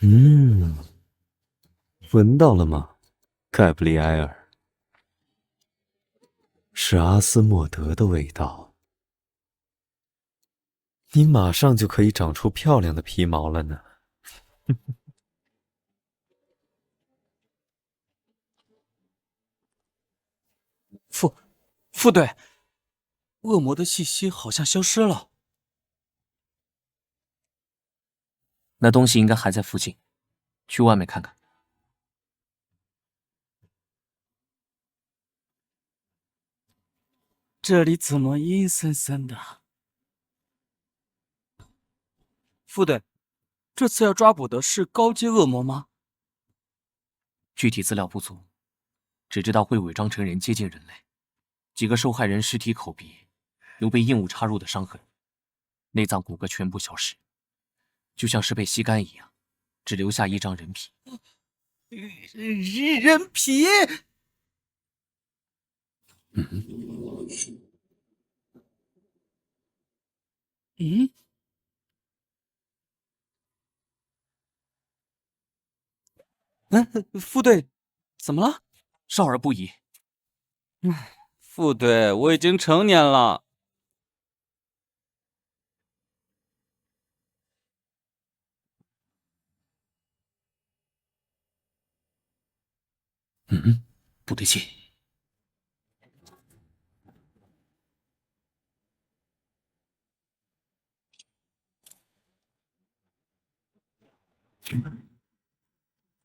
嗯，闻到了吗，盖布里埃尔？是阿斯莫德的味道。你马上就可以长出漂亮的皮毛了呢。副队，恶魔的气息好像消失了。那东西应该还在附近，去外面看看。这里怎么阴森森的？副队，这次要抓捕的是高阶恶魔吗？具体资料不足，只知道会伪装成人接近人类。几个受害人尸体口鼻有被硬物插入的伤痕，内脏骨骼全部消失，就像是被吸干一样，只留下一张人皮。人皮？嗯？副队，怎么了？少儿不宜。副队，我已经成年了。不对劲。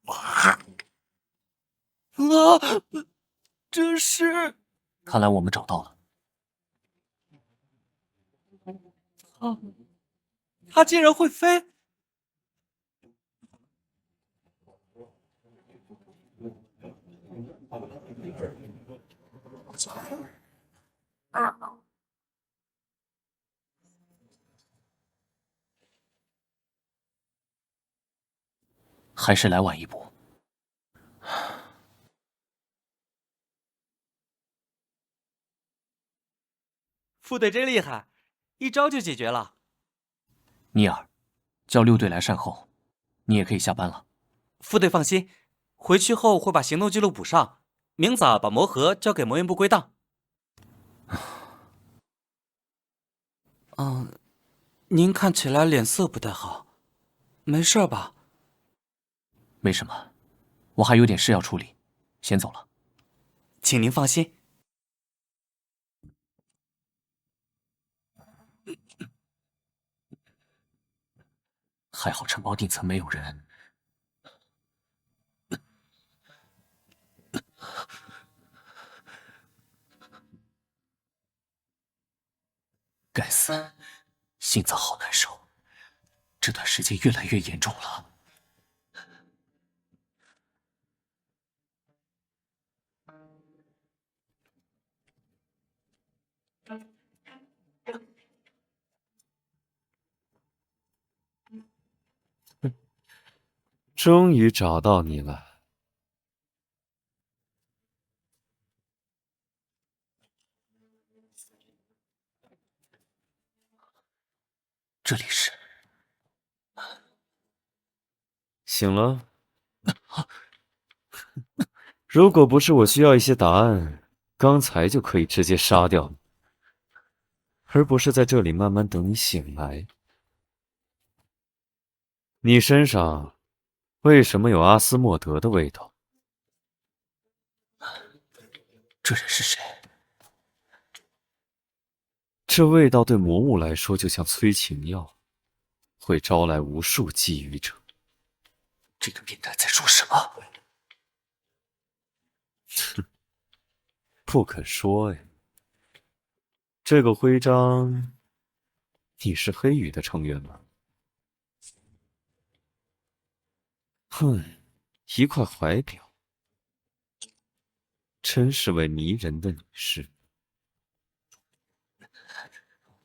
啊！这是……看来我们找到了。它竟然会飞！还是来晚一步。副队真厉害，一招就解决了。尼尔，叫6队来善后，你也可以下班了。副队放心，回去后会把行动记录补上，明早把魔盒交给魔焰部归档。您看起来脸色不太好，没事吧？没什么，我还有点事要处理，先走了。请您放心。还好城堡顶层没有人。该死，心脏好难受，这段时间越来越严重了。终于找到你了。这里是……醒了？如果不是我需要一些答案，刚才就可以直接杀掉你，而不是在这里慢慢等你醒来。你身上为什么有阿斯莫德的味道？这人是谁？这味道对魔物来说就像催情药，会招来无数觊觎者。这个变态在说什么？不肯说呀。这个徽章，你是黑羽的成员吗？哼，一块怀表，真是位迷人的女士。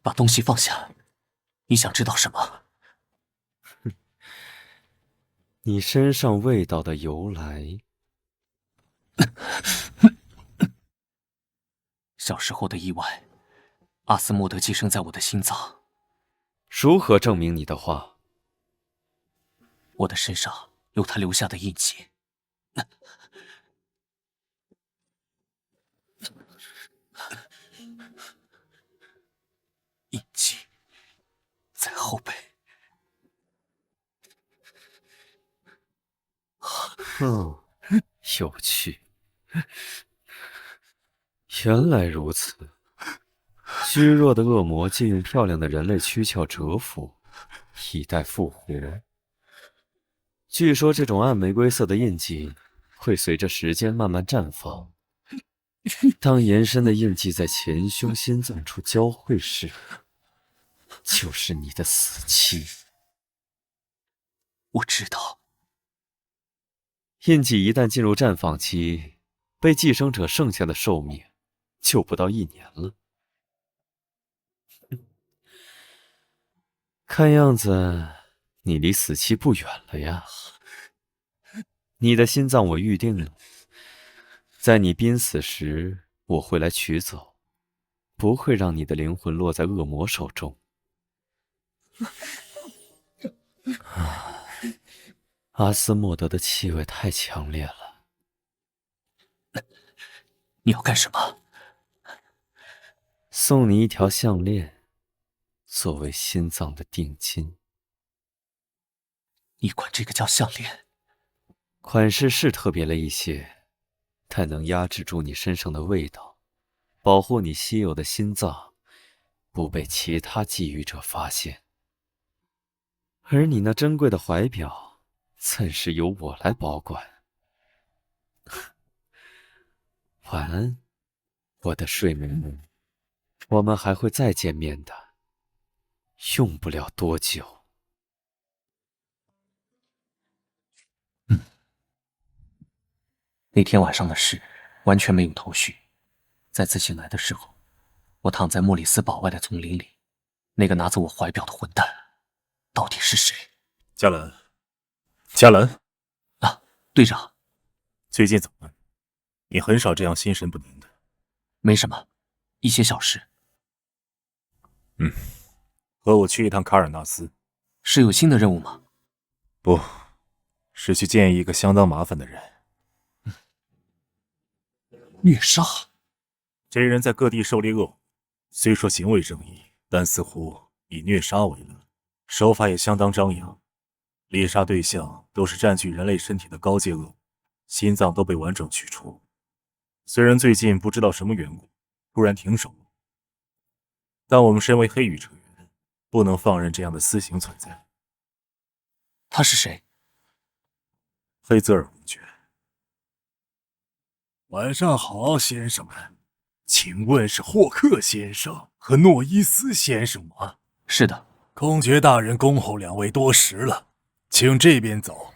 把东西放下，你想知道什么？你身上味道的由来。小时候的意外，阿斯莫德寄生在我的心脏。如何证明你的话？我的身上有他留下的印记。印记在后背。有趣。原来如此，虚弱的恶魔借用漂亮的人类躯壳蛰伏，以待复活。据说这种暗玫瑰色的印记会随着时间慢慢绽放。当延伸的印记在前胸心脏处交汇时，就是你的死期。我知道，印记一旦进入绽放期，被寄生者剩下的寿命就不到1年了。看样子你离死期不远了呀。你的心脏我预定了，在你濒死时我会来取走，不会让你的灵魂落在恶魔手中。阿斯莫德的气味太强烈了。你要干什么？送你一条项链，作为心脏的定金。你管这个叫项链？款式是特别了一些，但能压制住你身上的味道，保护你稀有的心脏不被其他觊觎者发现。而你那珍贵的怀表，暂时由我来保管。晚安，我的睡美人。我们还会再见面的，用不了多久。那天晚上的事完全没有头绪。再次醒来的时候，我躺在莫里斯堡外的丛林里，那个拿走我怀表的混蛋到底是谁？加兰，加兰啊，队长，最近怎么了？你很少这样心神不宁的。没什么，一些小事。和我去一趟卡尔纳斯。是有新的任务吗？不，是去见一个相当麻烦的人。虐杀？这人在各地狩猎恶虎，虽说行为正义，但似乎以虐杀为乐，手法也相当张扬。猎杀对象都是占据人类身体的高阶恶物，心脏都被完整取出。虽然最近不知道什么缘故突然停手了，但我们身为黑羽成员，不能放任这样的私刑存在。他是谁？菲泽尔公爵。晚上好，先生们，请问是霍克先生和诺伊斯先生吗？是的。公爵大人恭候两位多时了，请这边走。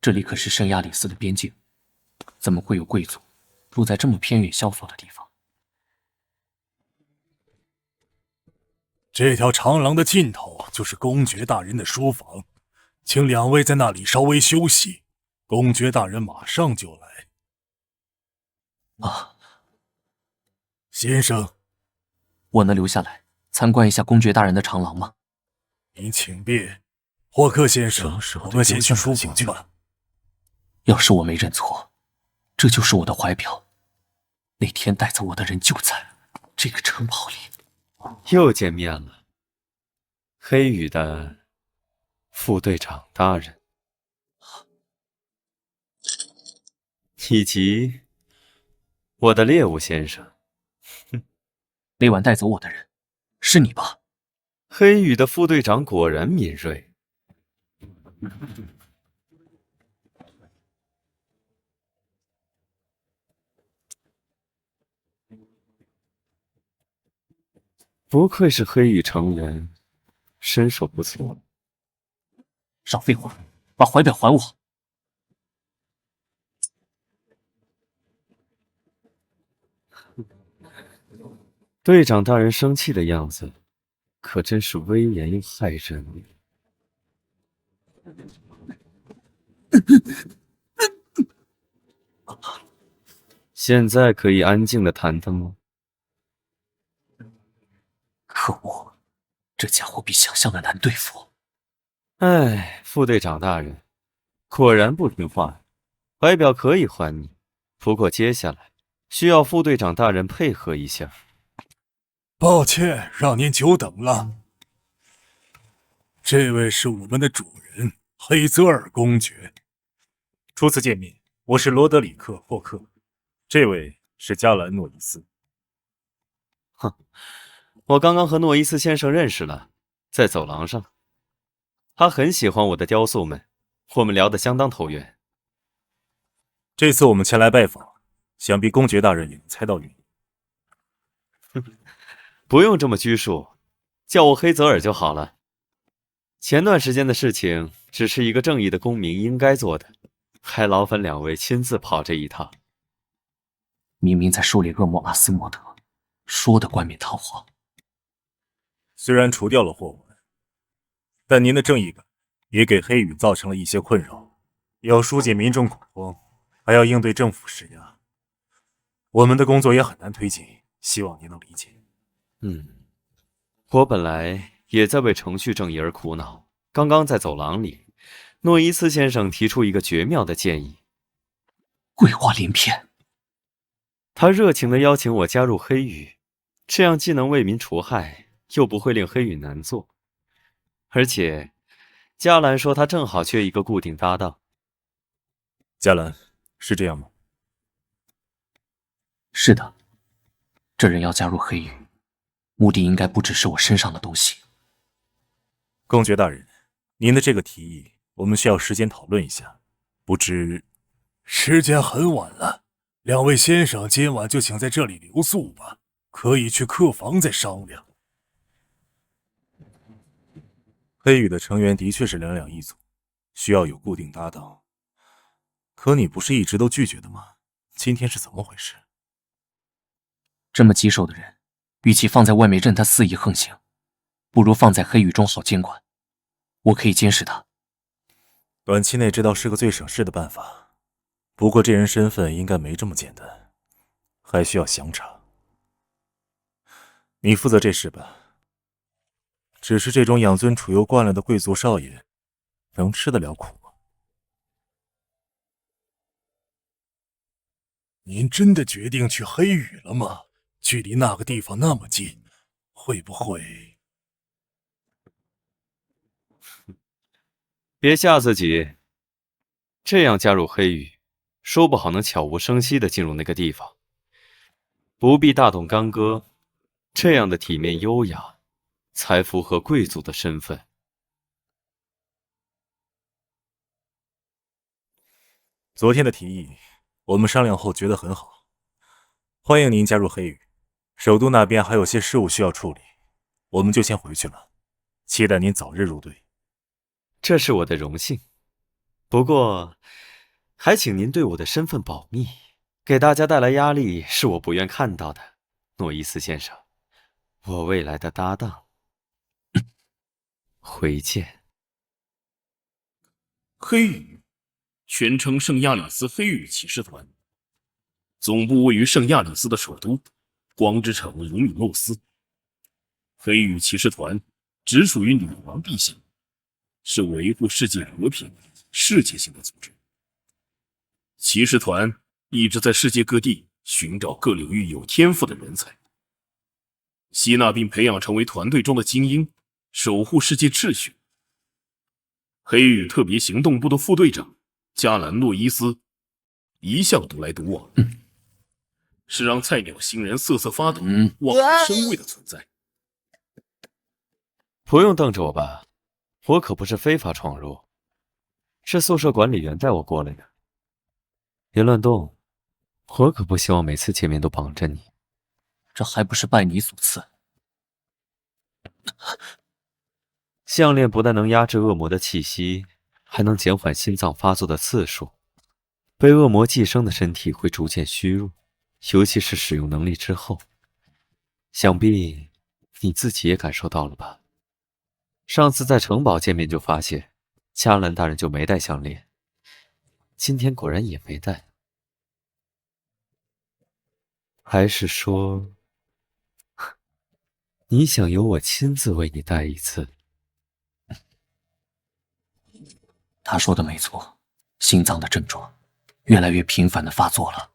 这里可是圣亚里斯的边境，怎么会有贵族住在这么偏远萧索的地方？这条长廊的尽头就是公爵大人的书房，请两位在那里稍微休息。公爵大人马上就来。啊，先生，我能留下来参观一下公爵大人的长廊吗？您请便。霍克先生，我们先去书房吧。要是我没认错，这就是我的怀表。那天带走我的人就在这个城堡里。又见面了，黑羽的副队长大人，以及我的猎物先生。那晚带走我的人，是你吧？黑羽的副队长果然敏锐。不愧是黑羽成员，身手不错。少废话，把怀表还我！队长大人生气的样子，可真是威严又骇人。现在可以安静的谈谈吗？可恶！这家伙比想象的难对付。哎，副队长大人，果然不听话。怀表可以还你，不过接下来需要副队长大人配合一下。抱歉，让您久等了。这位是我们的主人，黑泽尔公爵。初次见面，我是罗德里克·霍克，这位是加兰·诺伊斯。哼，我刚刚和诺伊斯先生认识了，在走廊上。他很喜欢我的雕塑们，我们聊得相当投缘。这次我们前来拜访，想必公爵大人也能猜到原因。不用这么拘束，叫我黑泽尔就好了。前段时间的事情只是一个正义的公民应该做的，还劳烦两位亲自跑这一趟。明明在狩猎恶魔阿斯莫德，说的冠冕堂皇。虽然除掉了祸患，但您的正义感也给黑羽造成了一些困扰，要疏解民众恐慌，还要应对政府施压，我们的工作也很难推进，希望您能理解。我本来也在为程序正义而苦恼。刚刚在走廊里，诺伊斯先生提出一个绝妙的建议，鬼话连篇。他热情地邀请我加入黑羽，这样既能为民除害，又不会令黑羽难做。而且，加兰说他正好缺一个固定搭档。加兰，是这样吗？是的，这人要加入黑羽，目的应该不只是我身上的东西。公爵大人，您的这个提议，我们需要时间讨论一下。不知……时间很晚了，两位先生今晚就请在这里留宿吧，可以去客房再商量。黑羽的成员的确是两两一组，需要有固定搭档。可你不是一直都拒绝的吗？今天是怎么回事？这么棘手的人，与其放在外面任他肆意横行，不如放在黑羽中好监管。我可以监视他。短期内这倒是个最省事的办法，不过这人身份应该没这么简单，还需要详查。你负责这事吧。只是这种养尊处优惯了的贵族少爷，能吃得了苦吗？您真的决定去黑羽了吗？距离那个地方那么近，会不会……别吓自己，这样加入黑羽，说不好能悄无声息地进入那个地方，不必大动干戈，这样的体面优雅，才符合贵族的身份。昨天的提议，我们商量后觉得很好，欢迎您加入黑羽。首都那边还有些事务需要处理，我们就先回去了。期待您早日入队。这是我的荣幸，不过还请您对我的身份保密，给大家带来压力是我不愿看到的。诺伊斯先生，我未来的搭档。回见。黑羽，全称圣亚里斯黑羽骑士团，总部位于圣亚里斯的首都光之城鲁米诺斯。黑羽骑士团直属于女王陛下，是维护世界和平、世界性的组织。骑士团一直在世界各地寻找各领域有天赋的人才，吸纳并培养成为团队中的精英，守护世界秩序。黑羽特别行动部的副队长加兰诺伊斯一向独来独往，是让菜鸟新人瑟瑟发抖、望而生畏的存在。不用瞪着我吧，我可不是非法闯入，是宿舍管理员带我过来的。别乱动，我可不希望每次见面都绑着你。这还不是拜你所赐？项链不但能压制恶魔的气息，还能减缓心脏发作的次数。被恶魔寄生的身体会逐渐虚弱，尤其是使用能力之后。想必你自己也感受到了吧？上次在城堡见面就发现，加兰大人就没戴项链，今天果然也没戴。还是说，你想由我亲自为你戴一次？他说的没错，心脏的症状越来越频繁的发作了。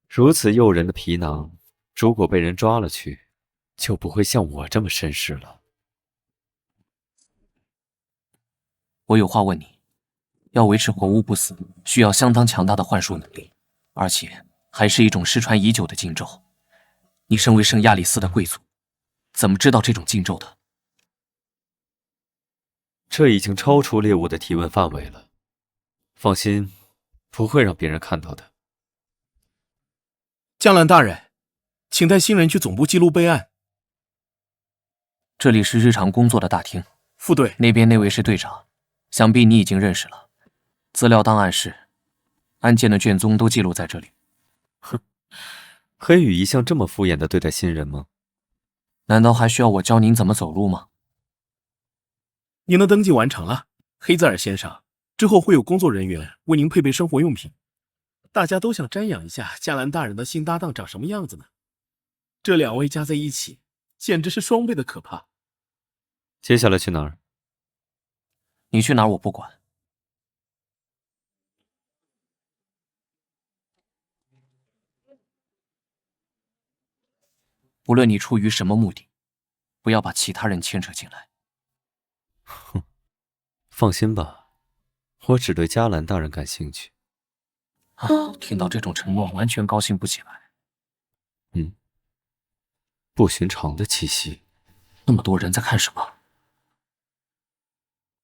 如此诱人的皮囊，如果被人抓了去，就不会像我这么绅士了。我有话问你，要维持活物不死，需要相当强大的幻术能力，而且还是一种失传已久的禁咒。你身为圣亚里斯的贵族，怎么知道这种禁咒的？这已经超出猎物的提问范围了。放心，不会让别人看到的。江兰大人，请带新人去总部记录备案。这里是日常工作的大厅，副队，那边那位是队长，想必你已经认识了。资料档案室，案件的卷宗都记录在这里。哼，黑羽一向这么敷衍地对待新人吗？难道还需要我教您怎么走路吗？您的登记完成了，黑泽尔先生。之后会有工作人员为您配备生活用品。大家都想瞻仰一下加兰大人的新搭档长什么样子呢？这两位加在一起，简直是双倍的可怕。接下来去哪儿？你去哪儿我不管。无论你出于什么目的，不要把其他人牵扯进来。哼，放心吧，我只对加兰大人感兴趣。听到这种承诺，完全高兴不起来。不寻常的气息。那么多人在看什么？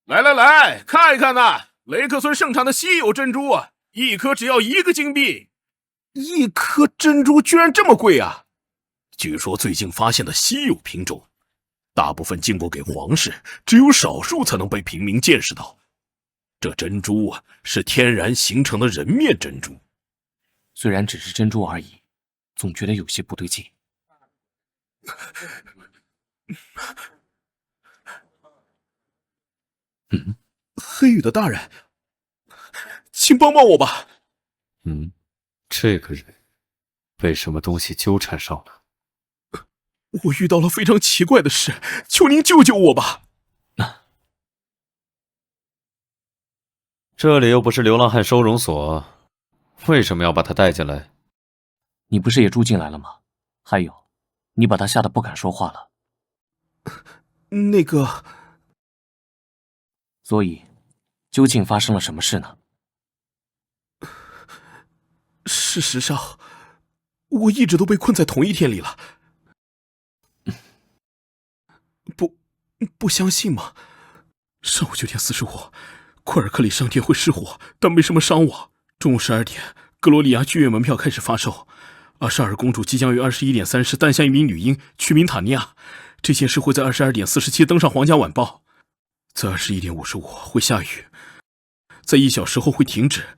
来来来，看一看呐，雷克村盛产的稀有珍珠啊，一颗只要1个金币，一颗珍珠居然这么贵啊！据说最近发现的稀有品种，大部分进贡给皇室，只有少数才能被平民见识到。这珍珠啊，是天然形成的人面珍珠。虽然只是珍珠而已，总觉得有些不对劲。黑羽的大人，请帮帮我吧。这个人被什么东西纠缠上了？我遇到了非常奇怪的事，求您救救我吧。这里又不是流浪汉收容所，为什么要把他带进来？你不是也住进来了吗？还有，你把他吓得不敢说话了。那个，所以，究竟发生了什么事呢？事实上，我一直都被困在同一天里了。不相信吗？上午9点45，库尔克里商店会失火，但没什么伤亡。中午12点，格罗里亚剧院门票开始发售。22公主即将于21点30诞下一名女婴，取名塔尼亚。这件事会在22点47登上皇家晚报。在21点55会下雨，在1小时后会停止。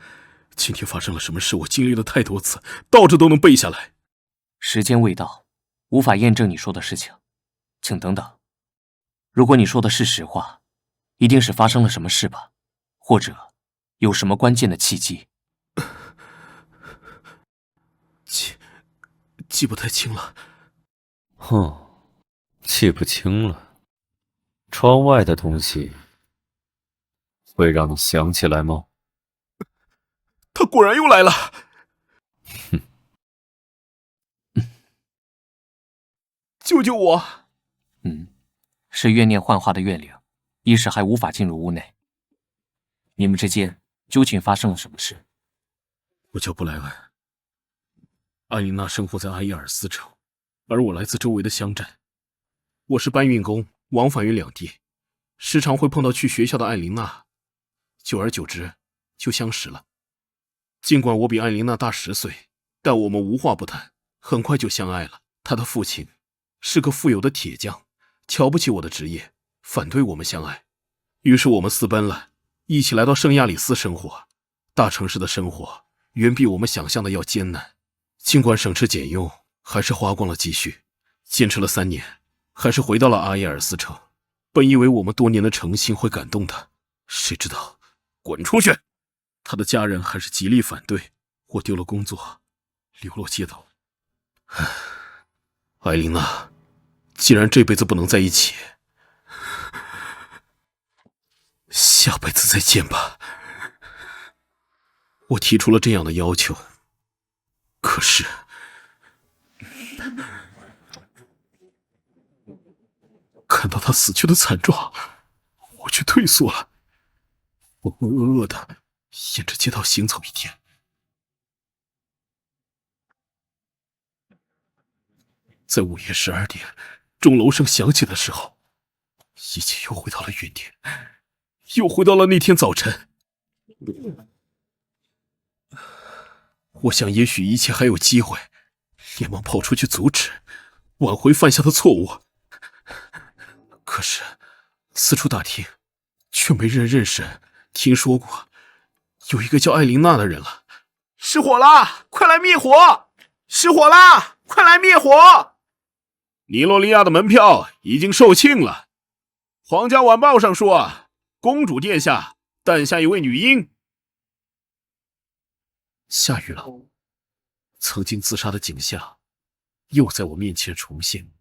今天发生了什么事？我经历了太多次，倒着都能背下来。时间未到，无法验证你说的事情，请等等。如果你说的是实话，一定是发生了什么事吧，或者有什么关键的契机。记不太清了。记不清了。窗外的东西会让你想起来吗？他果然又来了。救救我！是怨念幻化的怨灵，一时还无法进入屋内。你们之间究竟发生了什么事？我叫布莱恩，艾琳娜生活在阿伊尔斯城，而我来自周围的乡镇。我是搬运工，往返于两地，时常会碰到去学校的艾琳娜，久而久之就相识了。尽管我比艾琳娜大10岁，但我们无话不谈，很快就相爱了。她的父亲是个富有的铁匠，瞧不起我的职业，反对我们相爱。于是我们私奔了，一起来到圣亚里斯生活。大城市的生活远比我们想象的要艰难，尽管省吃俭用，还是花光了积蓄。坚持了3年，还是回到了阿耶尔斯城。本以为我们多年的诚信会感动他，谁知道滚出去！他的家人还是极力反对，我丢了工作，流落街头。艾琳娜，既然这辈子不能在一起，下辈子再见吧。我提出了这样的要求，可是看到他死去的惨状，我却退缩了。我饿的沿着街道行走一天，在午夜12点钟楼声响起的时候，一切又回到了原点，又回到了那天早晨。我想也许一切还有机会，连忙跑出去阻止，挽回犯下的错误。可是四处打听，却没人认识、听说过有一个叫艾琳娜的人了。失火啦！快来灭火！失火啦！快来灭火！尼洛利亚的门票已经售罄了。皇家晚报上说，公主殿下诞下一位女婴。下雨了，曾经自杀的景象又在我面前重现。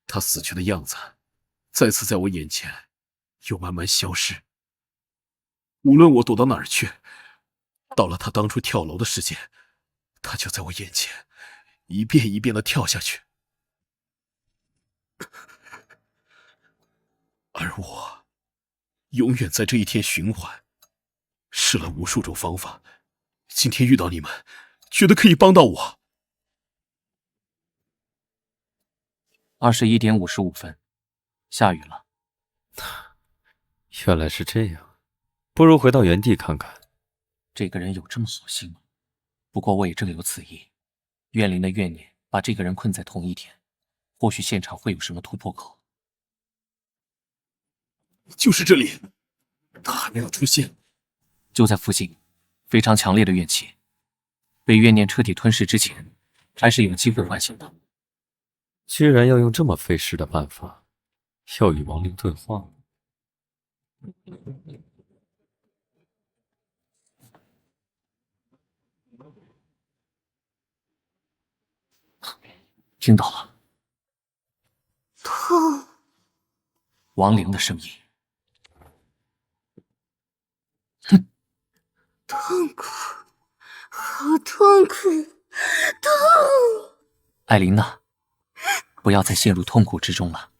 她死去的样子再次在我眼前又慢慢消失。无论我躲到哪儿去，到了她当初跳楼的时间，她就在我眼前一遍一遍地跳下去。而我永远在这一天循环，试了无数种方法，今天遇到你们，觉得可以帮到我。21点55分，下雨了。原来是这样，不如回到原地看看。这个人有这么好心吗？不过我也正有此意。怨灵的怨念把这个人困在同一天，或许现场会有什么突破口。就是这里，他还没有出现。就在附近，非常强烈的怨气，被怨念彻底吞噬之前，还是有机会唤醒的。居然要用这么费事的办法，要与亡灵对话。听到了，痛，亡灵的声音。痛苦，好痛苦，痛！艾琳娜，不要再陷入痛苦之中了。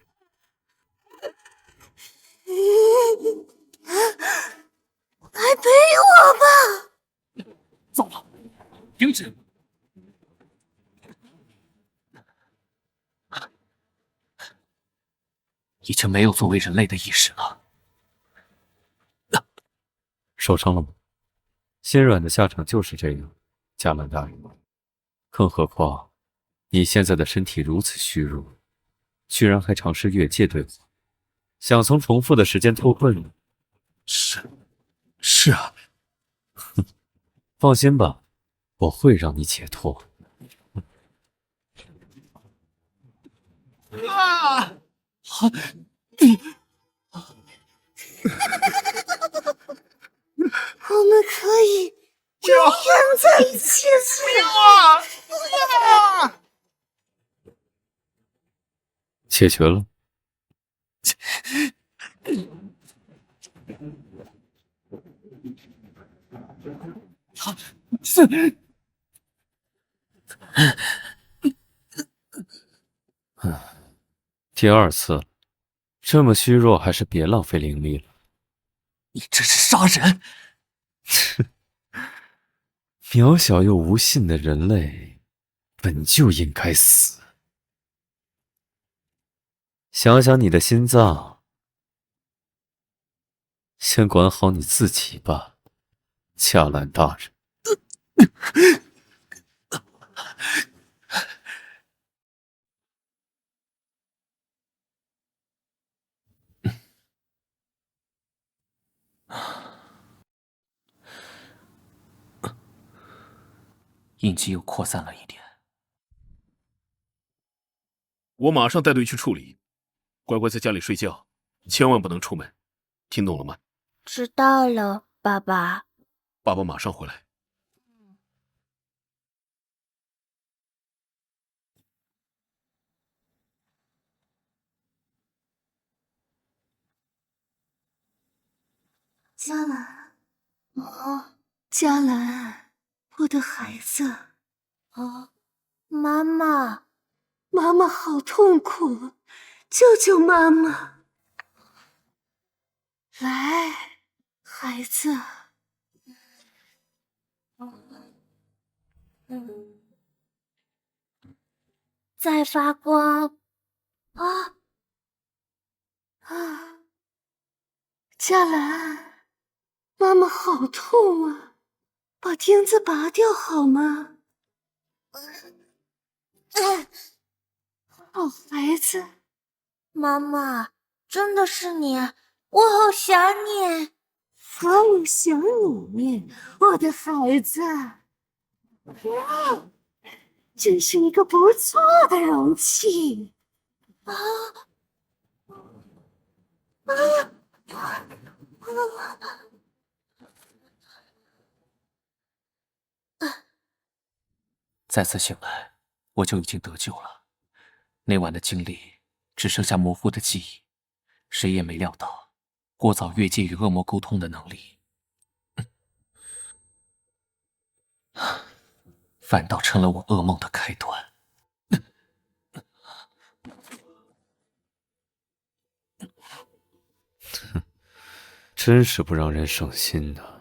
来陪我吧！糟了，停止！已经没有作为人类的意识了。受伤了吗？心软的下场就是这样，加兰大人。更何况，你现在的身体如此虚弱，居然还尝试越界对话，想从重复的时间脱困。是啊。放心吧，我会让你解脱。我们可以永远在一起。解决了。第二次了，这么虚弱，还是别浪费灵力了。你这是杀人！渺小又无信的人类，本就应该死。想想你的心脏，先管好你自己吧，加兰大人。印记又扩散了一点。我马上带队去处理，乖乖在家里睡觉，千万不能出门，听懂了吗？知道了，爸爸。爸爸马上回来。嘉兰，嘉兰，我的孩子，妈妈，妈妈好痛苦，救救妈妈！来，孩子，在发光，嘉兰，妈妈好痛啊，把钉子拔掉好吗？好孩子，妈妈，真的是你，我好想你。我也想你，我的孩子。真是一个不错的容器。再次醒来，我就已经得救了。那晚的经历只剩下模糊的记忆，谁也没料到，过早越界与恶魔沟通的能力，反倒成了我噩梦的开端。真是不让人省心的。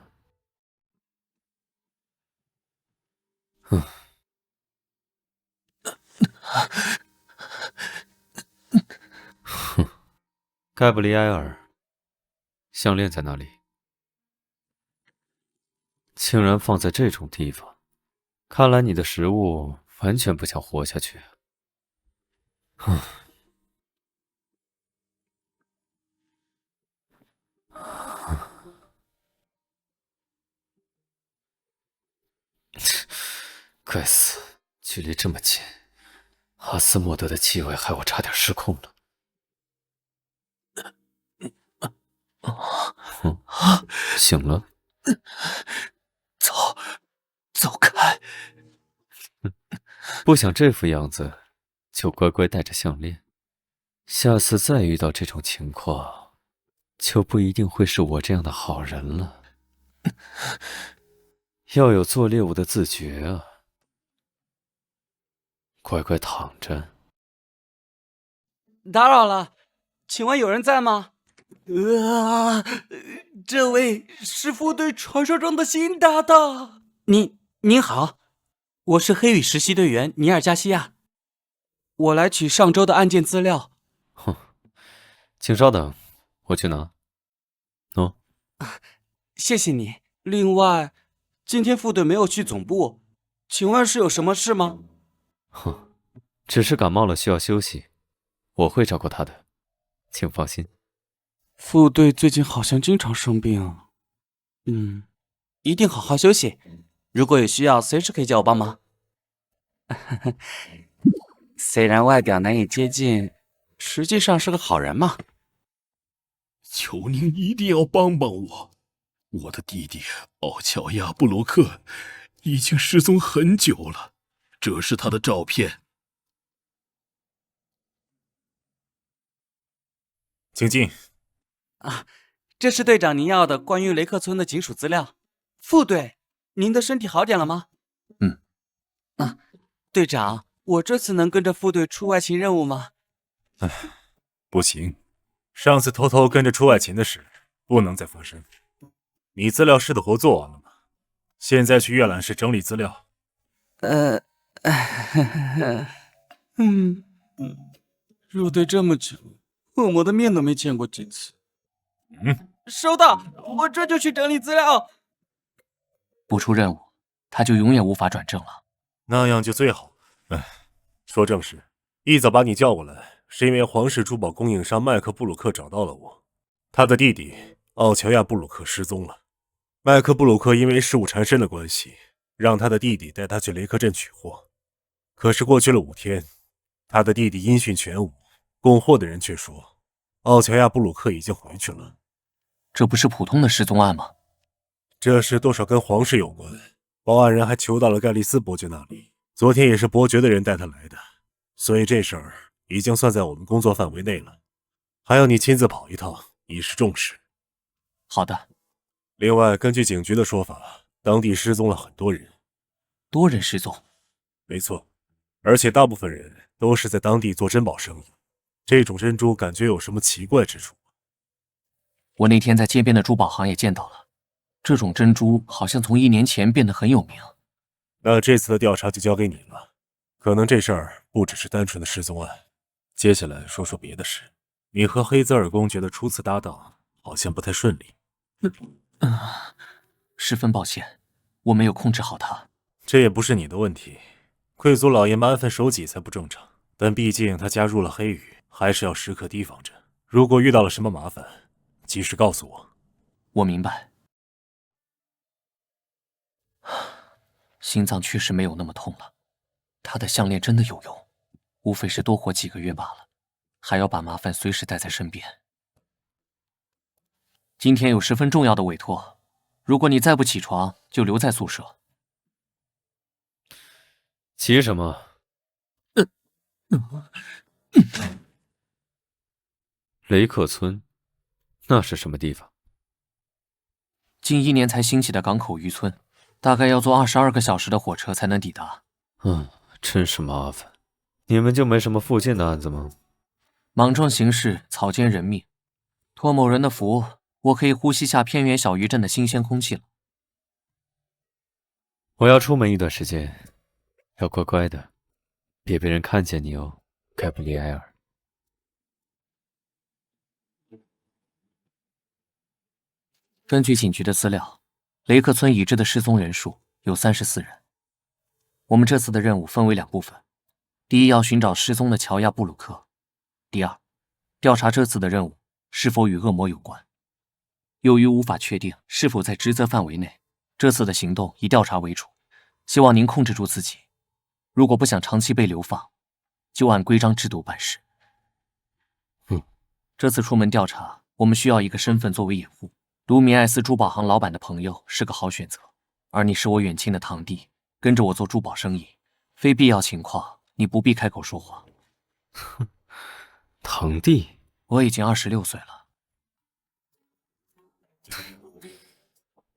盖布里埃尔，项链在哪里？竟然放在这种地方，看来你的食物完全不想活下去。该死，距离这么近，阿斯莫德的气味害我差点失控了。醒了？走开！不想这副样子，就乖乖戴着项链。下次再遇到这种情况，就不一定会是我这样的好人了。要有做猎物的自觉啊！乖乖躺着。打扰了，请问有人在吗？这位是副队传说中的新搭档。您好，我是黑羽实习队员尼尔加西亚，我来取上周的案件资料。请稍等，我去拿。谢谢你。另外，今天副队没有去总部，请问是有什么事吗？只是感冒了，需要休息，我会照顾他的，请放心。副队最近好像经常生病，一定好好休息。如果有需要，随时可以叫我帮忙。虽然外表难以接近，实际上是个好人嘛。求您一定要帮帮我，我的弟弟奥乔亚布罗克已经失踪很久了，这是他的照片。请进。这是队长您要的关于雷克村的警署资料。副队，您的身体好点了吗？队长，我这次能跟着副队出外勤任务吗？不行，上次偷偷跟着出外勤的事不能再发生。你资料室的活做完了吗？现在去阅览室整理资料。入队这么久，恶魔的面都没见过几次。收到，我这就去整理资料。不出任务，他就永远无法转正了。那样就最好。说正事，一早把你叫过来，是因为皇室珠宝供应商麦克布鲁克找到了我，他的弟弟奥乔亚布鲁克失踪了。麦克布鲁克因为事务缠身的关系，让他的弟弟带他去雷克镇取货。可是过去了5天，他的弟弟音讯全无，供货的人却说奥乔亚布鲁克已经回去了。这不是普通的失踪案吗？这事多少跟皇室有关，报案人还求到了盖利斯伯爵那里，昨天也是伯爵的人带他来的，所以这事儿已经算在我们工作范围内了，还要你亲自跑一趟，以示重视。好的，另外，根据警局的说法，当地失踪了很多人。多人失踪？没错，而且大部分人都是在当地做珍宝生意。这种珍珠感觉有什么奇怪之处？我那天在街边的珠宝行也见到了，这种珍珠好像从1年前变得很有名。那这次的调查就交给你了。可能这事儿不只是单纯的失踪案。接下来说说别的事。你和黑泽尔公爵的初次搭档好像不太顺利。十分抱歉，我没有控制好他。这也不是你的问题，贵族老爷们安分守己才不正常。但毕竟他加入了黑羽，还是要时刻提防着。如果遇到了什么麻烦，及时告诉我。我明白。心脏确实没有那么痛了，他的项链真的有用，无非是多活几个月罢了，还要把麻烦随时带在身边。今天有十分重要的委托，如果你再不起床，就留在宿舍。急什么？雷克村，那是什么地方？近1年才兴起的港口渔村，大概要坐22个小时的火车才能抵达。真是麻烦。你们就没什么附近的案子吗？莽撞行事，草菅人命。托某人的福，我可以呼吸下偏远小渔镇的新鲜空气了。我要出门一段时间，要乖乖的，别被人看见你哦，盖布里埃尔。根据警局的资料，雷克村已知的失踪人数有34人。我们这次的任务分为2部分：第一，要寻找失踪的乔亚布鲁克；第二，调查这次的任务是否与恶魔有关。由于无法确定是否在职责范围内，这次的行动以调查为主，希望您控制住自己。如果不想长期被流放，就按规章制度办事。这次出门调查，我们需要一个身份作为掩护。卢米埃斯珠宝行老板的朋友是个好选择，而你是我远亲的堂弟，跟着我做珠宝生意，非必要情况你不必开口说话。堂弟，我已经26岁了。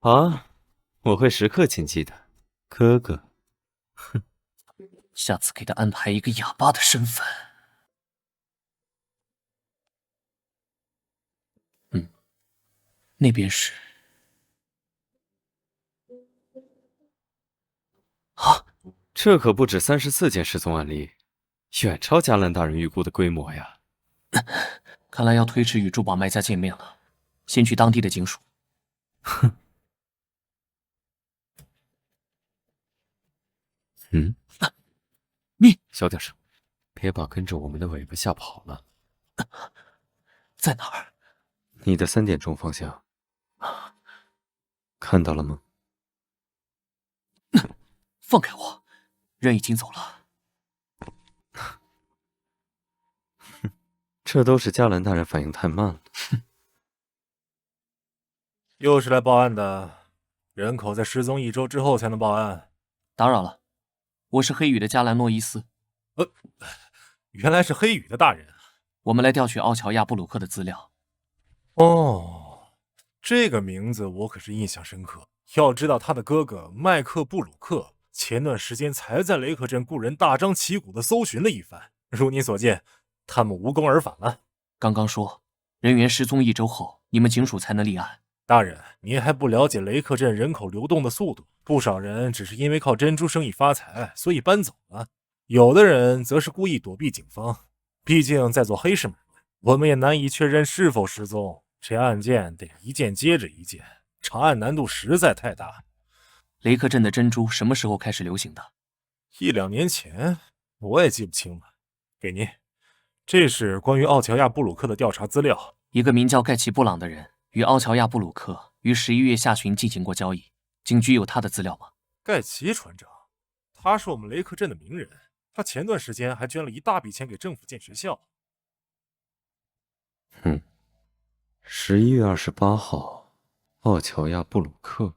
啊，我会时刻谨记的，哥哥。下次给他安排一个哑巴的身份。那边是这可不止34件失踪案例，远超加兰大人预估的规模呀。看来要推迟与珠宝卖家见面了，先去当地的警署。你小点声，别把跟着我们的尾巴吓跑了。在哪儿？你的3点钟方向。看到了吗？放开我，人已经走了。这都是加兰大人反应太慢了。又是来报案的，人口在失踪1周之后才能报案。打扰了，我是黑羽的加兰诺伊斯。原来是黑羽的大人。我们来调取奥乔亚布鲁克的资料。哦，这个名字我可是印象深刻。要知道他的哥哥麦克布鲁克前段时间才在雷克镇雇人大张旗鼓的搜寻了一番，如你所见，他们无功而返了。刚刚说人员失踪1周后，你们警署才能立案。大人，您还不了解雷克镇人口流动的速度，不少人只是因为靠珍珠生意发财，所以搬走了，有的人则是故意躲避警方。毕竟在做黑市买卖，我们也难以确认是否失踪，这案件得一件接着一件，查案难度实在太大。雷克镇的珍珠什么时候开始流行的？1、2年前，我也记不清了。给您，这是关于奥乔亚布鲁克的调查资料。一个名叫盖奇布朗的人与奥乔亚布鲁克于11月下旬进行过交易，警局有他的资料吗？盖奇船长，他是我们雷克镇的名人，他前段时间还捐了一大笔钱给政府建学校。11月28号，奥乔亚布鲁克。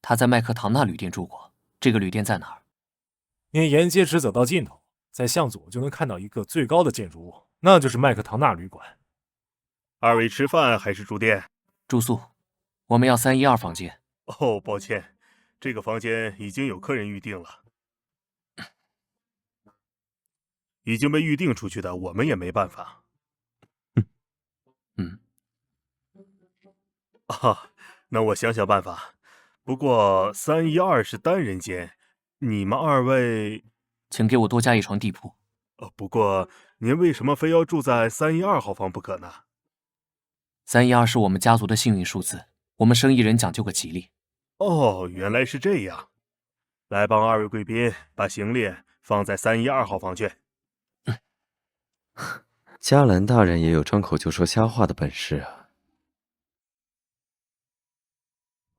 他在麦克唐纳旅店住过，这个旅店在哪儿？您沿街直走到尽头，在向左就能看到一个最高的建筑物，那就是麦克唐纳旅馆。二位吃饭还是住店？住宿，我们要312房间。哦，抱歉，这个房间已经有客人预定了。已经被预定出去的，我们也没办法。啊，那我想想办法。不过312是单人间，你们二位，请给我多加一床地铺。不过您为什么非要住在312号房不可呢？312是我们家族的幸运数字，我们生意人讲究个吉利。哦，原来是这样。来帮二位贵宾把行李放在312号房去。加兰大人也有张口就说瞎话的本事啊。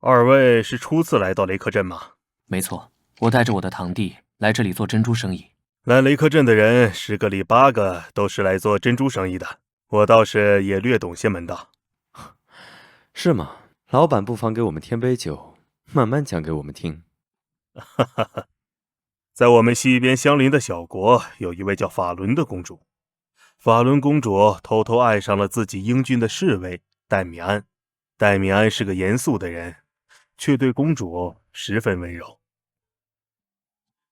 二位是初次来到雷克镇吗？没错，我带着我的堂弟来这里做珍珠生意。来雷克镇的人10个里8个都是来做珍珠生意的，我倒是也略懂些门道。是吗？老板不妨给我们添杯酒，慢慢讲给我们听。哈哈哈，在我们西边相邻的小国，有一位叫法伦的公主。法伦公主偷偷爱上了自己英俊的侍卫戴米安。戴米安是个严肃的人，却对公主十分温柔。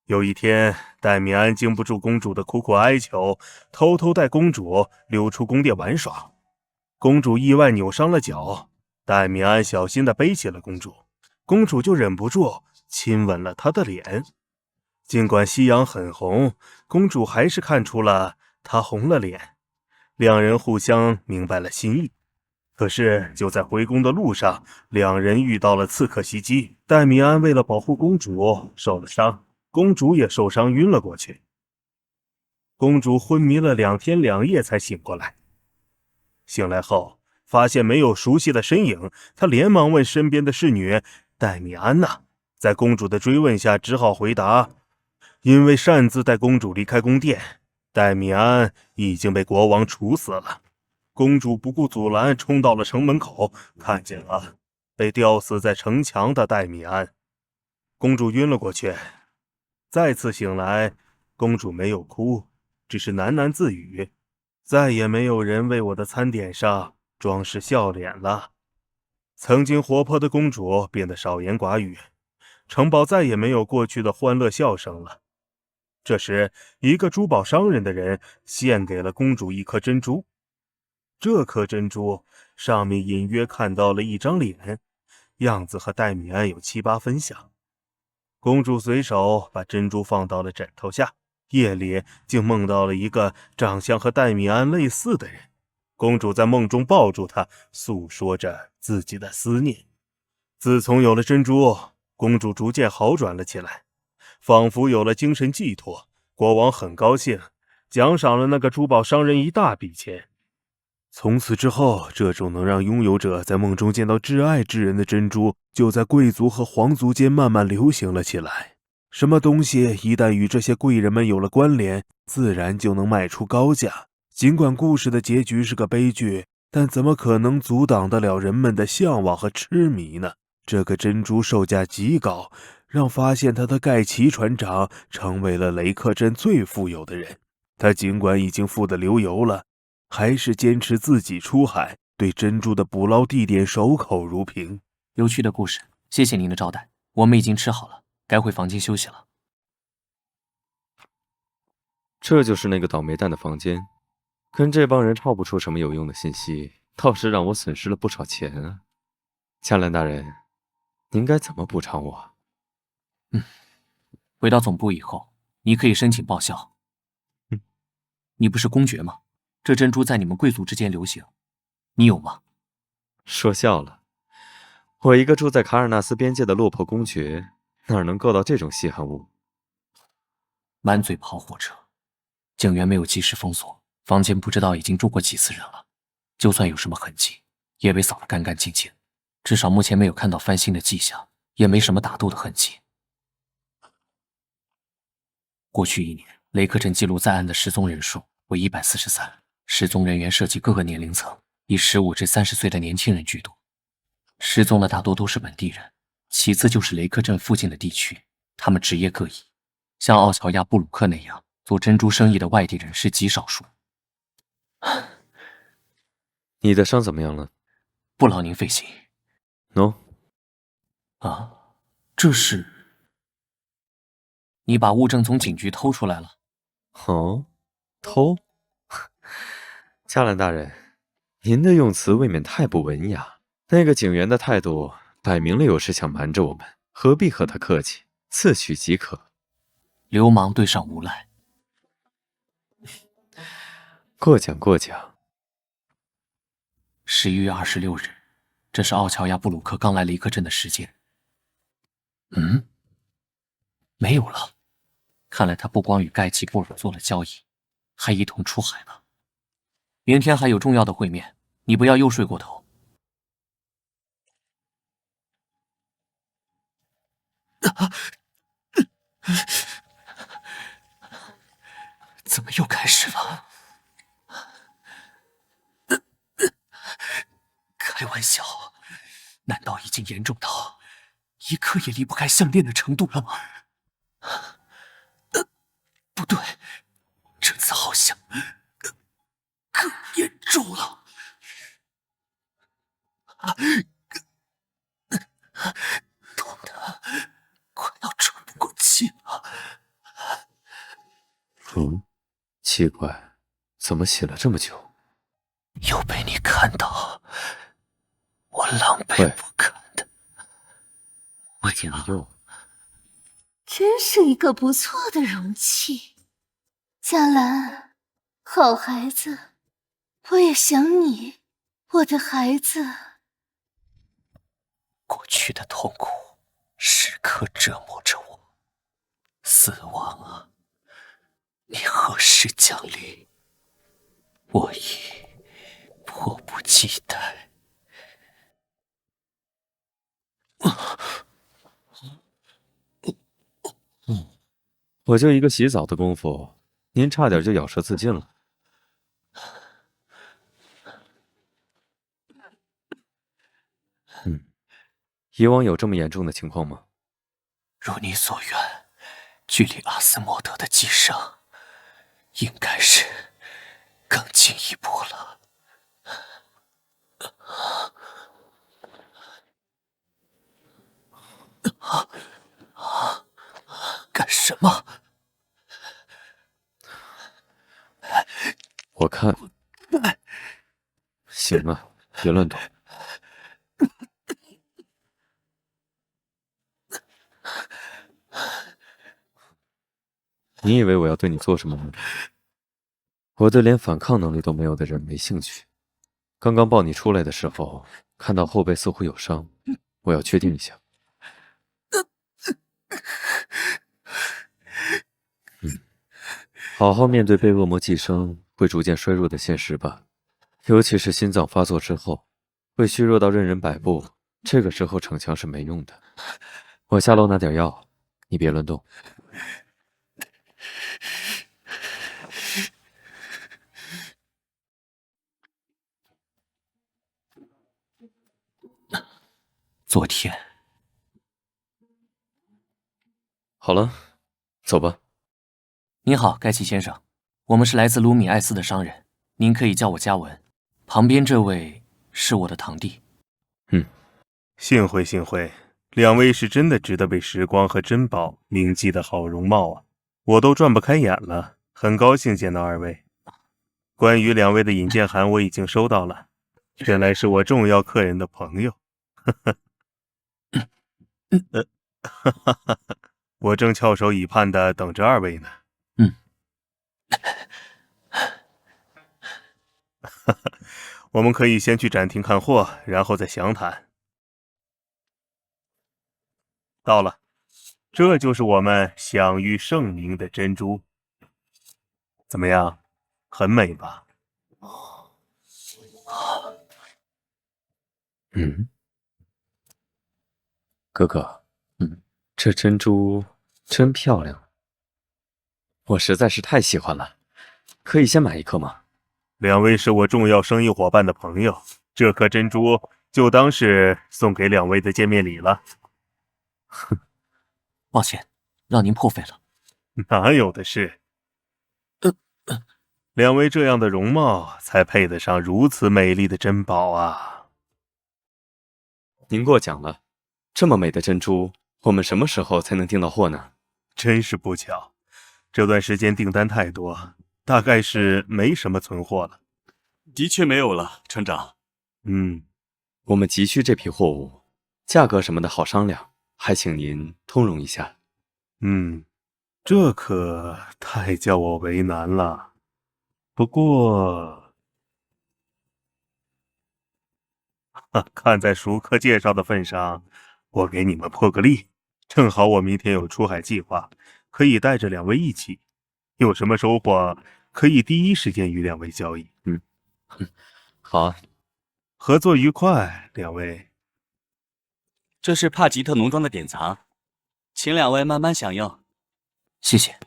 有一天，戴米安经不住公主的苦苦哀求，偷偷带公主溜出宫殿玩耍。公主意外扭伤了脚，戴米安小心地背起了公主，公主就忍不住亲吻了他的脸。尽管夕阳很红，公主还是看出了他红了脸。两人互相明白了心意。可是就在回宫的路上，两人遇到了刺客袭击。戴米安为了保护公主受了伤，公主也受伤晕了过去。公主昏迷了2天2夜才醒过来。醒来后发现没有熟悉的身影，她连忙问身边的侍女戴米安呢？在公主的追问下，只好回答：因为擅自带公主离开宫殿，戴米安已经被国王处死了。公主不顾阻拦，冲到了城门口，看见了被吊死在城墙的戴米安。公主晕了过去。再次醒来，公主没有哭，只是喃喃自语：再也没有人为我的餐点上装饰笑脸了。曾经活泼的公主变得少言寡语，城堡再也没有过去的欢乐笑声了。这时，一个珠宝商人的人献给了公主一颗珍珠。这颗珍珠上面隐约看到了一张脸，样子和戴米安有7、8分像。公主随手把珍珠放到了枕头下，夜里竟梦到了一个长相和戴米安类似的人。公主在梦中抱住他，诉说着自己的思念。自从有了珍珠，公主逐渐好转了起来，仿佛有了精神寄托。国王很高兴，奖赏了那个珠宝商人一大笔钱。从此之后，这种能让拥有者在梦中见到挚爱之人的珍珠，就在贵族和皇族间慢慢流行了起来。什么东西一旦与这些贵人们有了关联，自然就能卖出高价。尽管故事的结局是个悲剧，但怎么可能阻挡得了人们的向往和痴迷呢？这个珍珠售价极高，让发现它的盖奇船长成为了雷克镇最富有的人。他尽管已经富得流油了，还是坚持自己出海，对珍珠的捕捞地点守口如瓶。有趣的故事，谢谢您的招待，我们已经吃好了，该回房间休息了。这就是那个倒霉蛋的房间，跟这帮人套不出什么有用的信息，倒是让我损失了不少钱啊！加兰大人，您该怎么补偿我？回到总部以后，你可以申请报销。你不是公爵吗？这珍珠在你们贵族之间流行，你有吗？说笑了，我一个住在卡尔纳斯边界的落魄公爵，哪能够到这种稀罕物？满嘴跑火车，警员没有及时封锁房间，不知道已经住过几次人了。就算有什么痕迹，也被扫得干干净净。至少目前没有看到翻新的迹象，也没什么打斗的痕迹。过去1年，雷克镇记录在案的失踪人数为143，失踪人员涉及各个年龄层，以15至30岁的年轻人居多。失踪的大多都是本地人，其次就是雷克镇附近的地区，他们职业各异。像奥乔亚布鲁克那样做珍珠生意的外地人是极少数。你的伤怎么样了？不劳您费心。喏、啊，这是你把物证从警局偷出来了？哦，偷？嘉兰大人，您的用词未免太不文雅。那个警员的态度摆明了有事想瞒着我们，何必和他客气？自取即可。流氓对上无赖。过奖过奖。11月26日，这是奥乔亚布鲁克刚来雷克镇的时间。没有了。看来他不光与盖奇布尔做了交易，还一同出海了。明天还有重要的会面，你不要又睡过头。怎么又开始了？开玩笑，难道已经严重到一刻也离不开项链的程度了吗？不对，这次好像更严重了。痛得快要喘不过气了。奇怪，怎么写了这么久？又被你看到，我狼狈不堪的。我又真是一个不错的容器。嘉兰，好孩子，我也想你，我的孩子。过去的痛苦时刻折磨着我。死亡啊，你何时降临？我已迫不及待。我就一个洗澡的功夫，您差点就咬舌自尽了。以往有这么严重的情况吗？如你所愿，距离阿斯莫德的寄生，应该是更进一步了。干什么？我看，行了，别乱动。你以为我要对你做什么吗？我对连反抗能力都没有的人没兴趣。刚刚抱你出来的时候，看到后背似乎有伤，我要确定一下。好好面对被恶魔寄生会逐渐衰弱的现实吧，尤其是心脏发作之后，会虚弱到任人摆布，这个时候逞强是没用的。我下楼拿点药，你别乱动。昨天，好了，走吧。您好，盖奇先生，我们是来自卢米埃斯的商人，您可以叫我嘉文。旁边这位是我的堂弟。幸会幸会，两位是真的值得被时光和珍宝铭记的好容貌啊！我都转不开眼了，很高兴见到二位。关于两位的引荐函我已经收到了，原来是我重要客人的朋友。我正翘首以盼的等着二位呢。我们可以先去展厅看货，然后再详谈。到了，这就是我们享誉盛名的珍珠，怎么样？很美吧？哥哥，这珍珠真漂亮，我实在是太喜欢了，可以先买一颗吗？两位是我重要生意伙伴的朋友，这颗珍珠就当是送给两位的见面礼了。抱歉，让您破费了。哪有的事？两位这样的容貌，才配得上如此美丽的珍宝啊！您过奖了，这么美的珍珠，我们什么时候才能订到货呢？真是不巧，这段时间订单太多，大概是没什么存货了。的确没有了，船长。我们急需这批货物，价格什么的好商量，还请您通融一下。这可太叫我为难了。不过，看在熟客介绍的份上，我给你们破个例。正好我明天有出海计划，可以带着两位一起。有什么收获，可以第一时间与两位交易。好啊，合作愉快，两位。这是帕吉特农庄的典藏，请两位慢慢享用。谢谢。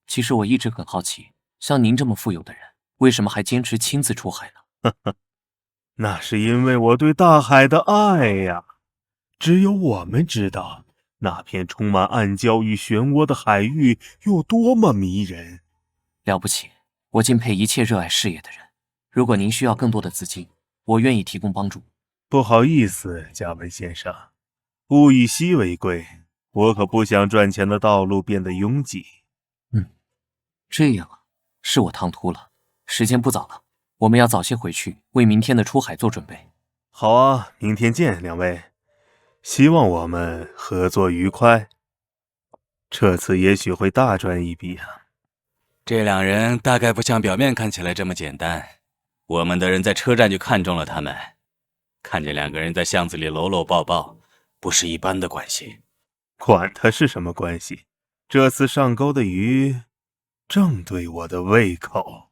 其实我一直很好奇，像您这么富有的人，为什么还坚持亲自出海呢？那是因为我对大海的爱呀。只有我们知道，那片充满暗礁与漩涡的海域有多么迷人。了不起，我敬佩一切热爱事业的人。如果您需要更多的资金，我愿意提供帮助。不好意思，加文先生，物以稀为贵，我可不想赚钱的道路变得拥挤。这样啊，是我唐突了。时间不早了，我们要早些回去，为明天的出海做准备。好啊，明天见，两位。希望我们合作愉快。这次也许会大赚一笔啊。这两人大概不像表面看起来这么简单。我们的人在车站就看中了他们，看见两个人在巷子里搂搂抱抱，不是一般的关系。管他是什么关系，这次上钩的鱼正对我的胃口。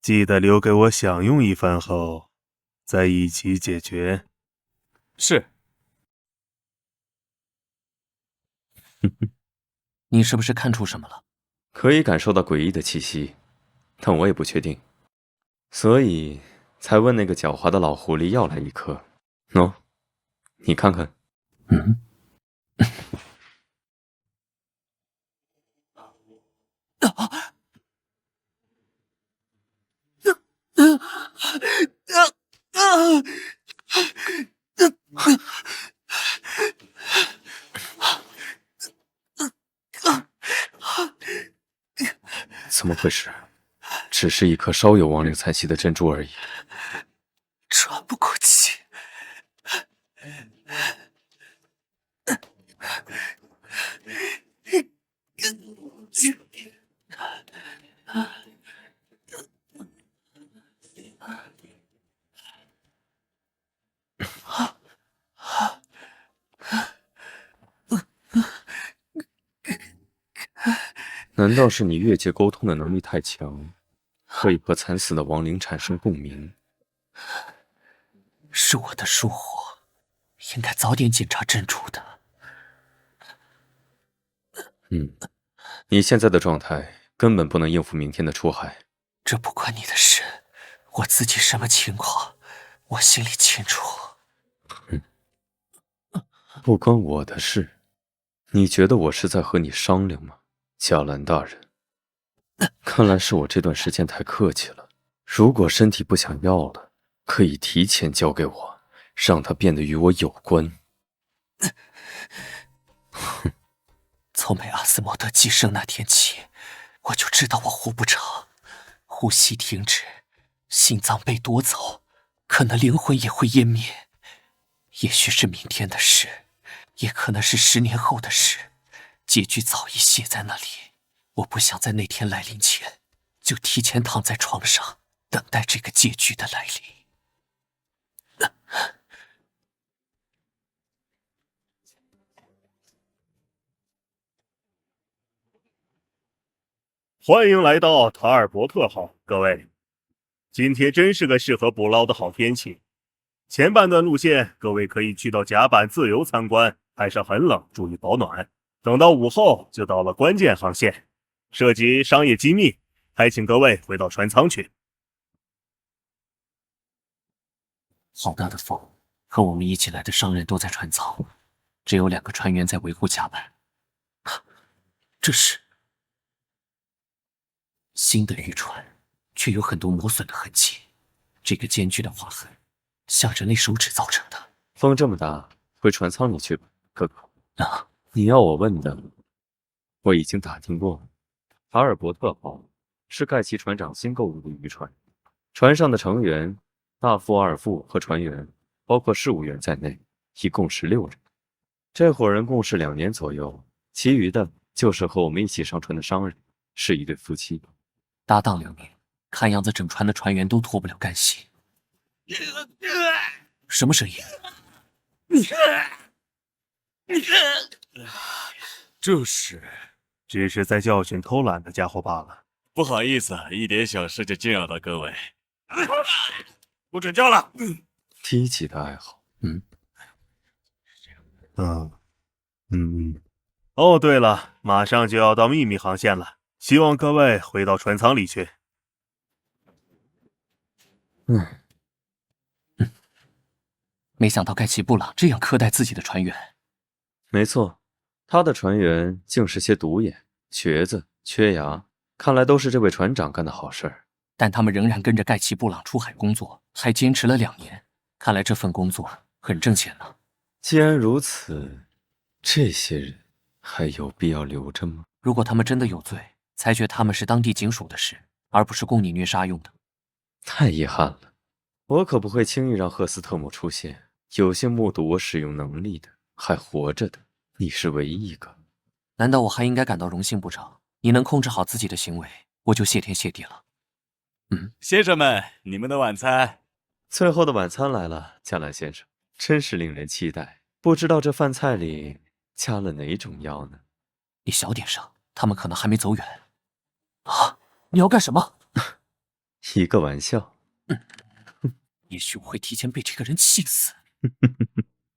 记得留给我享用一番后，再一起解决。是。你是不是看出什么了？可以感受到诡异的气息，但我也不确定，所以才问那个狡猾的老狐狸要来一颗。喏，你看看。怎么回事？只是一颗稍有亡灵残息的珍珠而已。喘不过气。难道是你越界沟通的能力太强，可以和惨死的亡灵产生共鸣？是我的疏忽，应该早点检查珍珠的。你现在的状态根本不能应付明天的出海。这不关你的事，我自己什么情况，我心里清楚。不关我的事，你觉得我是在和你商量吗，贾兰大人？看来是我这段时间太客气了。如果身体不想要了，可以提前交给我，让它变得与我有关。从被阿斯莫德寄生那天起，我就知道我活不长，呼吸停止，心脏被夺走，可能灵魂也会湮灭。也许是明天的事，也可能是10年后的事，结局早已写在那里。我不想在那天来临前，就提前躺在床上，等待这个结局的来临。欢迎来到塔尔伯特号，各位。今天真是个适合捕捞的好天气。前半段路线，各位可以去到甲板自由参观，海上很冷，注意保暖。等到午后，就到了关键航线，涉及商业机密，还请各位回到船舱去。好大的风，和我们一起来的商人都在船舱，只有2个船员在维护甲板。这是新的渔船，却有很多磨损的痕迹。这个艰巨的划痕，像人类手指造成的。风这么大，回船舱里去吧，哥哥。啊，你要我问的，我已经打听过了。塔尔伯特号是盖奇船长新购入的渔船，船上的成员大副、二副和船员，包括事务员在内，一共16人。这伙人共事2年左右，其余的就是和我们一起上船的商人，是一对夫妻。搭档2年，看样子整船的船员都脱不了干系。什么声音？只是在教训偷懒的家伙罢了。不好意思，一点小事就惊扰到各位。不准叫了。低级的爱好。哦，对了，马上就要到秘密航线了，希望各位回到船舱里去。没想到盖奇布朗这样苛待自己的船员。没错，他的船员竟是些独眼、瘸子、缺牙，看来都是这位船长干的好事儿。但他们仍然跟着盖奇布朗出海工作，还坚持了2年，看来这份工作很挣钱呢。既然如此，这些人还有必要留着吗？如果他们真的有罪，裁决他们是当地警署的事，而不是供你虐杀用的。太遗憾了，我可不会轻易让赫斯特姆出现。有幸目睹我使用能力的，还活着的，你是唯一一个。难道我还应该感到荣幸不成？你能控制好自己的行为，我就谢天谢地了。先生们，你们的晚餐。最后的晚餐来了，加兰先生，真是令人期待。不知道这饭菜里加了哪种药呢？你小点声，他们可能还没走远。啊！你要干什么？一个玩笑。也许我会提前被这个人气死。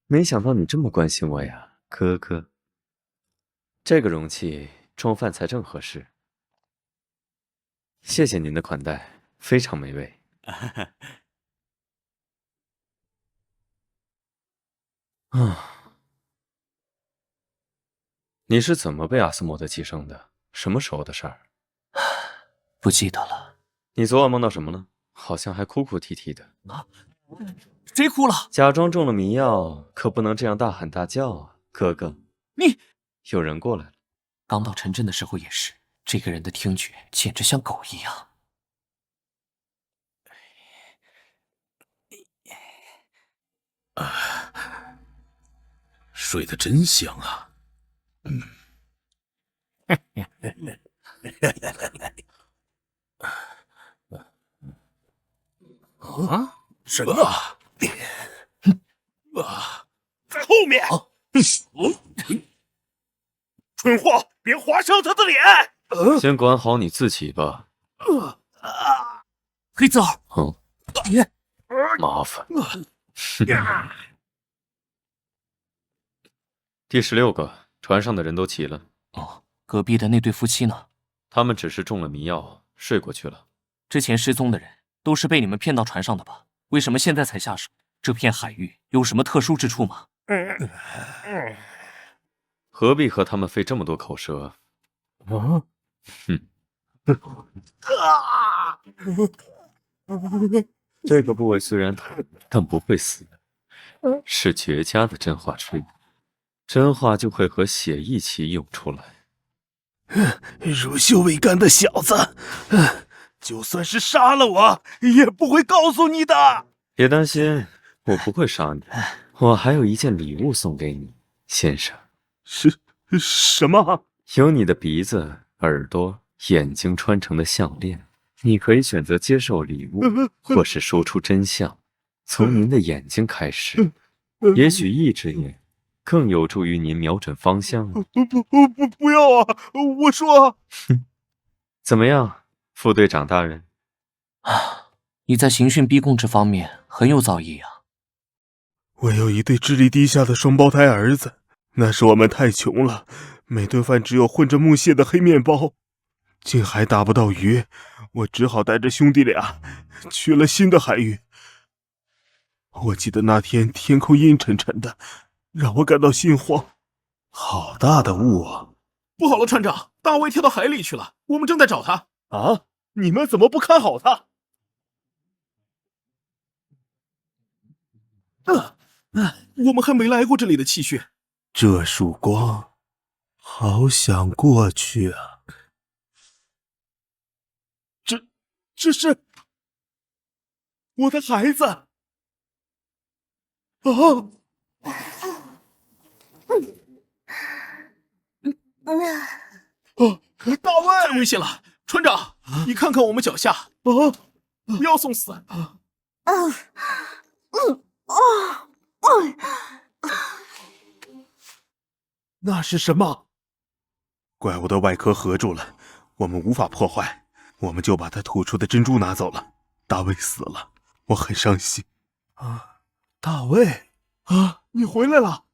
没想到你这么关心我呀，哥哥。这个容器装饭菜正合适。谢谢您的款待，非常美味。你是怎么被阿斯莫德寄生的？什么时候的事儿？不记得了。你昨晚梦到什么了？好像还哭哭啼啼的。谁哭了？假装中了迷药，可不能这样大喊大叫啊，哥哥。你……有人过来了。刚到城镇的时候也是，这个人的听觉简直像狗一样。睡得真香啊！啊！神啊！在后面！蠢货，别划伤他的脸！先管好你自己吧。黑子儿，麻烦。第16个，船上的人都齐了。哦，隔壁的那对夫妻呢？他们只是中了迷药，睡过去了。之前失踪的人都是被你们骗到船上的吧？为什么现在才下手？这片海域有什么特殊之处吗？何必和他们费这么多口舌？这个部位虽然痛，但不会死，是绝佳的真话吹。真话就会和血一起涌出来。乳臭未干的小子，就算是杀了我，也不会告诉你的。别担心，我不会杀你。我还有一件礼物送给你，先生。什么？有你的鼻子、耳朵、眼睛穿成的项链。你可以选择接受礼物，或是说出真相。从您的眼睛开始，也许一只眼更有助于您瞄准方向。不要啊！我说，怎么样，副队长大人？你在刑讯逼供这方面很有造诣啊。我有一对智力低下的双胞胎儿子，那时我们太穷了，每顿饭只有混着木屑的黑面包，近海打不到鱼，我只好带着兄弟俩去了新的海域。我记得那天天空阴沉沉的，让我感到心慌。好大的雾啊！不好了，船长，大卫跳到海里去了，我们正在找他。啊！你们怎么不看好他？我们还没来过这里的气血。这束光，好想过去啊！这是我的孩子啊！大卫，太危险了！船长，你看看我们脚下，不要送死！那是什么？怪物的外壳合住了，我们无法破坏，我们就把它吐出的珍珠拿走了。大卫死了，我很伤心。大卫，你回来了！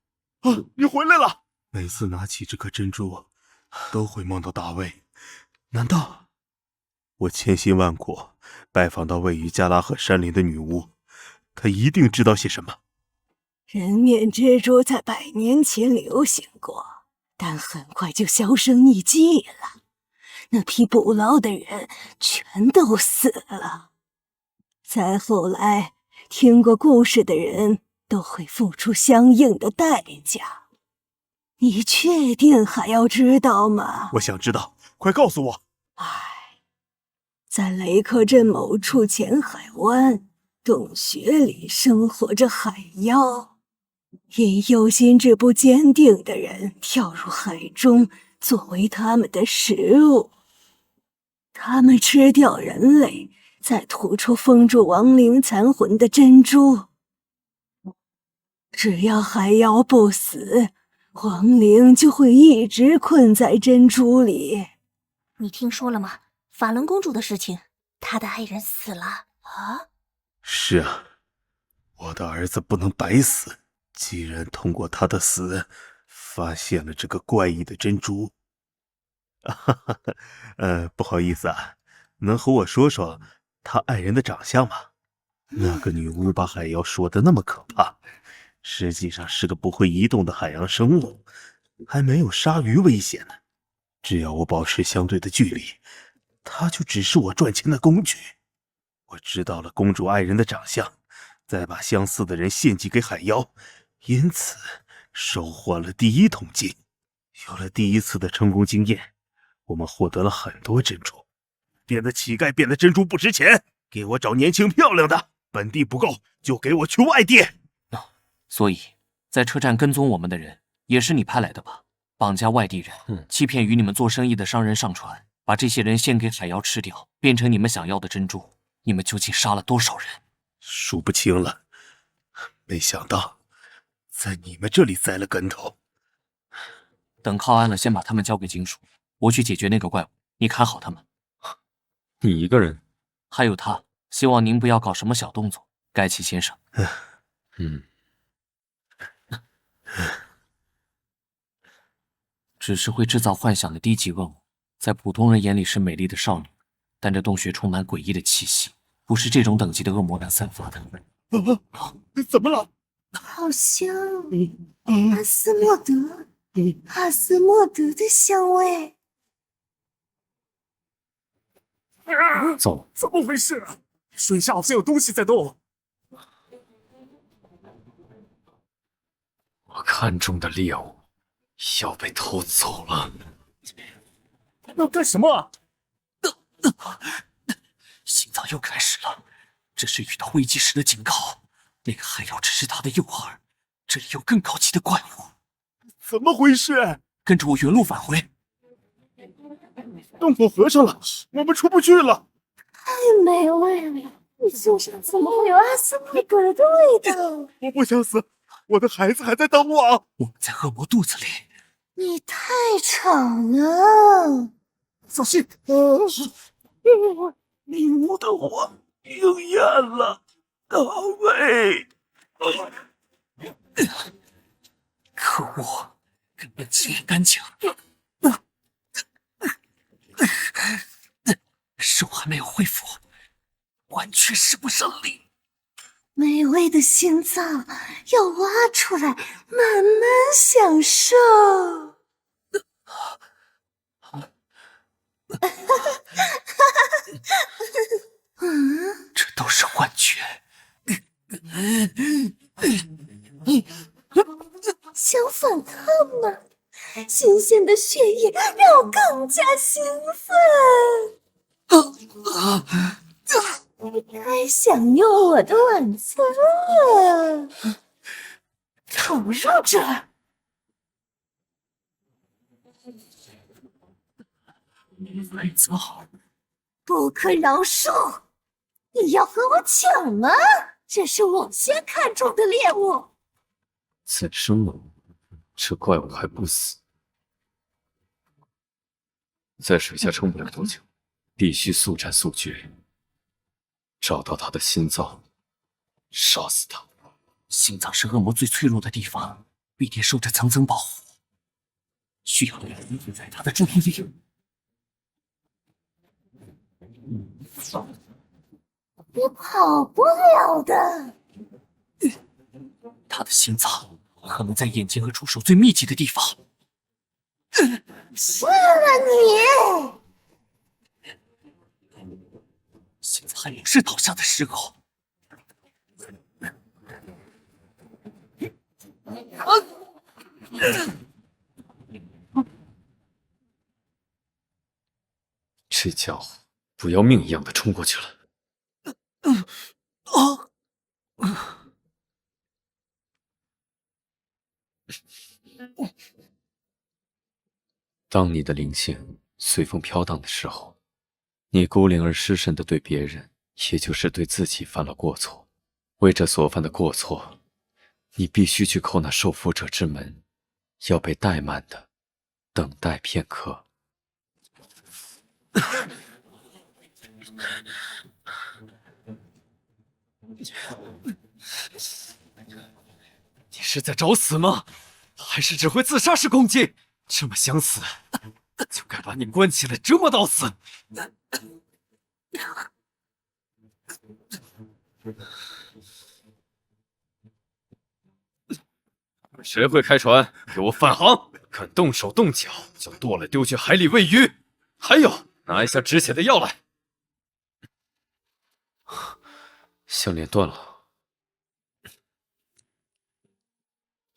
你回来了！每次拿起这颗珍珠，都会梦到大卫。难道我千辛万苦拜访到位于加拉赫山林的女巫，她一定知道些什么？人面蜘蛛在100年前流行过，但很快就销声匿迹了。那批捕捞的人全都死了。再后来，听过故事的人都会付出相应的代价。你确定还要知道吗？我想知道，快告诉我。在雷克镇某处浅海湾洞穴里生活着海妖，引诱心智不坚定的人跳入海中作为他们的食物。他们吃掉人类，再吐出封住亡灵残魂的珍珠。只要海妖不死，亡灵就会一直困在珍珠里。你听说了吗？法伦公主的事情，她的爱人死了啊！是啊，我的儿子不能白死。既然通过他的死发现了这个怪异的珍珠，不好意思啊，能和我说说他爱人的长相吗？那个女巫把海妖说的那么可怕，实际上是个不会移动的海洋生物，还没有鲨鱼危险呢。只要我保持相对的距离，他就只是我赚钱的工具。我知道了公主爱人的长相，再把相似的人献祭给海妖，因此收获了第1桶金。有了第1次的成功经验，我们获得了很多珍珠。变得乞丐变得珍珠不值钱，给我找年轻漂亮的，本地不够就给我去外地。所以在车站跟踪我们的人也是你派来的吧？绑架外地人，欺骗与你们做生意的商人上船，把这些人献给海妖吃掉，变成你们想要的珍珠。你们究竟杀了多少人？数不清了，没想到在你们这里栽了跟头。等靠岸了，先把他们交给警署，我去解决那个怪物，你看好他们。你一个人？还有他，希望您不要搞什么小动作。盖奇先生。只是会制造幻想的低级恶魔，在普通人眼里是美丽的少女，但这洞穴充满诡异的气息，不是这种等级的恶魔敢散发的。怎么了？好像阿斯莫德的香味。走！怎么回事？水下好像有东西在动。我看中的猎物要被偷走了。要干什么？心脏又开始了，这是遇到危机时的警告。那个海妖只是他的诱饵，这里有更高级的怪物。怎么回事？跟着我原路返回。洞口合上了，我们出不去了。太美味了，你身上怎么会有阿斯莫德的味道？我不想死，我的孩子还在等我。我们在恶魔肚子里。你太吵了。小心！女巫的火应验了，大卫。可恶，根本清理干净。手还没有恢复，完全使不上力。美味的心脏要挖出来，慢慢享受。这都是幻觉。想反抗吗？新鲜的血液让我更加兴奋。该享用我的晚餐了，投入着。来走，不可饶恕！你要和我抢吗？这是我先看中的猎物。再生了，这怪物还不死，在水下撑不了多久，必须速战速决，找到他的心脏，杀死他。心脏是恶魔最脆弱的地方，必定受着层层保护，需要依附在他的注意力。你跑不了的。他的心脏可能在眼睛和触手最密集的地方。是了你！现在还不是倒下的时候。这家伙不要命一样的冲过去了。当你的灵性随风飘荡的时候，你孤零而失神的对别人，也就是对自己犯了过错。为这所犯的过错，你必须去叩那受缚者之门，要被怠慢的等待片刻。你是在找死吗？还是只会自杀式攻击？这么想死，就该把你关起来折磨到死。谁会开船？给我返航！敢动手动脚，就剁了丢去海里喂鱼。还有，拿一下止血的药来。项链断了，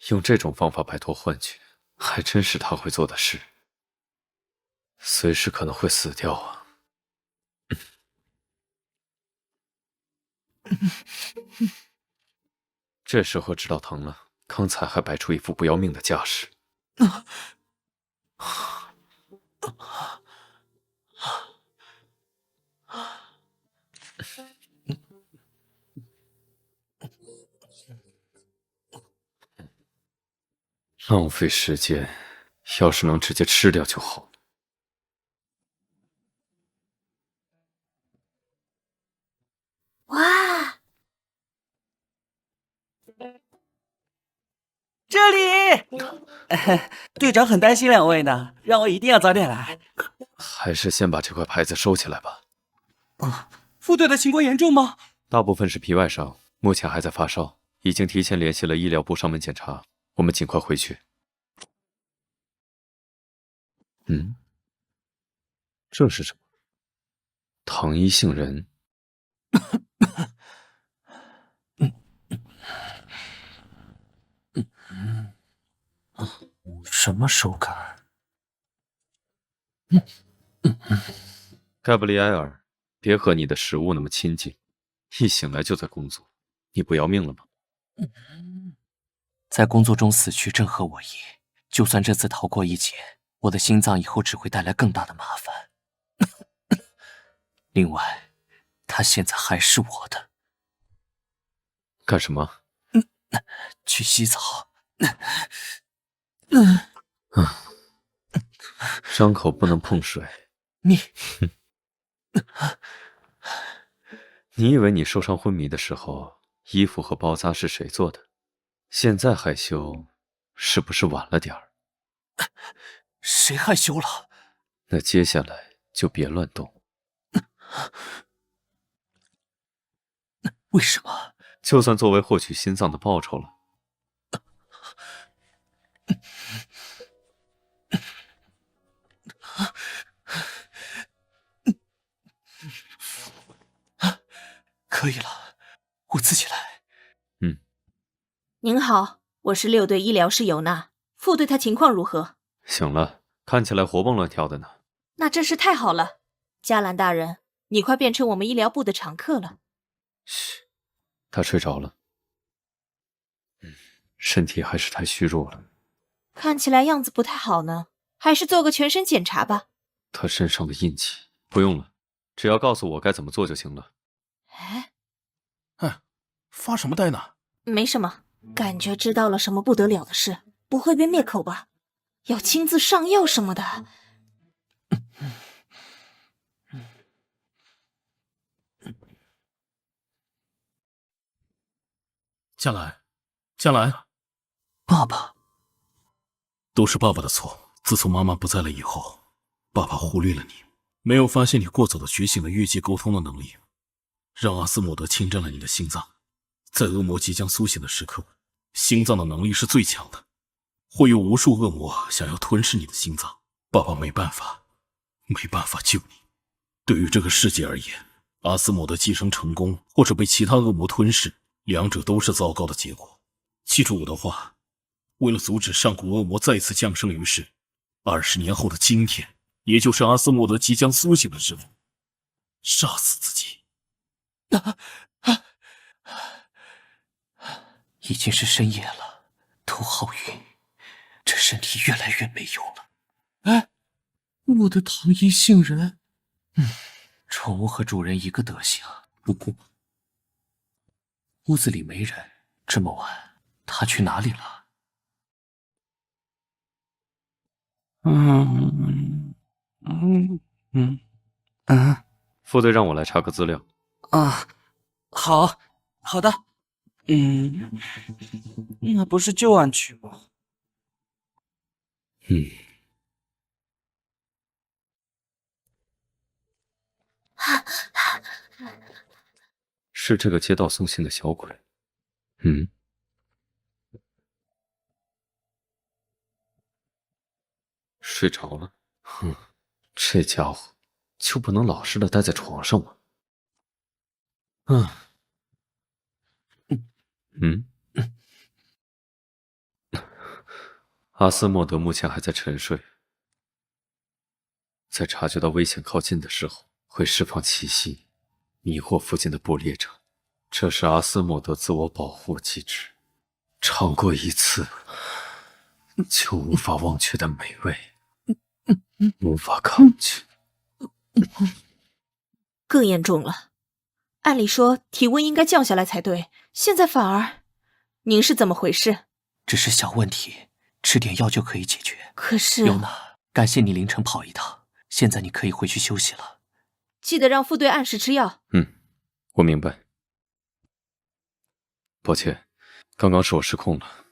用这种方法摆脱幻觉，还真是他会做的事。随时可能会死掉啊！这时候知道疼了，刚才还摆出一副不要命的架势。浪费时间，要是能直接吃掉就好。哇！这里，队长很担心两位呢，让我一定要早点来。还是先把这块牌子收起来吧。副队的情况严重吗？大部分是皮外伤，目前还在发烧，已经提前联系了医疗部上门检查，我们尽快回去。这是什么？糖衣杏仁。什么手感？盖布里埃尔，别和你的食物那么亲近，一醒来就在工作，你不要命了吗？在工作中死去正合我意，就算这次逃过一劫，我的心脏以后只会带来更大的麻烦。另外，它现在还是我的。干什么？去洗澡。伤口不能碰水。你以为你受伤昏迷的时候，衣服和包扎是谁做的？现在害羞，是不是晚了点儿？谁害羞了？那接下来就别乱动。为什么？就算作为获取心脏的报酬了。可以了，我自己来。您好，我是6队医疗师尤娜，副队他情况如何？醒了，看起来活蹦乱跳的呢。那真是太好了，加兰大人，你快变成我们医疗部的常客了。嘘，他睡着了。身体还是太虚弱了。看起来样子不太好呢，还是做个全身检查吧。他身上的印记不用了，只要告诉我该怎么做就行了。哎，发什么呆呢？没什么，感觉知道了什么不得了的事，不会被灭口吧？要亲自上药什么的。佳兰，佳兰，爸爸，都是爸爸的错。自从妈妈不在了以后，爸爸忽略了你，没有发现你过早的觉醒了越界沟通的能力，让阿斯莫德侵占了你的心脏。在恶魔即将苏醒的时刻，心脏的能力是最强的，会有无数恶魔想要吞噬你的心脏。爸爸没办法救你。对于这个世界而言，阿斯莫德寄生成功或者被其他恶魔吞噬，两者都是糟糕的结果。记住我的话，为了阻止上古恶魔再次降生于世，20年后的今天，也就是阿斯莫德即将苏醒的时候，杀死自己。已经是深夜了，头好晕，这身体越来越没用了。哎，我的糖衣杏仁，宠物和主人一个德行。不过屋子里没人，这么晚，他去哪里了？副队让我来查个资料。啊，好的。那不是旧案曲吗？是这个街道送信的小鬼。睡着了。这家伙就不能老实的待在床上吗？阿斯莫德目前还在沉睡，在察觉到危险靠近的时候，会释放气息，迷惑附近的捕猎者。这是阿斯莫德自我保护机制，尝过一次就无法忘却的美味，无法抗拒。更严重了，按理说体温应该降下来才对，现在反而……您是怎么回事？只是小问题，吃点药就可以解决。可是……尤娜，感谢你凌晨跑一趟，现在你可以回去休息了。记得让副队按时吃药。我明白。抱歉，刚刚是我失控了。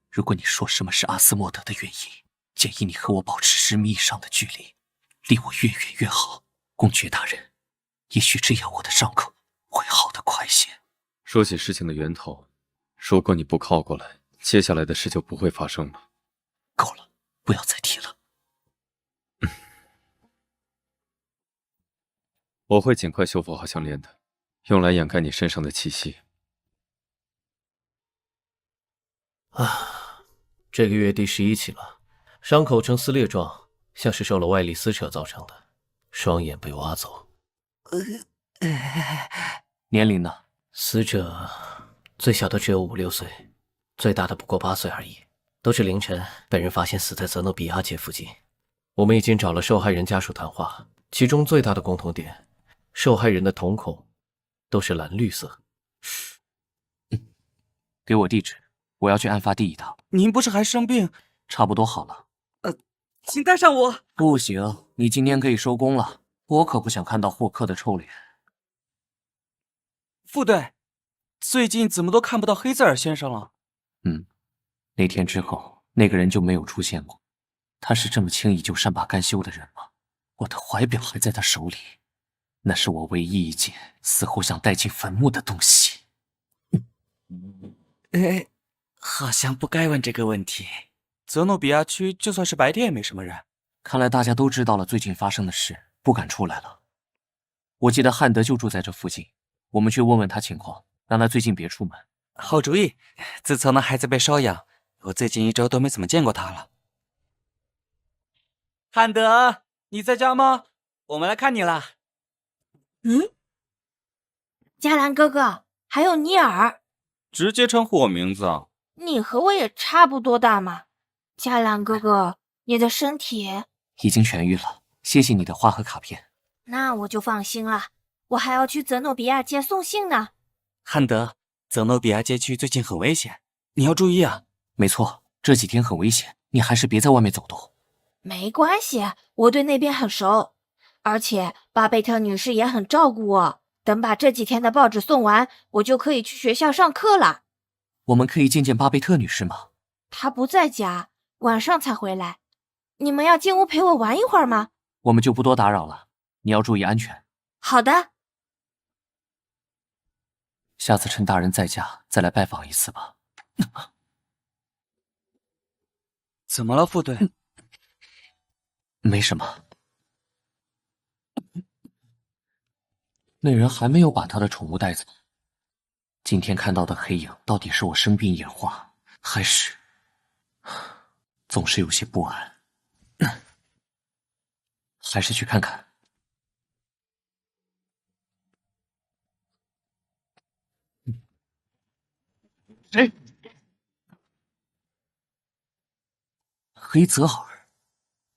如果你说什么是阿斯莫德的原因，建议你和我保持10米以上的距离，离我越远越好。公爵大人，也许这样我的伤口会好得快些。说起事情的源头，如果你不靠过来，接下来的事就不会发生了。够了，不要再提了。我会尽快修复好项链的，用来掩盖你身上的气息。这个月第11起了，伤口呈撕裂状，像是受了外力撕扯造成的，双眼被挖走。年龄呢？死者最小的只有5、6岁，最大的不过8岁而已。都是凌晨被人发现死在泽诺比亚街附近。我们已经找了受害人家属谈话，其中最大的共同点，受害人的瞳孔都是蓝绿色。给我地址，我要去案发地一趟。您不是还生病？差不多好了。请带上我。不行，你今天可以收工了，我可不想看到霍克的臭脸。副队，最近怎么都看不到黑泽尔先生了？那天之后，那个人就没有出现过。他是这么轻易就善罢甘休的人吗？我的怀表还在他手里，那是我唯一一件死后想带进坟墓的东西。好像不该问这个问题。泽诺比亚区就算是白天也没什么人。看来大家都知道了最近发生的事，不敢出来了。我记得汉德就住在这附近，我们去问问他情况，让他最近别出门。好主意！自从那孩子被收养，我最近1周都没怎么见过他了。汉德，你在家吗？我们来看你了。加兰哥哥，还有尼尔，直接称呼我名字啊？你和我也差不多大嘛。加兰哥哥，你的身体已经痊愈了，谢谢你的花和卡片。那我就放心了。我还要去泽诺比亚街送信呢。汉德，泽诺比亚街区最近很危险，你要注意啊。没错，这几天很危险，你还是别在外面走动。没关系，我对那边很熟，而且巴贝特女士也很照顾我。等把这几天的报纸送完，我就可以去学校上课了。我们可以见见巴贝特女士吗？她不在家，晚上才回来。你们要进屋陪我玩一会儿吗？我们就不多打扰了，你要注意安全。好的。下次趁大人在家再来拜访一次吧。怎么了，副队？没什么。那人还没有把他的宠物带走。今天看到的黑影，到底是我生病演化，还是……总是有些不安。还是去看看。谁？黑泽尔。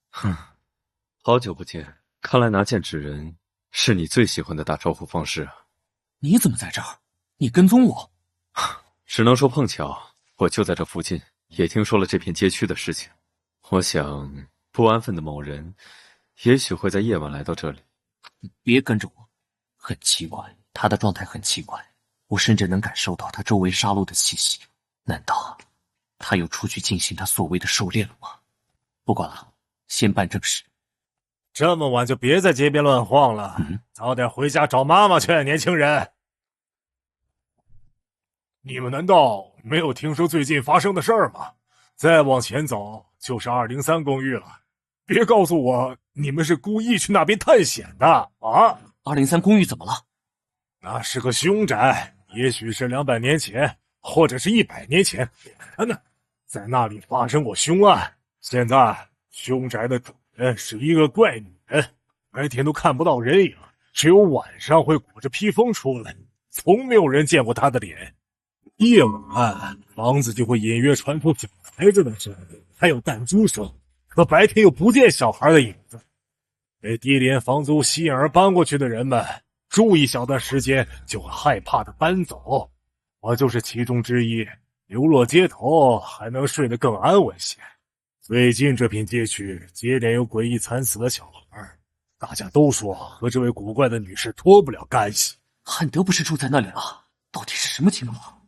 哼，好久不见，看来拿剑指人是你最喜欢的打招呼方式啊！你怎么在这儿？你跟踪我？只能说碰巧，我就在这附近，也听说了这片街区的事情。我想，不安分的某人，也许会在夜晚来到这里。别跟着我，很奇怪，他的状态很奇怪，我甚至能感受到他周围杀戮的气息。难道他又出去进行他所谓的狩猎了吗？不管了，先办正事。这么晚就别在街边乱晃了，早点回家找妈妈去，年轻人。你们难道没有听说最近发生的事儿吗？再往前走就是203公寓了。别告诉我你们是故意去那边探险的啊！203公寓怎么了？那是个凶宅，也许是200年前，或者是100年前，看呢，在那里发生过凶案。现在凶宅的主人是一个怪女人，白天都看不到人影，只有晚上会裹着披风出来，从没有人见过她的脸。夜晚房子就会隐约传出小孩子的声音，还有弹珠声，可白天又不见小孩的影子。被低廉房租吸引而搬过去的人们，住一小段时间就会害怕的搬走。我就是其中之一，流落街头还能睡得更安稳些。最近这片街区接连有诡异惨死的小孩，大家都说和这位古怪的女士脱不了干系。汉德不是住在那里吗？到底是什么情况？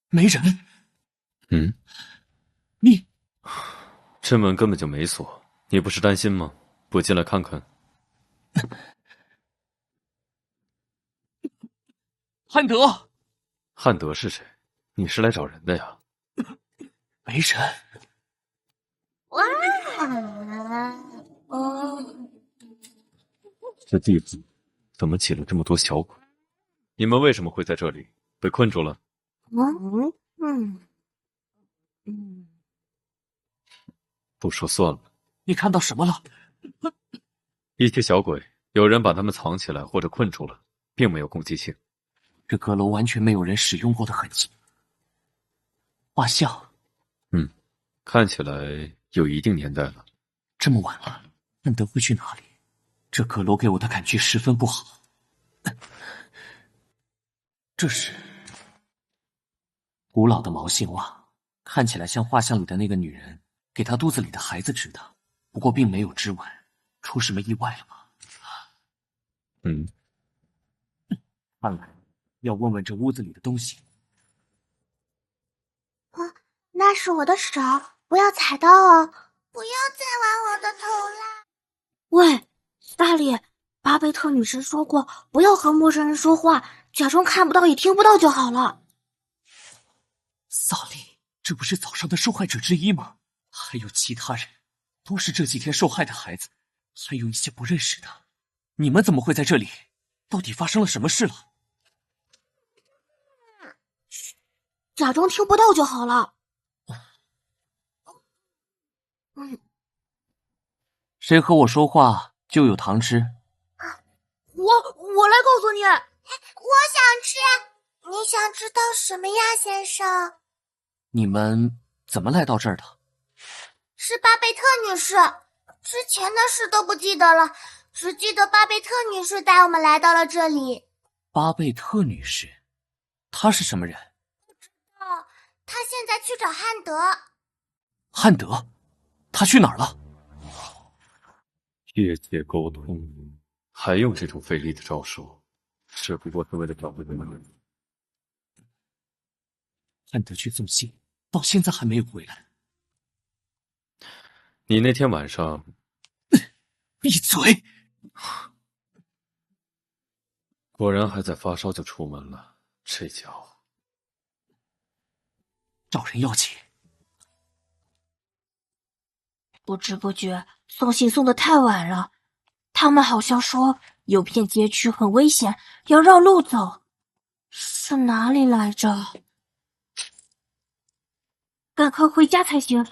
没人。你这门根本就没锁，你不是担心吗？不进来看看？汉德，汉德是谁？你是来找人的呀？没人。哇！这地方怎么起了这么多小鬼？你们为什么会在这里？被困住了？不说算了。你看到什么了？一些小鬼，有人把他们藏起来或者困住了，并没有攻击性。这阁楼完全没有人使用过的痕迹。画像，看起来有一定年代了。这么晚了，汉德会去哪里？这阁楼给我的感觉十分不好。这是古老的毛线袜，看起来像画像里的那个女人给她肚子里的孩子织的，不过并没有织完。出什么意外了吗？看来要问问这屋子里的东西。那是我的手，不要踩到哦！不要再玩我的头啦！喂，萨莉，巴贝特女士说过，不要和陌生人说话，假装看不到也听不到就好了。萨莉，这不是早上的受害者之一吗？还有其他人，都是这几天受害的孩子，还有一些不认识的。你们怎么会在这里？到底发生了什么事了？假装听不到就好了。谁和我说话就有糖吃。我来告诉你。我想吃。你想知道什么呀，先生？你们怎么来到这儿的？是巴贝特女士，之前的事都不记得了，只记得巴贝特女士带我们来到了这里。巴贝特女士，她是什么人？哦，她现在去找汉德。汉德？他去哪儿了？业界沟通，还用这种费力的招数，只不过是为了找回你们。汉德去送信，到现在还没有回来。你那天晚上……闭嘴！果然还在发烧就出门了，这家伙找人要钱。不知不觉送信送得太晚了，他们好像说有片街区很危险，要绕路走。是哪里来着？赶快回家才行。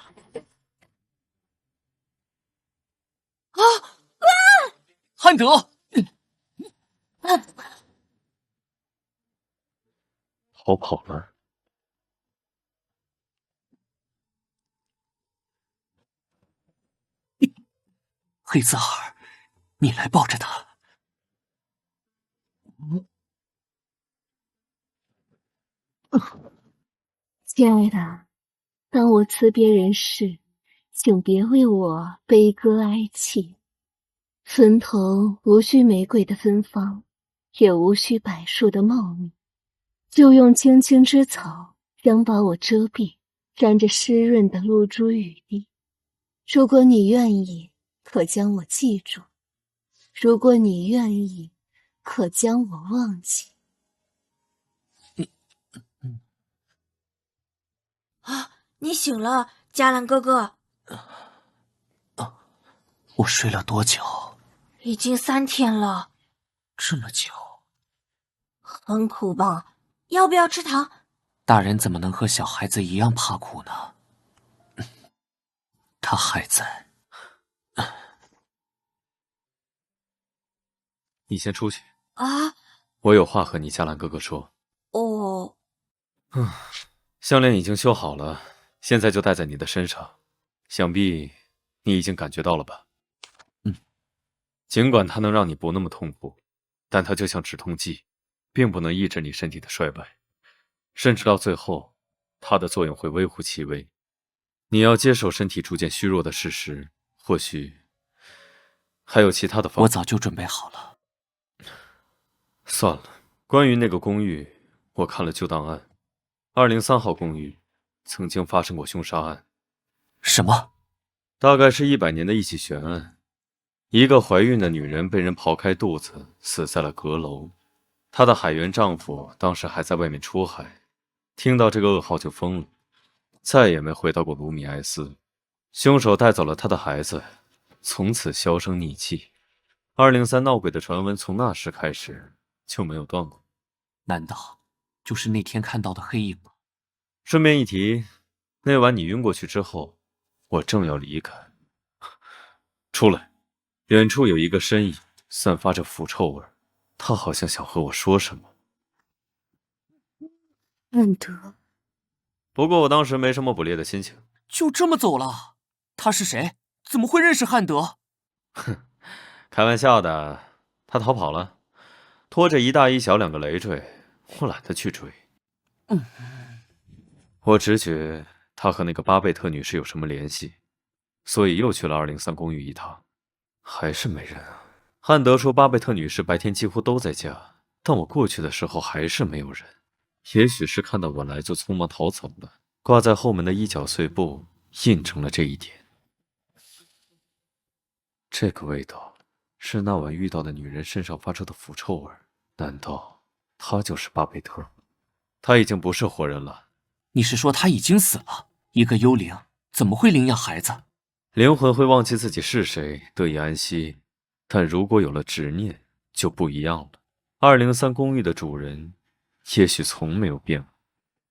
汉德！逃跑了。黑泽尔，你来抱着他。亲爱的，当我辞别人时，请别为我悲歌哀泣。村头无需玫瑰的芬芳，也无需柏树的茂密，就用青青之草将把我遮蔽，沾着湿润的露珠雨滴。如果你愿意，可将我记住；如果你愿意，可将我忘记。你醒了，加兰哥哥。我睡了多久？已经3天了。这么久？很苦吧？要不要吃糖？大人怎么能和小孩子一样怕苦呢？他还在。你先出去啊！我有话和你加兰哥哥说。哦。项链已经修好了，现在就戴在你的身上，想必你已经感觉到了吧？尽管它能让你不那么痛苦，但它就像止痛剂，并不能抑制你身体的衰败，甚至到最后，它的作用会微乎其微。你要接受身体逐渐虚弱的事实，或许还有其他的方法。我早就准备好了。算了，关于那个公寓，我看了旧档案，203号公寓曾经发生过凶杀案。什么？大概是100年的一起悬案。一个怀孕的女人被人刨开肚子，死在了阁楼。她的海员丈夫当时还在外面出海，听到这个噩耗就疯了，再也没回到过卢米埃斯。凶手带走了她的孩子，从此销声匿迹。203闹鬼的传闻从那时开始就没有断过。难道就是那天看到的黑影吗？顺便一提，那晚你晕过去之后，我正要离开，出来，远处有一个身影，散发着腐臭味，他好像想和我说什么。汉德，不过我当时没什么捕猎的心情。就这么走了？他是谁？怎么会认识汉德？哼，开玩笑的，他逃跑了，拖着一大一小2个累赘，我懒得去追。我只觉他和那个巴贝特女士有什么联系，所以又去了203公寓一趟，还是没人啊。汉德说巴贝特女士白天几乎都在家，但我过去的时候还是没有人。也许是看到我来就匆忙逃走了，挂在后门的衣角碎布印证了这一点。这个味道是那晚遇到的女人身上发出的腐臭味，难道她就是巴贝特？她已经不是活人了。你是说他已经死了？一个幽灵怎么会领养孩子？灵魂会忘记自己是谁，得以安息。但如果有了执念，就不一样了。203公寓的主人，也许从没有变过。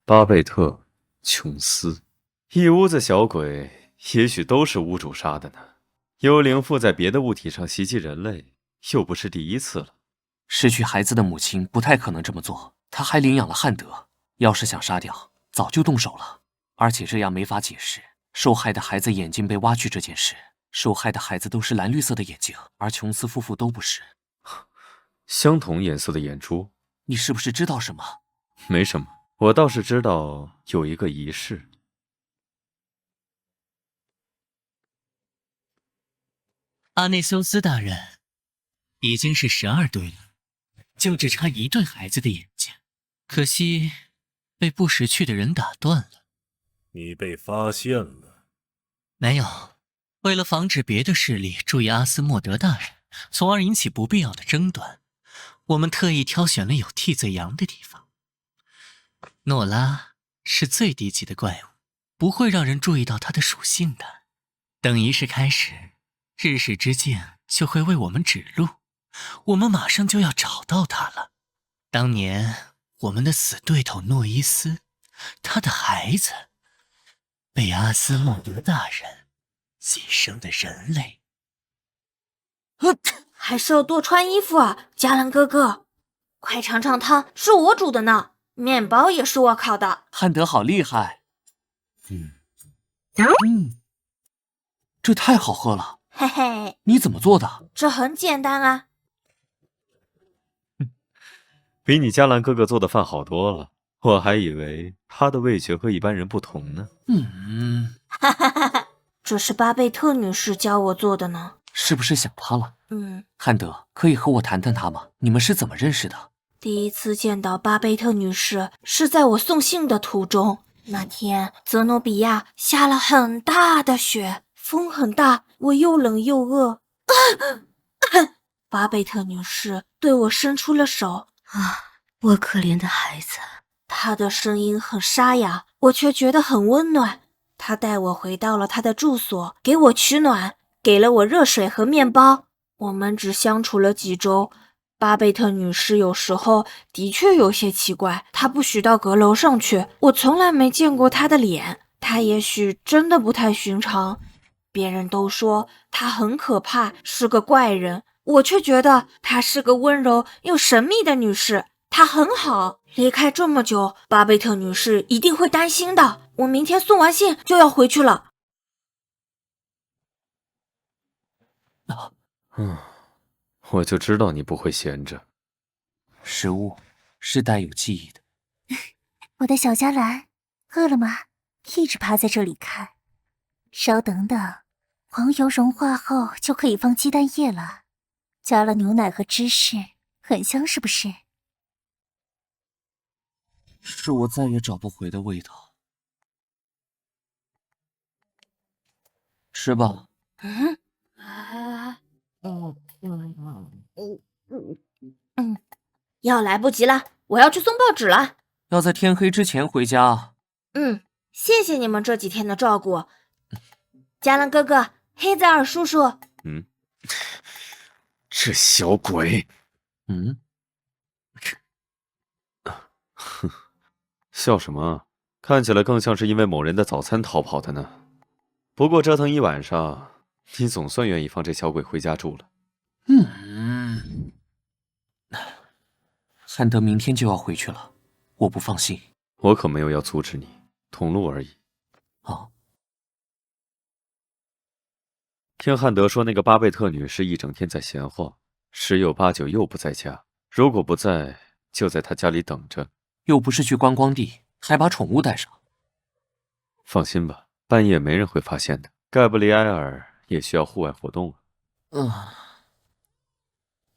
巴贝特·琼斯，一屋子小鬼，也许都是屋主杀的呢。幽灵附在别的物体上袭击人类，又不是第一次了。失去孩子的母亲不太可能这么做，她还领养了汉德，要是想杀掉，早就动手了。而且这样没法解释受害的孩子眼睛被挖去这件事。受害的孩子都是蓝绿色的眼睛，而琼斯夫妇都不是。相同颜色的眼珠？你是不是知道什么？没什么，我倒是知道有一个仪式。阿内修斯大人，已经是12对了，就只差1对孩子的眼睛，可惜被不识趣的人打断了。你被发现了？没有。为了防止别的势力注意阿斯莫德大人，从而引起不必要的争端，我们特意挑选了有替罪羊的地方。诺拉是最低级的怪物，不会让人注意到它的属性的。等仪式开始，日使之剑就会为我们指路，我们马上就要找到它了。当年我们的死对头诺伊斯，他的孩子被阿斯莫德大人寄生的人类。还是要多穿衣服啊，加兰哥哥。快尝尝汤，是我煮的呢，面包也是我烤的。汉德好厉害。这太好喝了。嘿嘿，你怎么做的？这很简单啊。比你加兰哥哥做的饭好多了，我还以为他的味觉和一般人不同呢。哈哈哈哈，这是巴贝特女士教我做的呢。是不是想他了？汉德，可以和我谈谈他吗？你们是怎么认识的？第一次见到巴贝特女士是在我送信的途中。那天泽诺比亚下了很大的雪，风很大，我又冷又饿。巴贝特女士对我伸出了手。我可怜的孩子。她的声音很沙哑，我却觉得很温暖。她带我回到了她的住所，给我取暖，给了我热水和面包。我们只相处了几周。巴贝特女士有时候的确有些奇怪，她不许到阁楼上去，我从来没见过她的脸，她也许真的不太寻常。别人都说她很可怕，是个怪人，我却觉得她是个温柔又神秘的女士。她很好，离开这么久，巴贝特女士一定会担心的。我明天送完信就要回去了。我就知道你不会闲着。食物是带有记忆的。我的小加兰，饿了吗？一直趴在这里看。稍等等，黄油融化后就可以放鸡蛋液了，加了牛奶和芝士，很香是不是？是我再也找不回的味道。吃吧。要来不及了，我要去送报纸了。要在天黑之前回家。谢谢你们这几天的照顾。加兰哥哥，黑泽尔叔叔。这小鬼。笑什么？看起来更像是因为某人的早餐逃跑的呢。不过折腾一晚上，你总算愿意放这小鬼回家住了。汉德明天就要回去了，我不放心。我可没有要阻止你，同路而已。听汉德说，那个巴贝特女士一整天在闲晃，10有8九又不在家。如果不在，就在她家里等着。又不是去观光地，还把宠物带上。放心吧，半夜没人会发现的。盖布里埃尔也需要户外活动啊。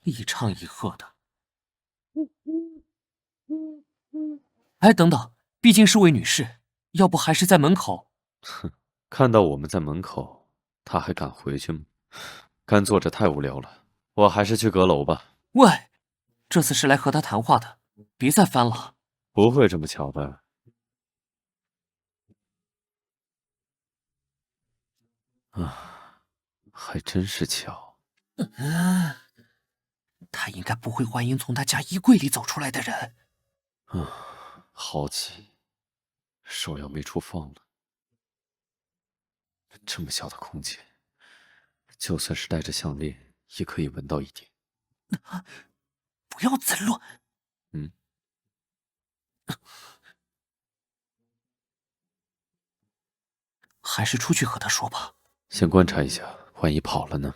一唱一和的。哎，等等，毕竟是位女士，要不还是在门口。看到我们在门口，她还敢回去吗？干坐着太无聊了，我还是去阁楼吧。喂，这次是来和他谈话的，别再翻了。不会这么巧的。还真是巧。他应该不会欢迎从他家衣柜里走出来的人。好奇，手要没处放了。这么小的空间，就算是戴着项链，也可以闻到一点。不要再乱。还是出去和他说吧。先观察一下，万一跑了呢？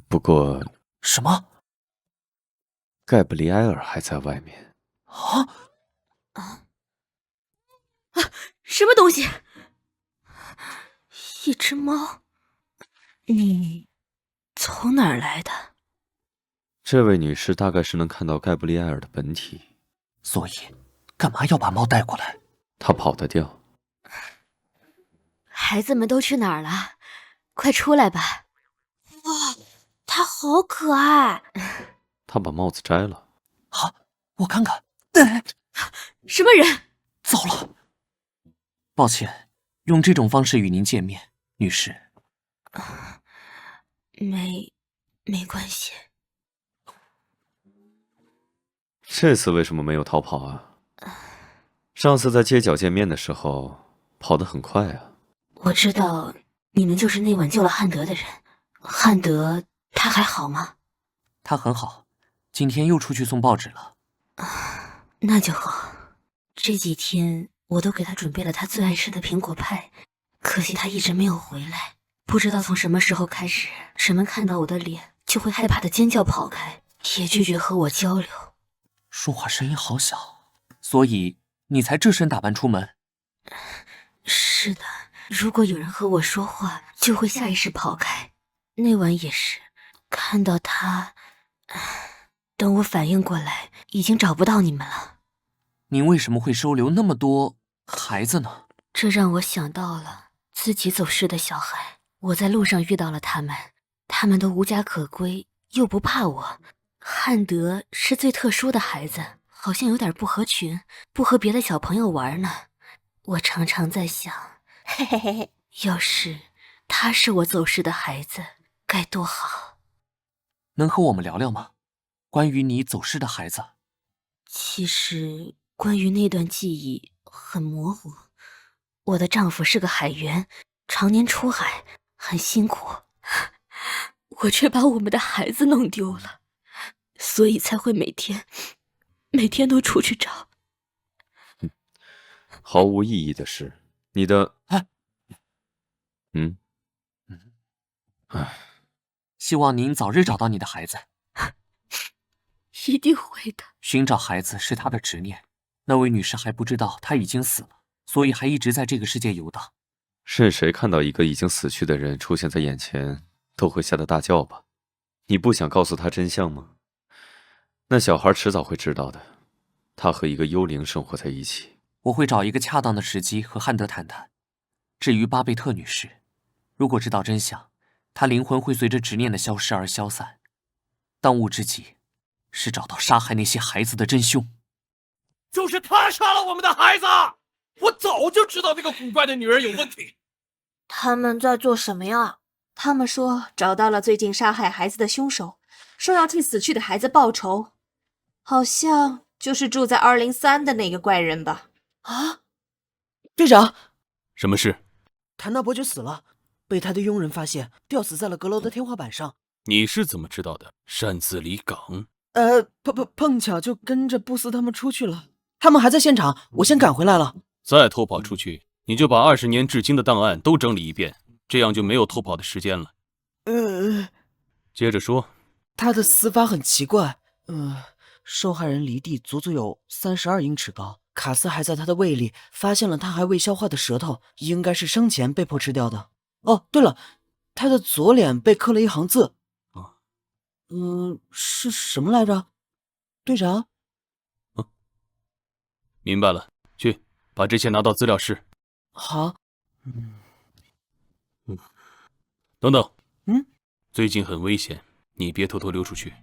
不过……什么？盖布里埃尔还在外面。什么东西？一只猫？你从哪儿来的？这位女士大概是能看到盖布里埃尔的本体，所以干嘛要把猫带过来？她跑得掉。孩子们都去哪儿了？快出来吧！哇，它好可爱！她把帽子摘了。好，我看看。什么人？糟了！抱歉，用这种方式与您见面，女士。没关系。这次为什么没有逃跑啊？上次在街角见面的时候，跑得很快啊。我知道你们就是那晚救了汉德的人。汉德他还好吗？他很好，今天又出去送报纸了。那就好。这几天我都给他准备了他最爱吃的苹果派，可惜他一直没有回来。不知道从什么时候开始，人们看到我的脸就会害怕的尖叫跑开，也拒绝和我交流。说话声音好小，所以你才这身打扮出门？是的，如果有人和我说话，就会下意识跑开。那晚也是，看到他，等我反应过来，已经找不到你们了。您为什么会收留那么多孩子呢？这让我想到了自己走失的小孩。我在路上遇到了他们，他们都无家可归，又不怕我。汉德是最特殊的孩子，好像有点不合群，不和别的小朋友玩呢。我常常在想，嘿嘿嘿嘿，要是他是我走失的孩子，该多好。能和我们聊聊吗？关于你走失的孩子。其实关于那段记忆很模糊。我的丈夫是个海员，常年出海，很辛苦，我却把我们的孩子弄丢了，所以才会每天都出去找。毫无意义的是，你的……希望您早日找到你的孩子。一定会的。寻找孩子是他的执念。那位女士还不知道他已经死了，所以还一直在这个世界游荡。是谁看到一个已经死去的人出现在眼前，都会吓得大叫吧？你不想告诉他真相吗？那小孩迟早会知道的。他和一个幽灵生活在一起。我会找一个恰当的时机和汉德谈谈。至于巴贝特女士，如果知道真相，她灵魂会随着执念的消失而消散。当务之急是找到杀害那些孩子的真凶。就是他杀了我们的孩子！我早就知道那个古怪的女人有问题。他们在做什么呀？他们说找到了最近杀害孩子的凶手，说要替死去的孩子报仇，好像就是住在203的那个怪人吧？啊，队长，什么事？谭纳伯爵死了，被他的佣人发现，吊死在了阁楼的天花板上。你是怎么知道的？擅自离港？碰巧就跟着布斯他们出去了，他们还在现场，我先赶回来了。再偷跑出去，你就把20年至今的档案都整理一遍，这样就没有偷跑的时间了。接着说。他的死法很奇怪，受害人离地足足有32英尺高，卡斯还在他的胃里发现了他还未消化的舌头，应该是生前被迫吃掉的。哦，对了，他的左脸被刻了一行字。是什么来着？队长？明白了，去把这些拿到资料室。好。等等。最近很危险，你别偷偷溜出去。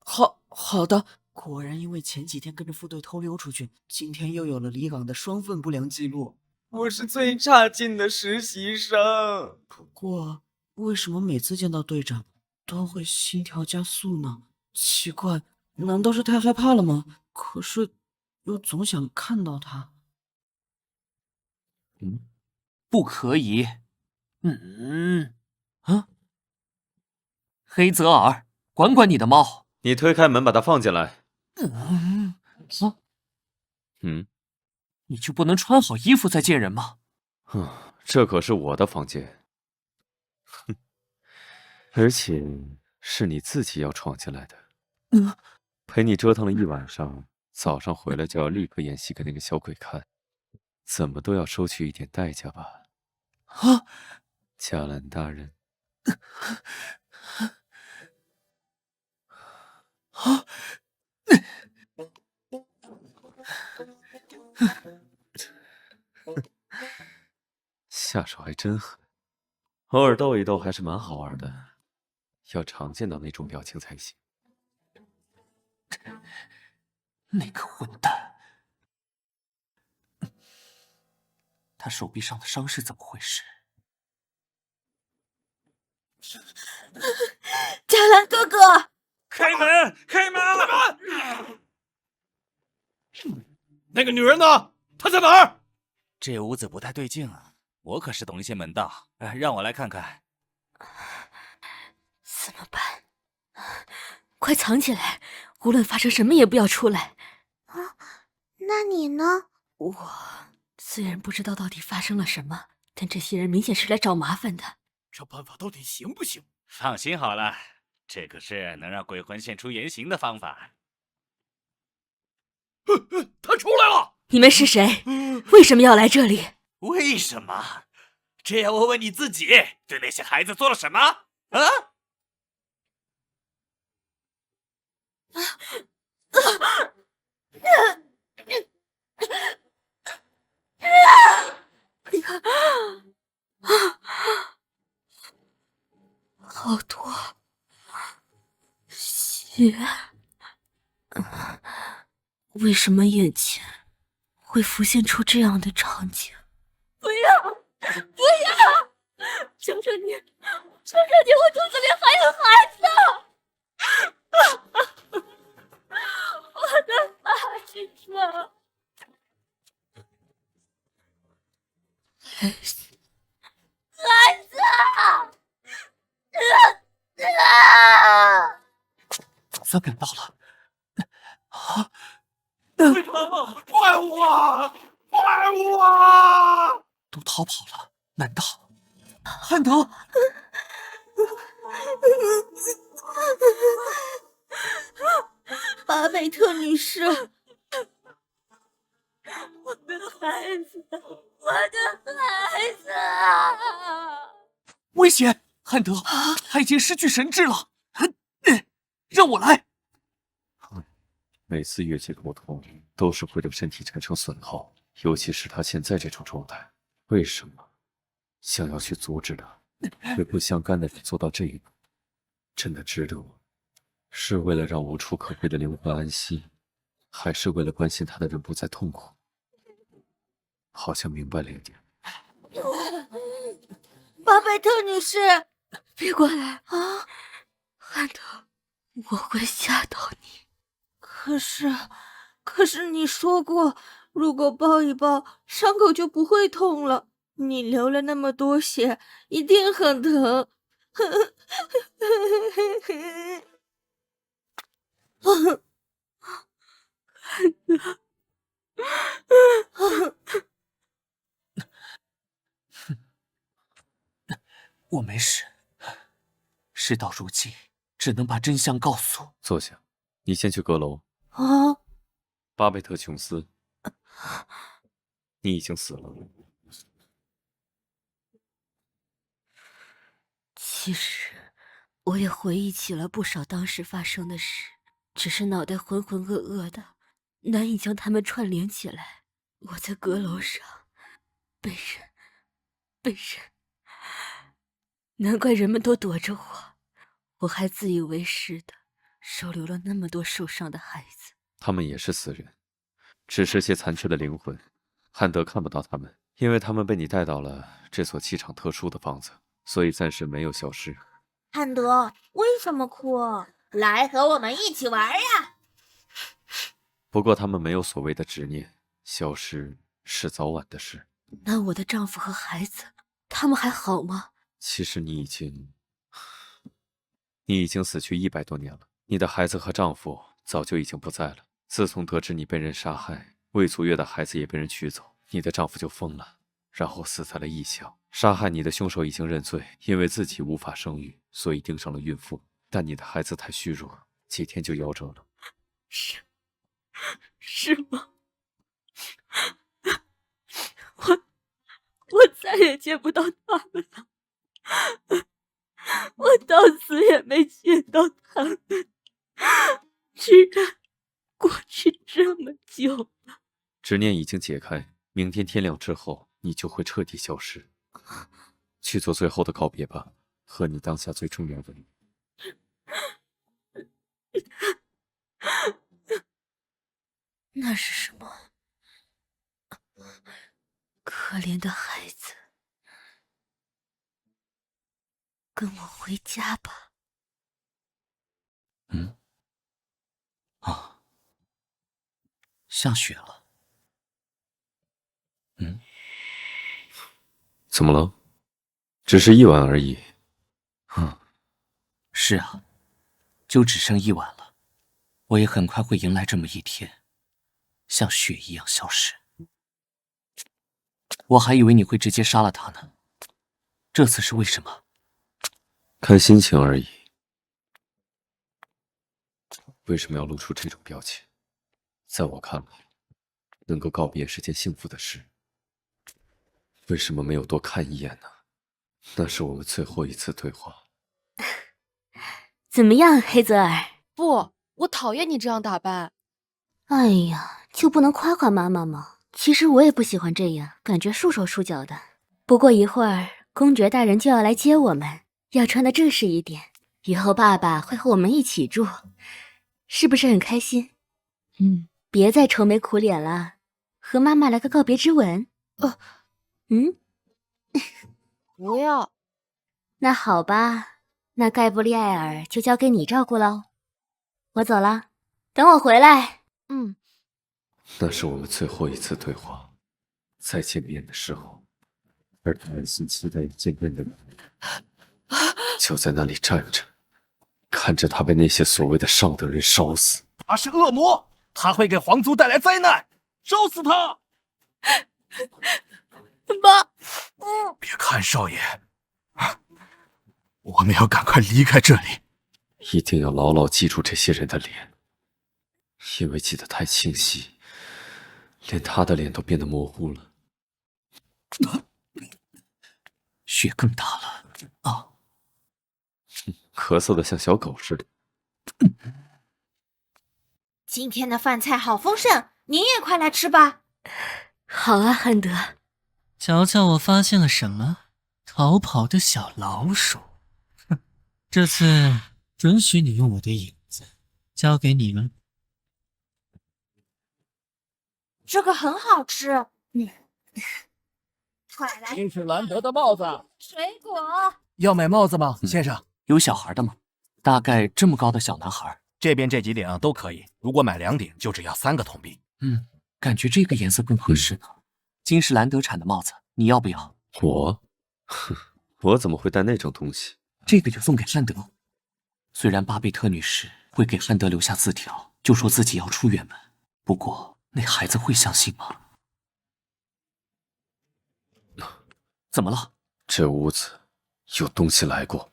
好的。果然因为前几天跟着副队偷溜出去，今天又有了离港的双份不良记录。我是最差劲的实习生。不过为什么每次见到队长都会心跳加速呢？奇怪，难道是太害怕了吗？可是又总想看到他。不可以。黑泽尔，管管你的猫。你推开门，把它放进来。你就不能穿好衣服再见人吗？这可是我的房间。哼，而且是你自己要闯进来的。陪你折腾了一晚上，早上回来就要立刻演戏给那个小鬼看，怎么都要收取一点代价吧？加兰大人。下手还真狠，偶尔斗一斗还是蛮好玩的，要常见到那种表情才行。那个混蛋，他手臂上的伤是怎么回事？加兰哥哥，开门！开门！那个女人呢？她在哪儿？这屋子不太对劲啊，我可是懂一些门道，让我来看看。怎么办？快藏起来，无论发生什么也不要出来。那你呢？我虽然不知道到底发生了什么，但这些人明显是来找麻烦的。这办法到底行不行？放心好了，这可是能让鬼魂现出原形的方法。他出来了！你们是谁？为什么要来这里？为什么？这要问问你自己，对那些孩子做了什么？好多血，为什么眼前会浮现出这样的场景？不要，不要！求求你，求求你，我肚子里还有孩子！我的孩子！孩子！总算赶到了！快我！快我！都逃跑了，难道汉德？巴贝特女士，我的孩子，我的孩子啊！危险！汉德，他已经失去神智了。让我来。每次越界沟通都是会对身体产生损耗，尤其是他现在这种状态。为什么想要去阻止他，为不相干的人做到这一步，真的值得吗？是为了让无处可归的灵魂安息，还是为了关心他的人不再痛苦？好像明白了一点。巴贝特女士，别过来啊！汉德，我会吓到你。可是你说过，如果抱一抱，伤口就不会痛了。你流了那么多血，一定很疼。我没事。事到如今，只能把真相告诉。坐下，你先去阁楼。巴贝特·琼斯，你已经死了。其实，我也回忆起了不少当时发生的事，只是脑袋浑浑噩噩的，难以将它们串联起来。我在阁楼上，被人，难怪人们都躲着我，我还自以为是的收留了那么多受伤的孩子。他们也是死人，只是些残缺的灵魂。汉德看不到他们，因为他们被你带到了这所气场特殊的房子。所以暂时没有消失。汉德，为什么哭？来和我们一起玩呀！不过他们没有所谓的执念，消失是早晚的事。那我的丈夫和孩子，他们还好吗？其实你已经死去100多年了，你的孩子和丈夫早就已经不在了。自从得知你被人杀害，未足月的孩子也被人取走，你的丈夫就疯了，然后死在了异乡。杀害你的凶手已经认罪，因为自己无法生育，所以盯上了孕妇。但你的孩子太虚弱，几天就夭折了。是吗？我再也见不到他们了，我到死也没见到他们，居然过去这么久了。执念已经解开，明天天亮之后，你就会彻底消失。去做最后的告别吧，和你当下最重要的人。那是什么？可怜的孩子，跟我回家吧。下雪了。怎么了？只是一晚而已。是啊，就只剩1晚了。我也很快会迎来这么一天，像雪一样消失。我还以为你会直接杀了他呢，这次是为什么？看心情而已。为什么要露出这种表情？在我看来，能够告别是件幸福的事。为什么没有多看一眼呢？那是我们最后一次对话。怎么样，黑泽尔？不，我讨厌你这样打扮。哎呀，就不能夸夸妈妈吗？其实我也不喜欢这样，感觉束手束脚的。不过一会儿公爵大人就要来接我们，要穿得正式一点。以后爸爸会和我们一起住，是不是很开心？别再愁眉苦脸了，和妈妈来个告别之吻。不要。那好吧，那盖布利埃尔就交给你照顾喽。我走了，等我回来。那是我们最后一次对话，再见面的时候，而满心期待见面的人，就在那里站着，看着他被那些所谓的上等人烧死。他是恶魔，他会给皇族带来灾难，烧死他！妈，别看少爷，我们要赶快离开这里。一定要牢牢记住这些人的脸，因为记得太清晰，连他的脸都变得模糊了。雪更大了啊！咳嗽的像小狗似的。今天的饭菜好丰盛，你也快来吃吧。好啊，汉德。瞧瞧我发现了什么？逃跑的小老鼠。哼，这次准许你用我的影子，交给你了。这个很好吃。快来！金士兰德的帽子，水果。要买帽子吗，先生？有小孩的吗？大概这么高的小男孩。这边这几顶都可以，如果买2顶就只要3个铜币。感觉这个颜色更合适呢。金士兰德产的帽子，你要不要？我怎么会戴那种东西？这个就送给汉德。虽然巴贝特女士会给汉德留下字条，就说自己要出远门，不过那孩子会相信吗？怎么了？这屋子有东西来过。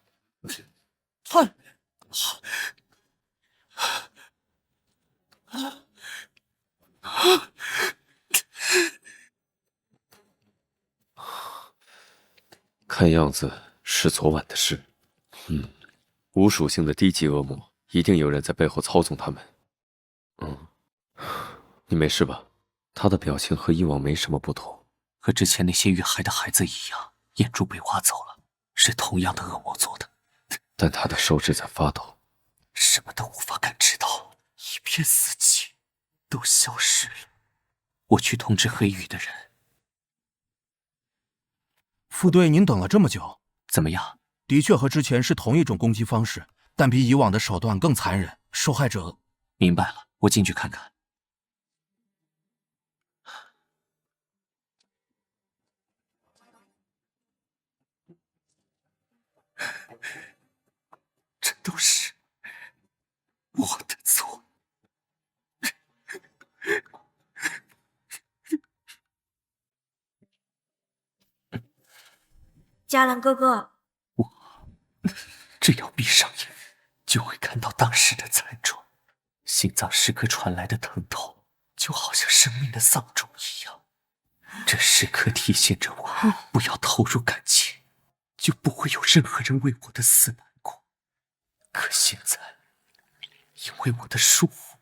看样子是昨晚的事。无属性的低级恶魔，一定有人在背后操纵他们。你没事吧？他的表情和以往没什么不同，和之前那些遇害的孩子一样，眼珠被挖走了，是同样的恶魔做的。但他的手指在发抖，什么都无法感知到，一片死寂，都消失了。我去通知黑羽的人。副队，您等了这么久，怎么样？的确和之前是同一种攻击方式，但比以往的手段更残忍。受害者……明白了，我进去看看。这都是我的错。嘉兰哥哥，只要闭上眼，就会看到当时的惨状，心脏时刻传来的疼痛，就好像生命的丧钟一样。这时刻提醒着我不要投入感情，就不会有任何人为我的死难过。可现在，因为我的疏忽，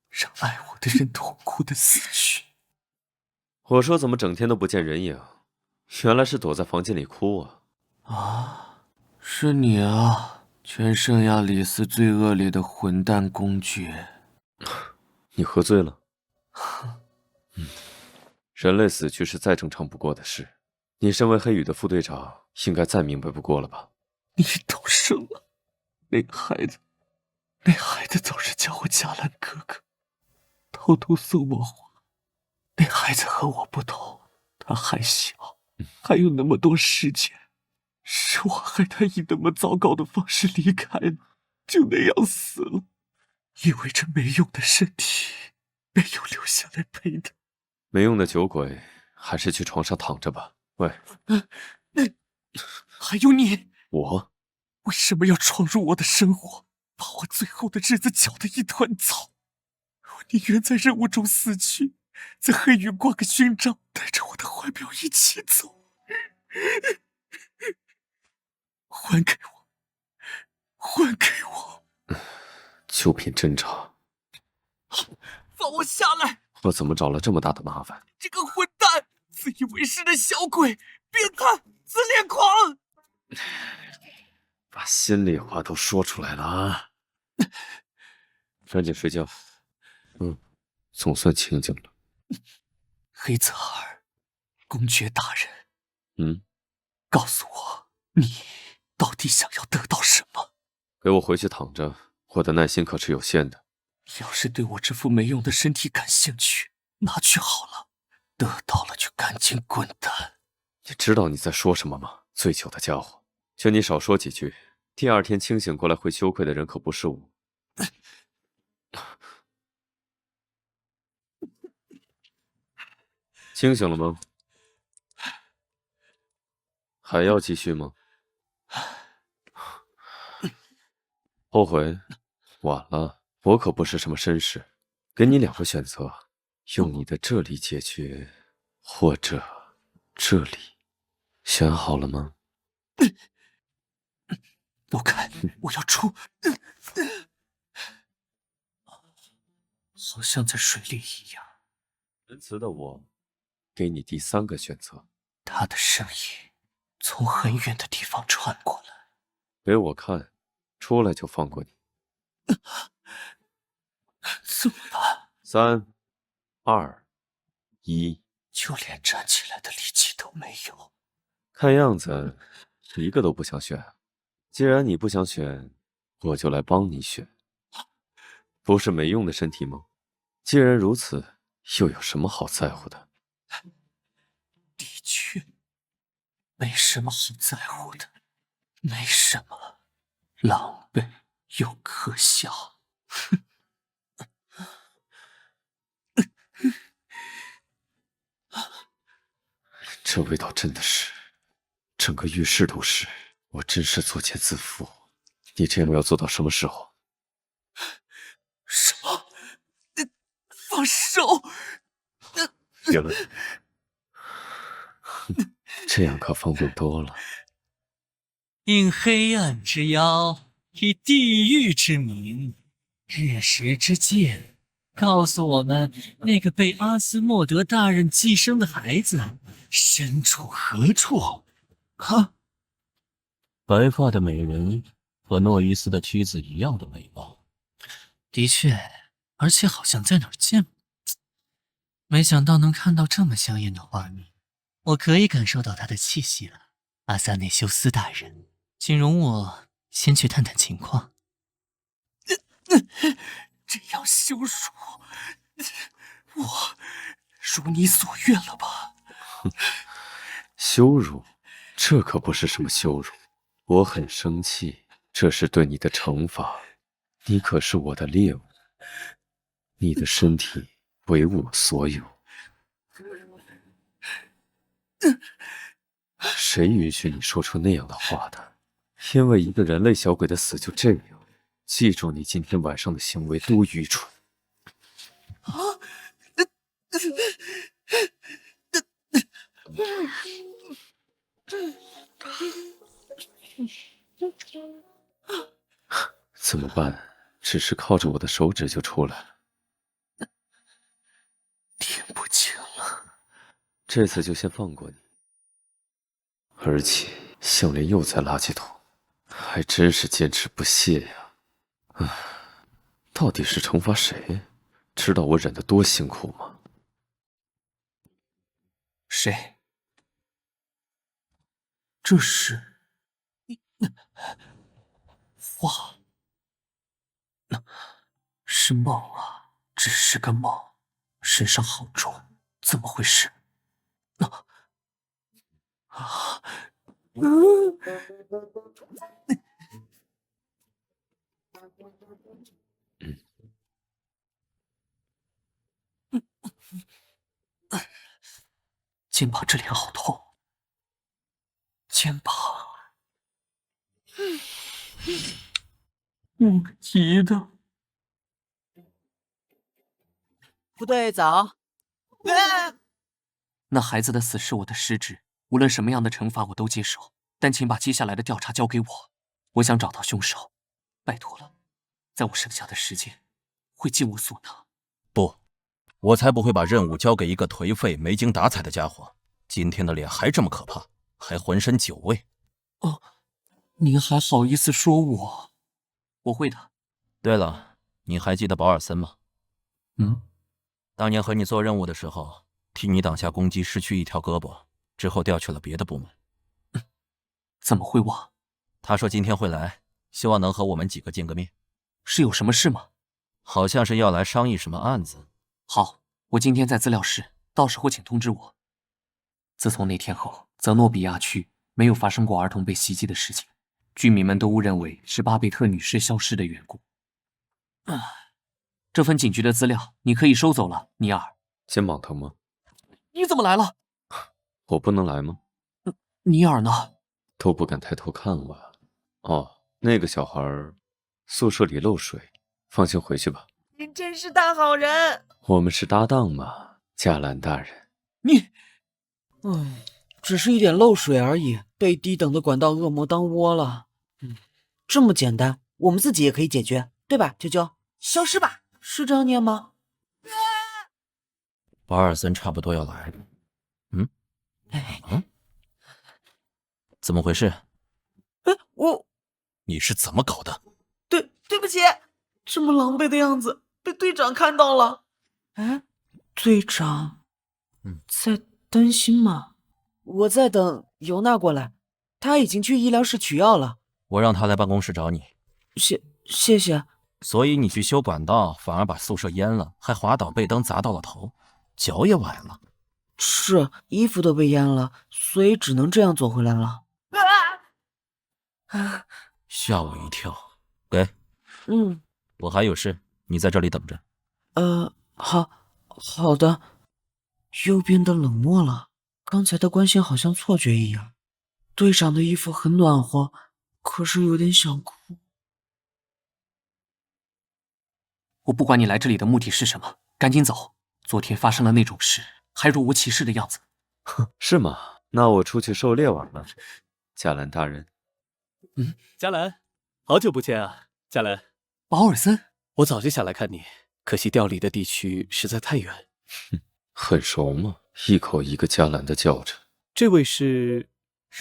让爱我的人痛苦的死去。我说怎么整天都不见人影，原来是躲在房间里哭啊！啊，是你啊，全圣亚里斯最恶劣的混蛋公爵！你喝醉了？人类死去是再正常不过的事，你身为黑羽的副队长，应该再明白不过了吧？你都生了，那孩子总是叫我嘉兰哥哥，偷偷送我花。那孩子和我不同，他还小，还有那么多时间，是我害他以那么糟糕的方式离开了，就那样死了。因为这没用的身体没有留下来陪他。没用的酒鬼，还是去床上躺着吧。喂，还有你，我为什么要闯入我的生活，把我最后的日子搅得一团糟？我宁愿在任务中死去，在黑羽挂个勋章，带着我的怀表一起走。还给我，还给我！就凭侦查，放我下来！我怎么找了这么大的麻烦？这个混蛋，自以为是的小鬼，变态，自恋狂！把心里话都说出来了啊！赶紧睡觉。总算清静了。黑泽尔，公爵大人，告诉我，你到底想要得到什么？给我回去躺着，我的耐心可是有限的。要是对我这副没用的身体感兴趣，拿去好了，得到了就赶紧滚蛋。你知道你在说什么吗？醉酒的家伙，劝你少说几句。第二天清醒过来会羞愧的人可不是我。清醒了吗？还要继续吗？后悔？晚了，我可不是什么绅士。给你2个选择，用你的这里解决，或者这里，选好了吗？不开，我要出。好像在水里一样。仁慈的我，给你第3个选择。他的声音从很远的地方传过来。给我看，出来就放过你。怎么办？3、2、1，就连站起来的力气都没有。看样子一个都不想选。既然你不想选，我就来帮你选。不是没用的身体吗？既然如此，又有什么好在乎的？的确，没什么好在乎的，没什么，狼狈又可笑。这味道真的是，整个浴室都是。我真是作茧自缚。你这样要做到什么时候？什么？放手！行了，这样可方便多了。应黑暗之妖，以地狱之名，日食之剑，告诉我们那个被阿斯莫德大人寄生的孩子身处何处？哈！白发的美人和诺伊斯的妻子一样的美貌。的确，而且好像在哪儿见过。没想到能看到这么香艳的画面，我可以感受到她的气息了。阿萨内修斯大人，请容我先去探探情况。这样羞辱，我如你所愿了吧？羞辱？这可不是什么羞辱。我很生气，这是对你的惩罚。你可是我的猎物，你的身体为我所有。谁允许你说出那样的话的？因为一个人类小鬼的死就这样。记住，你今天晚上的行为多愚蠢！怎么办？只是靠着我的手指就出来了。听不清了。这次就先放过你。而且项链又在垃圾桶，还真是坚持不懈呀！唉，到底是惩罚谁？知道我忍得多辛苦吗？谁？这是画，是梦啊，只是个梦，身上好重，怎么回事？肩膀这里好痛，肩膀，急的。副队长，那孩子的死是我的失职，无论什么样的惩罚我都接受，但请把接下来的调查交给我。我想找到凶手，拜托了，在我剩下的时间，会尽我所能。不，我才不会把任务交给一个颓废、没精打采的家伙。今天的脸还这么可怕，还浑身酒味。哦，您还好意思说我？我会的。对了，你还记得保尔森吗？当年和你做任务的时候，替你挡下攻击，失去一条胳膊，之后调去了别的部门。怎么会忘？他说今天会来，希望能和我们几个见个面。是有什么事吗？好像是要来商议什么案子。好，我今天在资料室，到时候请通知我。自从那天后，泽诺比亚区没有发生过儿童被袭击的事情，居民们都误认为是巴贝特女士消失的缘故。这份警局的资料你可以收走了，尼尔。肩膀疼吗？你怎么来了？我不能来吗？尼尔呢？都不敢抬头看我。哦，那个小孩宿舍里漏水，放心回去吧。您真是大好人。我们是搭档嘛，加兰大人。你，只是一点漏水而已，被低等的管道恶魔当窝了。这么简单，我们自己也可以解决，对吧，啾啾？消失吧，是这样念吗？保尔森差不多要来了。怎么回事？你是怎么搞的？对不起，这么狼狈的样子被队长看到了。队长，在担心吗？我在等尤娜过来，她已经去医疗室取药了。我让她来办公室找你。谢谢。所以你去修管道，反而把宿舍淹了，还滑倒被灯砸到了头，脚也崴了。是，衣服都被淹了，所以只能这样走回来了。吓我一跳。给。我还有事，你在这里等着。好的。又变得冷漠了，刚才的关心好像错觉一样。队长的衣服很暖和，可是有点想哭。我不管你来这里的目的是什么，赶紧走。昨天发生了那种事，还若无其事的样子。是吗？那我出去狩猎玩了。加兰大人。加兰，好久不见啊，加兰。保尔森，我早就想来看你，可惜调离的地区实在太远。很熟吗？一口一个加兰的叫着。这位是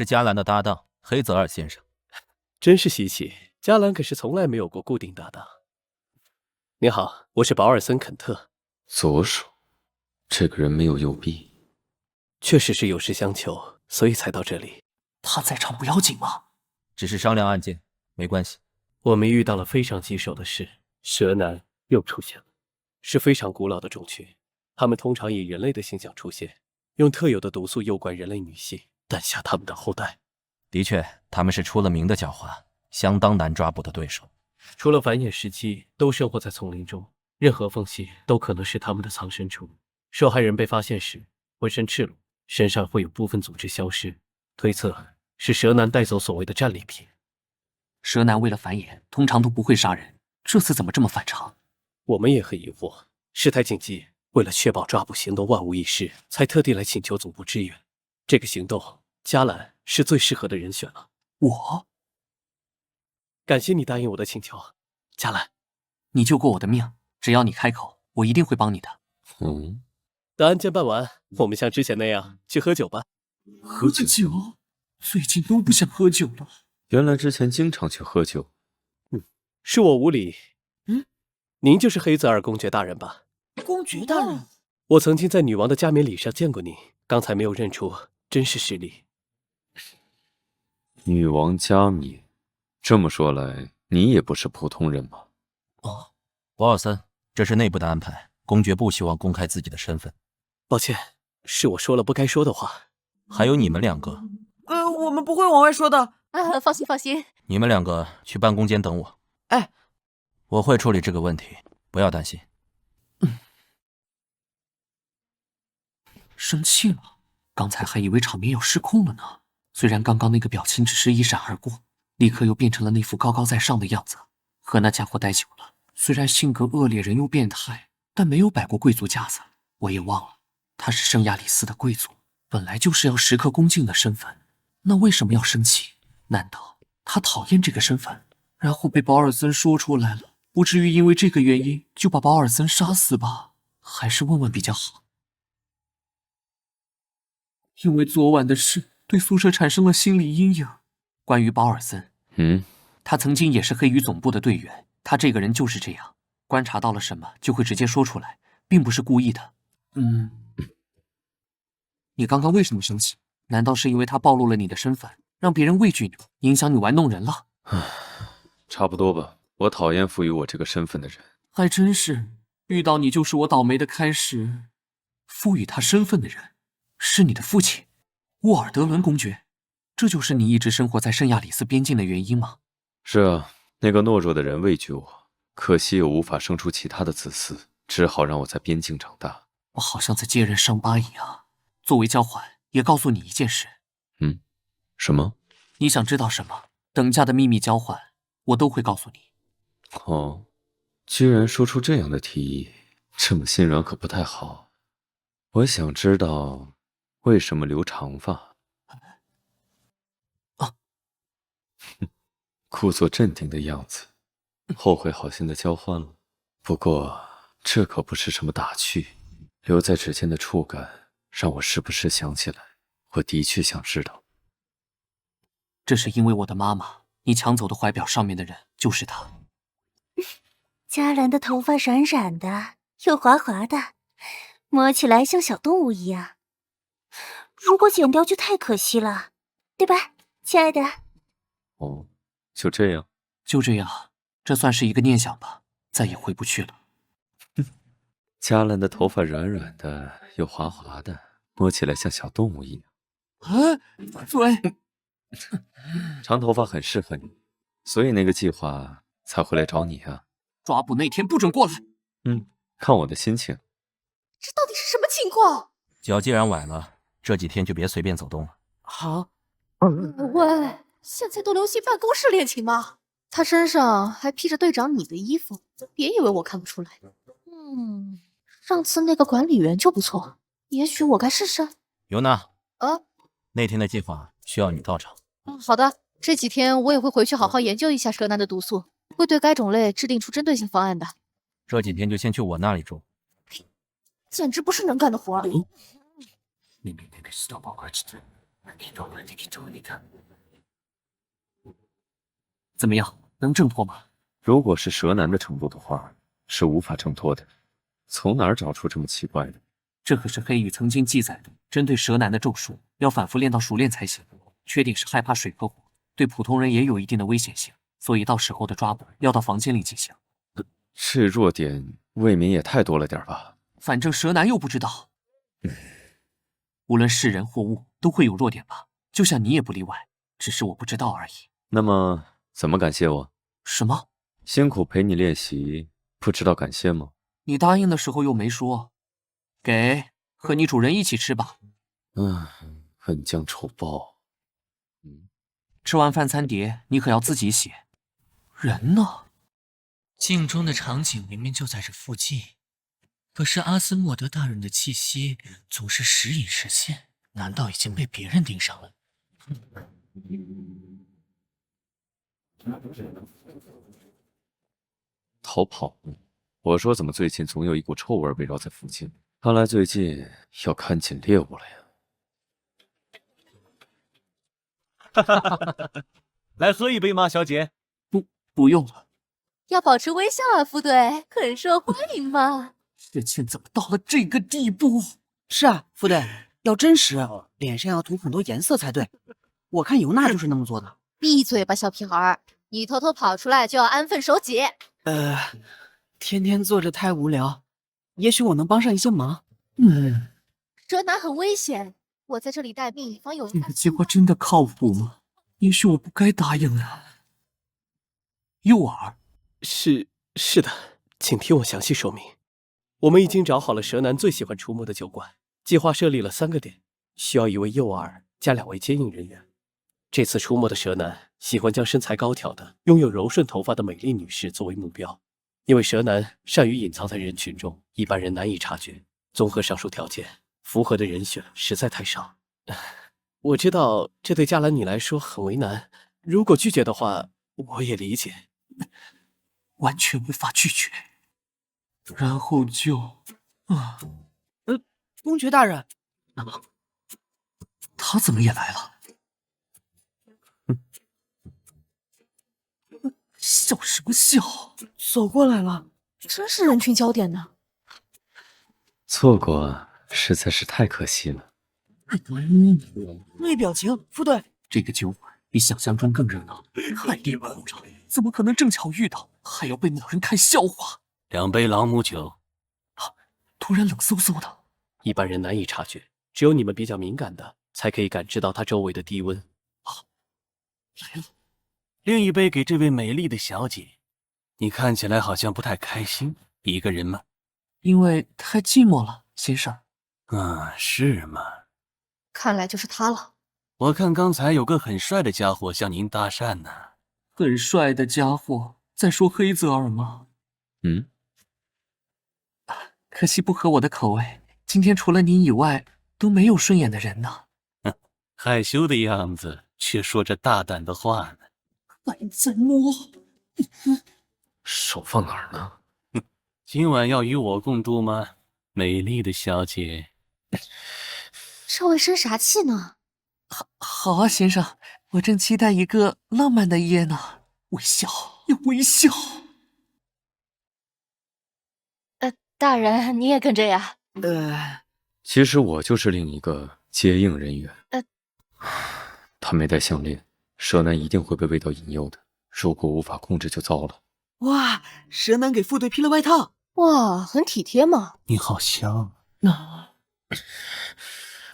加兰的搭档黑泽尔先生。真是稀奇，加兰可是从来没有过固定搭档。你好，我是保尔森·肯特。左手，这个人没有右臂。确实是有事相求，所以才到这里。他在场不要紧吗？只是商量案件，没关系。我们遇到了非常棘手的事，蛇男又出现了，是非常古老的种群，他们通常以人类的形象出现，用特有的毒素诱拐人类女性，诞下他们的后代。的确，他们是出了名的狡猾，相当难抓捕的对手。除了繁衍时期，都生活在丛林中，任何缝隙都可能是他们的藏身处。受害人被发现时，浑身赤裸，身上会有部分组织消失，推测是蛇男带走所谓的战利品。蛇男为了繁衍，通常都不会杀人，这次怎么这么反常？我们也很疑惑。事态紧急，为了确保抓捕行动万无一失，才特地来请求总部支援。这个行动，嘉兰是最适合的人选了。我？感谢你答应我的请求，嘉兰。你救过我的命，只要你开口，我一定会帮你的。等案件办完，我们像之前那样去喝酒吧。喝酒？最近都不想喝酒了。原来之前经常去喝酒。是我无礼。您就是黑泽尔公爵大人吧？公爵大人，我曾经在女王的加冕礼上见过您，刚才没有认出，真是失礼。女王加冕，这么说来，你也不是普通人嘛？博尔森，这是内部的安排，公爵不希望公开自己的身份。抱歉，是我说了不该说的话。还有你们两个，我们不会往外说的。放心放心。你们两个去办公间等我。哎，我会处理这个问题，不要担心。生气了？刚才还以为场面要失控了呢。虽然刚刚那个表情只是一闪而过，立刻又变成了那副高高在上的样子。和那家伙待久了，虽然性格恶劣，人又变态，但没有摆过贵族架子。我也忘了，他是圣亚里斯的贵族，本来就是要时刻恭敬的身份。那为什么要生气？难道他讨厌这个身份？然后被保尔森说出来了，不至于因为这个原因就把保尔森杀死吧？还是问问比较好。因为昨晚的事，对宿舍产生了心理阴影。关于保尔森，他曾经也是黑羽总部的队员，他这个人就是这样，观察到了什么就会直接说出来，并不是故意的。你刚刚为什么生气？难道是因为他暴露了你的身份，让别人畏惧你，影响你玩弄人了？差不多吧。我讨厌赋予我这个身份的人。还真是，遇到你就是我倒霉的开始。赋予他身份的人是你的父亲，沃尔德伦公爵。这就是你一直生活在圣亚里斯边境的原因吗？是啊，那个懦弱的人畏惧我，可惜又无法生出其他的子嗣，只好让我在边境长大。我好像在揭人伤疤一样。作为交换，也告诉你一件事。什么？你想知道什么？等价的秘密交换，我都会告诉你。哦，居然说出这样的提议，这么心软可不太好。我想知道为什么留长发。故作镇定的样子，后悔好心的交换了。不过这可不是什么打趣，留在指尖的触感让我时不时想起来。我的确想知道。这是因为我的妈妈，你抢走的怀表上面的人就是她。嘉兰的头发软软的，又滑滑的，摸起来像小动物一样。如果剪掉就太可惜了，对吧，亲爱的？哦，就这样？就这样，这算是一个念想吧，再也回不去了。嘉兰的头发软软的，又滑滑的，摸起来像小动物一样。嘴。长头发很适合你，所以那个计划才会来找你啊。抓捕那天不准过来。看我的心情。这到底是什么情况？脚既然崴了，这几天就别随便走动了。好。喂，现在都流行办公室恋情吗？他身上还披着队长你的衣服，别以为我看不出来。上次那个管理员就不错，也许我该试试。尤娜，那天的计划需要你到场。好的，这几天我也会回去好好研究一下蛇男的毒素，会对该种类制定出针对性方案的。这几天就先去我那里住。简直不是能干的活儿。怎么样，能挣脱吗？如果是蛇男的程度的话，是无法挣脱的。从哪儿找出这么奇怪的？这可是黑羽曾经记载的针对蛇男的咒术，要反复练到熟练才行。缺点是害怕水和火，对普通人也有一定的危险性，所以到时候的抓捕要到房间里进行。这弱点未免也太多了点吧？反正蛇男又不知道。无论是人或物都会有弱点吧，就像你也不例外，只是我不知道而已。那么怎么感谢我？什么？辛苦陪你练习，不知道感谢吗？你答应的时候又没说。给，和你主人一起吃吧。恩将仇报。吃完饭餐碟你可要自己洗。人呢？镜中的场景明明就在这附近，可是阿斯莫德大人的气息总是时隐时现，难道已经被别人盯上了？逃跑？我说怎么最近总有一股臭味围绕在附近？看来最近要看紧猎物了呀。来喝一杯吗，小姐？不用了。要保持微笑啊，副队，很受欢迎嘛。事情怎么到了这个地步？是啊，副队要真实，脸上要涂很多颜色才对。我看尤娜就是那么做的。闭嘴吧，小屁孩儿！你偷偷跑出来就要安分守己。天天坐着太无聊，也许我能帮上一些忙。蛇男很危险，我在这里待命，以防有人。这个计划真的靠谱吗？也许我不该答应啊。诱饵？是的，请听我详细说明。我们已经找好了蛇男最喜欢出没的酒馆，计划设立了3个点，需要1位诱饵加2位接应人员。这次出没的蛇男喜欢将身材高挑的、拥有柔顺头发的美丽女士作为目标，因为蛇男善于隐藏在人群中，一般人难以察觉。综合上述条件，符合的人选实在太少。我知道这对加兰你来说很为难，如果拒绝的话，我也理解。完全无法拒绝。然后就……公爵大人，他怎么也来了？笑什么笑？走过来了，真是人群焦点呢。错过实在是太可惜了。注意表情，副队。这个酒馆比想象中更热闹，太离谱了！怎么可能正巧遇到，还要被某人看笑话？2杯朗姆酒。突然冷飕飕的，一般人难以察觉，只有你们比较敏感的，才可以感知到它周围的低温。来了。另一杯给这位美丽的小姐。你看起来好像不太开心，一个人吗？因为太寂寞了，先生。是吗？看来就是他了。我看刚才有个很帅的家伙向您搭讪呢。很帅的家伙在说黑泽尔吗？可惜不合我的口味。今天除了你以外，都没有顺眼的人呢。害羞的样子，却说着大胆的话呢。还在摸？手放哪儿呢？今晚要与我共度吗，美丽的小姐？这位生啥气呢？好啊，先生，我正期待一个浪漫的夜呢。微笑，要微笑。大人，你也跟着呀？其实我就是另一个接应人员。他没带项链，蛇男一定会被味道引诱的。如果无法控制，就糟了。哇，蛇男给副队披了外套。哇，很体贴嘛。你好香。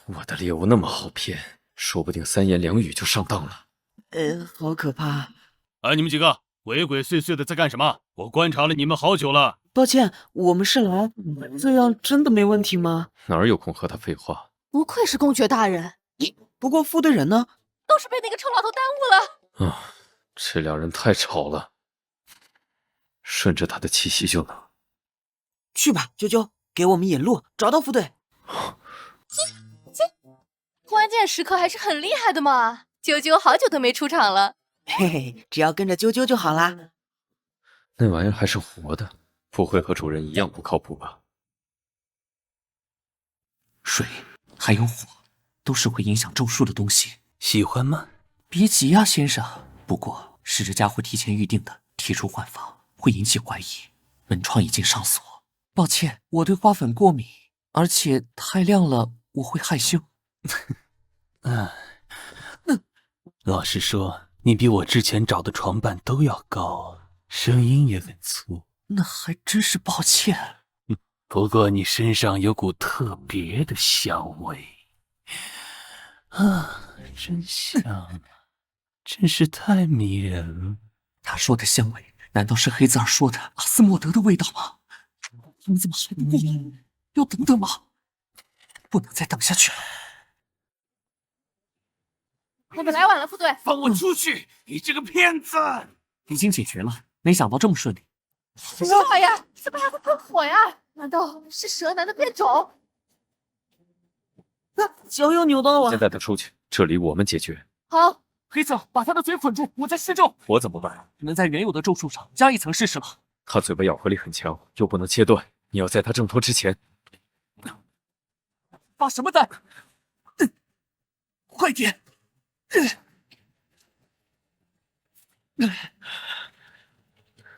我的猎物那么好骗，说不定3言2语就上当了。好可怕。你们几个鬼鬼祟祟的在干什么？我观察了你们好久了。抱歉，我们是来……这样真的没问题吗？哪有空和他废话？不愧是公爵大人。不过副队人呢？都是被那个臭老头耽误了。这2人太吵了，顺着他的气息就能。去吧，啾啾，给我们引路，找到副队。关键时刻还是很厉害的嘛。啾啾好久都没出场了。嘿嘿，只要跟着啾啾就好啦。那玩意儿还是活的，不会和主人一样不靠谱吧？水还有火，都是会影响咒术的东西。喜欢吗？别急啊，先生。不过是这家伙提前预定的，提出换房会引起怀疑。门窗已经上锁。抱歉，我对花粉过敏，而且太亮了，我会害羞。老实说，你比我之前找的床伴都要高，声音也很粗。那还真是抱歉。不过你身上有股特别的香味，啊，真香，真是太迷人了。他说的香味，难道是黑子儿说的阿斯莫德的味道吗？他们怎么还不过来？要等等吗？不能再等下去了。我们来晚了，副队。放我出去！你这个骗子！已经解决了，没想到这么顺利。少爷，怎么还会喷火呀？难道是蛇男的变种？脚又扭到了。先带他出去，这里我们解决。好，黑子，把他的嘴捆住，我在施咒。我怎么办？只能在原有的咒术上加一层试试了。他嘴巴咬合力很强，又不能切断，你要在他挣脱之前。发什么呆？快点！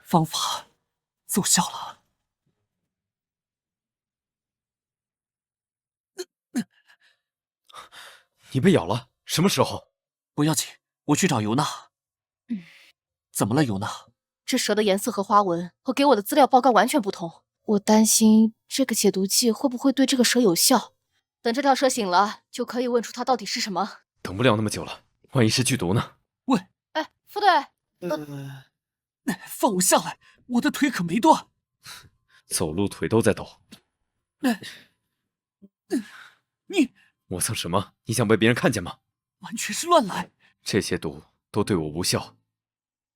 方法奏效了。你被咬了？什么时候？不要紧，我去找尤娜。怎么了，尤娜？这蛇的颜色和花纹和给我的资料报告完全不同，我担心这个解毒剂会不会对这个蛇有效。等这条蛇醒了，就可以问出它到底是什么。等不了那么久了，万一是剧毒呢？喂，哎，副队，放我下来，我的腿可没断。走路腿都在抖。你磨蹭什么？你想被别人看见吗？完全是乱来。这些毒都对我无效。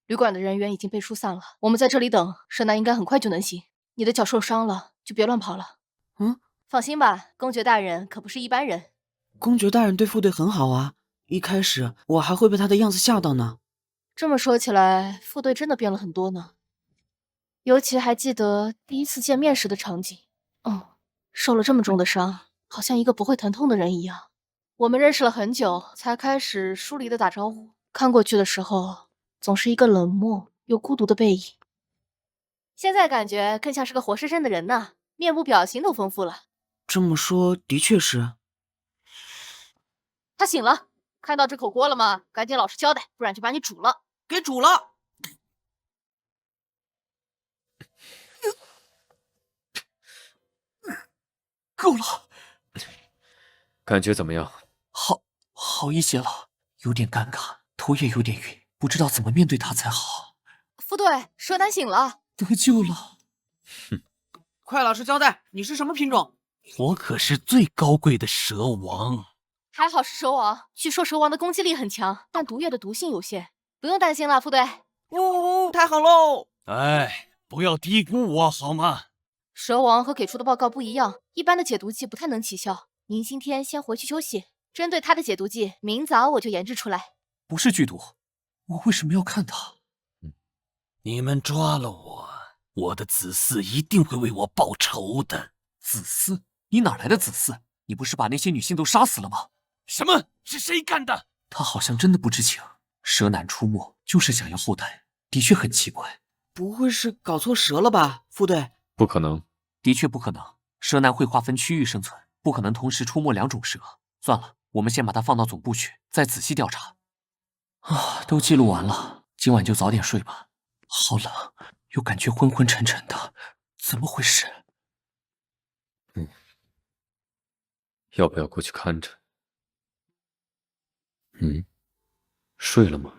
旅馆的人员已经被疏散了，我们在这里等，蛇男应该很快就能醒。你的脚受伤了，就别乱跑了。放心吧，公爵大人可不是一般人。公爵大人对副队很好啊，一开始我还会被他的样子吓到呢。这么说起来，副队真的变了很多呢。尤其还记得第一次见面时的场景。受了这么重的伤，好像一个不会疼痛的人一样。我们认识了很久，才开始疏离的打招呼，看过去的时候，总是一个冷漠又孤独的背影。现在感觉更像是个活生生的人呢，面部表情都丰富了。这么说，的确是。他醒了，看到这口锅了吗？赶紧老实交代，不然就把你煮了。给煮了。够了。感觉怎么样？好一些了，有点尴尬，头也有点晕，不知道怎么面对他才好。副队，蛇男醒了，得救了。快老实交代，你是什么品种？我可是最高贵的蛇王。还好是蛇王，据说蛇王的攻击力很强，但毒液的毒性有限，不用担心了，副队。太好喽！哎，不要低估我好吗？蛇王和给出的报告不一样，一般的解毒剂不太能起效。您今天先回去休息，针对他的解毒剂，明早我就研制出来。不是剧毒，我为什么要看他？你们抓了我，我的子嗣一定会为我报仇的。子嗣？你哪来的子嗣？你不是把那些女性都杀死了吗？什么？是谁干的？他好像真的不知情。蛇男出没就是想要后代，的确很奇怪。不会是搞错蛇了吧，副队？不可能，的确不可能。蛇男会划分区域生存，不可能同时出没两种蛇。算了，我们先把它放到总部去，再仔细调查。都记录完了，今晚就早点睡吧。好冷，又感觉昏昏沉沉的，怎么回事？要不要过去看着？睡了吗？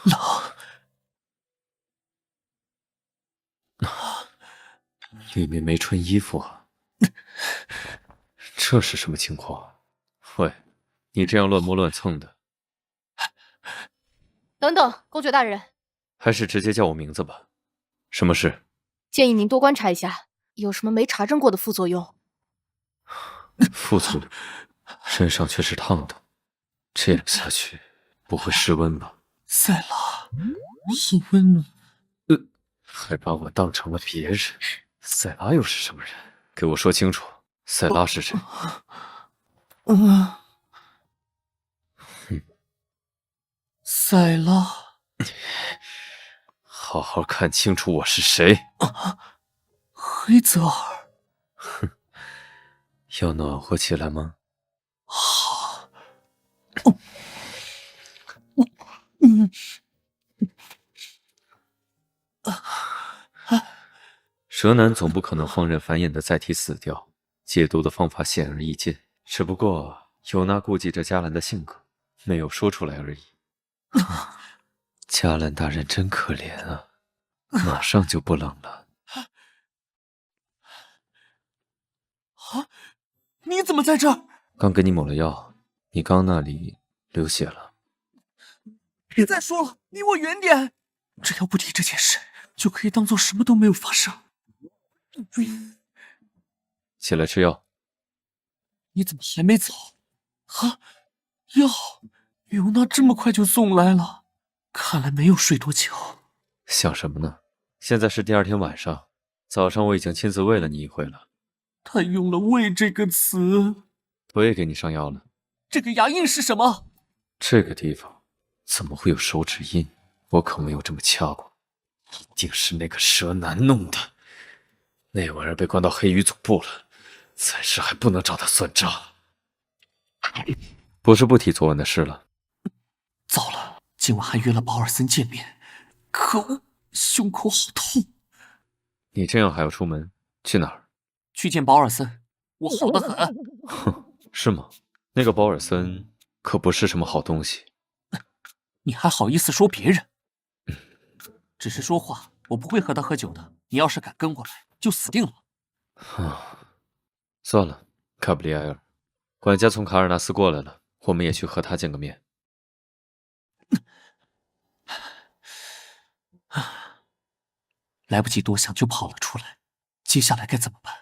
冷。里面没穿衣服啊？这是什么情况？喂，你这样乱摸乱蹭的。等等，公爵大人，还是直接叫我名字吧。什么事？建议您多观察一下，有什么没查证过的副作用。副作用？身上却是烫的，这样下去不会失温吧？塞拉，好温暖。还把我当成了别人。塞拉又是什么人？给我说清楚，塞拉是谁？塞拉，好好看清楚我是谁。黑泽尔，要暖和起来吗？蛇男总不可能放任繁衍的载体死掉，解毒的方法显而易见，只不过尤娜顾忌着嘉兰的性格，没有说出来而已。嘉兰大人真可怜啊，马上就不冷了。啊！你怎么在这儿？刚给你抹了药，你刚那里流血了。别再说了，离我远点！只要不提这件事，就可以当做什么都没有发生。起来吃药。你怎么还没走？啊，药，尤娜这么快就送来了，看来没有睡多久。想什么呢？现在是第二天晚上，早上我已经亲自喂了你一回了。他用了“喂”这个词。我也给你上药了。这个牙印是什么？这个地方怎么会有手指印？我可没有这么掐过，一定是那个蛇男弄的。那玩意儿被关到黑羽总部了，暂时还不能找他算账。不是不提昨晚的事了。糟了，今晚还约了保尔森见面，可恶，胸口好痛。你这样还要出门？去哪儿？去见保尔森，我好得很。哼，是吗？那个保尔森可不是什么好东西。你还好意思说别人？只是说话，我不会和他喝酒的。你要是敢跟过来，就死定了。算了，卡布里埃尔，管家从卡尔纳斯过来了，我们也去和他见个面。来不及多想就跑了出来，接下来该怎么办？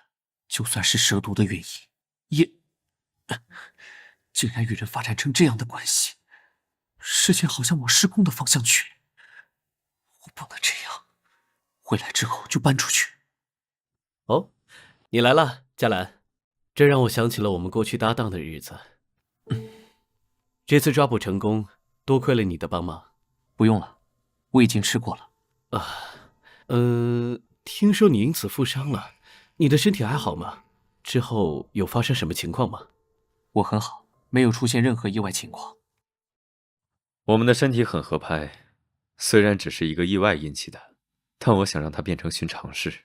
就算是蛇毒的原因，也竟然与人发展成这样的关系，事情好像往失控的方向去。我不能这样，回来之后就搬出去。哦，你来了，嘉兰，这让我想起了我们过去搭档的日子。这次抓捕成功，多亏了你的帮忙。不用了，我已经吃过了。听说你因此负伤了，你的身体还好吗？之后有发生什么情况吗？我很好，没有出现任何意外情况。我们的身体很合拍，虽然只是一个意外引起的，但我想让它变成寻常事。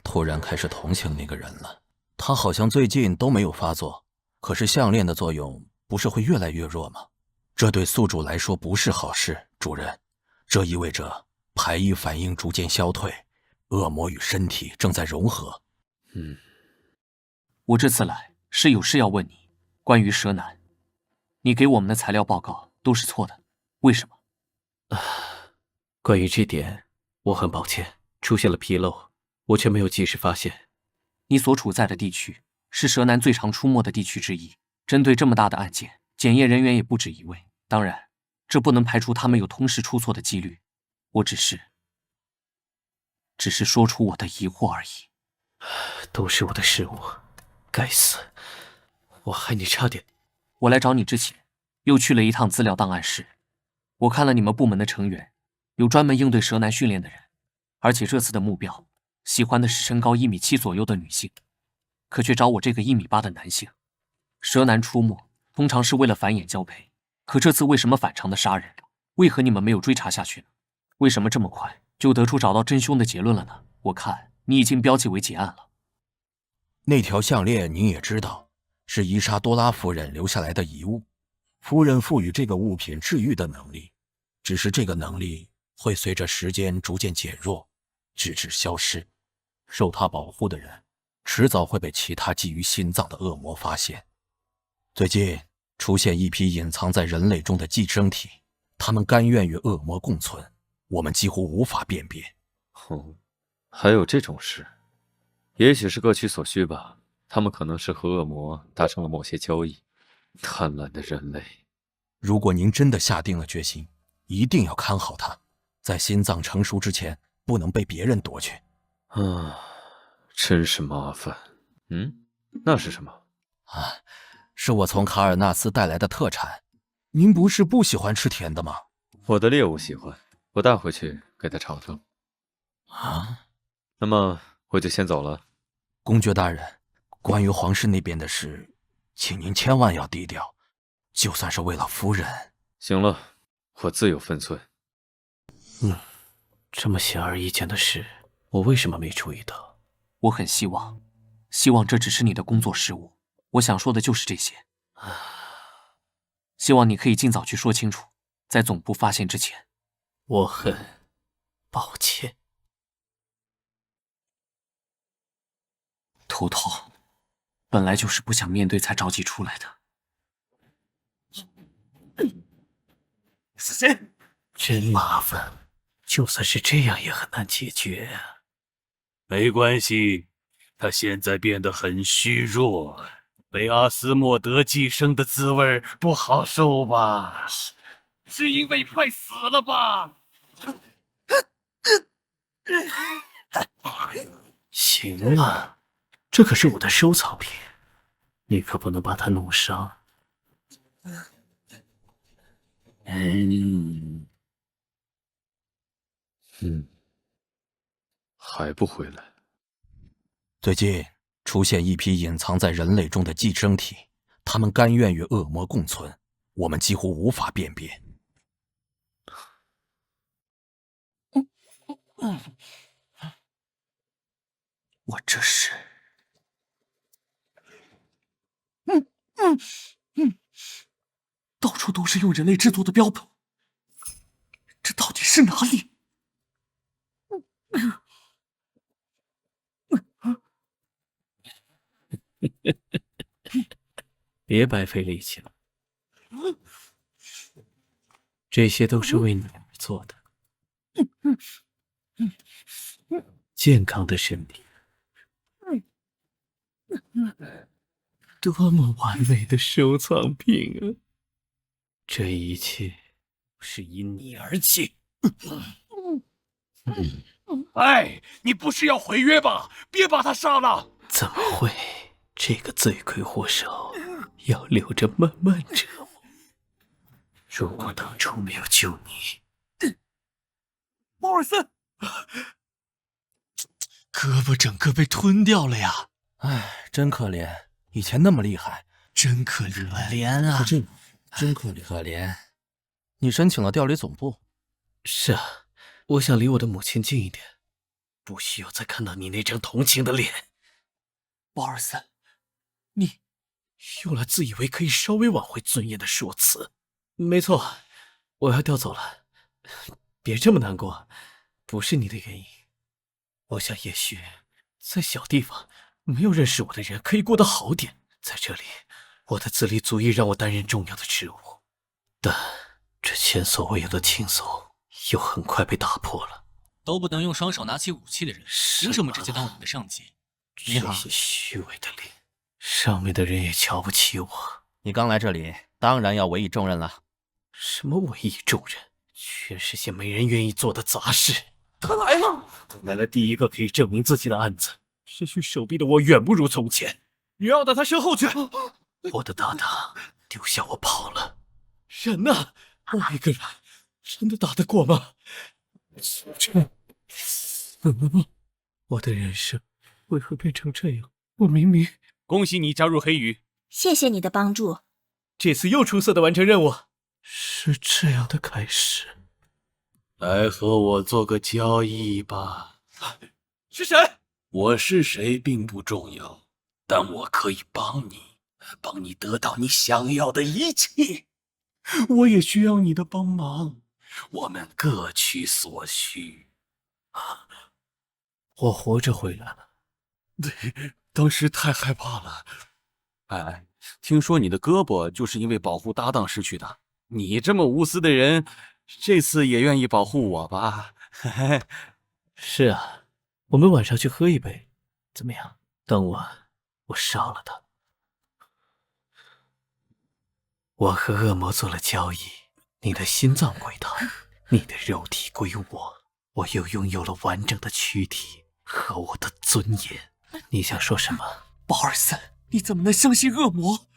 突然开始同情那个人了。他好像最近都没有发作，可是项链的作用不是会越来越弱吗？这对宿主来说不是好事，主人。这意味着排异反应逐渐消退，恶魔与身体正在融合。我这次来是有事要问你，关于蛇男，你给我们的材料报告都是错的，为什么？关于这点，我很抱歉，出现了纰漏，我却没有及时发现。你所处在的地区是蛇男最常出没的地区之一，针对这么大的案件，检验人员也不止一位。当然，这不能排除他们有同时出错的几率。我只是说出我的疑惑而已。都是我的失误，该死，我害你差点。我来找你之前，又去了一趟资料档案室。我看了你们部门的成员，有专门应对蛇男训练的人，而且这次的目标喜欢的是身高1.7米左右的女性，可却找我这个1.8米的男性。蛇男出没通常是为了繁衍交配，可这次为什么反常的杀人？为何你们没有追查下去呢？为什么这么快就得出找到真凶的结论了呢？我看你已经标记为结案了。那条项链您也知道，是伊莎多拉夫人留下来的遗物。夫人赋予这个物品治愈的能力，只是这个能力会随着时间逐渐减弱，直至消失。受他保护的人，迟早会被其他觊觎心脏的恶魔发现。最近出现一批隐藏在人类中的寄生体，他们甘愿与恶魔共存，我们几乎无法辨别。还有这种事？也许是各取所需吧。他们可能是和恶魔达成了某些交易。贪婪的人类。如果您真的下定了决心，一定要看好它，在心脏成熟之前，不能被别人夺去。真是麻烦。那是什么？是我从卡尔纳斯带来的特产。您不是不喜欢吃甜的吗？我的猎物喜欢，我带回去给他尝尝。那么我就先走了。公爵大人，关于皇室那边的事，请您千万要低调。就算是为了夫人。行了，我自有分寸。这么显而易见的事，我为什么没注意到？我很希望这只是你的工作失误。我想说的就是这些。希望你可以尽早去说清楚，在总部发现之前。我很抱歉。头头，本来就是不想面对才着急出来的。死神，真麻烦，就算是这样也很难解决啊。没关系，他现在变得很虚弱，被阿斯莫德寄生的滋味不好受吧？是因为快死了吧？行了，这可是我的收藏品，你可不能把它弄伤。还不回来？最近出现一批隐藏在人类中的寄生体，他们甘愿与恶魔共存，我们几乎无法辨别。我这是……到处都是用人类制作的标本，这到底是哪里？别白费力气了，这些都是为你而做的。健康的身体，多么完美的收藏品啊！这一切是因你而起。哎，你不是要毁约吧？别把他杀了！怎么会？这个罪魁祸首要留着慢慢折磨。如果当初没有救你，鲍尔森，胳膊整个被吞掉了呀！哎，真可怜，以前那么厉害，真可怜啊！真可怜。你申请了调离总部？是啊，我想离我的母亲近一点，不需要再看到你那张同情的脸。鲍尔森，你用了自以为可以稍微挽回尊严的说辞。没错，我要调走了。别这么难过，不是你的原因。我想也许在小地方，没有认识我的人可以过得好点。在这里，我的资历足以让我担任重要的职务，但这前所未有的轻松又很快被打破了。都不能用双手拿起武器的人，凭什么直接当我们的上级？你好，这些虚伪的脸，上面的人也瞧不起我。你刚来这里，当然要委以重任了。什么委以重任？全是些没人愿意做的杂事。他来了，来了第一个可以证明自己的案子。失去手臂的我远不如从前。你绕到他身后去。我的搭档丢下我跑了。人呢？我一个人真的打得过吗？我的人生为何变成这样？我明明……恭喜你加入黑羽，谢谢你的帮助。这次又出色的完成任务，是这样的开始。来和我做个交易吧。是谁？我是谁并不重要，但我可以帮你得到你想要的一切。我也需要你的帮忙，我们各取所需。我活着回来了。对，当时太害怕了。哎，听说你的胳膊就是因为保护搭档失去的。你这么无私的人，这次也愿意保护我吧？是啊，我们晚上去喝一杯，怎么样？当晚我杀了他。我和恶魔做了交易，你的心脏归他，你的肉体归我，我又拥有了完整的躯体和我的尊严。你想说什么？鲍尔森，你怎么能相信恶魔？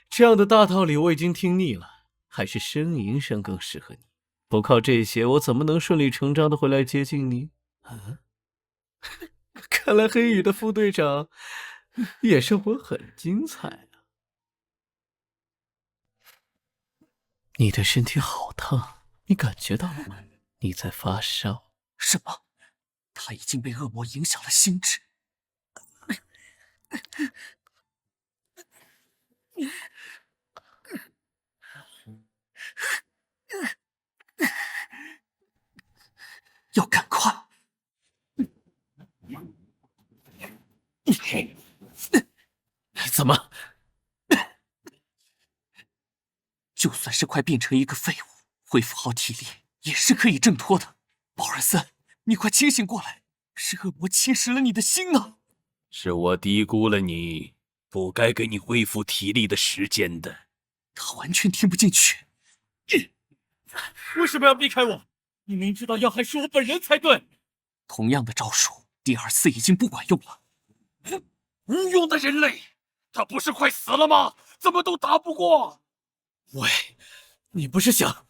这样的大道理我已经听腻了，还是呻吟声更适合你。不靠这些，我怎么能顺理成章的回来接近你？看来黑羽的副队长也生活很精彩啊。你的身体好烫，你感觉到了吗？你在发烧。什么？他已经被恶魔影响了心智。要赶快！你怎么？就算是快变成一个废物，恢复好体力也是可以挣脱的。保尔森，你快清醒过来！是恶魔侵蚀了你的心啊！是我低估了你，不该给你恢复体力的时间的。他完全听不进去。为什么要避开我？你明知道要害是我本人才对。同样的招数，第二次已经不管用了。无用的人类，他不是快死了吗？怎么都打不过？喂，你不是想……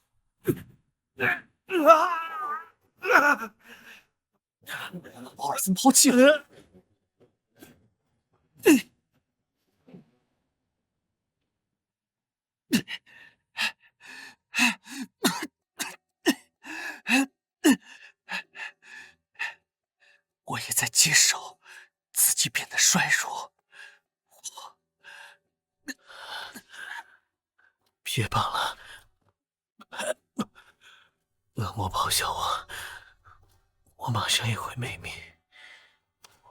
保尔森抛弃了。我也在接受自己变得衰弱。别绑了，恶魔咆哮我马上也会没命。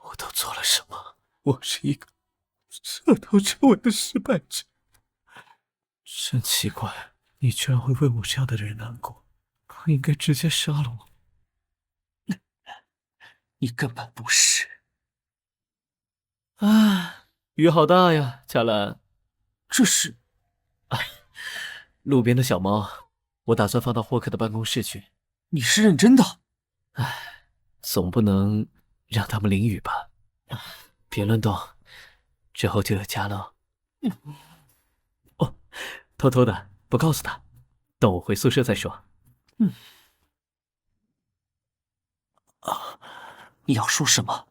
我都做了什么？我是一个彻头彻尾的失败者。真奇怪，你居然会为我这样的人难过，不应该直接杀了我。你根本不是。啊，雨好大呀，贾兰。这是……路边的小猫，我打算放到霍克的办公室去。你是认真的？唉，总不能让他们淋雨吧？别乱动，之后就有家了。哦，偷偷的，不告诉他，等我回宿舍再说。你要说什么？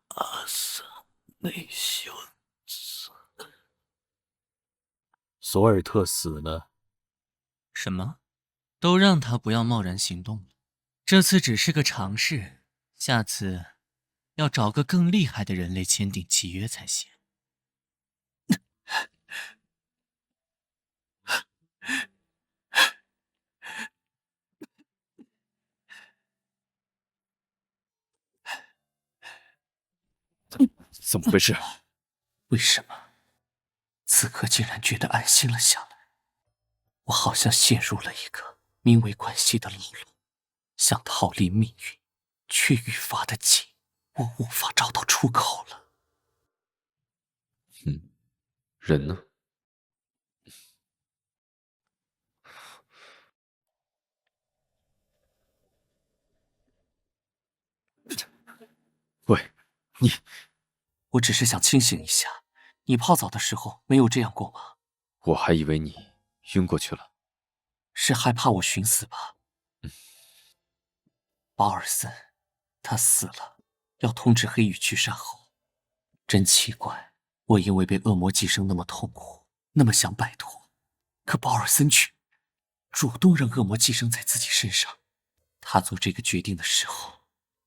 阿萨内修斯，索尔特死了。什么？都让他不要贸然行动了。这次只是个尝试，下次要找个更厉害的人类签订契约才行。怎么回事？为什么此刻竟然觉得安心了下来？我好像陷入了一个名为关系的牢笼，想逃离命运，却愈发的紧，我无法找到出口了。人呢？喂，你……我只是想清醒一下。你泡澡的时候没有这样过吗？我还以为你晕过去了。是害怕我寻死吧？保尔森，他死了，要通知黑羽去杀后。真奇怪，我因为被恶魔寄生那么痛苦，那么想摆脱，可保尔森却主动让恶魔寄生在自己身上。他做这个决定的时候，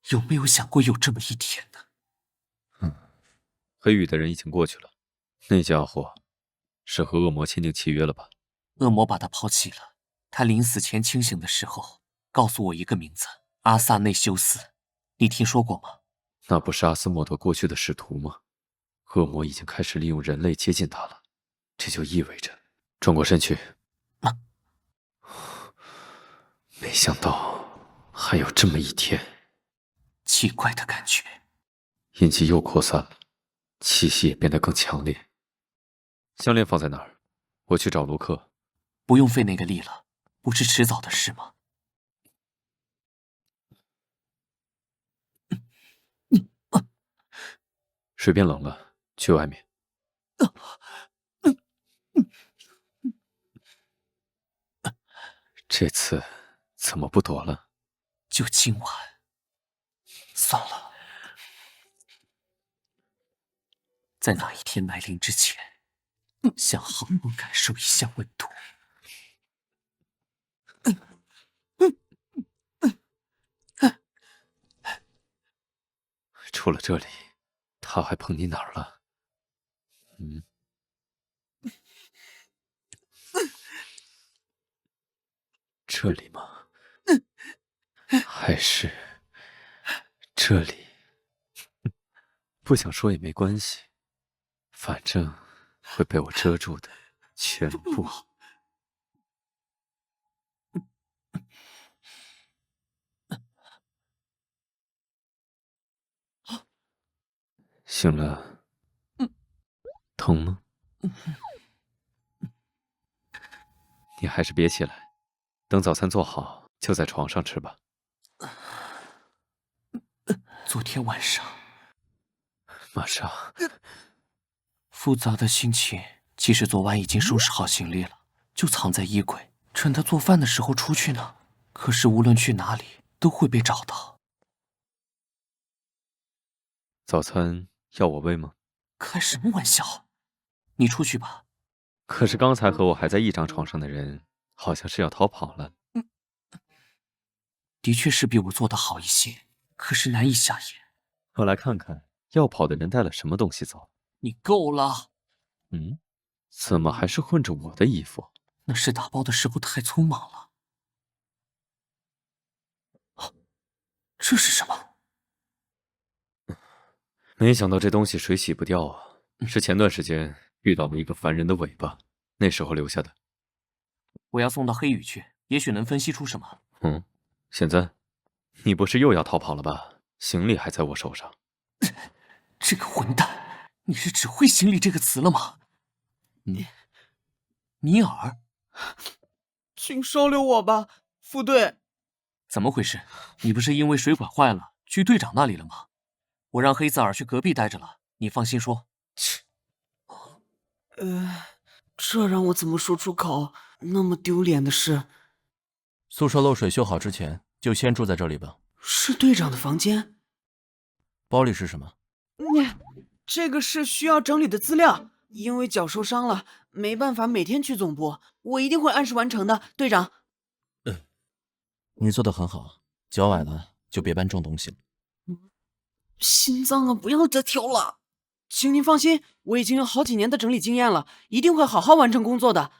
有没有想过有这么一天呢？黑羽的人已经过去了，那家伙是和恶魔签订契约了吧？恶魔把他抛弃了。他临死前清醒的时候，告诉我一个名字：阿萨内修斯。你听说过吗？那不是阿斯莫德过去的使徒吗？恶魔已经开始利用人类接近他了，这就意味着……转过身去。没想到还有这么一天，奇怪的感觉。印记又扩散了，气息也变得更强烈。项链放在哪儿？我去找卢克。不用费那个力了，不是迟早的事吗？水变冷了，去外面。这次怎么不躲了？就今晚。算了，在那一天来临之前，想好好感受一下温度。除了这里，他还碰你哪儿了？这里吗？还是这里？不想说也没关系，反正会被我遮住的，全部。醒了，疼吗？你还是别起来，等早餐做好就在床上吃吧。昨天晚上，马上。复杂的心情，其实昨晚已经收拾好行李了，就藏在衣柜，趁他做饭的时候出去呢。可是无论去哪里，都会被找到。早餐要我喂吗？开什么玩笑？你出去吧。可是刚才和我还在一张床上的人，好像是要逃跑了。的确是比我做的好一些，可是难以下咽。我来看看要跑的人带了什么东西走。你够了。怎么还是混着我的衣服？那是打包的时候太匆忙了。这是什么？没想到这东西水洗不掉啊！是前段时间遇到了一个凡人的尾巴，那时候留下的。我要送到黑羽去，也许能分析出什么。现在，你不是又要逃跑了吧？行李还在我手上。这个混蛋，你是只会行李这个词了吗？尼尔，请收留我吧，副队。怎么回事？你不是因为水管坏了去队长那里了吗？我让黑泽尔去隔壁待着了，你放心说。这让我怎么说出口？那么丢脸的事。宿舍漏水修好之前，就先住在这里吧。是队长的房间。包里是什么？这个是需要整理的资料，因为脚受伤了，没办法每天去总部，我一定会按时完成的，队长。你做的很好，脚崴了就别搬重东西了。心脏啊，不要再跳了，请您放心，我已经有好几年的整理经验了，一定会好好完成工作的。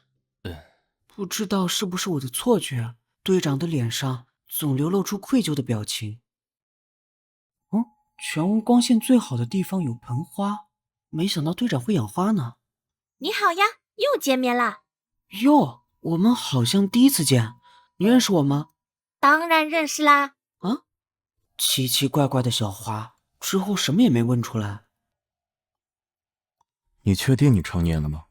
不知道是不是我的错觉，队长的脸上总流露出愧疚的表情。全屋光线最好的地方有盆花，没想到队长会养花呢。你好呀，又见面啦。哟，我们好像第一次见，你认识我吗？当然认识啦。奇奇怪怪的小花，之后什么也没问出来。你确定你成年了吗？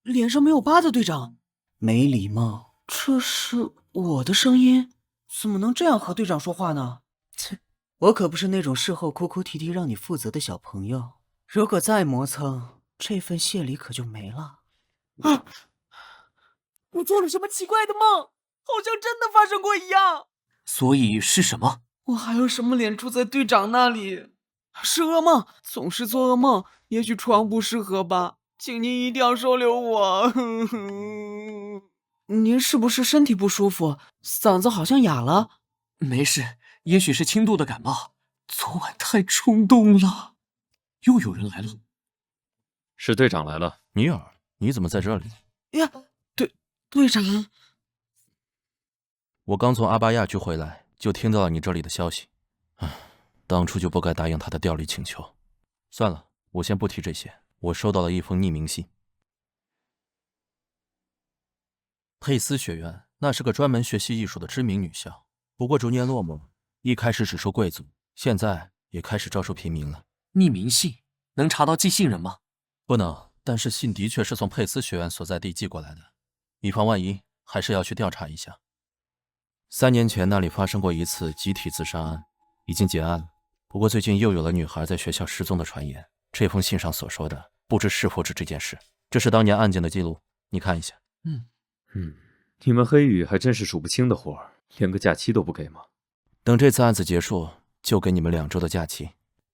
脸上没有疤的队长，没礼貌。这是我的声音，怎么能这样和队长说话呢？切，我可不是那种事后哭哭啼啼让你负责的小朋友。如果再磨蹭，这份谢礼可就没了。我做了什么奇怪的梦？好像真的发生过一样。所以是什么？我还有什么脸住在队长那里？是噩梦，总是做噩梦。也许床不适合吧，请您一定要收留我。您是不是身体不舒服？嗓子好像哑了。没事，也许是轻度的感冒。昨晚太冲动了。又有人来了。是队长来了。尼尔，你怎么在这里？呀，队长。我刚从阿巴亚区回来，就听到了你这里的消息。当初就不该答应他的调离请求。算了，我先不提这些。我收到了一封匿名信。佩斯学院，那是个专门学习艺术的知名女校，不过逐年落寞。一开始只收贵族，现在也开始招收平民了。匿名信能查到寄信人吗？不能，但是信的确是从佩斯学院所在地寄过来的，以防万一，还是要去调查一下。3年前那里发生过一次集体自杀案，已经结案了。不过最近又有了女孩在学校失踪的传言。这封信上所说的，不知是否指这件事。这是当年案件的记录，你看一下。你们黑羽还真是数不清的活儿，连个假期都不给吗？等这次案子结束，就给你们2周的假期。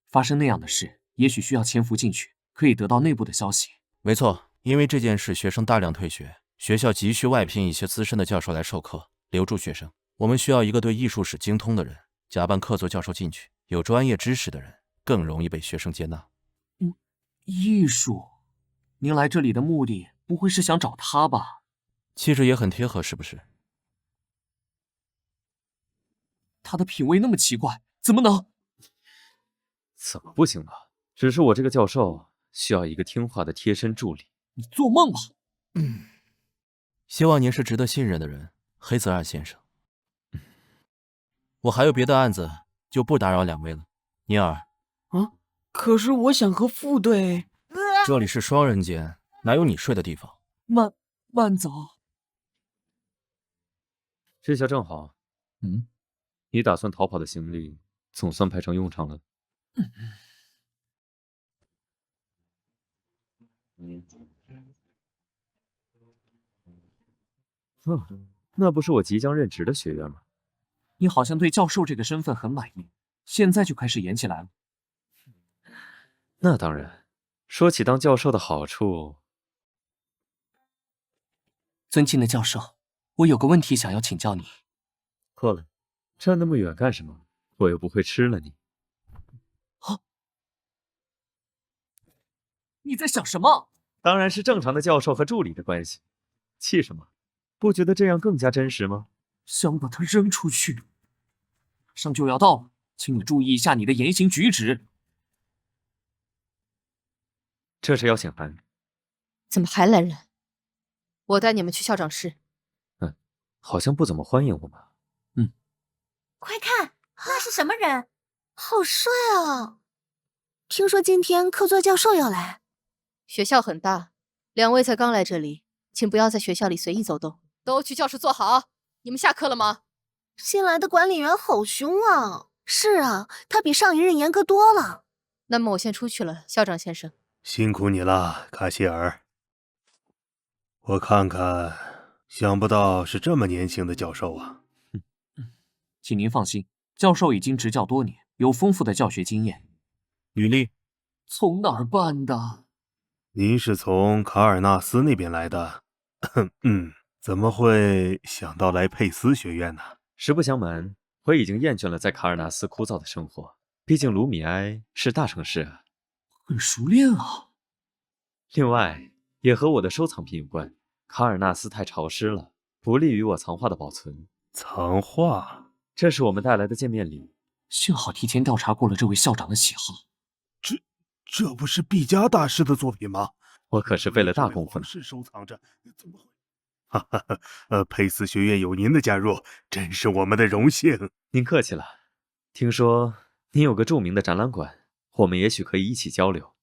发生那样的事，也许需要潜伏进去，可以得到内部的消息。没错，因为这件事，学生大量退学，学校急需外聘一些资深的教授来授课，留住学生。我们需要一个对艺术史精通的人，假扮客座教授进去，有专业知识的人更容易被学生接纳。艺术？您来这里的目的不会是想找他吧？气质也很贴合，是不是？他的品味那么奇怪，怎么能？怎么不行了？只是我这个教授需要一个听话的贴身助理。你做梦吧！希望您是值得信任的人，黑泽二先生。我还有别的案子，就不打扰两位了。尼尔。可是我想和副队。这里是双人间，哪有你睡的地方？慢走。这下正好。你打算逃跑的行李总算派上用场了。那不是我即将任职的学院吗？你好像对教授这个身份很满意，现在就开始演起来了。那当然，说起当教授的好处。尊敬的教授，我有个问题想要请教你。过来，站那么远干什么？我又不会吃了你。你在想什么？当然是正常的教授和助理的关系。气什么？不觉得这样更加真实吗？想把他扔出去。马上就要到了，请你注意一下你的言行举止。这是邀请函。怎么还来人？我带你们去校长室。好像不怎么欢迎我们。快看，那是什么人？好帅啊！听说今天客座教授要来。学校很大，两位才刚来这里，请不要在学校里随意走动，都去教室坐好。你们下课了吗？新来的管理员好凶啊！是啊，他比上一任严格多了。那么我先出去了，校长先生。辛苦你了，卡希尔。我看看，想不到是这么年轻的教授啊。请您放心，教授已经执教多年，有丰富的教学经验。履历从哪儿办的？您是从卡尔纳斯那边来的？怎么会想到来佩斯学院呢？实不相瞒，我已经厌倦了在卡尔纳斯枯燥的生活。毕竟卢米埃是大城市啊。很熟练啊。另外，也和我的收藏品有关。卡尔纳斯太潮湿了，不利于我藏画的保存。藏画？这是我们带来的见面礼。幸好提前调查过了这位校长的喜好。这不是毕加大师的作品吗？我可是费了大功夫呢。是收藏着，怎么会？哈哈，佩斯学院有您的加入，真是我们的荣幸。您客气了。听说您有个著名的展览馆，我们也许可以一起交流。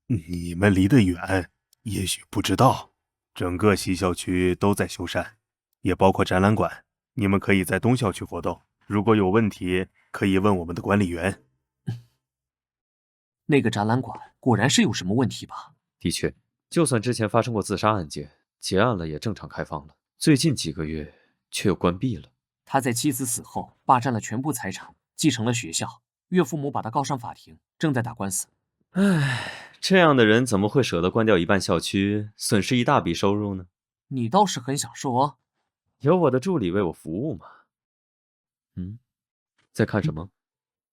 你们离得远，也许不知道，整个西校区都在修缮，也包括展览馆。你们可以在东校区活动，如果有问题，可以问我们的管理员。那个展览馆果然是有什么问题吧？的确，就算之前发生过自杀案件，结案了也正常开放了，最近几个月却又关闭了。他在妻子死后霸占了全部财产，继承了学校，岳父母把他告上法庭，正在打官司。唉，这样的人怎么会舍得关掉一半校区，损失一大笔收入呢？你倒是很享受哦。有我的助理为我服务嘛。在看什么？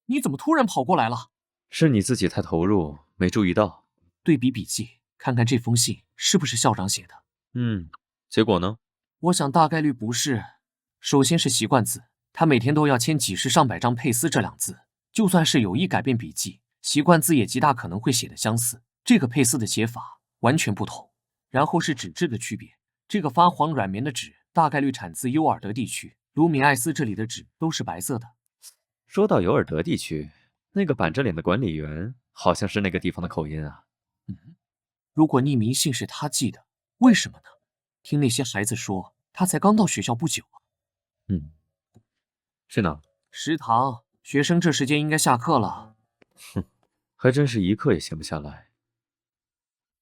你怎么突然跑过来了？是你自己太投入，没注意到。对比笔记，看看这封信是不是校长写的。结果呢？我想大概率不是。首先是习惯字，他每天都要签几十上百张佩斯这两字，就算是有意改变笔记，习惯字也极大可能会写的相似。这个佩斯的写法完全不同。然后是纸质的区别，这个发黄软绵的纸大概率产自尤尔德地区，卢米埃斯这里的纸都是白色的。说到尤尔德地区，那个板着脸的管理员好像是那个地方的口音啊。如果匿名信是他寄的，为什么呢？听那些孩子说，他才刚到学校不久啊。是哪？食堂，学生这时间应该下课了。还真是一刻也闲不下来。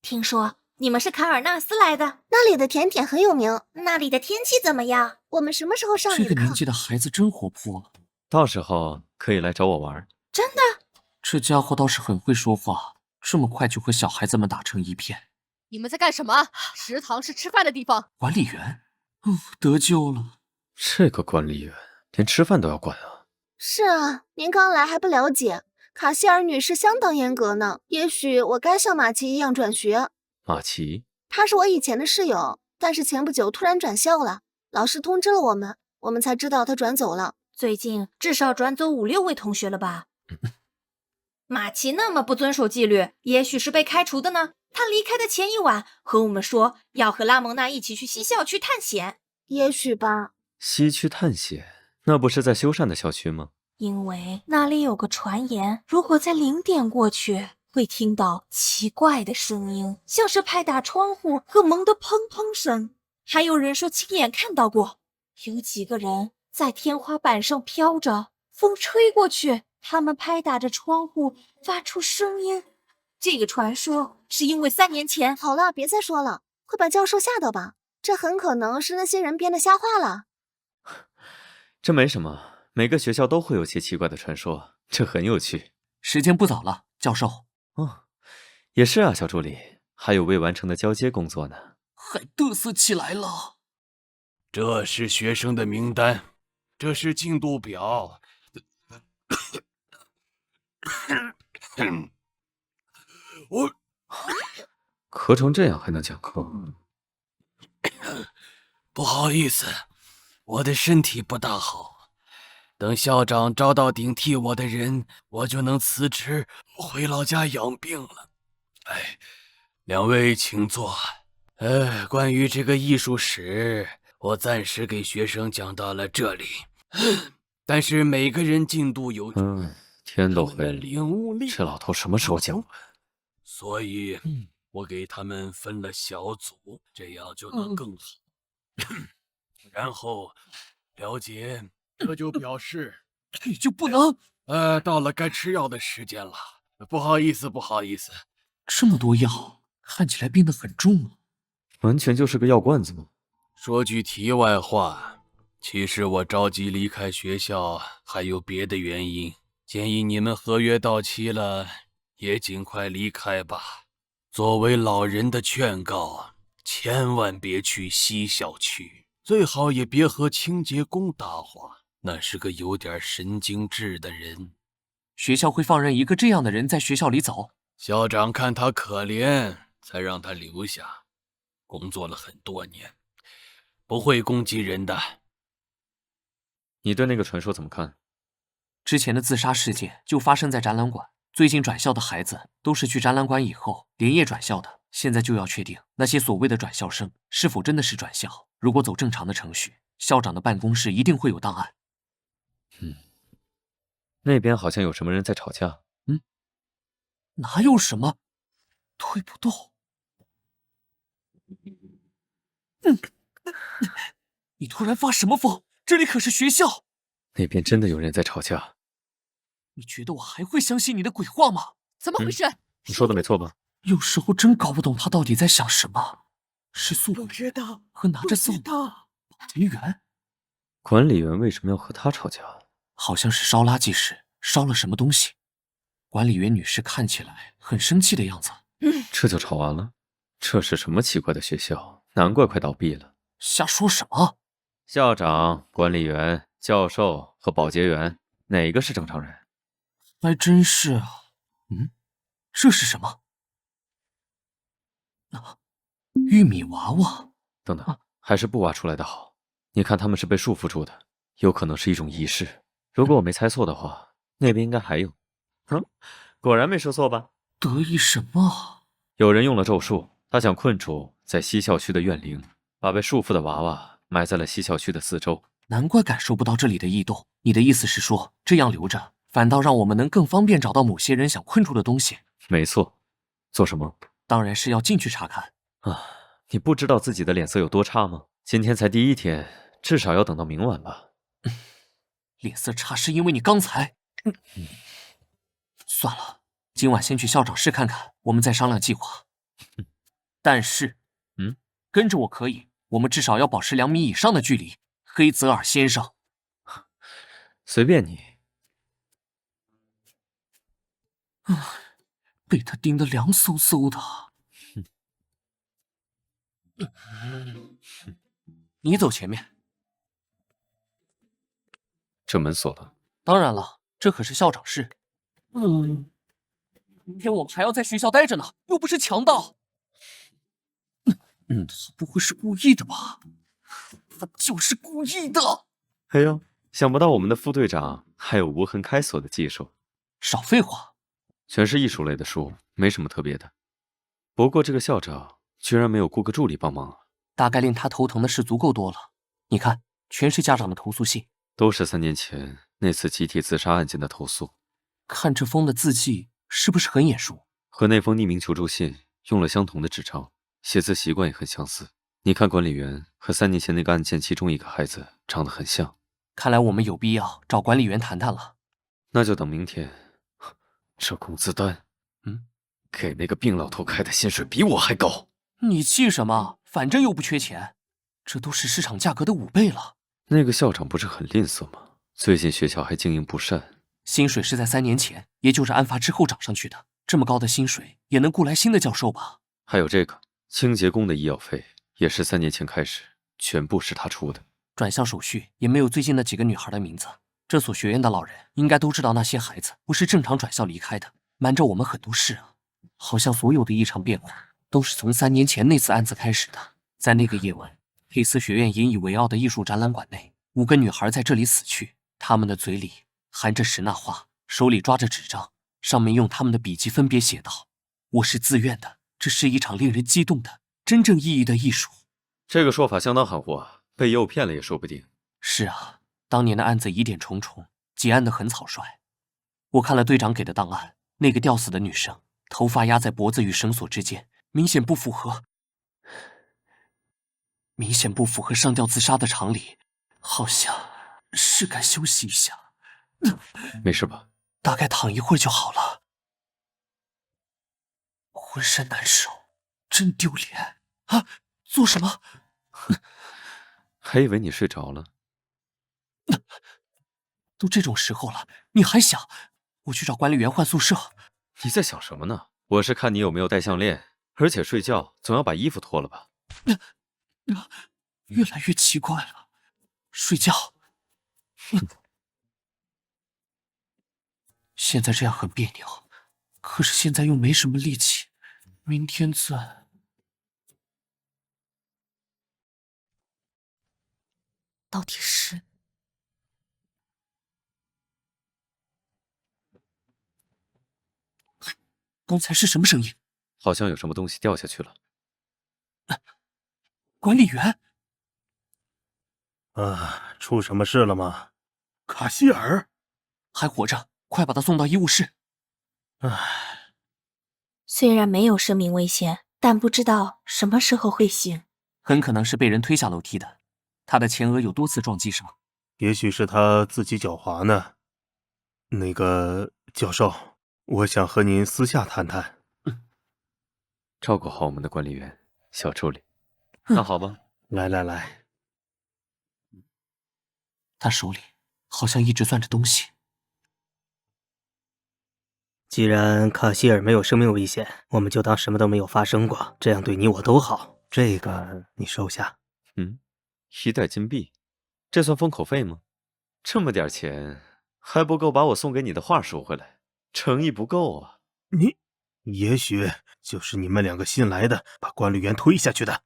听说你们是卡尔纳斯来的，那里的甜点很有名。那里的天气怎么样？我们什么时候上你的课？这个年纪的孩子真活泼。到时候可以来找我玩。真的？这家伙倒是很会说话，这么快就和小孩子们打成一片。你们在干什么？食堂是吃饭的地方。管理员，得救了。这个管理员连吃饭都要管啊！是啊，您刚来还不了解，卡希尔女士相当严格呢。也许我该像马奇一样转学。马奇，她是我以前的室友，但是前不久突然转校了，老师通知了我们，我们才知道她转走了。最近至少转走5、6位同学了吧？马奇那么不遵守纪律，也许是被开除的呢。他离开的前一晚和我们说要和拉蒙娜一起去西校区探险，也许吧。西区探险，那不是在修缮的校区吗？因为那里有个传言，如果在0点过去，会听到奇怪的声音，像是拍打窗户和门的砰砰声。还有人说亲眼看到过，有几个人在天花板上飘着，风吹过去，他们拍打着窗户，发出声音。这个传说是因为3年前……好了，别再说了，会把教授吓到吧？这很可能是那些人编的瞎话了。这没什么，每个学校都会有些奇怪的传说，这很有趣。时间不早了，教授。也是啊，小助理，还有未完成的交接工作呢。还嘚瑟起来了。这是学生的名单，这是进度表。我咳成这样还能讲课？不好意思，我的身体不大好。等校长招到顶替我的人，我就能辞职回老家养病了。两位请坐。关于这个艺术史，我暂时给学生讲到了这里。但是每个人进度有天都黑了，领悟力这老头什么时候讲完？所以，我给他们分了小组，这样就能更好。然后，了解，这就表示你就不能……到了该吃药的时间了。不好意思，不好意思。这么多药，看起来病得很重啊。完全就是个药罐子嘛。说句题外话，其实我着急离开学校还有别的原因，建议你们合约到期了也尽快离开吧。作为老人的劝告，千万别去西校区，最好也别和清洁工搭话，那是个有点神经质的人。学校会放任一个这样的人在学校里走？校长看他可怜，才让他留下。工作了很多年，不会攻击人的。你对那个传说怎么看？之前的自杀事件就发生在展览馆，最近转校的孩子都是去展览馆以后连夜转校的。现在就要确定那些所谓的转校生是否真的是转校。如果走正常的程序，校长的办公室一定会有档案。那边好像有什么人在吵架。哪有什么？推不动。你突然发什么疯？这里可是学校。那边真的有人在吵架。你觉得我还会相信你的鬼话吗？怎么回事？你说的没错吧？有时候真搞不懂他到底在想什么。是宿不知道和拿着扫把保洁员。管理员为什么要和他吵架？好像是烧垃圾时烧了什么东西。管理员女士看起来很生气的样子。这就吵完了？这是什么奇怪的学校？难怪快倒闭了。瞎说什么？校长、管理员、教授和保洁员，哪个是正常人？还真是啊。这是什么？玉米娃娃。等等，还是不挖出来的好。你看他们是被束缚住的，有可能是一种仪式。如果我没猜错的话，那边应该还有。果然没说错吧？得意什么？有人用了咒术，他想困住在西校区的怨灵，把被束缚的娃娃埋在了西校区的四周。难怪感受不到这里的异动。你的意思是说，这样留着，反倒让我们能更方便找到某些人想困住的东西？没错。做什么？当然是要进去查看。你不知道自己的脸色有多差吗？今天才第1天，至少要等到明晚吧。脸色差是因为你刚才……算了，今晚先去校长室看看，我们再商量计划。但是，跟着我可以，我们至少要保持2米以上的距离。黑泽尔先生，随便你。被他盯得凉飕飕的。你走前面。这门锁了。当然了，这可是校长室。明天我们还要在学校待着呢，又不是强盗。他不会是故意的吧？他就是故意的。哎呦，想不到我们的副队长还有无痕开锁的技术。少废话，全是艺术类的书，没什么特别的。不过这个校长居然没有雇个助理帮忙啊！大概令他头疼的事足够多了。你看，全是家长的投诉信，都是3年前那次集体自杀案件的投诉。看这封的字迹，是不是很眼熟？和那封匿名求助信用了相同的纸张，写字习惯也很相似。你看管理员和3年前那个案件其中一个孩子长得很像。看来我们有必要找管理员谈谈了。那就等明天。这工资单，给那个病老头开的薪水比我还高。你气什么？反正又不缺钱，这都是市场价格的5倍了。那个校长不是很吝啬吗？最近学校还经营不善，薪水是在3年前，也就是案发之后涨上去的。这么高的薪水也能雇来新的教授吧？还有这个清洁工的医药费，也是3年前开始全部是他出的。转校手续也没有最近那几个女孩的名字。这所学院的老人应该都知道那些孩子不是正常转校离开的，瞒着我们很多事啊。好像所有的异常变化都是从3年前那次案子开始的。在那个夜晚，佩斯学院引以为傲的艺术展览馆内，5个女孩在这里死去，她们的嘴里含着石蜡花，手里抓着纸张，上面用她们的笔迹分别写道：“我是自愿的，这是一场令人激动的、真正意义的艺术。”这个说法相当含糊啊，被诱骗了也说不定。是啊，当年的案子疑点重重，结案的很草率。我看了队长给的档案，那个吊死的女生，头发压在脖子与绳索之间，明显不符合上吊自杀的常理，好像是该休息一下。没事吧？大概躺一会儿就好了。浑身难受，真丢脸啊！做什么？还以为你睡着了。都这种时候了，你还想？我去找管理员换宿舍。你在想什么呢？我是看你有没有戴项链，而且睡觉总要把衣服脱了吧？越来越奇怪了。睡觉。现在这样很别扭，可是现在又没什么力气。明天再……到底是……刚才是什么声音？好像有什么东西掉下去了。管理员？出什么事了吗？卡希尔还活着，快把他送到医务室。虽然没有生命危险，但不知道什么时候会醒。很可能是被人推下楼梯的。他的前额有多次撞击伤。也许是他自己狡猾呢。那个教授，我想和您私下谈谈。照顾好我们的管理员，小助理。那好吧，来。他手里好像一直攥着东西。既然卡希尔没有生命危险，我们就当什么都没有发生过，这样对你我都好。这个你收下。1袋金币，这算封口费吗？这么点钱还不够把我送给你的画赎回来，诚意不够啊！也许就是你们2个新来的把管理员推下去的。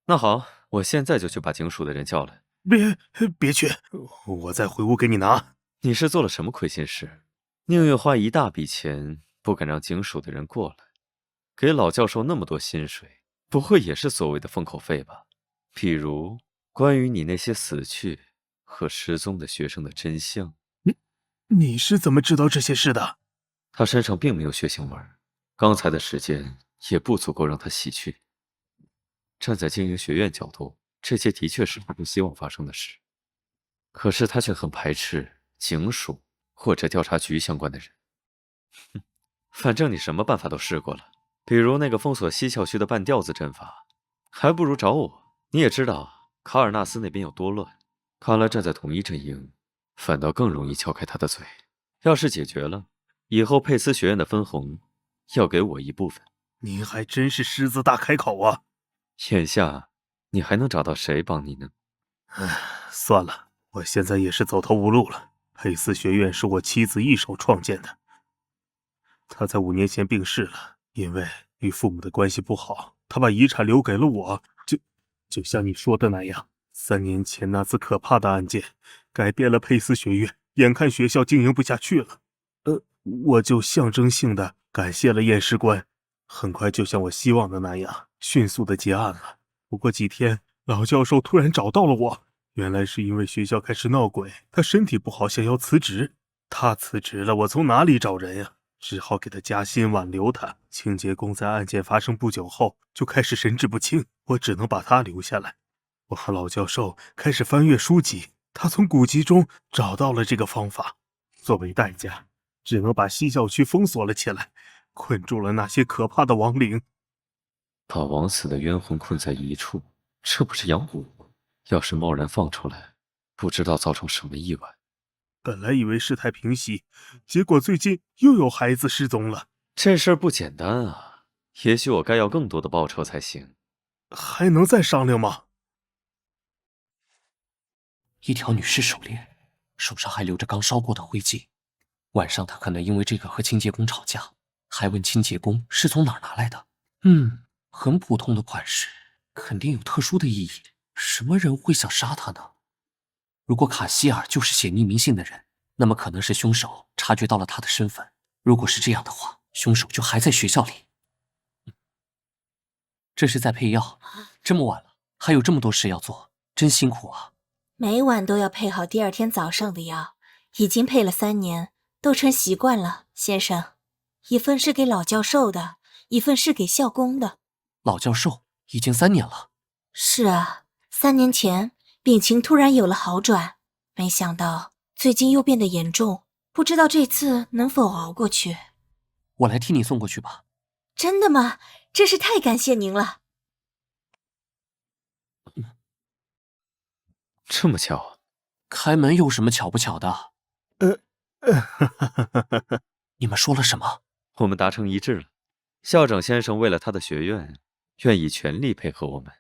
那好，我现在就去把警署的人叫来。别去，我再回屋给你拿。你是做了什么亏心事？宁愿花一大笔钱，不敢让警署的人过来，给老教授那么多薪水，不会也是所谓的封口费吧？比如关于你那些死去和失踪的学生的真相。你是怎么知道这些事的？他身上并没有血腥味，刚才的时间也不足够让他洗去。站在经营学院角度，这些的确是他不希望发生的事，可是他却很排斥警署或者调查局相关的人。反正你什么办法都试过了，比如那个封锁西校区的半吊子阵法，还不如找我。你也知道卡尔纳斯那边有多乱，看来站在同一阵营，反倒更容易撬开他的嘴。要是解决了，以后佩斯学院的分红要给我一部分。您还真是狮子大开口啊！眼下你还能找到谁帮你呢？唉，算了，我现在也是走投无路了。佩斯学院是我妻子一手创建的，她在5年前病逝了，因为与父母的关系不好，她把遗产留给了我。就像你说的那样，3年前那次可怕的案件改变了佩斯学院，眼看学校经营不下去了，我就象征性的感谢了验尸官，很快就像我希望的那样，迅速的结案了。不过几天，老教授突然找到了我，原来是因为学校开始闹鬼，他身体不好，想要辞职。他辞职了，我从哪里找人呀？只好给他加薪挽留他。清洁工在案件发生不久后就开始神志不清，我只能把他留下来。我和老教授开始翻阅书籍，他从古籍中找到了这个方法。作为代价，只能把西校区封锁了起来，困住了那些可怕的亡灵。把枉死的冤魂困在一处，这不是养蛊？要是贸然放出来，不知道造成什么意外。本来以为事态平息，结果最近又有孩子失踪了。这事儿不简单啊，也许我该要更多的报酬才行。还能再商量吗？一条女士手链，手上还留着刚烧过的灰烬。晚上她可能因为这个和清洁工吵架，还问清洁工是从哪儿拿来的。很普通的款式，肯定有特殊的意义。什么人会想杀她呢？如果卡希尔就是写匿名信的人，那么可能是凶手察觉到了他的身份。如果是这样的话，凶手就还在学校里。这是在配药，这么晚了还有这么多事要做，真辛苦啊。每晚都要配好第2天早上的药，已经配了3年，都成习惯了。先生，一份是给老教授的，一份是给校工的。老教授已经3年了。是啊，3年前病情突然有了好转，没想到最近又变得严重，不知道这次能否熬过去。我来替你送过去吧。真的吗？真是太感谢您了。这么巧？开门有什么巧不巧的？你们说了什么？我们达成一致了，校长先生为了他的学院，愿意全力配合我们。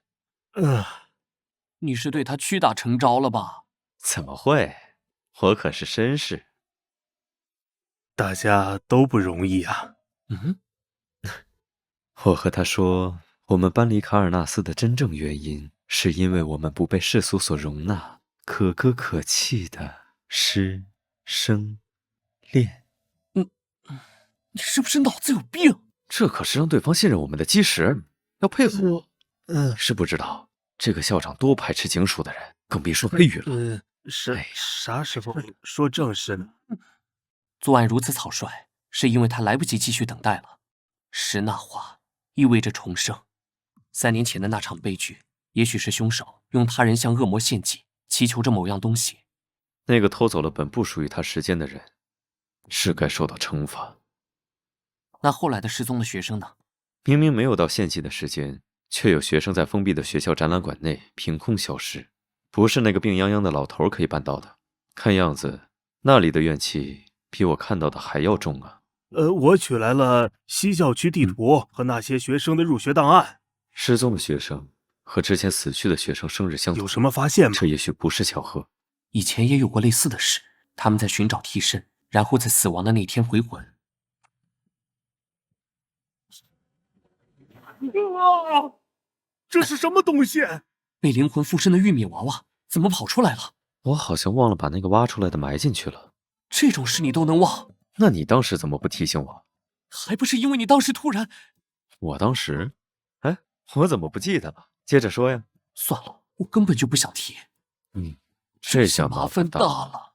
你是对他屈打成招了吧？怎么会？我可是绅士。大家都不容易啊。我和他说，我们搬离卡尔纳斯的真正原因，是因为我们不被世俗所容纳，可歌可泣的师生恋。你是不是脑子有病？这可是让对方信任我们的基石，要配合。是不知道这个校长多排斥警署的人，更别说黑羽了。啥时候说正事呢？作案如此草率，是因为他来不及继续等待了。石那话意味着重生。3年前的那场悲剧，也许是凶手用他人向恶魔献祭，祈求着某样东西。那个偷走了本不属于他时间的人，是该受到惩罚。那后来的失踪的学生呢？明明没有到献祭的时间，却有学生在封闭的学校展览馆内凭空消失，不是那个病殃殃的老头可以办到的。看样子，那里的怨气比我看到的还要重啊。我取来了西校区地图和那些学生的入学档案。失踪的学生和之前死去的学生生日相同，有什么发现吗？这也许不是巧合。以前也有过类似的事，他们在寻找替身，然后在死亡的那天回魂。这是什么东西？被灵魂附身的玉米娃娃怎么跑出来了？我好像忘了把那个挖出来的埋进去了。这种事你都能忘？那你当时怎么不提醒我？还不是因为你当时突然……我当时……哎，我怎么不记得了？接着说呀。算了，我根本就不想提。这下麻烦大了。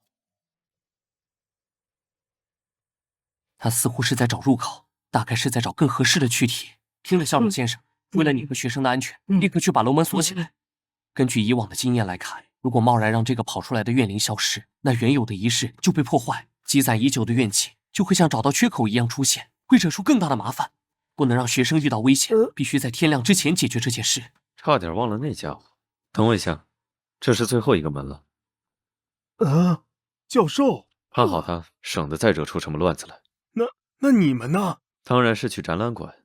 他似乎是在找入口，大概是在找更合适的躯体。听了，校长先生，为了你和学生的安全，立刻去把楼门锁起来。根据以往的经验来看，如果贸然让这个跑出来的怨灵消失，那原有的仪式就被破坏，积攒已久的怨气就会像找到缺口一样出现，会惹出更大的麻烦。不能让学生遇到危险，必须在天亮之前解决这件事。差点忘了那家伙。等我一下，这是最后一个门了。教授，看好他，省得再惹出什么乱子来。那你们呢？当然是去展览馆。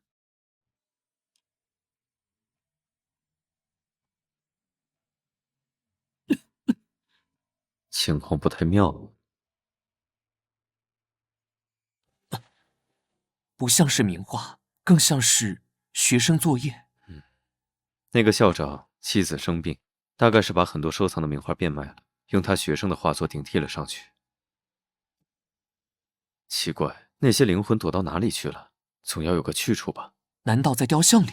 情况不太妙。不像是名画，更像是学生作业。那个校长妻子生病，大概是把很多收藏的名画变卖了，用他学生的画作顶替了上去。奇怪，那些灵魂躲到哪里去了？总要有个去处吧？难道在雕像里？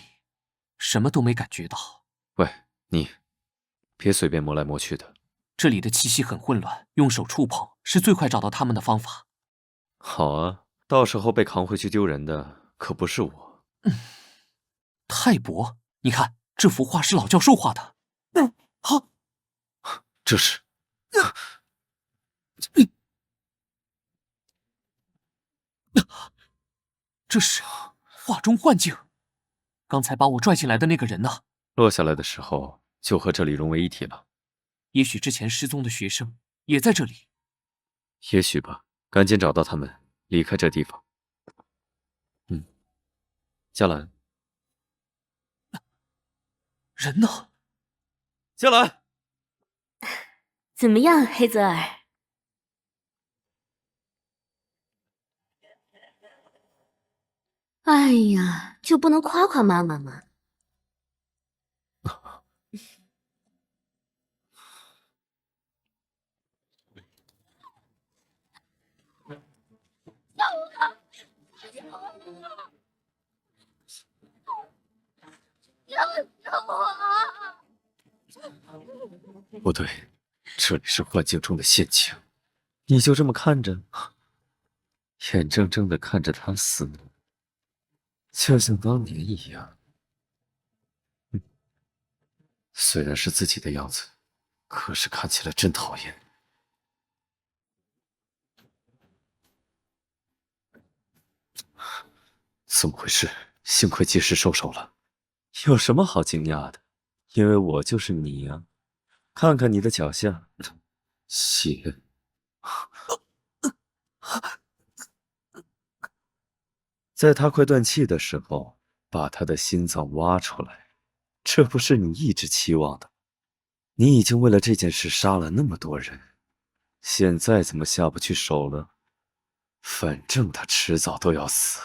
什么都没感觉到。喂，你别随便摸来摸去的。这里的气息很混乱，用手触碰是最快找到他们的方法。好啊，到时候被扛回去丢人的可不是我。泰伯，你看这幅画是老教授画的。好，这是。这是画中幻境。刚才把我拽进来的那个人呢？落下来的时候就和这里融为一体了。也许之前失踪的学生也在这里。也许吧，赶紧找到他们，离开这地方。嘉兰，人呢？嘉兰，怎么样，黑泽尔？哎呀，就不能夸夸妈妈吗？不对，这里是幻境中的陷阱，你就这么看着，眼睁睁地看着他死，就像当年一样。虽然是自己的样子，可是看起来真讨厌。怎么回事？幸亏及时收手了。有什么好惊讶的？因为我就是你呀。看看你的脚下，血。在他快断气的时候，把他的心脏挖出来，这不是你一直期望的。你已经为了这件事杀了那么多人，现在怎么下不去手了？反正他迟早都要死。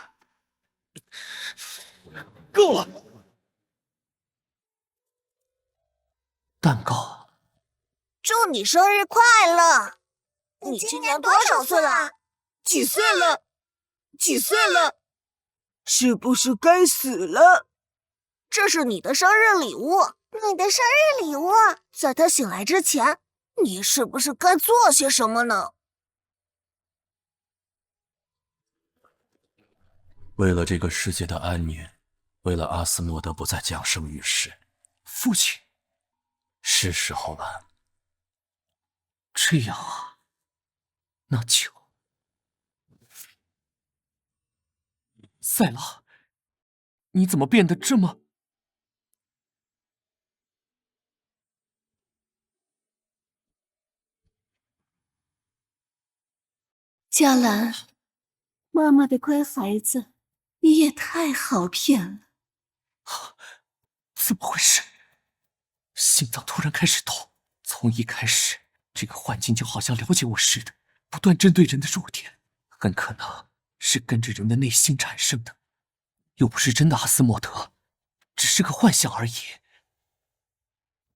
够了！蛋糕，祝你生日快乐！你今年多少岁了？几岁了？几岁了？是不是该死了？这是你的生日礼物，你的生日礼物。在他醒来之前，你是不是该做些什么呢？为了这个世界的安宁，为了阿斯莫德不再降生于世，父亲，是时候了。这样啊，那就……塞拉，你怎么变得这么……嘉兰，妈妈的乖孩子，你也太好骗了。怎么回事？心脏突然开始抖，从一开始，这个幻境就好像了解我似的，不断针对人的弱点，很可能是跟着人的内心产生的，又不是真的阿斯莫德，只是个幻想而已。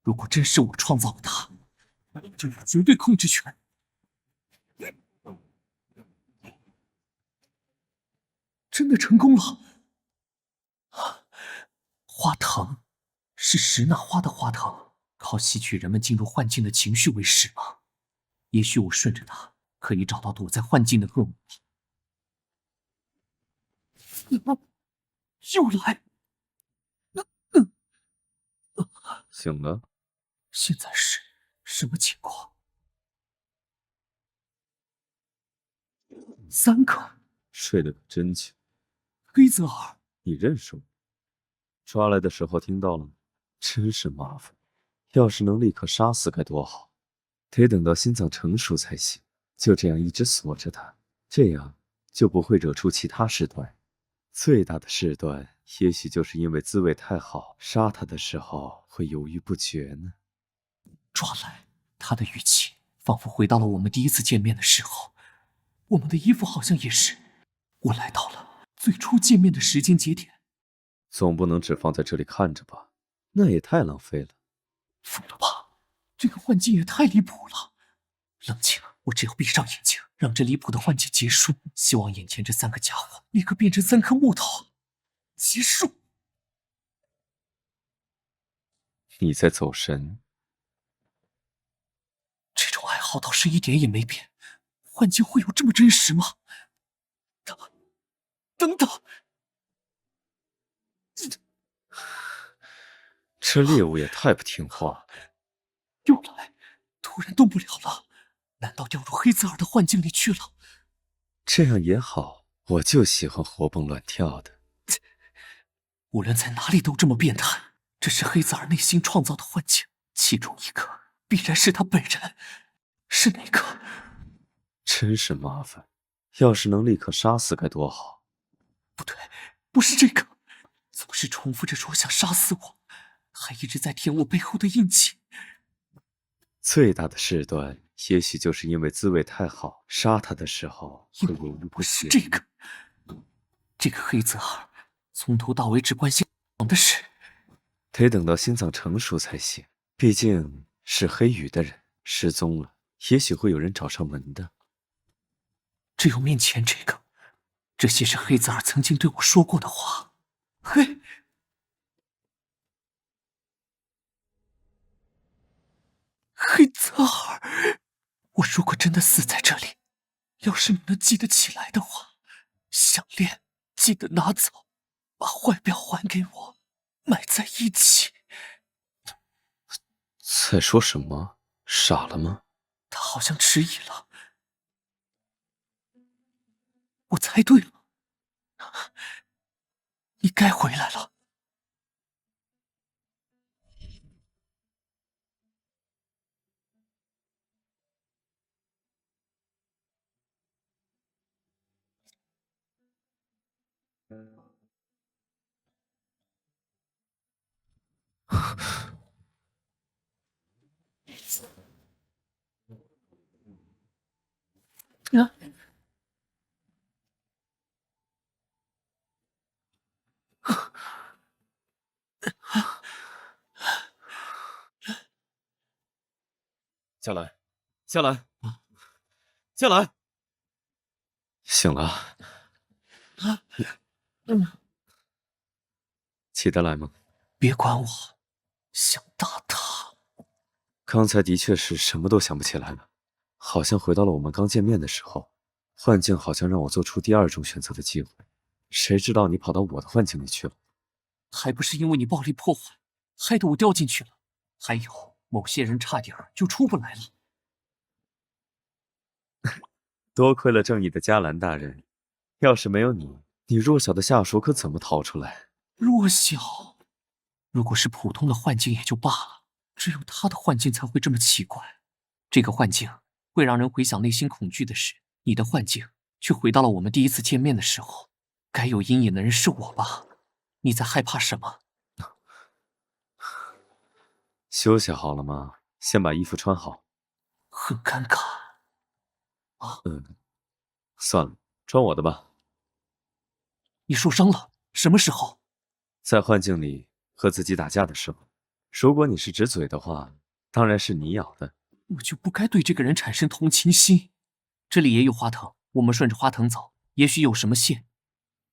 如果真是我创造了它，就有绝对控制权。真的成功了！花藤是石那花的花藤，靠吸取人们进入幻境的情绪为食吗？也许我顺着它，可以找到躲在幻境的恶魔。又来！醒了？现在是什么情况？3个，睡得可真久。黑泽尔，你认识我？抓来的时候听到了吗？真是麻烦。要是能立刻杀死该多好，得等到心脏成熟才行。就这样一直锁着他，这样就不会惹出其他事端。最大的事端，也许就是因为滋味太好，杀他的时候会犹豫不决呢。抓来，他的语气仿佛回到了我们第一次见面的时候，我们的衣服好像也是。我来到了最初见面的时间节点。总不能只放在这里看着吧？那也太浪费了。疯了吧？这个幻境也太离谱了！冷静，我只要闭上眼睛，让这离谱的幻境结束。希望眼前这3个家伙立刻变成3颗木头，结束。你在走神？这种爱好倒是一点也没变。幻境会有这么真实吗？等等，这猎物也太不听话了。又来，突然动不了了，难道掉入黑泽尔的幻境里去了？这样也好，我就喜欢活蹦乱跳的。无论在哪里都这么变态，这是黑泽尔内心创造的幻境，其中一个必然是他本人，是哪个？真是麻烦，要是能立刻杀死该多好。不对，不是这个，总是重复着说想杀死我，还一直在舔我背后的印记。最大的事端，也许就是因为滋味太好，杀他的时候会犹豫不决。是这个黑泽尔，从头到尾只关心我的事，得等到心脏成熟才行。毕竟是黑羽的人失踪了，也许会有人找上门的。只有面前这个，这些是黑泽尔曾经对我说过的话。嘿。黑泽尔，我如果真的死在这里，要是你能记得起来的话，项链记得拿走，把怀表还给我，埋在一起。在说什么？傻了吗？他好像迟疑了。我猜对了，你该回来了。下来，下来，下来！醒了？起得来吗？别管我，想打他。刚才的确是什么都想不起来了，好像回到了我们刚见面的时候。幻境好像让我做出第2种选择的机会，谁知道你跑到我的幻境里去了？还不是因为你暴力破坏，害得我掉进去了。还有某些人差点就出不来了。多亏了正义的加兰大人，要是没有你，你弱小的下属可怎么逃出来？弱小？如果是普通的幻境也就罢了，只有他的幻境才会这么奇怪。这个幻境会让人回想内心恐惧的事，你的幻境却回到了我们第一次见面的时候。该有阴影的人是我吧？你在害怕什么？休息好了吗？先把衣服穿好。很尴尬。算了，穿我的吧。你受伤了？什么时候？在幻境里和自己打架的时候。如果你是指嘴的话，当然是你咬的。我就不该对这个人产生同情心。这里也有花藤，我们顺着花藤走，也许有什么线。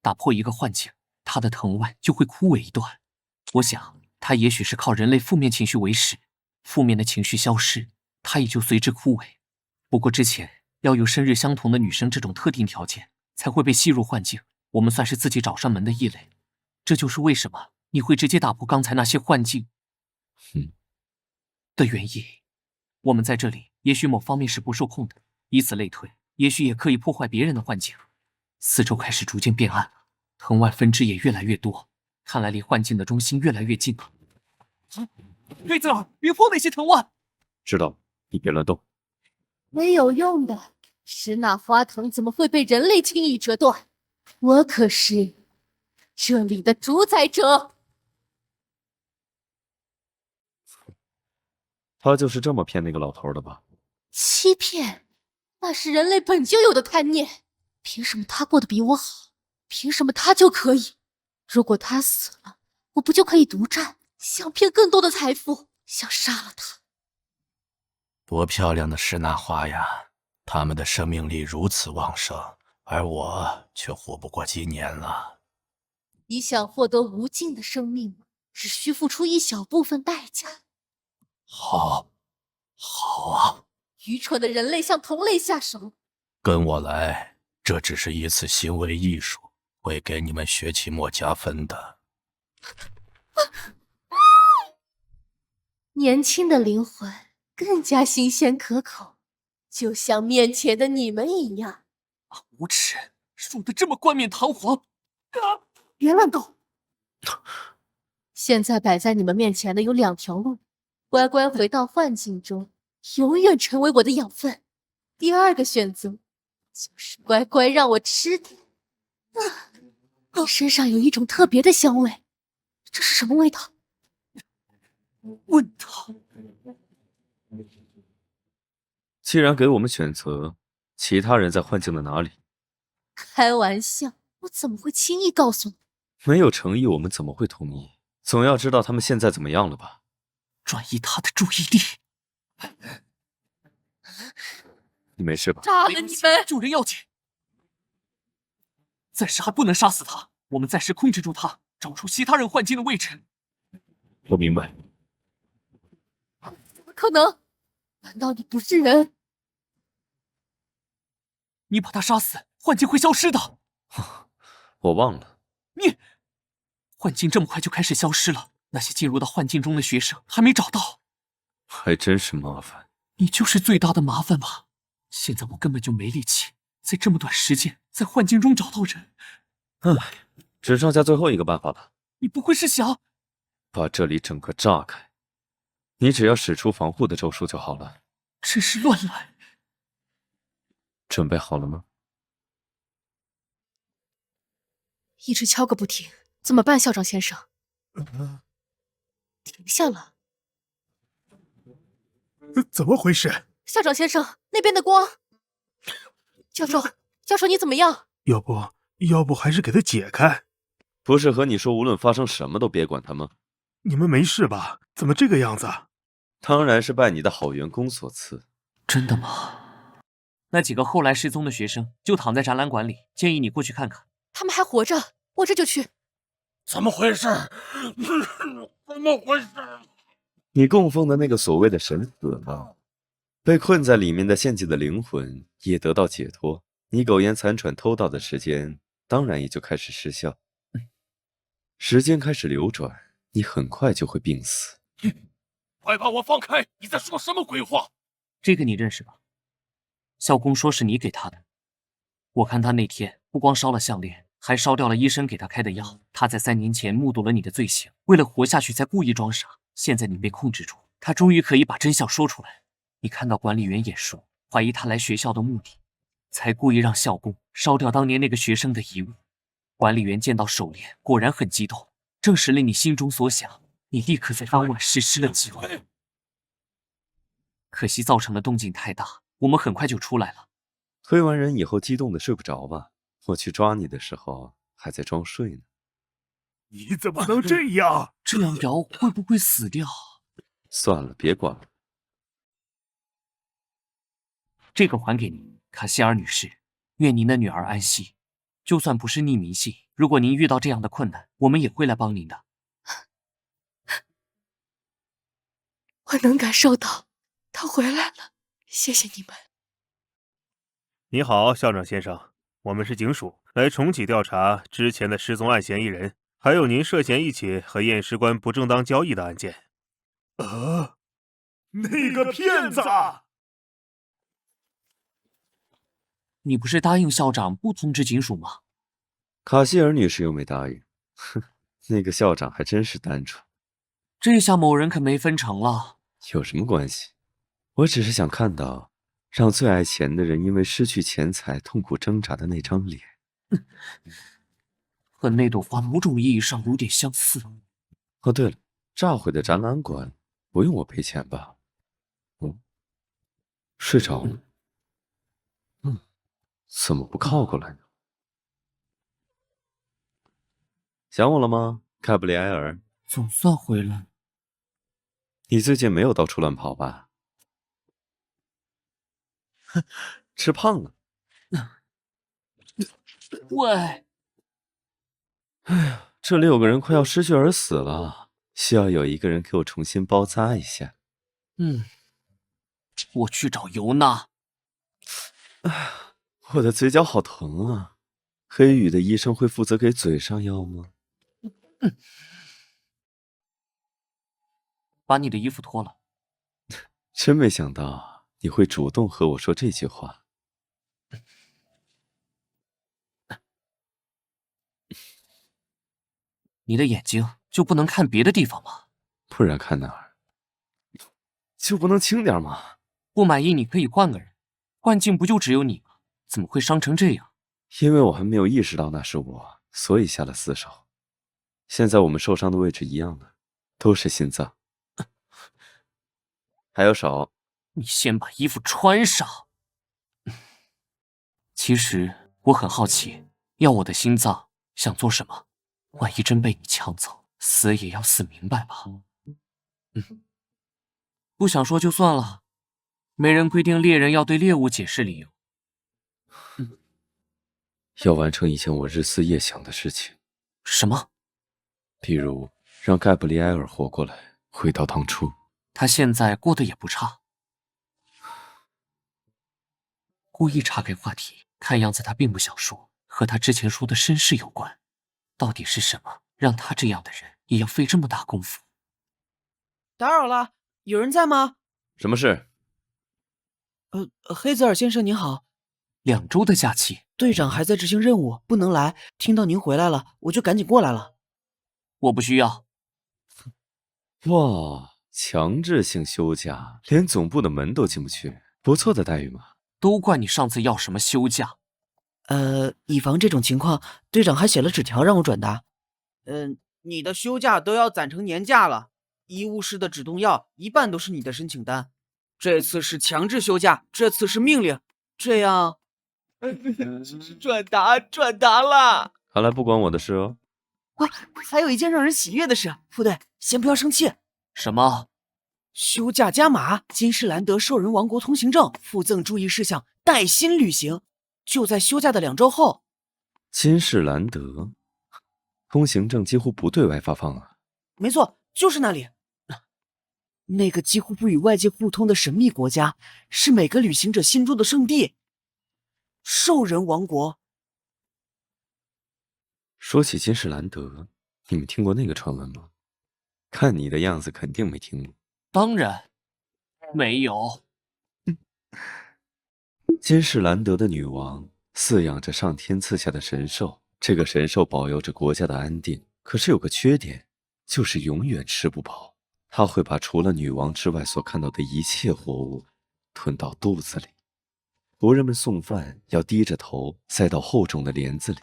打破一个幻境，他的藤蔓就会枯萎一段。我想，他也许是靠人类负面情绪为食，负面的情绪消失，他也就随之枯萎。不过之前要有生日相同的女生这种特定条件，才会被吸入幻境。我们算是自己找上门的异类。这就是为什么你会直接打破刚才那些幻境的原因。我们在这里，也许某方面是不受控的，以此类推，也许也可以破坏别人的幻境。四周开始逐渐变暗了，藤蔓分支也越来越多，看来离幻境的中心越来越近了。黑泽尔，别碰那些藤蔓！知道了，你别乱动。没有用的，石那花藤怎么会被人类轻易折断？我可是这里的主宰者。他就是这么骗那个老头的吧？欺骗，那是人类本就有的贪念。凭什么他过得比我好？凭什么他就可以？如果他死了，我不就可以独占，想骗更多的财富，想杀了他？多漂亮的石那花呀！他们的生命力如此旺盛，而我却活不过几年了。你想获得无尽的生命吗？只需付出一小部分代价。好啊！愚蠢的人类向同类下手，跟我来，这只是一次行为艺术，会给你们学期末加分的。年轻的灵魂更加新鲜可口，就像面前的你们一样。无耻，说得这么冠冕堂皇！别乱动！现在摆在你们面前的有2条路：乖乖回到幻境中，永远成为我的养分；第二个选择就是乖乖让我吃你。你身上有一种特别的香味，这是什么味道？问他。既然给我们选择，其他人在幻境的哪里？开玩笑，我怎么会轻易告诉你？没有诚意，我们怎么会同意？总要知道他们现在怎么样了吧？转移他的注意力。你没事吧？炸了你们！救人要紧。暂时还不能杀死他，我们暂时控制住他，找出其他人幻境的位置。我明白。怎么可能？难道你不是人？你把他杀死，幻境会消失的。我忘了。幻境这么快就开始消失了，那些进入到幻境中的学生还没找到，还真是麻烦。你就是最大的麻烦吧？现在我根本就没力气，在这么短时间在幻境中找到人。只剩下最后一个办法了。你不会是想把这里整个炸开？你只要使出防护的咒术就好了。真是乱来。准备好了吗？一直敲个不停，怎么办，校长先生？停下了。怎么回事？校长先生，那边的光。教授你怎么样？要不还是给他解开。不是和你说无论发生什么都别管他吗？你们没事吧？怎么这个样子？当然是拜你的好员工所赐。真的吗？那几个后来失踪的学生就躺在展览馆里，建议你过去看看。他们还活着，我这就去。怎么回事？怎么回事？你供奉的那个所谓的神死了，被困在里面的献祭的灵魂也得到解脱，你苟延残喘偷盗的时间当然也就开始失效。时间开始流转，你很快就会病死。快把我放开！你在说什么鬼话？这个你认识吧？校工说是你给他的。我看他那天不光烧了项链，还烧掉了医生给他开的药。他在3年前目睹了你的罪行，为了活下去才故意装傻。现在你被控制住，他终于可以把真相说出来。你看到管理员眼熟，怀疑他来学校的目的，才故意让校工烧掉当年那个学生的遗物。管理员见到手链，果然很激动，证实了你心中所想。你立刻在当晚实施了计划。可惜造成的动静太大，我们很快就出来了。推完人以后激动的睡不着吧？我去抓你的时候还在装睡呢。你怎么能这样？这样摇会不会死掉？算了，别管了。这个还给您，卡希尔女士，愿您的女儿安息。就算不是匿名信，如果您遇到这样的困难，我们也会来帮您的。我能感受到他回来了，谢谢你们。你好，校长先生，我们是警署，来重启调查之前的失踪案嫌疑人，还有您涉嫌一起和验尸官不正当交易的案件。那个骗子！你不是答应校长不通知警署吗？卡希尔女士又没答应。哼，那个校长还真是单纯。这下某人可没分成了。有什么关系？我只是想看到让最爱钱的人因为失去钱财痛苦挣扎的那张脸。和那朵花某种意义上有点相似。哦，对了，炸毁的展览馆不用我赔钱吧？睡着了。怎么不靠过来呢？想我了吗，盖布里埃尔？总算回来。你最近没有到处乱跑吧？吃胖了。喂，哎呀，这里有个人快要失血而死了，需要有一个人给我重新包扎一下。我去找尤娜。哎呀，我的嘴角好疼啊！黑羽的医生会负责给嘴上药吗？把你的衣服脱了。真没想到你会主动和我说这句话。你的眼睛就不能看别的地方吗？不然看哪儿？就不能轻点吗？不满意你可以换个人，幻境不就只有你吗？怎么会伤成这样？因为我还没有意识到那是我，所以下了死手。现在我们受伤的位置一样的，都是心脏，还有手。你先把衣服穿上。其实我很好奇，要我的心脏想做什么？万一真被你抢走，死也要死明白吧。不想说就算了，没人规定猎人要对猎物解释理由。要完成一件我日思夜想的事情。什么？比如让盖布里埃尔活过来，回到当初。他现在过得也不差。故意岔开话题，看样子他并不想说，和他之前说的身世有关。到底是什么让他这样的人也要费这么大功夫？打扰了，有人在吗？什么事？黑泽尔先生您好。2周的假期，队长还在执行任务，不能来。听到您回来了，我就赶紧过来了。我不需要。哇，强制性休假，连总部的门都进不去，不错的待遇嘛。都怪你上次要什么休假。以防这种情况，队长还写了纸条让我转达。你的休假都要攒成年假了。医务室的止痛药一半都是你的申请单，这次是强制休假，这次是命令，这样。转达了。看来不关我的事哦。还有一件让人喜悦的事，副队，先不要生气。什么？休假加码，金士兰德兽人王国通行证附赠注意事项，带薪履行，就在休假的2周后。金士兰德通行证几乎不对外发放啊。没错，就是那里。那个几乎不与外界互通的神秘国家，是每个旅行者心中的圣地——兽人王国。说起金士兰德，你们听过那个传闻吗？看你的样子，肯定没听过。当然没有。金士兰德的女王饲养着上天赐下的神兽，这个神兽保佑着国家的安定。可是有个缺点，就是永远吃不饱。它会把除了女王之外所看到的一切活物吞到肚子里。仆人们送饭要低着头塞到厚重的帘子里。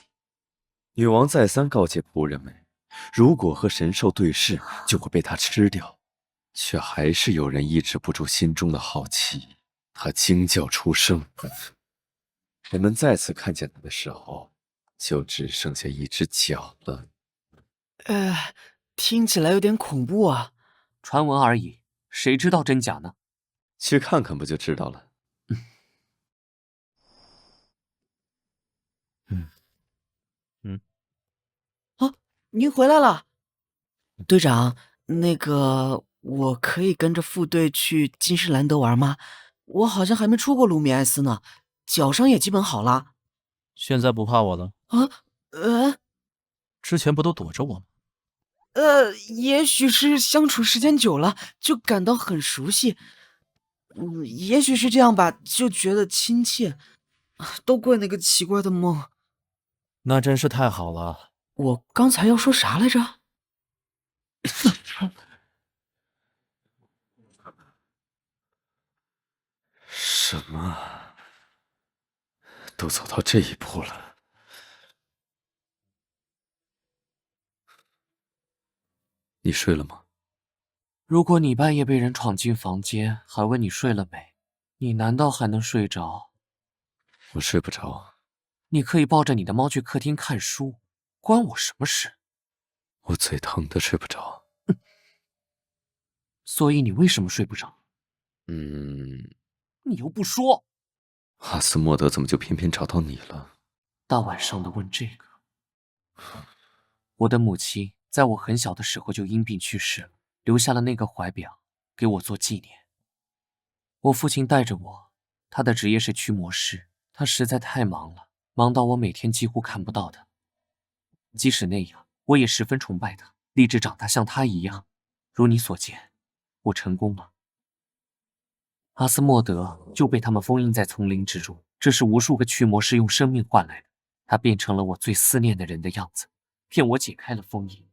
女王再三告诫仆人们，如果和神兽对视，就会被它吃掉。却还是有人抑制不住心中的好奇。他惊叫出声，人们再次看见他的时候，就只剩下一只脚了。听起来有点恐怖啊。传闻而已，谁知道真假呢？去看看不就知道了。您回来了，队长。那个，我可以跟着副队去金士兰德玩吗？我好像还没出过卢米埃斯呢，脚伤也基本好了。现在不怕我了？之前不都躲着我吗？也许是相处时间久了，就感到很熟悉。也许是这样吧，就觉得亲切。都怪那个奇怪的梦。那真是太好了。我刚才要说啥来着？什么？都走到这一步了。你睡了吗？如果你半夜被人闯进房间，还问你睡了没，你难道还能睡着？我睡不着。你可以抱着你的猫去客厅看书，关我什么事？我嘴疼的睡不着。所以你为什么睡不着？你又不说。阿斯莫德怎么就偏偏找到你了？大晚上的问这个。我的母亲在我很小的时候就因病去世了，留下了那个怀表给我做纪念。我父亲带着我，他的职业是驱魔师，他实在太忙了，忙到我每天几乎看不到他。即使那样，我也十分崇拜他，立志长大像他一样。如你所见，我成功了。阿斯莫德就被他们封印在丛林之中，这是无数个驱魔师用生命换来的。他变成了我最思念的人的样子，骗我解开了封印。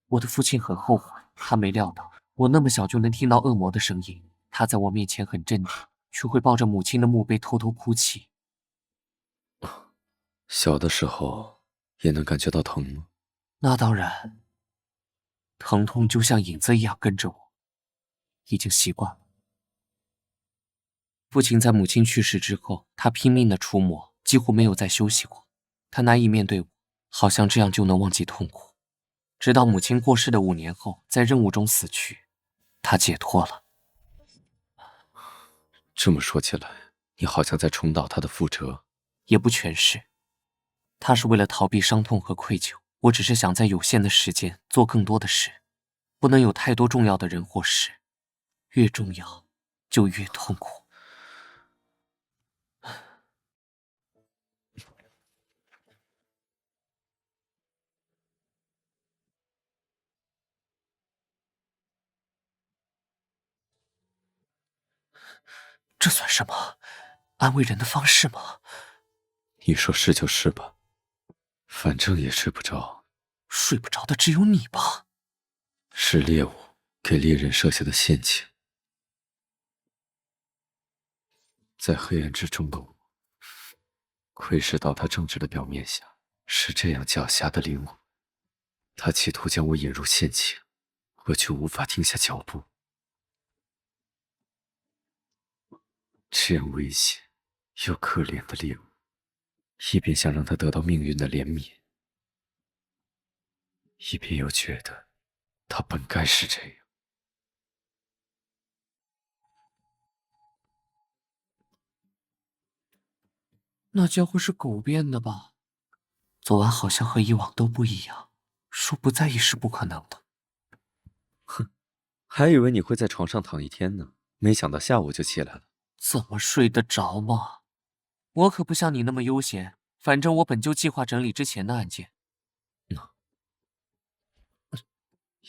我的父亲很后悔，他没料到我那么小就能听到恶魔的声音。他在我面前很镇定，却会抱着母亲的墓碑偷偷哭泣。小的时候也能感觉到疼吗？那当然，疼痛就像影子一样跟着我，已经习惯了。父亲在母亲去世之后，他拼命的除魔，几乎没有再休息过。他难以面对我，好像这样就能忘记痛苦。直到母亲过世的5年后，在任务中死去，他解脱了。这么说起来，你好像在重蹈他的覆辙。也不全是，他是为了逃避伤痛和愧疚，我只是想在有限的时间做更多的事，不能有太多重要的人或事，越重要就越痛苦。这算什么安慰人的方式吗？你说是就是吧，反正也睡不着。睡不着的只有你吧？是猎物给猎人设下的陷阱。在黑暗之中的我，窥视到他正直的表面下是这样狡黠的灵魂。他企图将我引入陷阱，我却无法停下脚步。这样危险又可怜的猎物，一边想让他得到命运的怜悯，一边又觉得他本该是这样。那家伙是狗变的吧？昨晚好像和以往都不一样，说不在意是不可能的。哼，还以为你会在床上躺一天呢，没想到下午就起来了。怎么睡得着嘛？我可不像你那么悠闲，反正我本就计划整理之前的案件。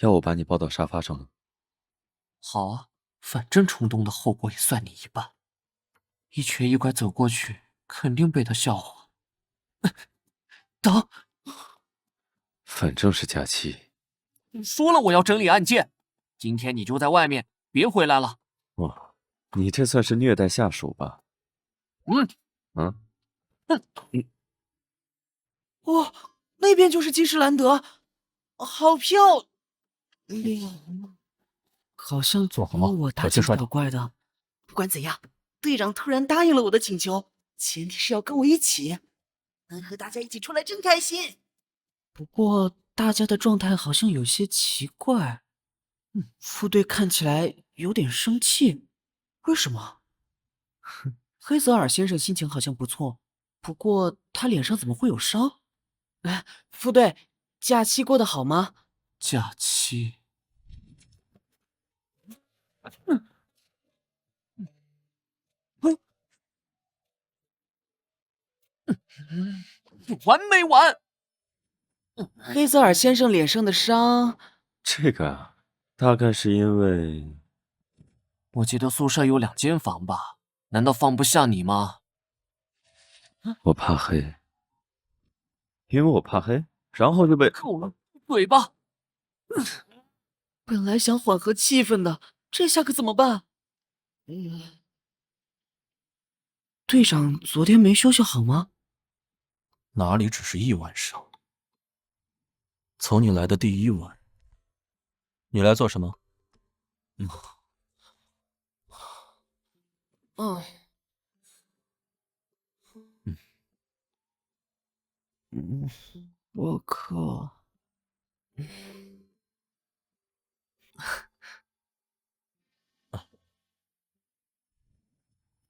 要我把你抱到沙发上吗？好啊，反正冲动的后果也算你一半。一瘸一拐走过去，肯定被他笑话。等，反正是假期。说了我要整理案件，今天你就在外面，别回来了。哇，你这算是虐待下属吧？哇，那边就是基什兰德，好漂亮，好像做好吗？我大惊小怪的。不管怎样，队长突然答应了我的请求，前提是要跟我一起，能和大家一起出来真开心。不过大家的状态好像有些奇怪，副队看起来有点生气，为什么？黑泽尔先生心情好像不错，不过他脸上怎么会有伤？哎，副队，假期过得好吗？假期，完没完？黑泽尔先生脸上的伤，这个啊，大概是因为……我记得宿舍有2间房吧？难道放不下你吗？我怕黑，因为我怕黑，然后就被……够了，嘴巴！本来想缓和气氛的，这下可怎么办？队长昨天没休息好吗？哪里只是一晚上？从你来的第1晚，你来做什么？我靠！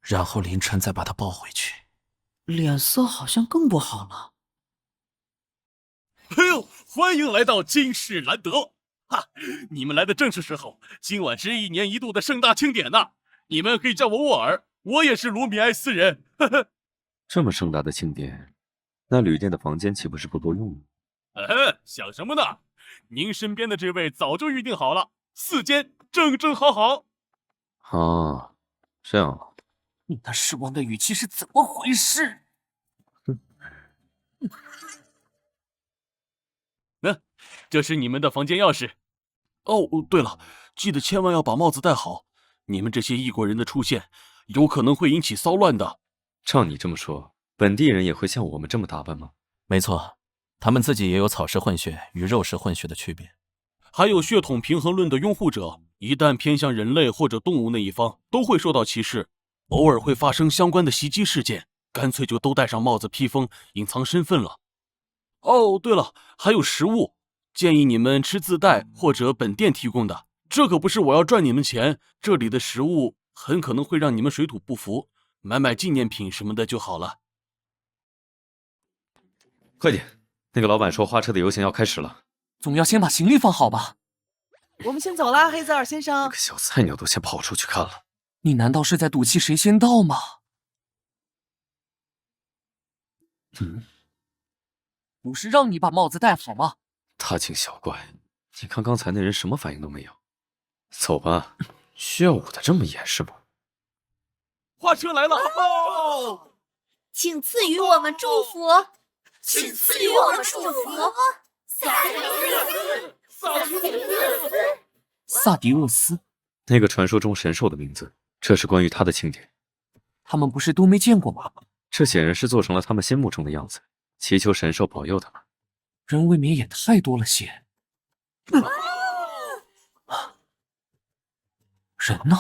然后凌晨再把他抱回去。脸色好像更不好了。哎呦，欢迎来到金士兰德！哈，你们来的正是时候，今晚是1年1度的盛大庆典呐！你们可以叫我沃尔，我也是卢米埃斯人。呵呵。这么盛大的庆典，那旅店的房间岂不是不够用吗？想什么呢？您身边的这位早就预定好了，4间正正好好。啊，这样啊。你那失望的语气是怎么回事？这是你们的房间钥匙。哦，对了，记得千万要把帽子戴好。你们这些异国人的出现，有可能会引起骚乱的。照你这么说，本地人也会像我们这么打扮吗？没错，他们自己也有草食混血与肉食混血的区别。还有血统平衡论的拥护者，一旦偏向人类或者动物那一方，都会受到歧视。偶尔会发生相关的袭击事件，干脆就都戴上帽子披风，隐藏身份了。哦，对了，还有食物，建议你们吃自带或者本店提供的。这可不是我要赚你们钱，这里的食物很可能会让你们水土不服，买纪念品什么的就好了。快点，那个老板说花车的游行要开始了，总要先把行李放好吧。我们先走啦，黑泽尔先生。那个小菜鸟都先跑出去看了。你难道是在赌气谁先到吗？不是让你把帽子戴好吗？大惊小怪，你看刚才那人什么反应都没有。走吧，需要我的这么严是吗？花车来了！哦，请赐予我们祝福，请赐予我们祝福。萨迪厄斯，那个传说中神兽的名字，这是关于他的庆典。他们不是都没见过吗？这显然是做成了他们心目中的样子，祈求神兽保佑他们。人未免也太多了些。人呢？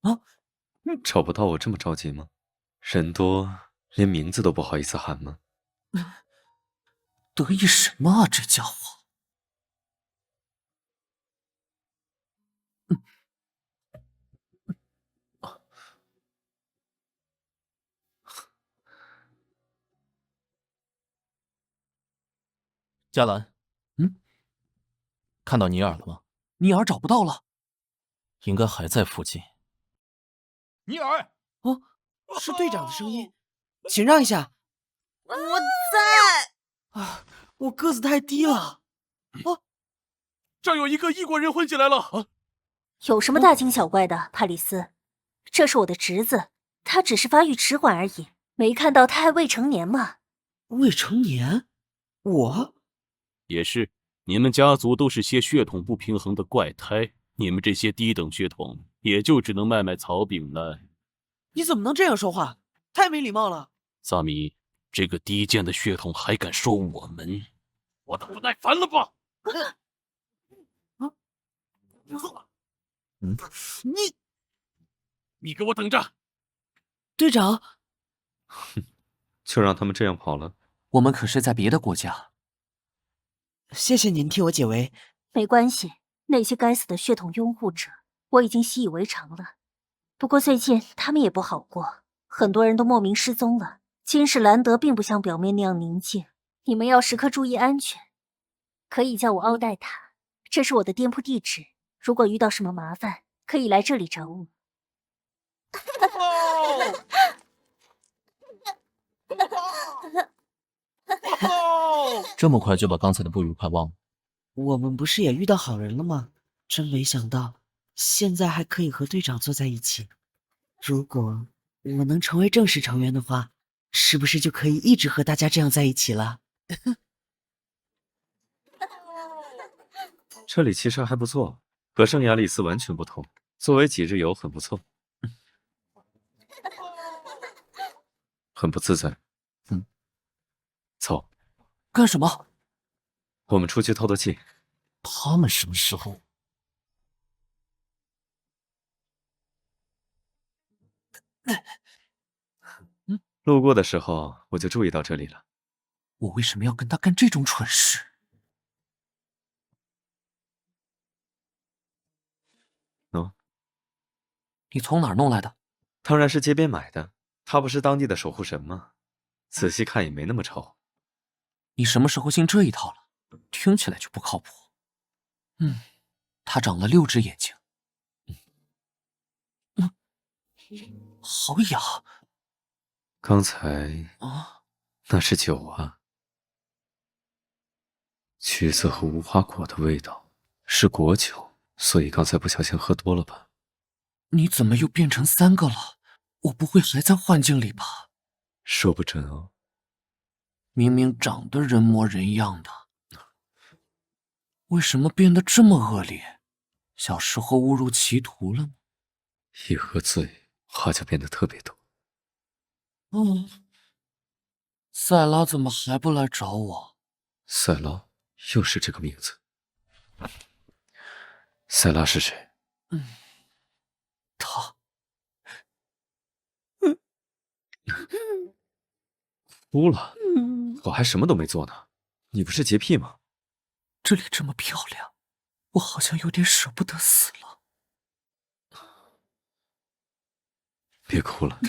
啊，找不到我这么着急吗？人多，连名字都不好意思喊吗？得意什么啊，这家伙！嘉兰，看到尼尔了吗？尼尔找不到了，应该还在附近。尼尔，哦，是队长的声音，请让一下。我在。啊，我个子太低了。啊，这儿有一个异国人混进来了。啊，有什么大惊小怪的，帕里斯？这是我的侄子，他只是发育迟缓而已，没看到他还未成年吗？未成年？我？也是，你们家族都是些血统不平衡的怪胎，你们这些低等血统也就只能卖草饼了。你怎么能这样说话？太没礼貌了。萨米，这个低贱的血统还敢说我们，我都不耐烦了吧？你给我等着！队长，就让他们这样跑了？我们可是在别的国家。谢谢您替我解围。没关系，那些该死的血统拥护者，我已经习以为常了。不过最近他们也不好过，很多人都莫名失踪了。金士兰德并不像表面那样宁静，你们要时刻注意安全。可以叫我奥黛塔，这是我的店铺地址。如果遇到什么麻烦，可以来这里找我。这么快就把刚才的不愉快忘了？我们不是也遇到好人了吗？真没想到，现在还可以和队长坐在一起。如果我能成为正式成员的话，是不是就可以一直和大家这样在一起了？这里其实还不错，和圣亚里斯完全不同。作为几日游很不错，很不自在。走，干什么？我们出去透透气。他们什么时候？路过的时候我就注意到这里了。我为什么要跟他干这种蠢事？喏，你从哪儿弄来的？当然是街边买的。他不是当地的守护神吗？仔细看也没那么丑。你什么时候信这一套了？听起来就不靠谱。他长了6只眼睛。好痒。刚才那是酒啊，橘子和无花果的味道，是果酒，所以刚才不小心喝多了吧？你怎么又变成3个了？我不会还在幻境里吧？说不准哦。明明长得人模人样的，为什么变得这么恶劣？小时候误入歧途了吗？一喝醉，话就变得特别多。塞拉怎么还不来找我？塞拉又是这个名字。塞拉是谁？他。哭了？我还什么都没做呢。你不是洁癖吗？这里这么漂亮，我好像有点舍不得死了。别哭了。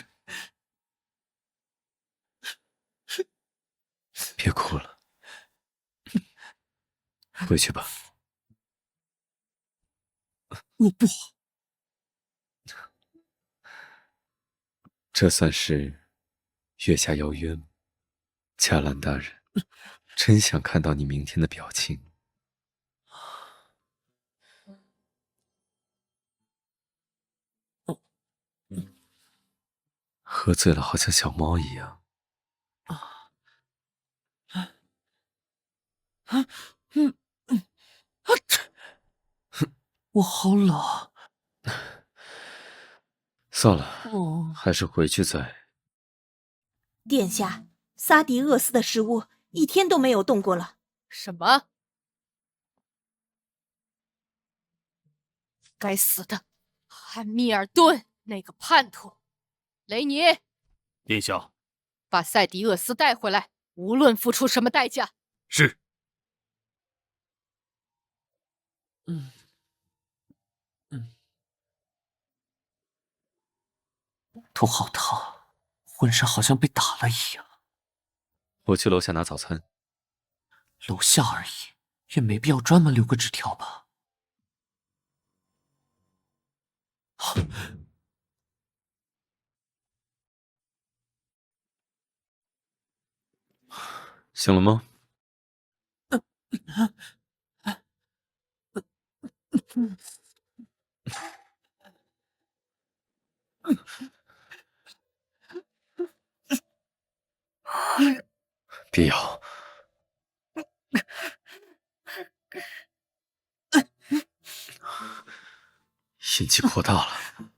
别哭了，回去吧。我不。这算是月下邀约吗？伽蓝大人，真想看到你明天的表情。喝醉了，好像小猫一样。我好冷。算了，还是回去再。殿下，萨迪厄斯的食物1天都没有动过了。什么？该死的汉密尔顿那个叛徒！雷尼，殿下，把塞迪厄斯带回来，无论付出什么代价。是。头好疼，浑身好像被打了一样。我去楼下拿早餐。楼下而已，也没必要专门留个纸条吧？醒了吗？别咬。阴气扩大了。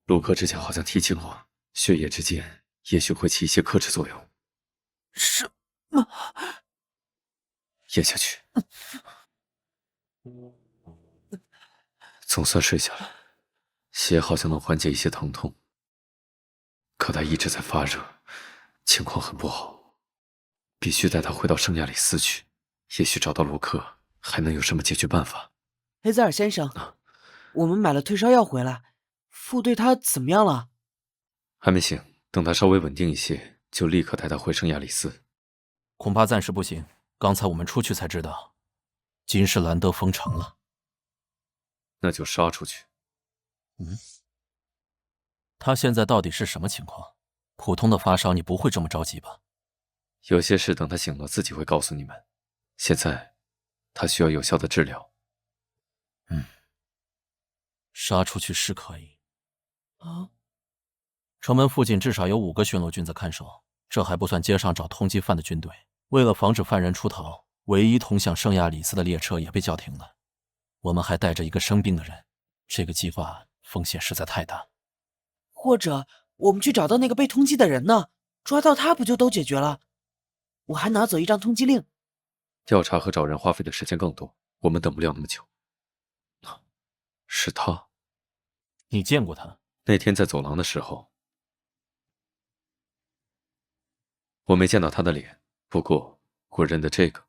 卢克之前好像提醒我，血液之间也许会起一些克制作用。什么？咽下去。总算睡下了，血好像能缓解一些疼痛，可他一直在发热，情况很不好，必须带他回到圣亚里斯去。也许找到卢克，还能有什么解决办法。黑泽尔先生，我们买了退烧药回来，副队他怎么样了？还没醒，等他稍微稳定一些，就立刻带他回圣亚里斯。恐怕暂时不行。刚才我们出去才知道，金士兰德封城了。那就杀出去。他现在到底是什么情况？普通的发烧，你不会这么着急吧？有些事等他醒了自己会告诉你们。现在，他需要有效的治疗。杀出去是可以。城门附近至少有5个巡逻军在看守，这还不算街上找通缉犯的军队。为了防止犯人出逃，唯一通向圣亚里斯的列车也被叫停了。我们还带着一个生病的人，这个计划风险实在太大。或者我们去找到那个被通缉的人呢？抓到他不就都解决了？我还拿走一张通缉令。调查和找人花费的时间更多，我们等不了那么久。是他。你见过他？那天在走廊的时候，我没见到他的脸，不过我认得这个。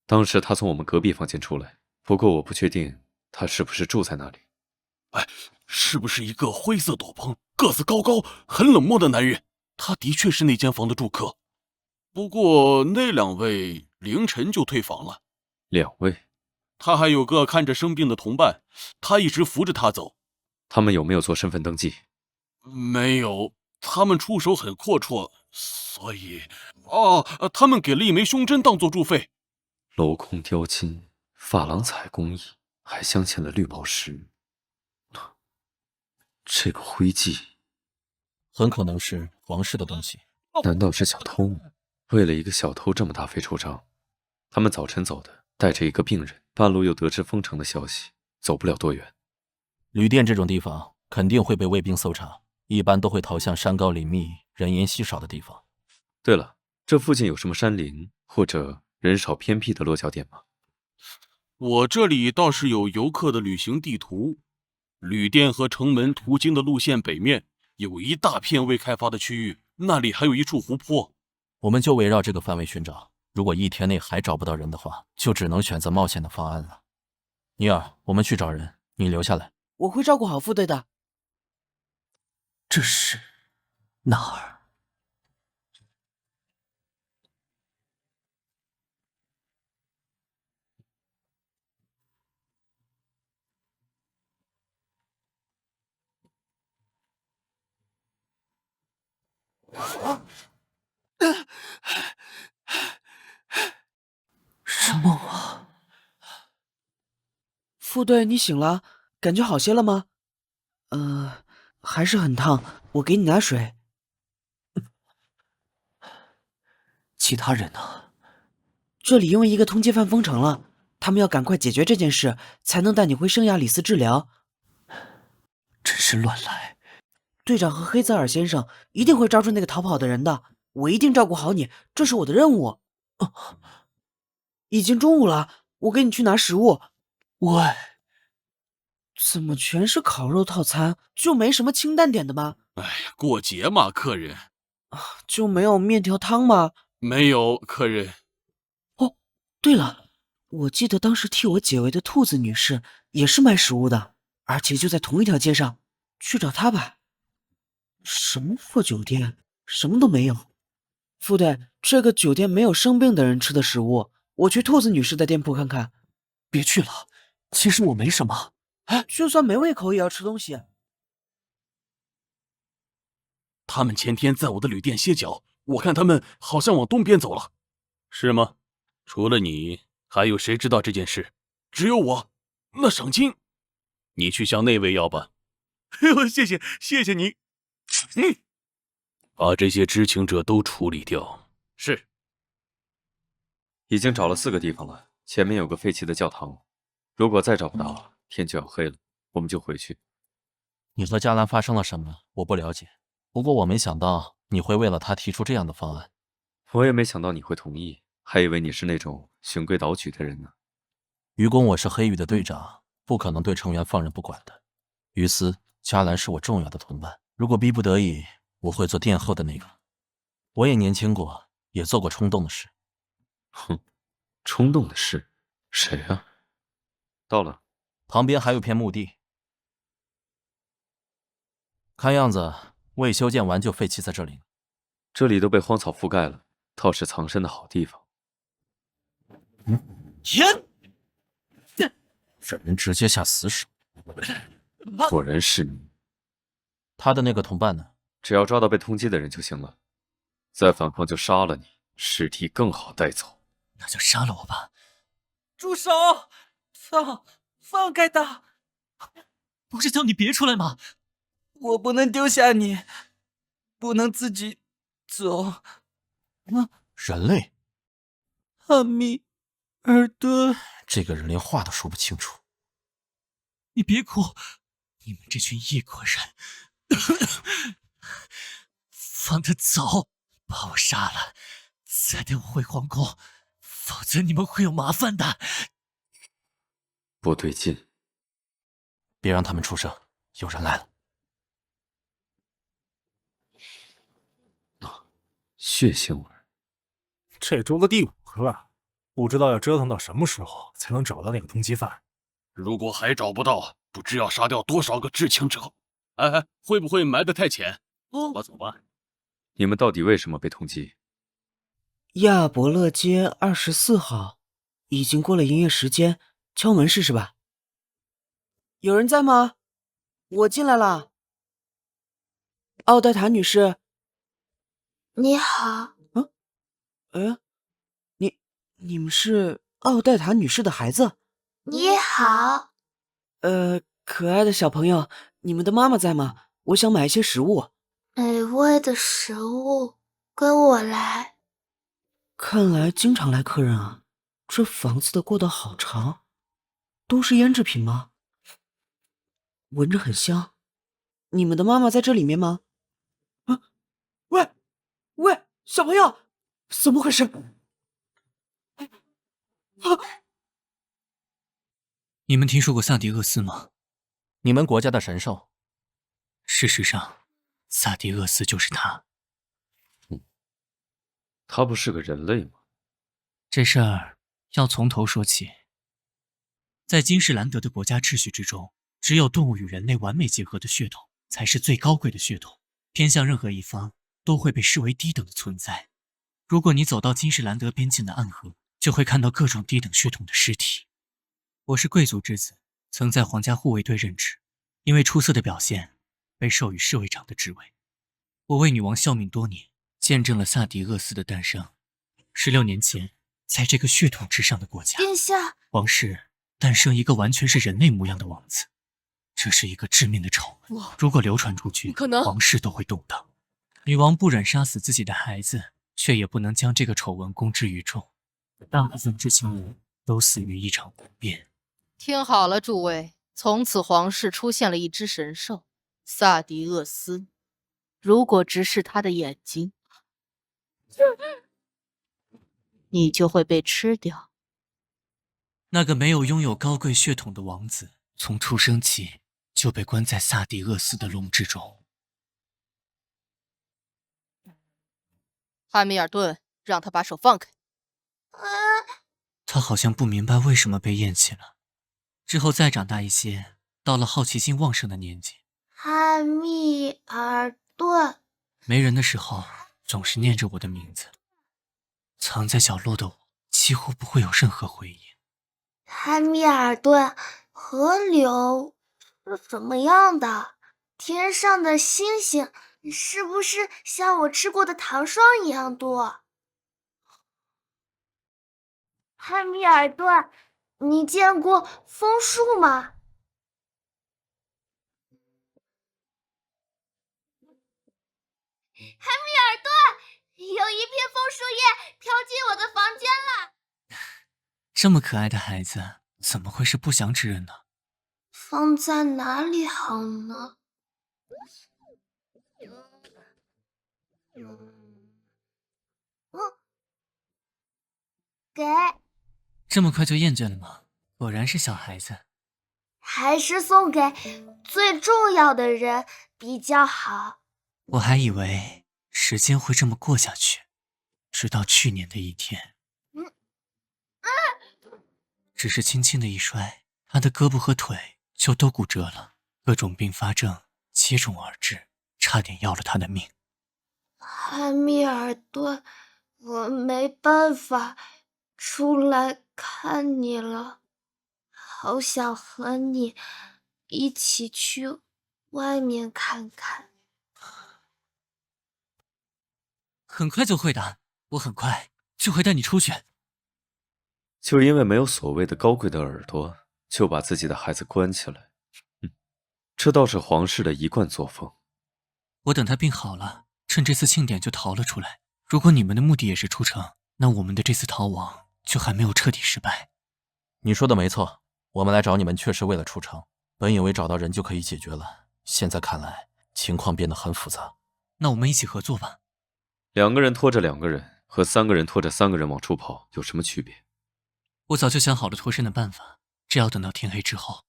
当时他从我们隔壁房间出来，不过我不确定他是不是住在那里。哎，是不是一个灰色斗篷、个子高高、很冷漠的男人？他的确是那间房的住客。不过那2位凌晨就退房了。2位？他还有个看着生病的同伴，他一直扶着他走。他们有没有做身份登记？没有，他们出手很阔绰，所以……他们给了一枚胸针当做住费。镂空雕金、珐琅彩工艺，还镶嵌了绿宝石。这个徽记很可能是皇室的东西。难道是小偷吗？为了一个小偷这么大费周章。他们早晨走的，带着一个病人，半路又得知封城的消息，走不了多远。旅店这种地方肯定会被卫兵搜查，一般都会逃向山高林密、人烟稀少的地方。对了，这附近有什么山林或者人少偏僻的落脚点吗？我这里倒是有游客的旅行地图。旅店和城门途经的路线北面有一大片未开发的区域，那里还有一处湖泊。我们就围绕这个范围寻找，如果1天内还找不到人的话，就只能选择冒险的方案了。尼尔，我们去找人，你留下来。我会照顾好副队的。这是哪儿？是梦啊！副队，你醒了，感觉好些了吗？还是很烫，我给你拿水。其他人呢？这里因为一个通缉犯封城了，他们要赶快解决这件事，才能带你回圣亚里斯治疗。真是乱来！队长和黑泽尔先生一定会抓住那个逃跑的人的，我一定照顾好你，这是我的任务。已经中午了，我给你去拿食物。喂，怎么全是烤肉套餐，就没什么清淡点的吗？哎呀，过节嘛，客人。就没有面条汤吗？没有，客人。哦，对了，我记得当时替我解围的兔子女士也是卖食物的，而且就在同一条街上，去找她吧。什么破酒店，什么都没有。副队，这个酒店没有生病的人吃的食物，我去兔子女士的店铺看看。别去了，其实我没什么。就算没胃口也要吃东西。他们前天在我的旅店歇脚，我看他们好像往东边走了，是吗？除了你，还有谁知道这件事？只有我。那赏金，你去向那位要吧。谢谢你。把这些知情者都处理掉。是。已经找了4个地方了，前面有个废弃的教堂，如果再找不到，天就要黑了，我们就回去。你和加兰发生了什么？我不了解。不过我没想到你会为了他提出这样的方案。我也没想到你会同意，还以为你是那种循规蹈矩的人呢。于公，我是黑羽的队长，不可能对成员放任不管的。于斯，加兰是我重要的同伴，如果逼不得已，我会做殿后的那个。我也年轻过，也做过冲动的事。哼，冲动的事？谁啊？到了，旁边还有片墓地，看样子未修建完就废弃在这里了。这里都被荒草覆盖了，倒是藏身的好地方。天！这人直接下死手。果然是你。他的那个同伴呢？只要抓到被通缉的人就行了，再反抗就杀了你，尸体更好带走。那就杀了我吧。住手！放开他！不是叫你别出来吗？我不能丢下你，不能自己走。人类？阿米尔顿，这个人连话都说不清楚。你别哭，你们这群异国人，放他走，把我杀了，再带我回皇宫，否则你们会有麻烦的。不对劲，别让他们出声，有人来了。血腥味。这周的第5个了，不知道要折腾到什么时候才能找到那个通缉犯。如果还找不到，不知要杀掉多少个持枪者。哎，会不会埋得太浅？走吧，走吧。你们到底为什么被通缉？亚伯勒街24号，已经过了营业时间，敲门试试吧。有人在吗？我进来了。奥黛塔女士。你好。你们是奥黛塔女士的孩子？你好。可爱的小朋友，你们的妈妈在吗？我想买一些食物。美味的食物，跟我来。看来经常来客人啊，这房子的过道好长，都是腌制品吗？闻着很香。你们的妈妈在这里面吗？喂，小朋友，怎么回事？你们听说过萨迪厄斯吗？你们国家的神兽。事实上，萨迪厄斯就是他。他不是个人类吗？这事儿要从头说起。在金士兰德的国家秩序之中，只有动物与人类完美结合的血统才是最高贵的血统，偏向任何一方都会被视为低等的存在。如果你走到金士兰德边境的暗河，就会看到各种低等血统的尸体。我是贵族之子，曾在皇家护卫队任职，因为出色的表现被授予侍卫长的职位。我为女王效命多年，见证了萨迪厄斯的诞生。16年前，在这个血统之上的国家，殿下，王室诞生一个完全是人类模样的王子，这是一个致命的丑闻。如果流传出去，可能王室都会动荡。女王不忍杀死自己的孩子，却也不能将这个丑闻公之于众。大部分知情人都死于一场不便。听好了，诸位，从此皇室出现了一只神兽——萨迪厄斯。如果直视他的眼睛，你就会被吃掉。那个没有拥有高贵血统的王子，从出生起就被关在萨迪厄斯的笼之中。汉密尔顿，让他把手放开。他好像不明白为什么被厌弃了。之后再长大一些，到了好奇心旺盛的年纪。汉密尔顿。没人的时候，总是念着我的名字。藏在角落的我，几乎不会有任何回应。汉密尔顿，河流是什么样的？天上的星星是不是像我吃过的糖霜一样多？汉密尔顿，你见过枫树吗？汉密尔顿，有一片枫树叶飘进我的房间了。这么可爱的孩子，怎么会是不祥之人呢？放在哪里好呢？给。这么快就厌倦了吗？果然是小孩子。还是送给最重要的人比较好。我还以为时间会这么过下去，直到去年的一天。只是轻轻的一摔，他的胳膊和腿就都骨折了，各种并发症接踵而至，差点要了他的命。汉密尔顿，我没办法出来看你了，好想和你一起去外面看看。很快就会的，我很快就会带你出去。就因为没有所谓的高贵的耳朵，就把自己的孩子关起来，这倒是皇室的一贯作风。我等他病好了，趁这次庆典就逃了出来。如果你们的目的也是出城，那我们的这次逃亡就还没有彻底失败。你说的没错，我们来找你们确实为了出城，本以为找到人就可以解决了，现在看来情况变得很复杂。那我们一起合作吧。2个人拖着2个人，和3个人拖着3个人往出跑有什么区别？我早就想好了脱身的办法，只要等到天黑之后。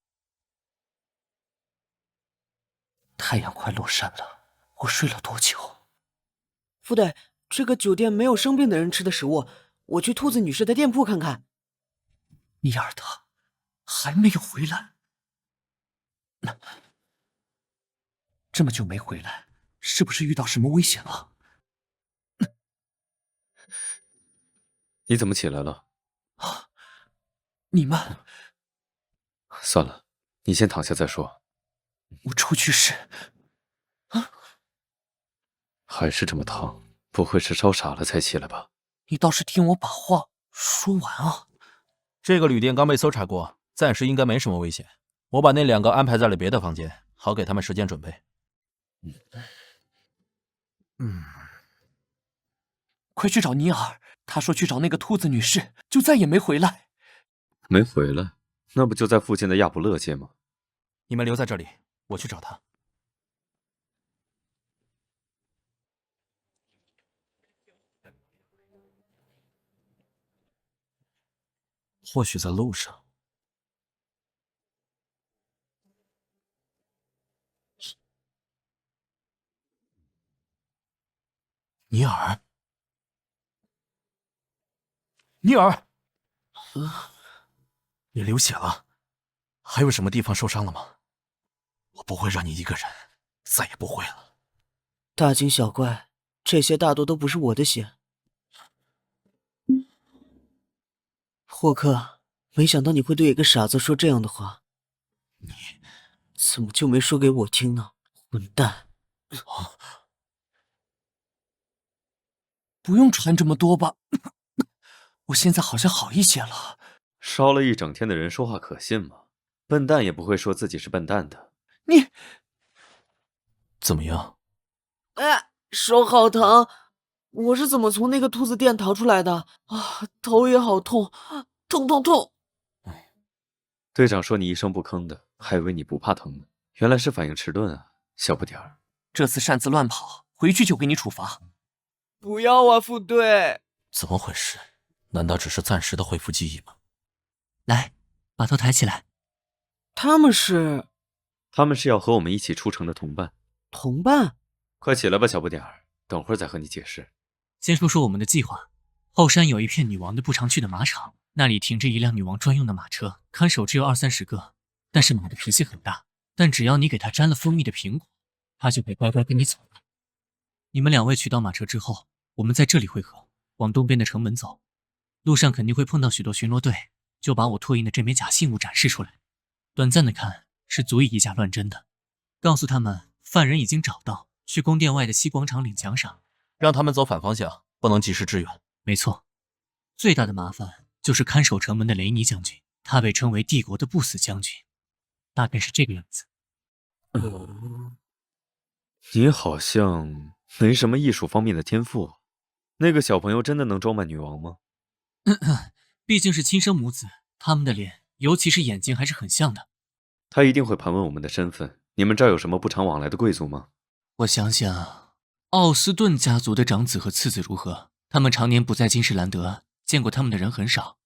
太阳快落山了，我睡了多久？副队，这个酒店没有生病的人吃的食物，我去兔子女士的店铺看看。尼尔德还没有回来，这么久没回来，是不是遇到什么危险了？你怎么起来了？你们……算了，你先躺下再说。我出去时……还是这么烫，不会是烧傻了才起来吧？你倒是听我把话说完啊！这个旅店刚被搜查过，暂时应该没什么危险。我把那2个安排在了别的房间，好给他们时间准备。快去找尼尔，他说去找那个兔子女士，就再也没回来。没回来？那不就在附近的亚卜勒街吗？你们留在这里，我去找他。或许在路上。尼尔，尼尔，你流血了，还有什么地方受伤了吗？我不会让你一个人，再也不会了。大惊小怪，这些大多都不是我的血。霍克，没想到你会对一个傻子说这样的话。你怎么就没说给我听呢？混蛋！不用传这么多吧，我现在好像好一些了。烧了一整天的人说话可信吗？笨蛋也不会说自己是笨蛋的。你怎么样？手好疼！我是怎么从那个兔子店逃出来的？头也好痛，痛！队长说你一声不吭的，还以为你不怕疼呢，原来是反应迟钝啊，小不点儿。这次擅自乱跑，回去就给你处罚。不要啊，副队！怎么回事？难道只是暂时的恢复记忆吗？来，把头抬起来。他们是要和我们一起出城的同伴。同伴？快起来吧，小不点儿，等会儿再和你解释。先说说我们的计划。后山有一片女王的不常去的马场，那里停着一辆女王专用的马车，看守只有20-30个，但是马的脾气很大，但只要你给它沾了蜂蜜的苹果，它就会乖乖跟你走了。你们2位取到马车之后，我们在这里汇合，往东边的城门走。路上肯定会碰到许多巡逻队，就把我拓印的这枚假信物展示出来，短暂的看是足以以假乱真的。告诉他们犯人已经找到，去宫殿外的西广场领奖赏，让他们走反方向，不能及时支援。没错，最大的麻烦就是看守城门的雷尼将军，他被称为帝国的不死将军，大概是这个样子。你好像没什么艺术方面的天赋，那个小朋友真的能装扮女王吗？毕竟是亲生母子，他们的脸，尤其是眼睛还是很像的。他一定会盘问我们的身份。你们这儿有什么不常往来的贵族吗？我想想，奥斯顿家族的长子和次子如何？他们常年不在金士兰德，见过他们的人很少。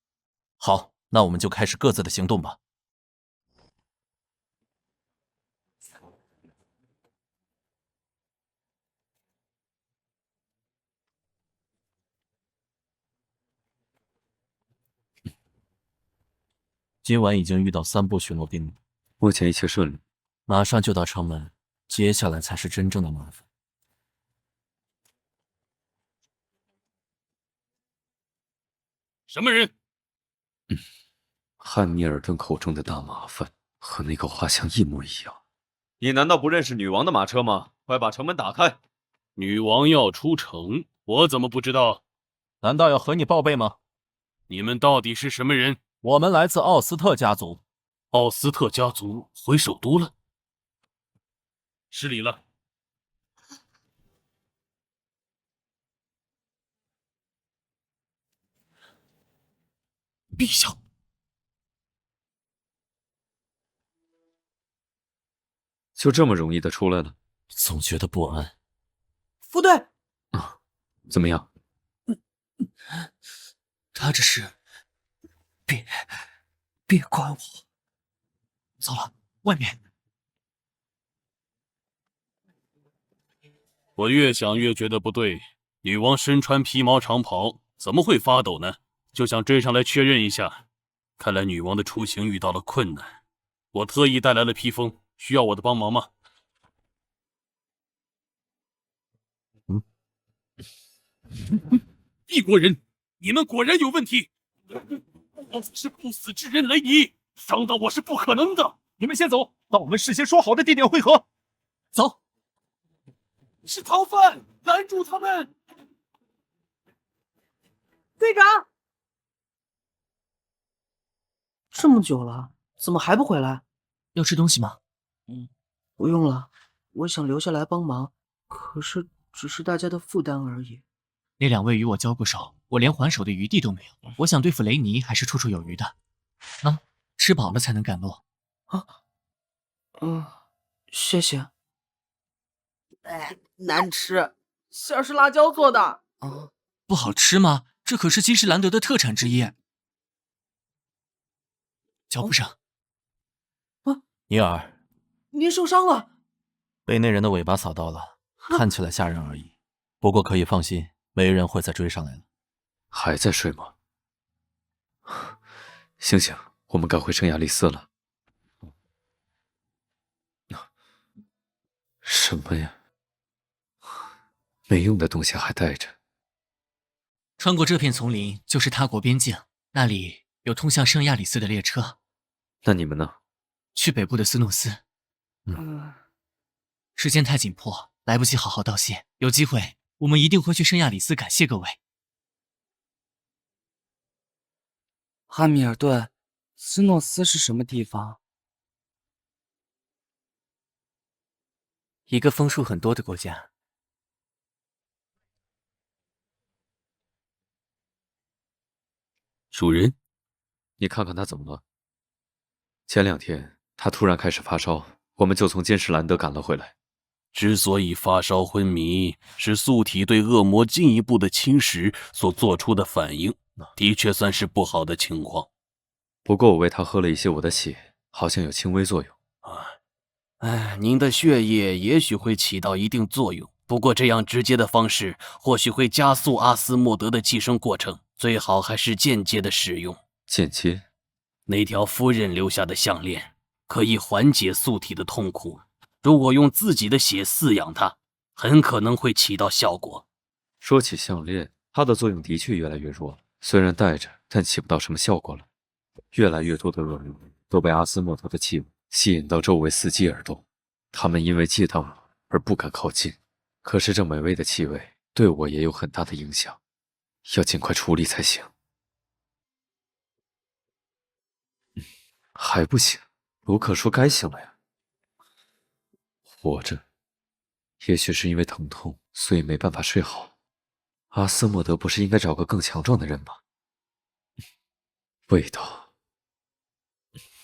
好，那我们就开始各自的行动吧。今晚已经遇到3部巡逻兵了，目前一切顺利，马上就到城门，接下来才是真正的麻烦。什么人？汉密尔顿口中的大麻烦，和那个画像一模一样。你难道不认识女王的马车吗？快把城门打开！女王要出城，我怎么不知道？难道要和你报备吗？你们到底是什么人？我们来自奥斯特家族。奥斯特家族回首都了？失礼了。陛下，就这么容易的出来了？总觉得不安。副队，怎么样？他这是……别管我！糟了，外面……我越想越觉得不对，女王身穿皮毛长袍，怎么会发抖呢？就想追上来确认一下。看来女王的出行遇到了困难，我特意带来了披风，需要我的帮忙吗？异国人，你们果然有问题！我是不死之人雷尼，伤到我是不可能的。你们先走，到我们事先说好的地点汇合。走。是逃犯，拦住他们！队长，这么久了，怎么还不回来？要吃东西吗？不用了，我想留下来帮忙，可是只是大家的负担而已。那2位与我交过手，我连还手的余地都没有。我想对付雷尼还是绰绰有余的。吃饱了才能赶路。谢谢。难吃，馅儿是辣椒做的。不好吃吗？这可是基士兰德的特产之一。脚步声。尼尔，您受伤了？被那人的尾巴扫到了，看起来吓人而已。不过可以放心，没人会再追上来了。还在睡吗？醒醒，我们该回圣亚丽丝了。什么呀？没用的东西还带着。穿过这片丛林就是他国边境，那里有通向圣亚里斯的列车。那你们呢？去北部的斯诺斯。时间太紧迫，来不及好好道谢。有机会，我们一定会去圣亚里斯感谢各位。汉密尔顿，斯诺斯是什么地方？一个枫树很多的国家。主人，你看看他怎么了？前2天他突然开始发烧，我们就从坚士兰德赶了回来。之所以发烧昏迷，是宿体对恶魔进一步的侵蚀所做出的反应，的确算是不好的情况。不过我为他喝了一些我的血，好像有轻微作用。您的血液也许会起到一定作用，不过这样直接的方式或许会加速阿斯莫德的寄生过程，最好还是间接的使用。间接？那条夫人留下的项链可以缓解宿体的痛苦，如果用自己的血饲养它，很可能会起到效果。说起项链，它的作用的确越来越弱，虽然带着，但起不到什么效果了。越来越多的恶魔都被阿斯莫特的气味吸引到周围伺机而动，他们因为忌惮我而不敢靠近。可是这美味的气味对我也有很大的影响，要尽快处理才行。还不醒？卢克说该醒了呀。活着，也许是因为疼痛，所以没办法睡好。阿斯莫德不是应该找个更强壮的人吗？味道，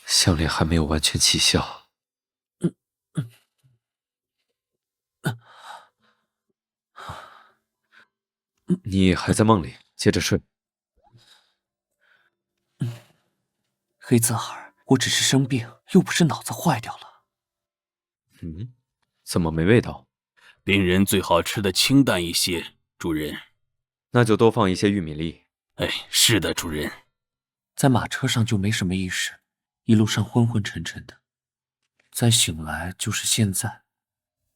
项链还没有完全起效。你还在梦里，接着睡。黑泽尔，我只是生病，又不是脑子坏掉了。怎么没味道？病人最好吃的清淡一些，主人。那就多放一些玉米粒。是的，主人。在马车上就没什么意识，一路上昏昏沉沉的，再醒来就是现在。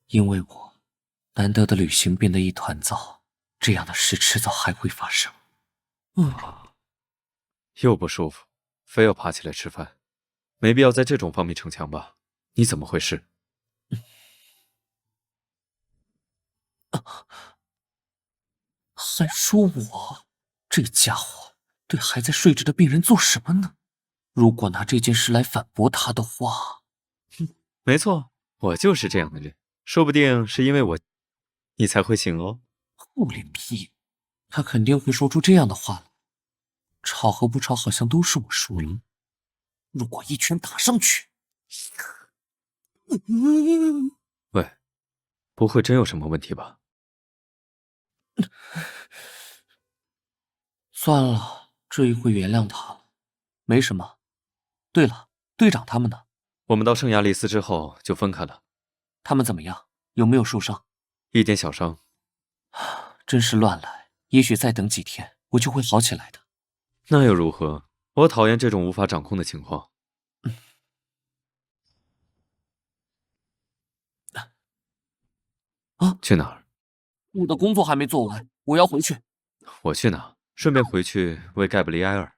因为我难得的旅行变得一团糟，这样的事迟早还会发生。又不舒服，非要爬起来吃饭，没必要在这种方面逞强吧？你怎么回事？还说我这家伙对还在睡着的病人做什么呢？如果拿这件事来反驳他的话，没错，我就是这样的人，说不定是因为我，你才会醒哦。厚脸皮，他肯定会说出这样的话了。吵和不吵好像都是我输了。如果一拳打上去，喂，不会真有什么问题吧？算了，这一回原谅他了，没什么。对了，队长他们呢？我们到圣亚丽斯之后就分开了。他们怎么样？有没有受伤？一点小伤。真是乱来，也许再等几天，我就会好起来的。那又如何？我讨厌这种无法掌控的情况。去哪儿？我的工作还没做完，我要回去。我去哪？顺便回去为盖布里埃尔。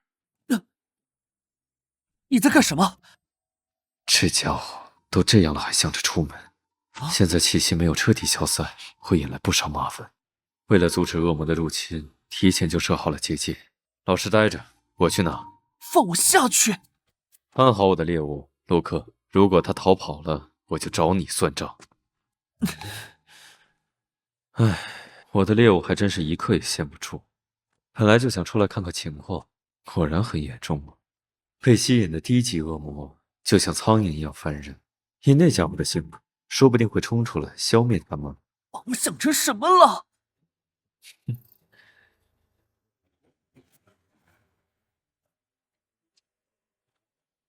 你在干什么？这家伙都这样了，还想着出门。现在气息没有彻底消散，会引来不少麻烦。为了阻止恶魔的入侵，提前就设好了结界。老实待着，我去哪？放我下去！看好我的猎物，卢克。如果他逃跑了，我就找你算账。唉，我的猎物还真是一刻也闲不住。本来就想出来看看情况，果然很严重啊！被吸引的低级恶魔就像苍蝇一样烦人，以那家伙的性格，说不定会冲出来消灭他们。把我想成什么了？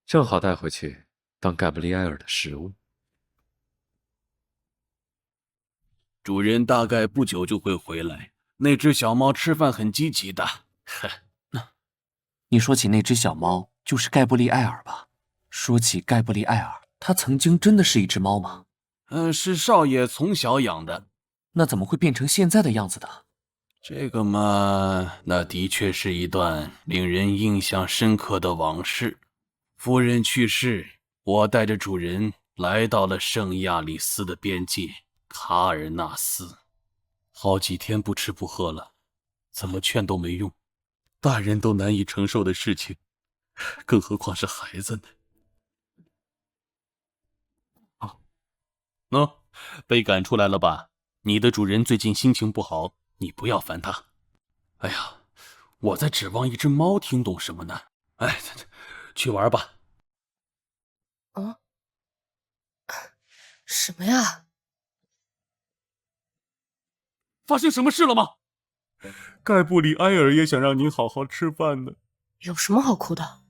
正好带回去当盖布里埃尔的食物。主人大概不久就会回来。那只小猫吃饭很积极的。你说起那只小猫，就是盖布利埃尔吧？说起盖布利埃尔，他曾经真的是一只猫吗？是少爷从小养的。那怎么会变成现在的样子的？这个嘛，那的确是一段令人印象深刻的往事。夫人去世，我带着主人来到了圣亚里斯的边界卡尔纳斯。好几天不吃不喝了，怎么劝都没用，大人都难以承受的事情，更何况是孩子呢？被赶出来了吧？你的主人最近心情不好，你不要烦他。哎呀，我在指望一只猫听懂什么呢？哎，去玩吧。什么呀？发生什么事了吗？盖布里埃尔也想让您好好吃饭呢。有什么好哭的？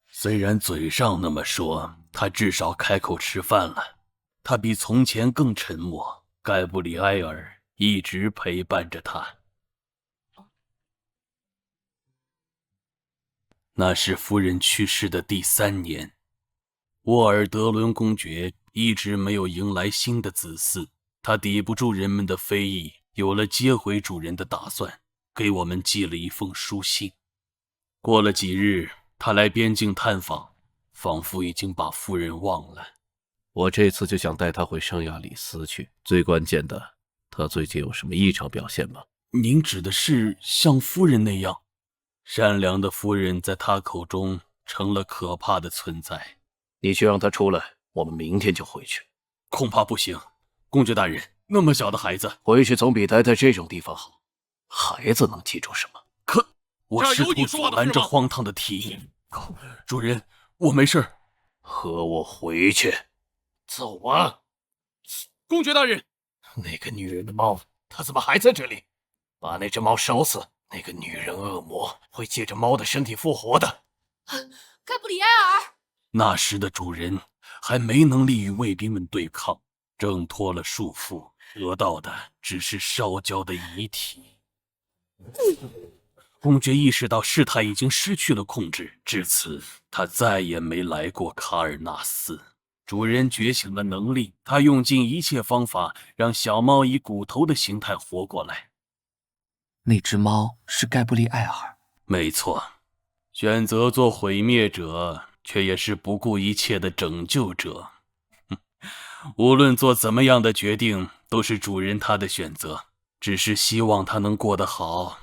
虽然嘴上那么说，他至少开口吃饭了。他比从前更沉默。盖布里埃尔一直陪伴着他。那是夫人去世的第3年，沃尔德伦公爵一直没有迎来新的子嗣，他抵不住人们的非议，有了接回主人的打算，给我们寄了一封书信。过了几日，他来边境探访，仿佛已经把夫人忘了。我这次就想带他回圣亚里斯去。最关键的，他最近有什么异常表现吗？您指的是像夫人那样？善良的夫人在他口中成了可怕的存在。你去让他出来，我们明天就回去。恐怕不行，公爵大人，那么小的孩子，回去总比待在这种地方好。孩子能记住什么？可我试图阻拦这荒唐的提议。主人，我没事。和我回去。走啊！公爵大人，那个女人的猫，她怎么还在这里？把那只猫烧死！那个女人恶魔会借着猫的身体复活的。盖布里埃尔，那时的主人还没能力与卫兵们对抗，挣脱了束缚，得到的只是烧焦的遗体。公爵意识到事态已经失去了控制，至此他再也没来过卡尔纳斯。主人觉醒了能力，他用尽一切方法让小猫以骨头的形态活过来。那只猫是盖布利埃尔。没错，选择做毁灭者，却也是不顾一切的拯救者。无论做怎么样的决定，都是主人他的选择，只是希望他能过得好。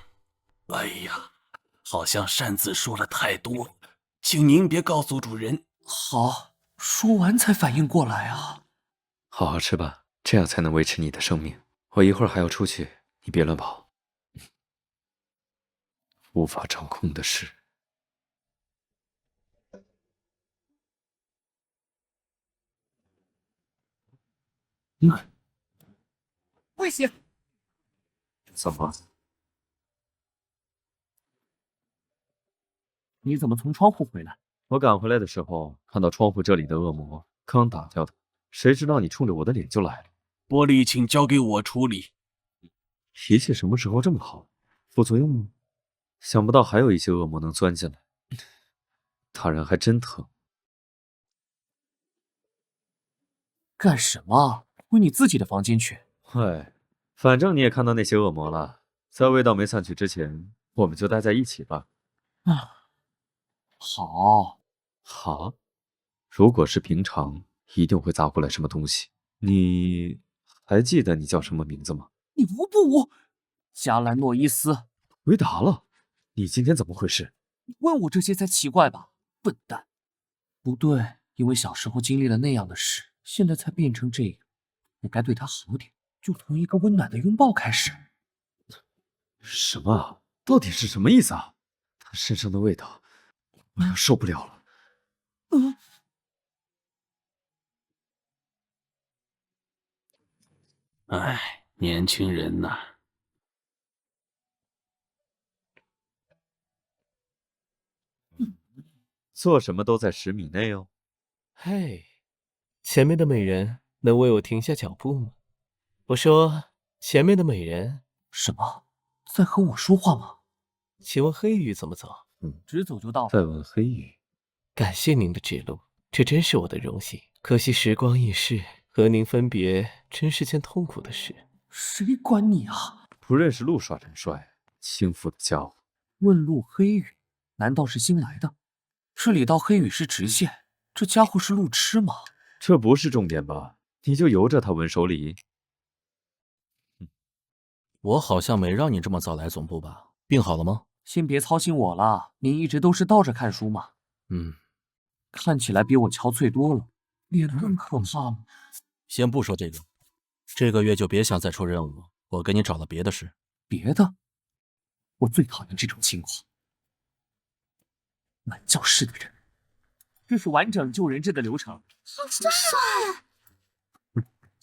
哎呀，好像擅自说了太多，请您别告诉主人。好。说完才反应过来啊！好好吃吧，这样才能维持你的生命。我一会儿还要出去，你别乱跑。无法掌控的事。危险！怎么？你怎么从窗户回来？我赶回来的时候，看到窗户这里的恶魔，刚打掉它，谁知道你冲着我的脸就来了。玻璃，请交给我处理。脾气什么时候这么好？副作用呢？想不到还有一些恶魔能钻进来，大人还真疼。干什么？回你自己的房间去。嗨，反正你也看到那些恶魔了，在味道没散去之前，我们就待在一起吧。好。如果是平常，一定会砸过来什么东西。你还记得你叫什么名字吗？你无不无？加兰诺伊斯。回答了。你今天怎么回事？你问我这些才奇怪吧，笨蛋。不对，因为小时候经历了那样的事，现在才变成这样。我该对他好点，就从一个温暖的拥抱开始。什么啊？到底是什么意思啊？他身上的味道，我要受不了了。哎，年轻人呐。做什么都在10米内哦。嘿，前面的美人能为我停下脚步吗？我说，前面的美人。什么？在和我说话吗？请问黑羽怎么走？直走就到了。再问黑羽。感谢您的指路，这真是我的荣幸。可惜时光易逝，和您分别真是件痛苦的事。谁管你啊！不认识路耍陈帅，轻浮的家伙。问路黑羽，难道是新来的？这里到黑羽是直线，这家伙是路痴吗？这不是重点吧？你就由着他稳手里。我好像没让你这么早来总部吧？病好了吗？先别操心我了，您一直都是倒着看书嘛。看起来比我憔悴多了，脸更可怕了。先不说这个，这个月就别想再出任务，我给你找了别的事。别的？我最讨厌这种情况。满教室的人，这是完整救人质的流程。好帅！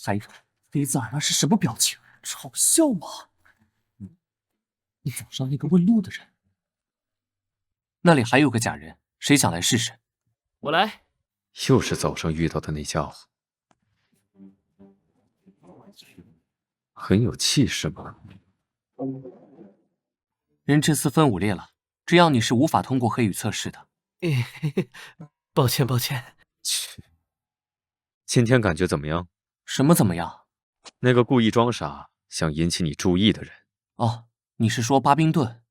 还有，黑子尔那是什么表情？嘲笑吗？你早上那个问路的人，那里还有个假人，谁想来试试？我来。又是早上遇到的那家伙，很有气势嘛。人质4分5裂了，这样你是无法通过黑羽测试的。抱歉。去，今天感觉怎么样？什么怎么样？那个故意装傻想引起你注意的人。哦，你是说巴宾顿？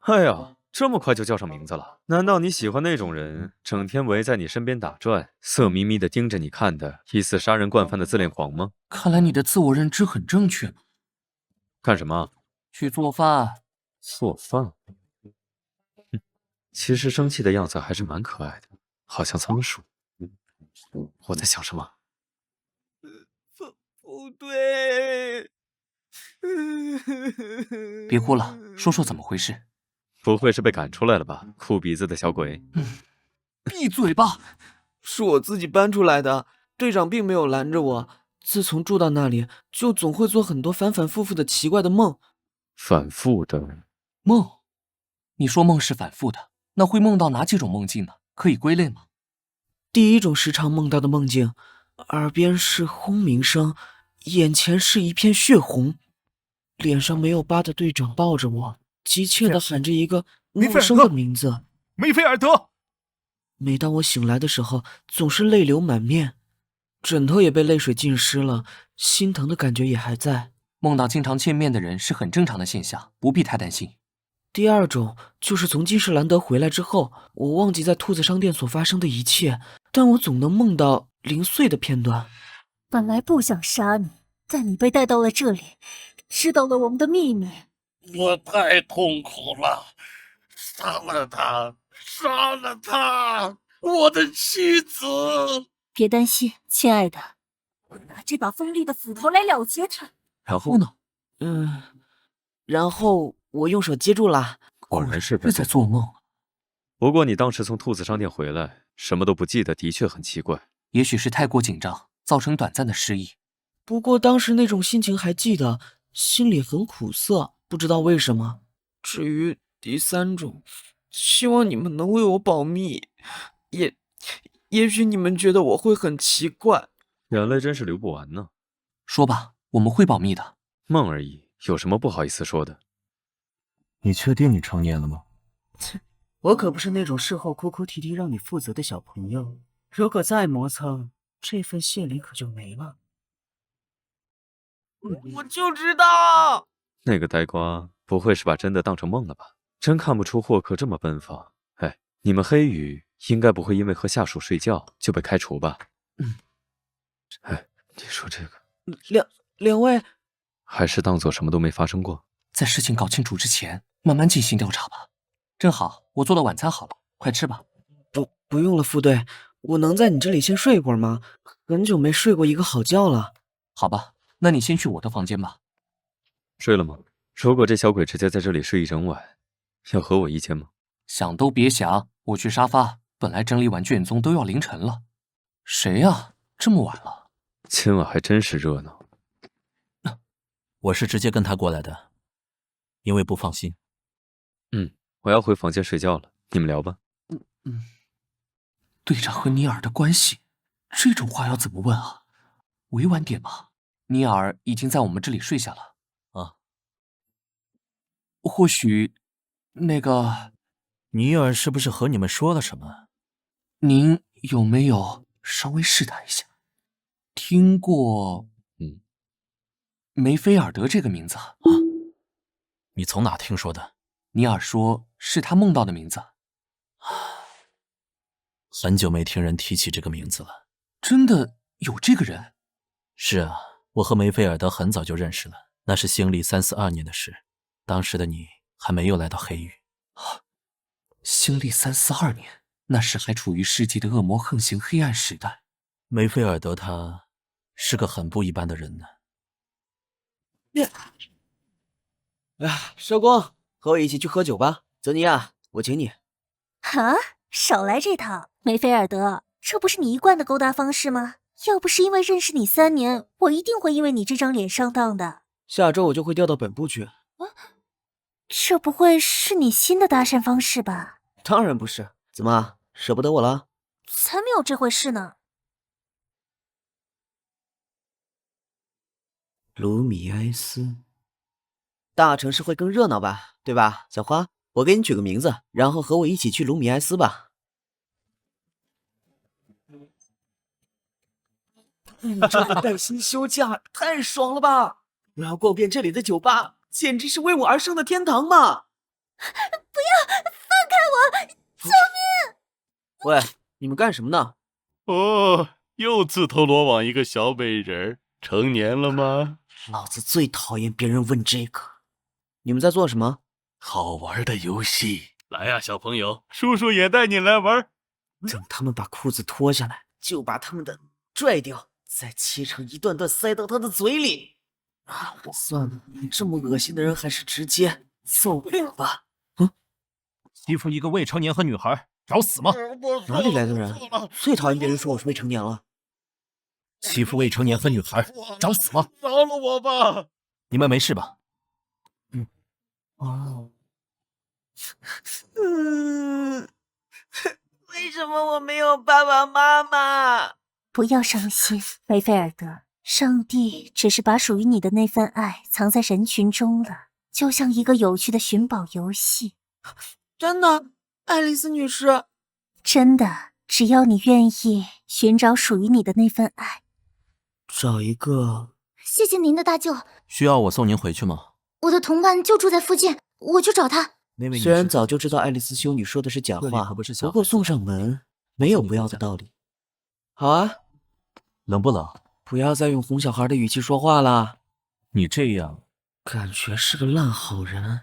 哎呀，这么快就叫上名字了？难道你喜欢那种人，整天围在你身边打转，色眯眯的盯着你看的疑似杀人惯犯的自恋狂吗？看来你的自我认知很正确。干什么？去做饭。做饭？其实生气的样子还是蛮可爱的，好像仓鼠。我在想什么？不对。别哭了，说说怎么回事。不会是被赶出来了吧？哭鼻子的小鬼。闭嘴吧！是我自己搬出来的，队长并没有拦着我。自从住到那里，就总会做很多反反复复的奇怪的梦。反复的梦？你说梦是反复的，那会梦到哪几种梦境呢？可以归类吗？第一种时常梦到的梦境，耳边是轰鸣声，眼前是一片血红，脸上没有疤的队长抱着我，急切地喊着一个陌生的名字：梅菲尔德。每当我醒来的时候，总是泪流满面，枕头也被泪水浸湿了，心疼的感觉也还在。梦到经常见面的人是很正常的现象，不必太担心。第二种就是从金士兰德回来之后，我忘记在兔子商店所发生的一切，但我总能梦到零碎的片段。本来不想杀你，但你被带到了这里，知道了我们的秘密。我太痛苦了，杀了他，杀了他，我的妻子！别担心，亲爱的，我拿这把锋利的斧头来了结他。然后呢？然后我用手接住了。果然是在做梦。不过你当时从兔子商店回来，什么都不记得，的确很奇怪。也许是太过紧张，造成短暂的失忆。不过当时那种心情还记得，心里很苦涩，不知道为什么。至于第三种，希望你们能为我保密。也许你们觉得我会很奇怪。眼泪真是流不完呢。说吧，我们会保密的。梦而已，有什么不好意思说的？你确定你成年了吗？切，我可不是那种事后哭哭啼啼让你负责的小朋友。如果再磨蹭，这份谢礼可就没了。我就知道。那个呆瓜不会是把真的当成梦了吧？真看不出霍克这么奔放。哎，你们黑羽应该不会因为和下属睡觉就被开除吧？哎，你说这个，两位，还是当做什么都没发生过。在事情搞清楚之前，慢慢进行调查吧。正好，我做的晚餐好了，快吃吧。不用了，副队，我能在你这里先睡一会儿吗？很久没睡过一个好觉了。好吧，那你先去我的房间吧。睡了吗？如果这小鬼直接在这里睡一整晚，要和我一间吗？想都别想，我去沙发。本来整理完卷宗都要凌晨了。谁呀？这么晚了。今晚还真是热闹。我是直接跟他过来的，因为不放心。我要回房间睡觉了，你们聊吧。队长和尼尔的关系，这种话要怎么问啊？委婉点吧。尼尔已经在我们这里睡下了。啊，或许那个尼尔是不是和你们说了什么？您有没有稍微试探一下？听过梅菲尔德这个名字啊？你从哪听说的？尼尔说是他梦到的名字。很久没听人提起这个名字了。真的有这个人？是啊，我和梅菲尔德很早就认识了，那是新历342年的事，当时的你还没有来到黑域。新历342年，那时还处于世纪的恶魔横行黑暗时代。梅菲尔德他是个很不一般的人呢。少光，和我一起去喝酒吧。泽尼亚，我请你。啊，少来这套！梅菲尔德，这不是你一贯的勾搭方式吗？要不是因为认识你3年，我一定会因为你这张脸上当的。下周我就会调到本部去。这不会是你新的搭讪方式吧？当然不是。怎么，舍不得我了？才没有这回事呢。卢米埃斯，大城市会更热闹吧，对吧，小花？我给你取个名字，然后和我一起去卢米埃斯吧。这带薪休假太爽了吧！我要逛遍这里的酒吧，简直是为我而生的天堂嘛！不要，放开我！救命！喂，你们干什么呢？哦，又自投罗网一个小美人，成年了吗？老子最讨厌别人问这个。你们在做什么？好玩的游戏。来呀，小朋友，叔叔也带你来玩。等他们把裤子脱下来，就把他们的拽掉，再切成一段段塞到他的嘴里。算了，这么恶心的人还是直接揍了吧。欺负一个未成年和女孩，找死吗？哪里来的人？最讨厌别人说我是未成年了。欺负未成年和女孩，找死吗？饶了我吧！你们没事吧？哦。为什么我没有爸爸妈妈？不要伤心，梅菲尔德。上帝只是把属于你的那份爱藏在人群中了，就像一个有趣的寻宝游戏。真的，爱丽丝女士？真的，只要你愿意寻找属于你的那份爱。找一个。谢谢您的大救。需要我送您回去吗？我的同伴就住在附近，我去找他。虽然早就知道爱丽丝修女说的是假话，不过送上门没有不要的道理。好啊。冷不冷？不要再用哄小孩的语气说话了。你这样，感觉是个烂好人。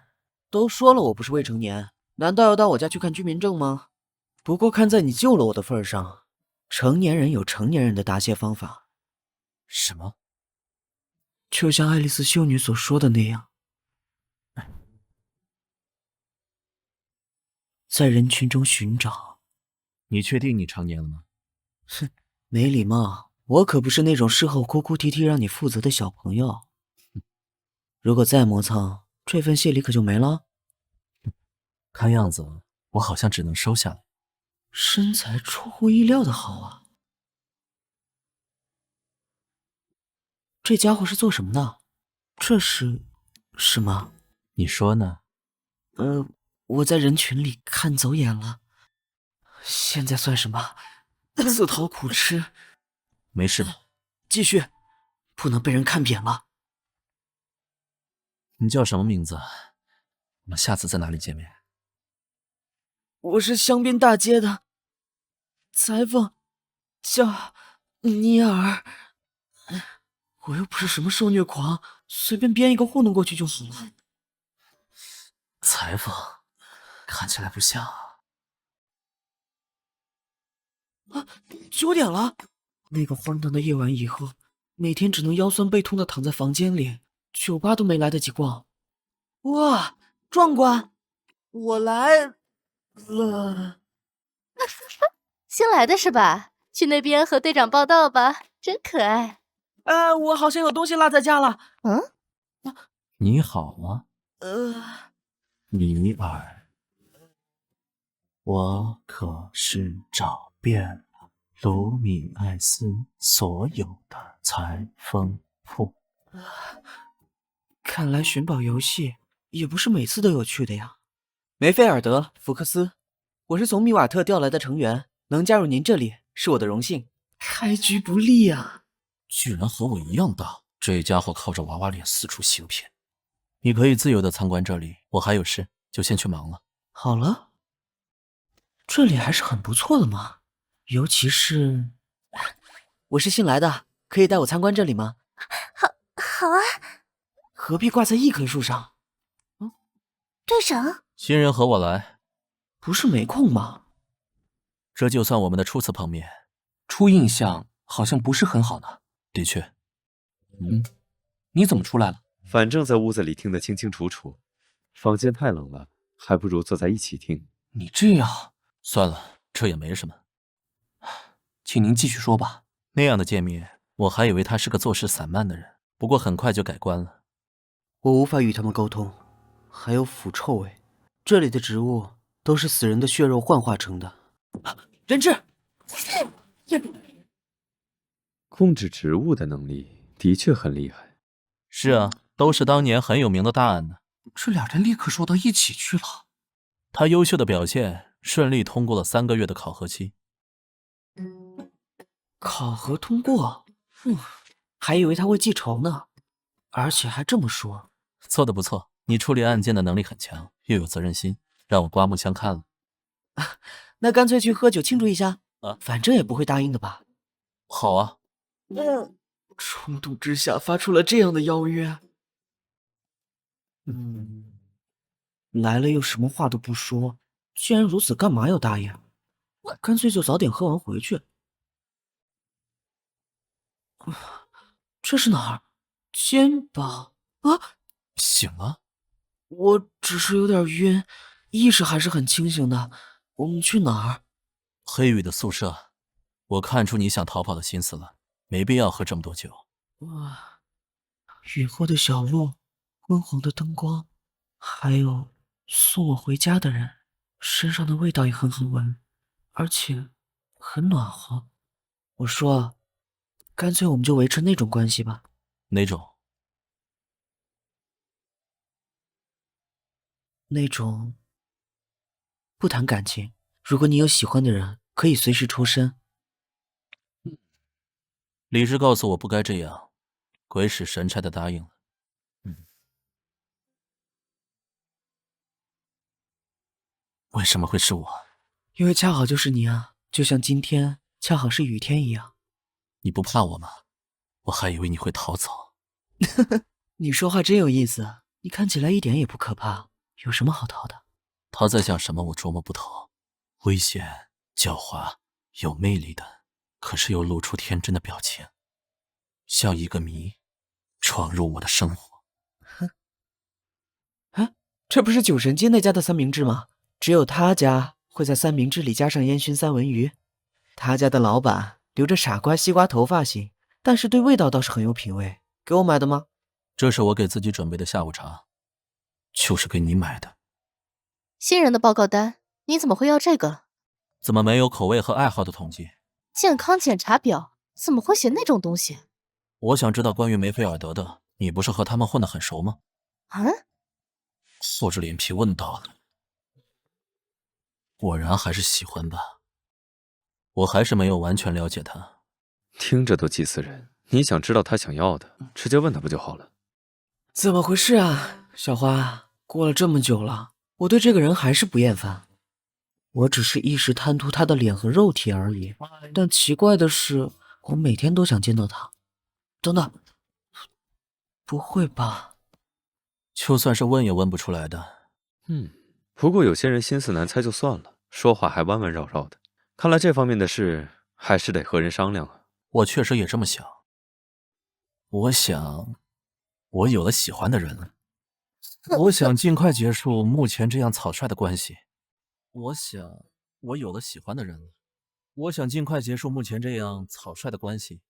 都说了我不是未成年，难道要到我家去看居民证吗？不过看在你救了我的份上，成年人有成年人的答谢方法。什么？就像爱丽丝修女所说的那样，在人群中寻找。你确定你成年了吗？哼，没礼貌。我可不是那种事后哭哭啼啼让你负责的小朋友。如果再磨蹭，这份谢礼可就没了。看样子我好像只能收下来。身材出乎意料的好啊！这家伙是做什么的？这是什么？你说呢？我在人群里看走眼了。现在算什么？自讨苦吃。没事吧？继续，不能被人看扁了。你叫什么名字？我们下次在哪里见面？我是香槟大街的裁缝，叫尼尔。我又不是什么受虐狂，随便编一个糊弄过去就好了。裁缝，看起来不像。9点了，那个荒唐的夜晚以后，每天只能腰酸背痛的躺在房间里，酒吧都没来得及逛。哇，壮观！我来了。新来的是吧？去那边和队长报道吧，真可爱。我好像有东西落在家了。你好啊，尼尔，我可是找遍了卢米埃斯所有的裁缝铺。看来寻宝游戏也不是每次都有趣的呀。梅菲尔德·福克斯，我是从密瓦特调来的成员，能加入您这里是我的荣幸。开局不利啊！居然和我一样大，这家伙靠着娃娃脸四处行骗。你可以自由的参观这里，我还有事，就先去忙了。好了，这里还是很不错的嘛，尤其是我是新来的，可以带我参观这里吗？好啊。何必挂在一棵树上？队长，新人和我来，不是没空吗？这就算我们的初次碰面，初印象好像不是很好呢。的确。你怎么出来了？反正在屋子里听得清清楚楚，房间太冷了，还不如坐在一起听。你这样，算了，这也没什么。请您继续说吧。那样的见面，我还以为他是个做事散漫的人，不过很快就改观了。我无法与他们沟通，还有腐臭味。这里的植物都是死人的血肉幻化成的。人质！控制植物的能力的确很厉害。是啊，都是当年很有名的大案呢。这俩人立刻说到一起去了。他优秀的表现，顺利通过了3个月的考核期。考核通过？还以为他会记仇呢，而且还这么说。做得不错，你处理案件的能力很强，又有责任心，让我刮目相看了。那干脆去喝酒庆祝一下反正也不会答应的吧。好啊。冲动之下发出了这样的邀约。来了又什么话都不说，既然如此，干嘛要答应？干脆就早点喝完回去。这是哪儿？肩膀啊！醒了？我只是有点晕，意识还是很清醒的。我们去哪儿？黑羽的宿舍。我看出你想逃跑的心思了，没必要喝这么多酒。哇，雨后的小路，昏黄的灯光，还有送我回家的人，身上的味道也很好闻，而且很暖和。我说，干脆我们就维持那种关系吧。哪种？那种不谈感情，如果你有喜欢的人，可以随时抽身。理智告诉我不该这样，鬼使神差的答应了。为什么会是我？因为恰好就是你啊，就像今天恰好是雨天一样。你不怕我吗？我还以为你会逃走。你说话真有意思，你看起来一点也不可怕，有什么好逃的？他在想什么，我琢磨不透。危险、狡猾、有魅力的，可是又露出天真的表情，像一个谜，闯入我的生活。这不是酒神街那家的三明治吗？只有他家会在三明治里加上烟熏三文鱼。他家的老板留着傻瓜西瓜头发型，但是对味道倒是很有品味。给我买的吗？这是我给自己准备的下午茶，就是给你买的。新人的报告单，你怎么会要这个？怎么没有口味和爱好的统计？健康检查表怎么会写那种东西？我想知道关于梅菲尔德的，你不是和他们混得很熟吗？啊？厚着脸皮问道。果然还是喜欢吧。我还是没有完全了解他。听着都急死人。你想知道他想要的，直接问他不就好了？怎么回事啊，小花？过了这么久了，我对这个人还是不厌烦。我只是一时贪图他的脸和肉体而已。但奇怪的是，我每天都想见到他。等等，不会吧？就算是问也问不出来的。不过有些人心思难猜就算了，说话还弯弯绕绕的。看来这方面的事还是得和人商量啊。我确实也这么想。我想，我有了喜欢的人了。我想尽快结束目前这样草率的关系。我想，我有了喜欢的人了。我想尽快结束目前这样草率的关系。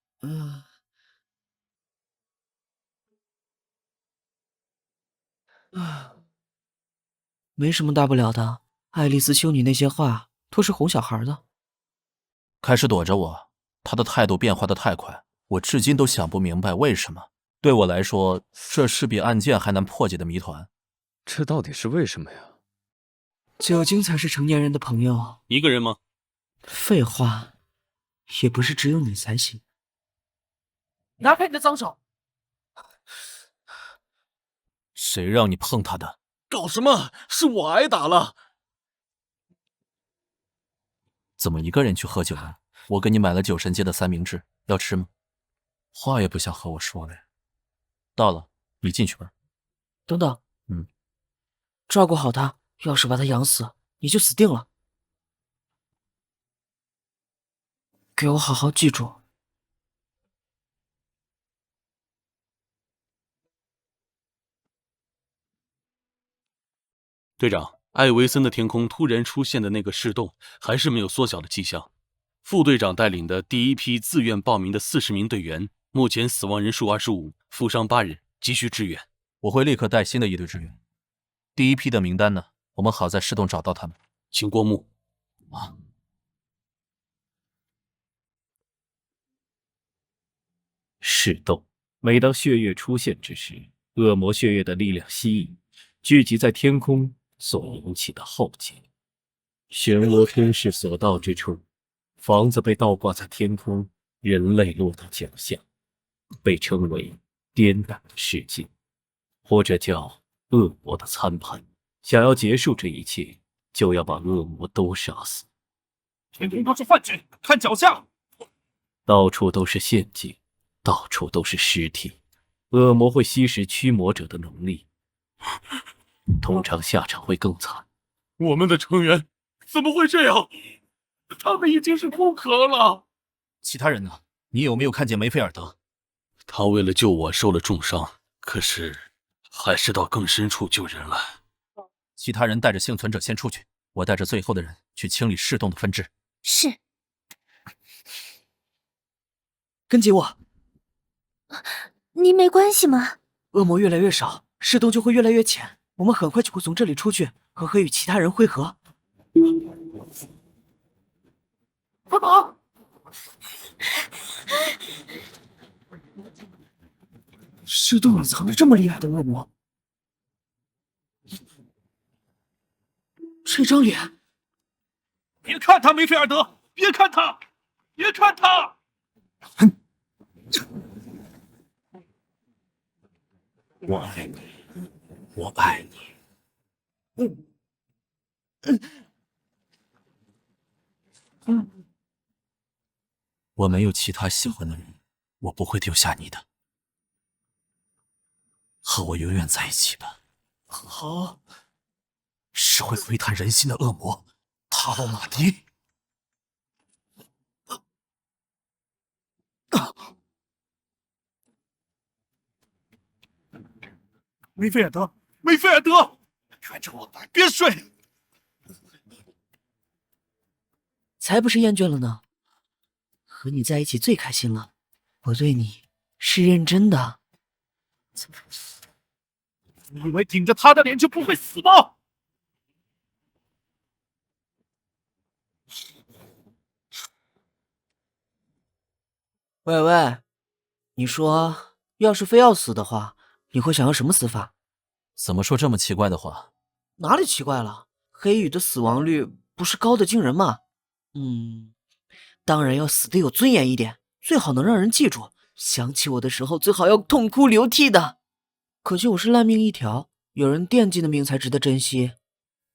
没什么大不了的。爱丽丝修女那些话都是哄小孩的。开始躲着我，她的态度变化得太快，我至今都想不明白为什么。对我来说，这是比案件还难破解的谜团。这到底是为什么呀？酒精才是成年人的朋友。一个人吗？废话，也不是只有你才行。拿开你的脏手！谁让你碰他的？搞什么？是我挨打了。怎么一个人去喝酒呢？我给你买了酒神街的三明治，要吃吗？话也不想和我说嘞。到了，你进去吧。等等，照顾好他，要是把他养死，你就死定了。给我好好记住。队长，艾维森的天空突然出现的那个噬洞，还是没有缩小的迹象。副队长带领的第一批自愿报名的40名队员，目前死亡人数25，负伤8人，急需支援。我会立刻带新的一队支援。第一批的名单呢？我们好在噬洞找到他们。请过目。噬洞，每当血月出现之时，恶魔血月的力量吸引，聚集在天空所引起的浩劫。漩涡吞噬所到之处，房子被倒挂在天空，人类落到脚下，被称为颠倒的世界，或者叫恶魔的参盘。想要结束这一切，就要把恶魔都杀死。天空都是幻觉，看脚下！到处都是陷阱，到处都是尸体。恶魔会吸食驱魔者的能力，通常下场会更惨。我们的成员怎么会这样？他们已经是不可了。其他人呢？你有没有看见梅菲尔德？他为了救我受了重伤，可是还是到更深处救人了。其他人带着幸存者先出去，我带着最后的人去清理噬洞的分支。是。跟紧我。你没关系吗？恶魔越来越少，噬洞就会越来越浅。我们很快就会从这里出去，和与其他人会合。快跑！噬洞里藏着这么厉害的恶魔，这张脸！别看他，梅菲尔德！别看他！别看他！我爱你，我爱你。我没有其他喜欢的人，我不会丢下你的。和我永远在一起吧。好。是会窥探人心的恶魔，塔洛马迪。梅菲尔德，梅菲尔德，看着我，别睡。才不是厌倦了呢，和你在一起最开心了。我对你是认真的。你以为顶着他的脸就不会死吗？喂喂，你说，要是非要死的话，你会想要什么死法？怎么说这么奇怪的话？哪里奇怪了？黑羽的死亡率不是高的惊人吗？当然要死得有尊严一点，最好能让人记住，想起我的时候最好要痛哭流涕的。可惜我是烂命一条，有人惦记的命才值得珍惜。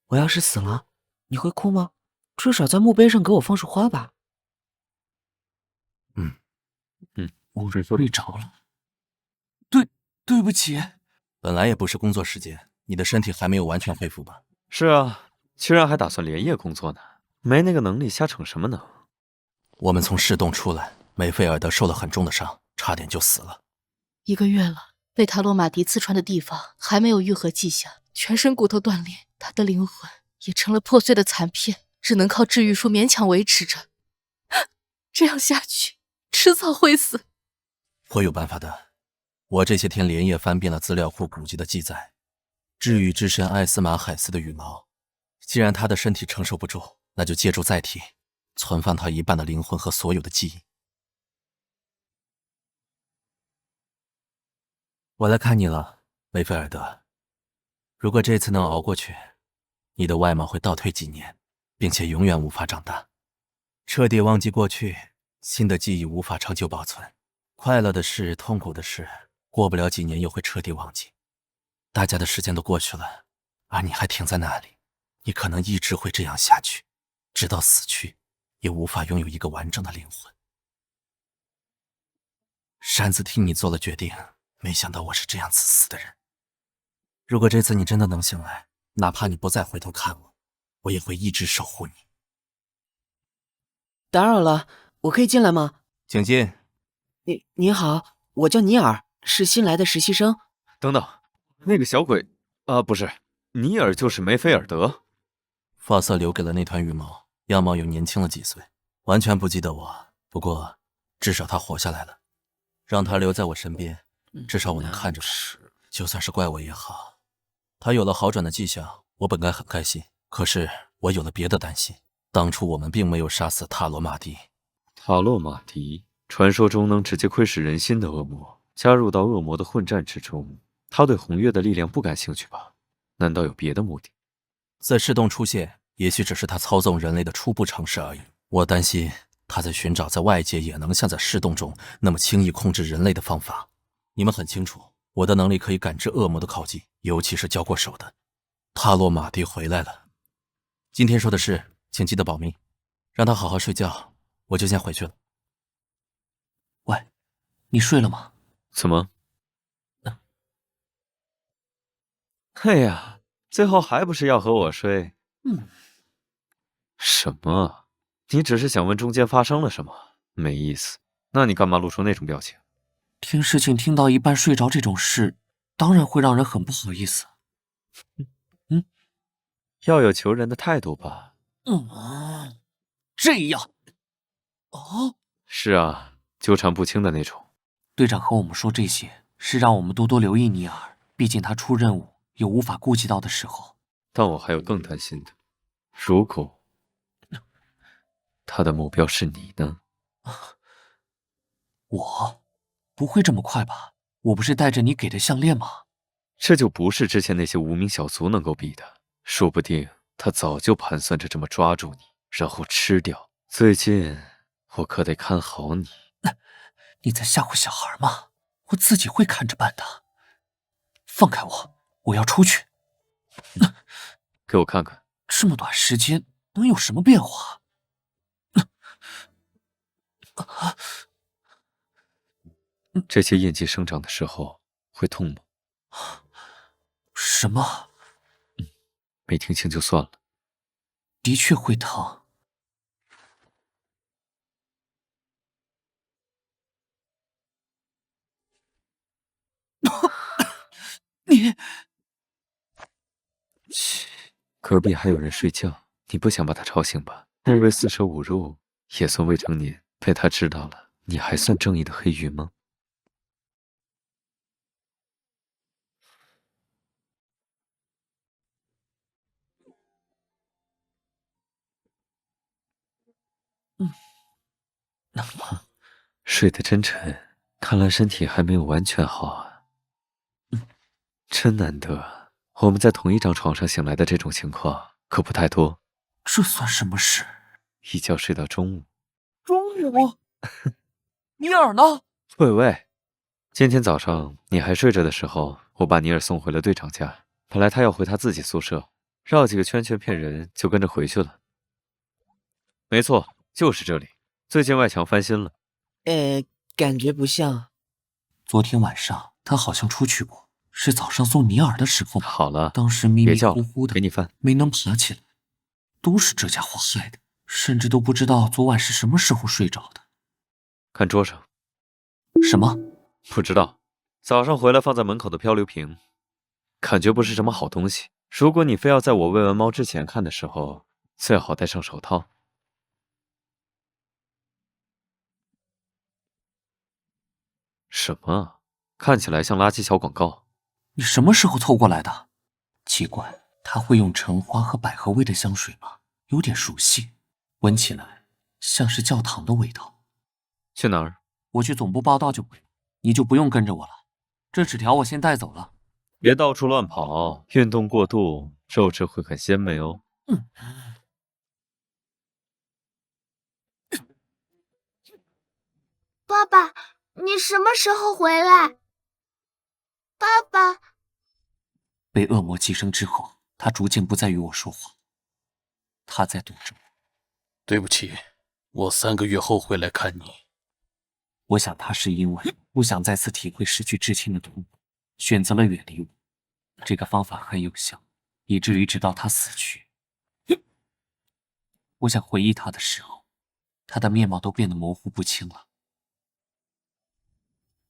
我要是死了，你会哭吗？至少在墓碑上给我放束花吧。我睡着了。对不起。本来也不是工作时间，你的身体还没有完全恢复吧？是啊，居然还打算连夜工作呢，没那个能力瞎逞什么呢？我们从市洞出来，梅菲尔德受了很重的伤，差点就死了。1个月了，被塔洛马迪刺穿的地方还没有愈合迹象，全身骨头断裂，他的灵魂也成了破碎的残片，只能靠治愈术勉强维持着。这样下去，迟早会死。会有办法的。我这些天连夜翻遍了资料库古籍的记载，治愈之神艾斯马海斯的羽毛，既然他的身体承受不住，那就借助载体，存放他一半的灵魂和所有的记忆。我来看你了，梅菲尔德。如果这次能熬过去，你的外貌会倒退几年，并且永远无法长大。彻底忘记过去，新的记忆无法长久保存。快乐的事，痛苦的事，过不了几年又会彻底忘记。大家的时间都过去了，而你还停在那里。你可能一直会这样下去，直到死去，也无法拥有一个完整的灵魂。擅自替你做了决定，没想到我是这样自私的人。如果这次你真的能醒来，哪怕你不再回头看我，我也会一直守护你。打扰了，我可以进来吗？请进。你好，我叫尼尔，是新来的实习生。等等，那个小鬼不是，尼尔就是梅菲尔德。发色留给了那团羽毛，样貌又年轻了几岁，完全不记得我。不过至少他活下来了，让他留在我身边，至少我能看着他，就算是怪我也好。他有了好转的迹象，我本该很开心，可是我有了别的担心。当初我们并没有杀死塔罗马迪。塔洛马迪，传说中能直接窥视人心的恶魔，加入到恶魔的混战之中。他对红月的力量不感兴趣吧？难道有别的目的？在市洞出现，也许只是他操纵人类的初步尝试而已。我担心他在寻找在外界也能像在市洞中那么轻易控制人类的方法。你们很清楚，我的能力可以感知恶魔的靠近，尤其是交过手的。塔洛马迪回来了。今天说的事，请记得保密，让他好好睡觉，我就先回去了。喂，你睡了吗？怎么？哎呀，最后还不是要和我睡？什么？你只是想问中间发生了什么？没意思。那你干嘛露出那种表情？听事情听到一半睡着这种事，当然会让人很不好意思。要有求人的态度吧。这样。是啊，纠缠不清的那种。队长和我们说这些，是让我们多多留意尼尔，毕竟他出任务有无法顾及到的时候。但我还有更担心的，如果他的目标是你呢？我不会这么快吧？我不是带着你给的项链吗？这就不是之前那些无名小卒能够比的。说不定他早就盘算着这么抓住你，然后吃掉。最近我可得看好你。你在吓唬小孩吗？我自己会看着办的。放开我，我要出去。给我看看，这么短时间能有什么变化？这些印记生长的时候会痛吗？什么？没听清就算了。的确会疼。你，嘘，隔壁还有人睡觉，你不想把他吵醒吧？那位四舍五入也算未成年，被他知道了，你还算正义的黑鱼吗？睡得真沉，看来身体还没有完全好啊。真难得，我们在同一张床上醒来的这种情况可不太多。这算什么事？一觉睡到中午。中午？尼尔呢？喂，今天早上你还睡着的时候，我把尼尔送回了队长家。本来他要回他自己宿舍，绕几个圈圈骗人，就跟着回去了。没错，就是这里。最近外墙翻新了。感觉不像。昨天晚上他好像出去过，是早上送尼尔的时候。好了，当时迷迷糊糊的，给你饭，没能爬起来，都是这家伙害的，甚至都不知道昨晚是什么时候睡着的。看桌上。什么？不知道。早上回来放在门口的漂流瓶，感觉不是什么好东西。如果你非要在我喂完猫之前看的时候，最好戴上手套。什么？看起来像垃圾小广告。你什么时候凑过来的？奇怪，他会用橙花和百合味的香水吗？有点熟悉，闻起来像是教堂的味道。去哪儿？我去总部报道就可以，你就不用跟着我了。这纸条我先带走了。别到处乱跑，运动过度，肉质会很鲜美哦。爸爸，你什么时候回来？爸爸。被恶魔寄生之后，他逐渐不再与我说话。他在堵着我。对不起，我3个月后会来看你。我想他是因为不想再次体会失去至亲的痛苦，选择了远离我。这个方法很有效，以至于直到他死去，我想回忆他的时候，他的面貌都变得模糊不清了。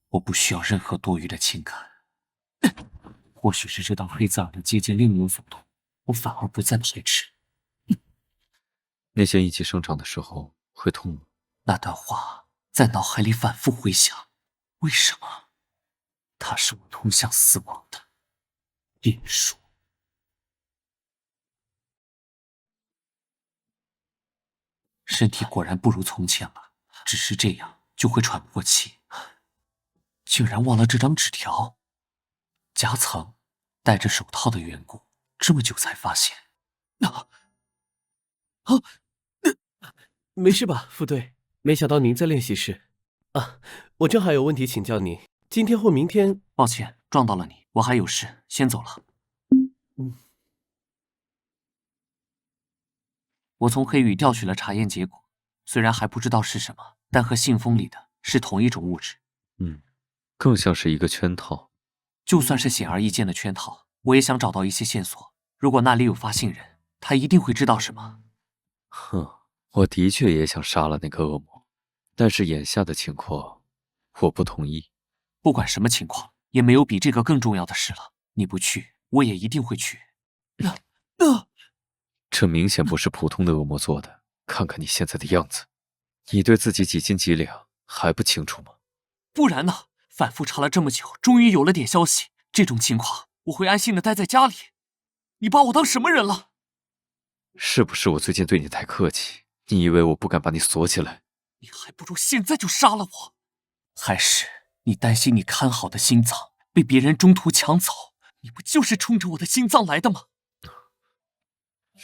我不需要任何多余的情感。或许是这道黑泽尔的结界令人浮动，我反而不再排斥。那些一起生长的时候会痛吗？那段话在脑海里反复回响。为什么？它是我通向死亡的变数。身体果然不如从前了，只是这样就会喘不过气。竟然忘了这张纸条，夹层戴着手套的缘故，这么久才发现。没事吧，副队？没想到您在练习室啊！我正好有问题请教你，今天或明天……抱歉，撞到了你，我还有事，先走了。我从黑羽调取了查验结果，虽然还不知道是什么，但和信封里的是同一种物质。更像是一个圈套。就算是显而易见的圈套，我也想找到一些线索。如果那里有发信人，他一定会知道什么。我的确也想杀了那个恶魔，但是眼下的情况，我不同意。不管什么情况，也没有比这个更重要的事了。你不去，我也一定会去。这明显不是普通的恶魔做的，看看你现在的样子，你对自己几斤几两还不清楚吗？不然呢？反复查了这么久，终于有了点消息。这种情况，我会安心的待在家里。你把我当什么人了？是不是我最近对你太客气？你以为我不敢把你锁起来？你还不如现在就杀了我。还是你担心你看好的心脏被别人中途抢走？你不就是冲着我的心脏来的吗？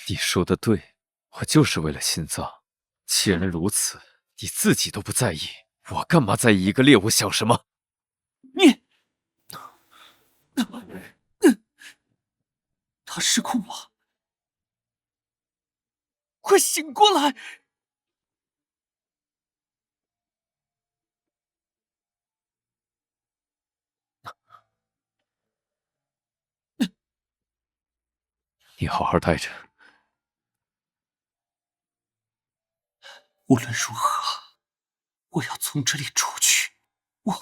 你说的对，我就是为了心脏。既然如此，你自己都不在意，我干嘛在意一个猎物想什么？你，他失控了，快醒过来！你好好待着。无论如何，我要从这里出去。我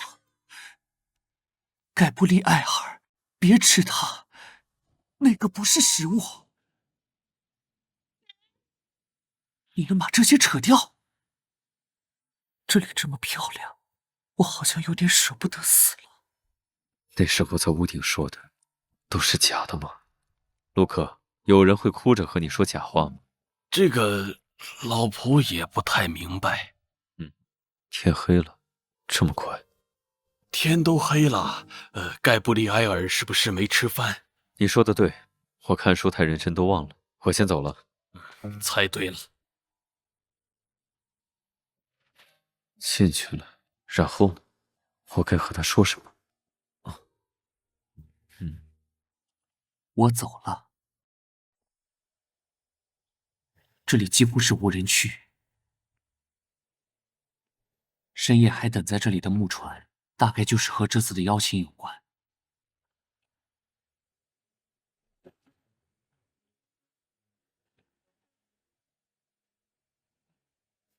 盖布利埃尔，别吃它，那个不是食物。你能把这些扯掉？这里这么漂亮，我好像有点舍不得死了。那时候在屋顶说的，都是假的吗？卢克，有人会哭着和你说假话吗？这个老仆也不太明白。天黑了，这么快？天都黑了，盖布利埃尔是不是没吃饭？你说的对，我看书太认真都忘了。我先走了。猜对了。进去了，然后呢？我该和他说什么？我走了，这里几乎是无人区。深夜还等在这里的木船，大概就是和这次的邀请有关。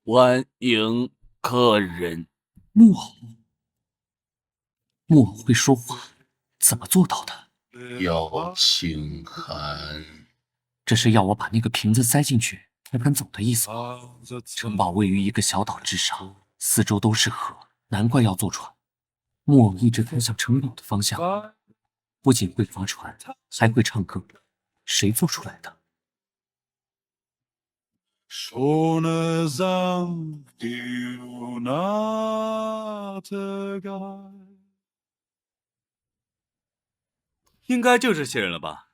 欢迎客人。木偶，木偶会说话，怎么做到的？邀请函，这是要我把那个瓶子塞进去才肯走的意思吗？城堡位于一个小岛之上，四周都是河，难怪要坐船。木偶一直看向城堡的方向，不仅会划船，还会唱歌，谁做出来的？应该就这些人了吧？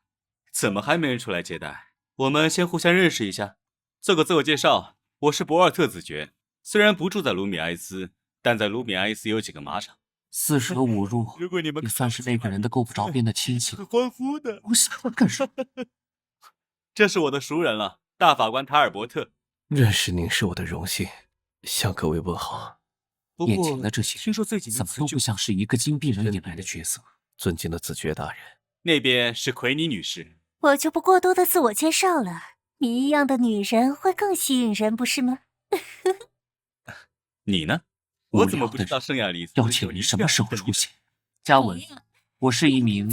怎么还没人出来接待？我们先互相认识一下，做个自我介绍。我是博尔特子爵，虽然不住在卢米埃斯，但在卢米埃斯有几个马场。四舍五入，也算是那个人的够不着边的亲戚。欢呼的，我喜欢干什么？这是我的熟人了，大法官塔尔伯特。认识您是我的荣幸，向各位问好。眼前的这些人怎么都不像是一个金币人引来的角色。尊敬的子爵大人，那边是奎妮女士。我就不过多的自我介绍了，你一样的女人会更吸引人，不是吗？你呢？我怎么不知道圣亚丽丝邀请你什么时候出现？嘉文，我是一名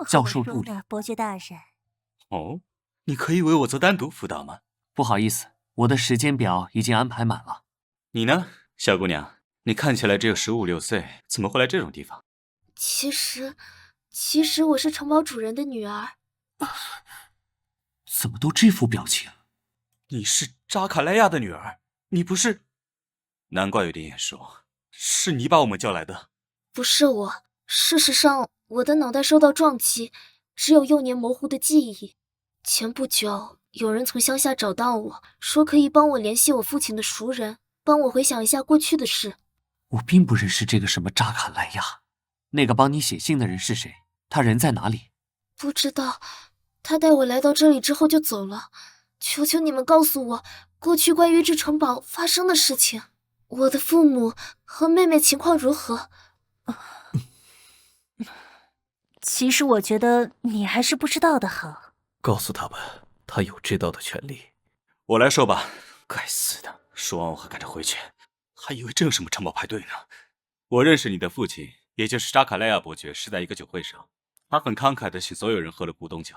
教授助理。伯爵大人。哦，你可以为我做单独辅导吗？不好意思，我的时间表已经安排满了。你呢，小姑娘？你看起来只有15、16岁，怎么会来这种地方？其实我是城堡主人的女儿。怎么都这副表情？你是扎卡莱亚的女儿？你不是？难怪有点眼熟，是你把我们叫来的。不是我，事实上我的脑袋受到撞击，只有幼年模糊的记忆。前不久有人从乡下找到我，说可以帮我联系我父亲的熟人，帮我回想一下过去的事。我并不认识这个什么扎卡莱亚。那个帮你写信的人是谁？他人在哪里？不知道，他带我来到这里之后就走了。求求你们告诉我，过去关于这城堡发生的事情。我的父母和妹妹情况如何？其实我觉得你还是不知道的好。告诉他吧，他有知道的权利。我来说吧。该死的，说完我还赶着回去，还以为真有什么城堡派对呢。我认识你的父亲，也就是扎卡莱亚伯爵，是在一个酒会上，他很慷慨地请所有人喝了古董酒。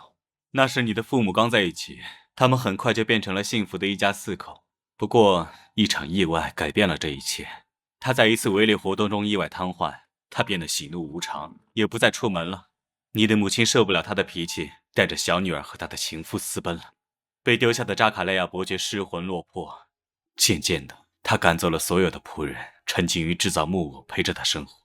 那时你的父母刚在一起，他们很快就变成了幸福的一家4口。不过一场意外改变了这一切。他在一次围猎活动中意外瘫痪，他变得喜怒无常，也不再出门了。你的母亲受不了他的脾气，带着小女儿和他的情妇私奔了。被丢下的扎卡莱亚伯爵失魂落魄，渐渐的，他赶走了所有的仆人，沉浸于制造木偶陪着他生活。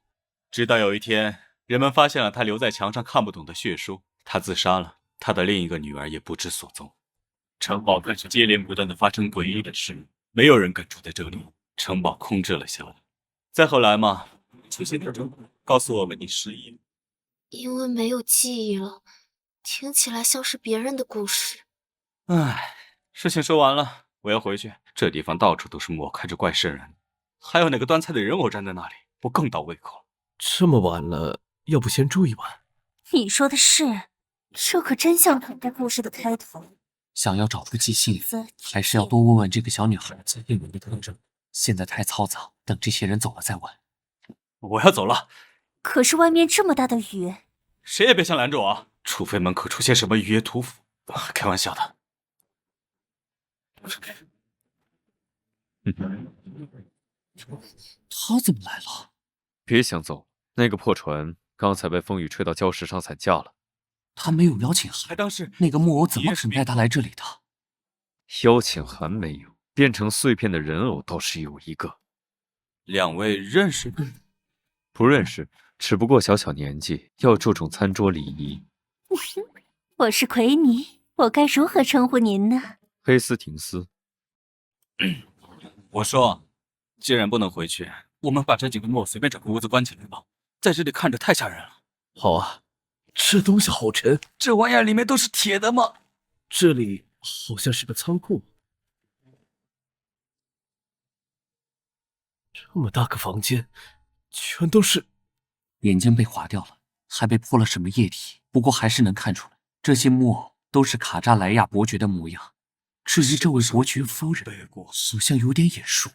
直到有一天，人们发现了他留在墙上看不懂的血书，他自杀了，他的另一个女儿也不知所踪。城堡开始接连不断的发生诡异的事，没有人敢住在这里，城堡空置了下来。再后来嘛，出现特征告诉我们你失忆了，因为没有记忆了，听起来像是别人的故事。唉，事情说完了，我要回去。这地方到处都是木偶开着怪瘆人，还有那个端菜的人偶站在那里，我更倒胃口了。这么晚了，要不先住一晚？你说的是，这可真像恐怖故事的开头。想要找出寄信，还是要多问问这个小女孩最近的特征。现在太嘈杂，等这些人走了再问。我要走了。可是外面这么大的雨，谁也别想拦着我啊！除非门口出现什么雨夜屠夫。开玩笑的。他怎么来了？别想走，那个破船刚才被风雨吹到礁石上散架了。他没有邀请函，还当是那个木偶怎么肯带他来这里的？邀请函没有，变成碎片的人偶倒是有一个。两位认识？不认识，只不过小小年纪，要注重餐桌礼仪。我是奎尼，我该如何称呼您呢？黑斯廷斯。我说，既然不能回去，我们把这几个木偶随便找个屋子关起来吧，在这里看着太吓人了。好啊，这东西好沉，这玩意儿里面都是铁的吗？这里好像是个仓库。这么大个房间，全都是……眼睛被划掉了，还被泼了什么液体，不过还是能看出来，这些木偶都是卡扎莱亚伯爵的模样。至于这位伯爵夫人，好像有点眼熟。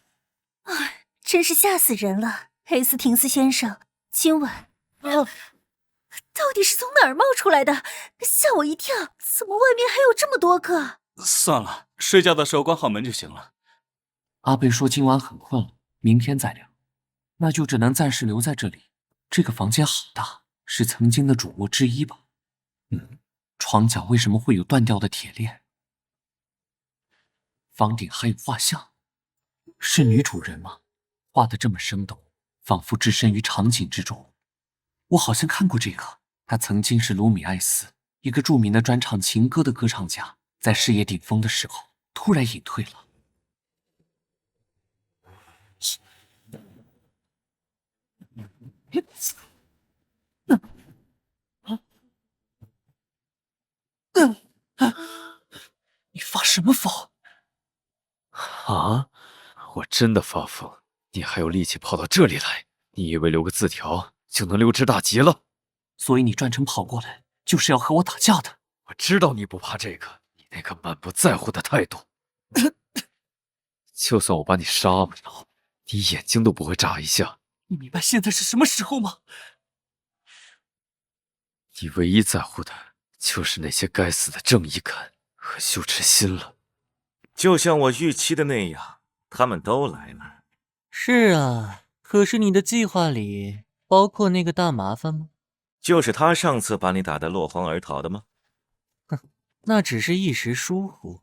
哎，真是吓死人了！黑斯廷斯先生，今晚到底是从哪儿冒出来的？吓我一跳！怎么外面还有这么多个？算了，睡觉的时候关好门就行了。阿贝说今晚很困了，明天再聊。那就只能暂时留在这里。这个房间好大，是曾经的主卧之一吧？床角为什么会有断掉的铁链？房顶还有画像，是女主人吗？画得这么生动，仿佛置身于场景之中。我好像看过这个，他曾经是卢米埃斯，一个著名的专唱情歌的歌唱家，在事业顶峰的时候突然隐退了。你发什么疯？啊！我真的发疯！你还有力气跑到这里来？你以为留个字条就能溜之大吉了？所以你专程跑过来，就是要和我打架的。我知道你不怕这个，你那个满不在乎的态度。就算我把你杀了，你眼睛都不会眨一下。你明白现在是什么时候吗？你唯一在乎的就是那些该死的正义感和羞耻心了。就像我预期的那样，他们都来了。是啊，可是你的计划里包括那个大麻烦吗？就是他上次把你打得落荒而逃的吗？哼，那只是一时疏忽。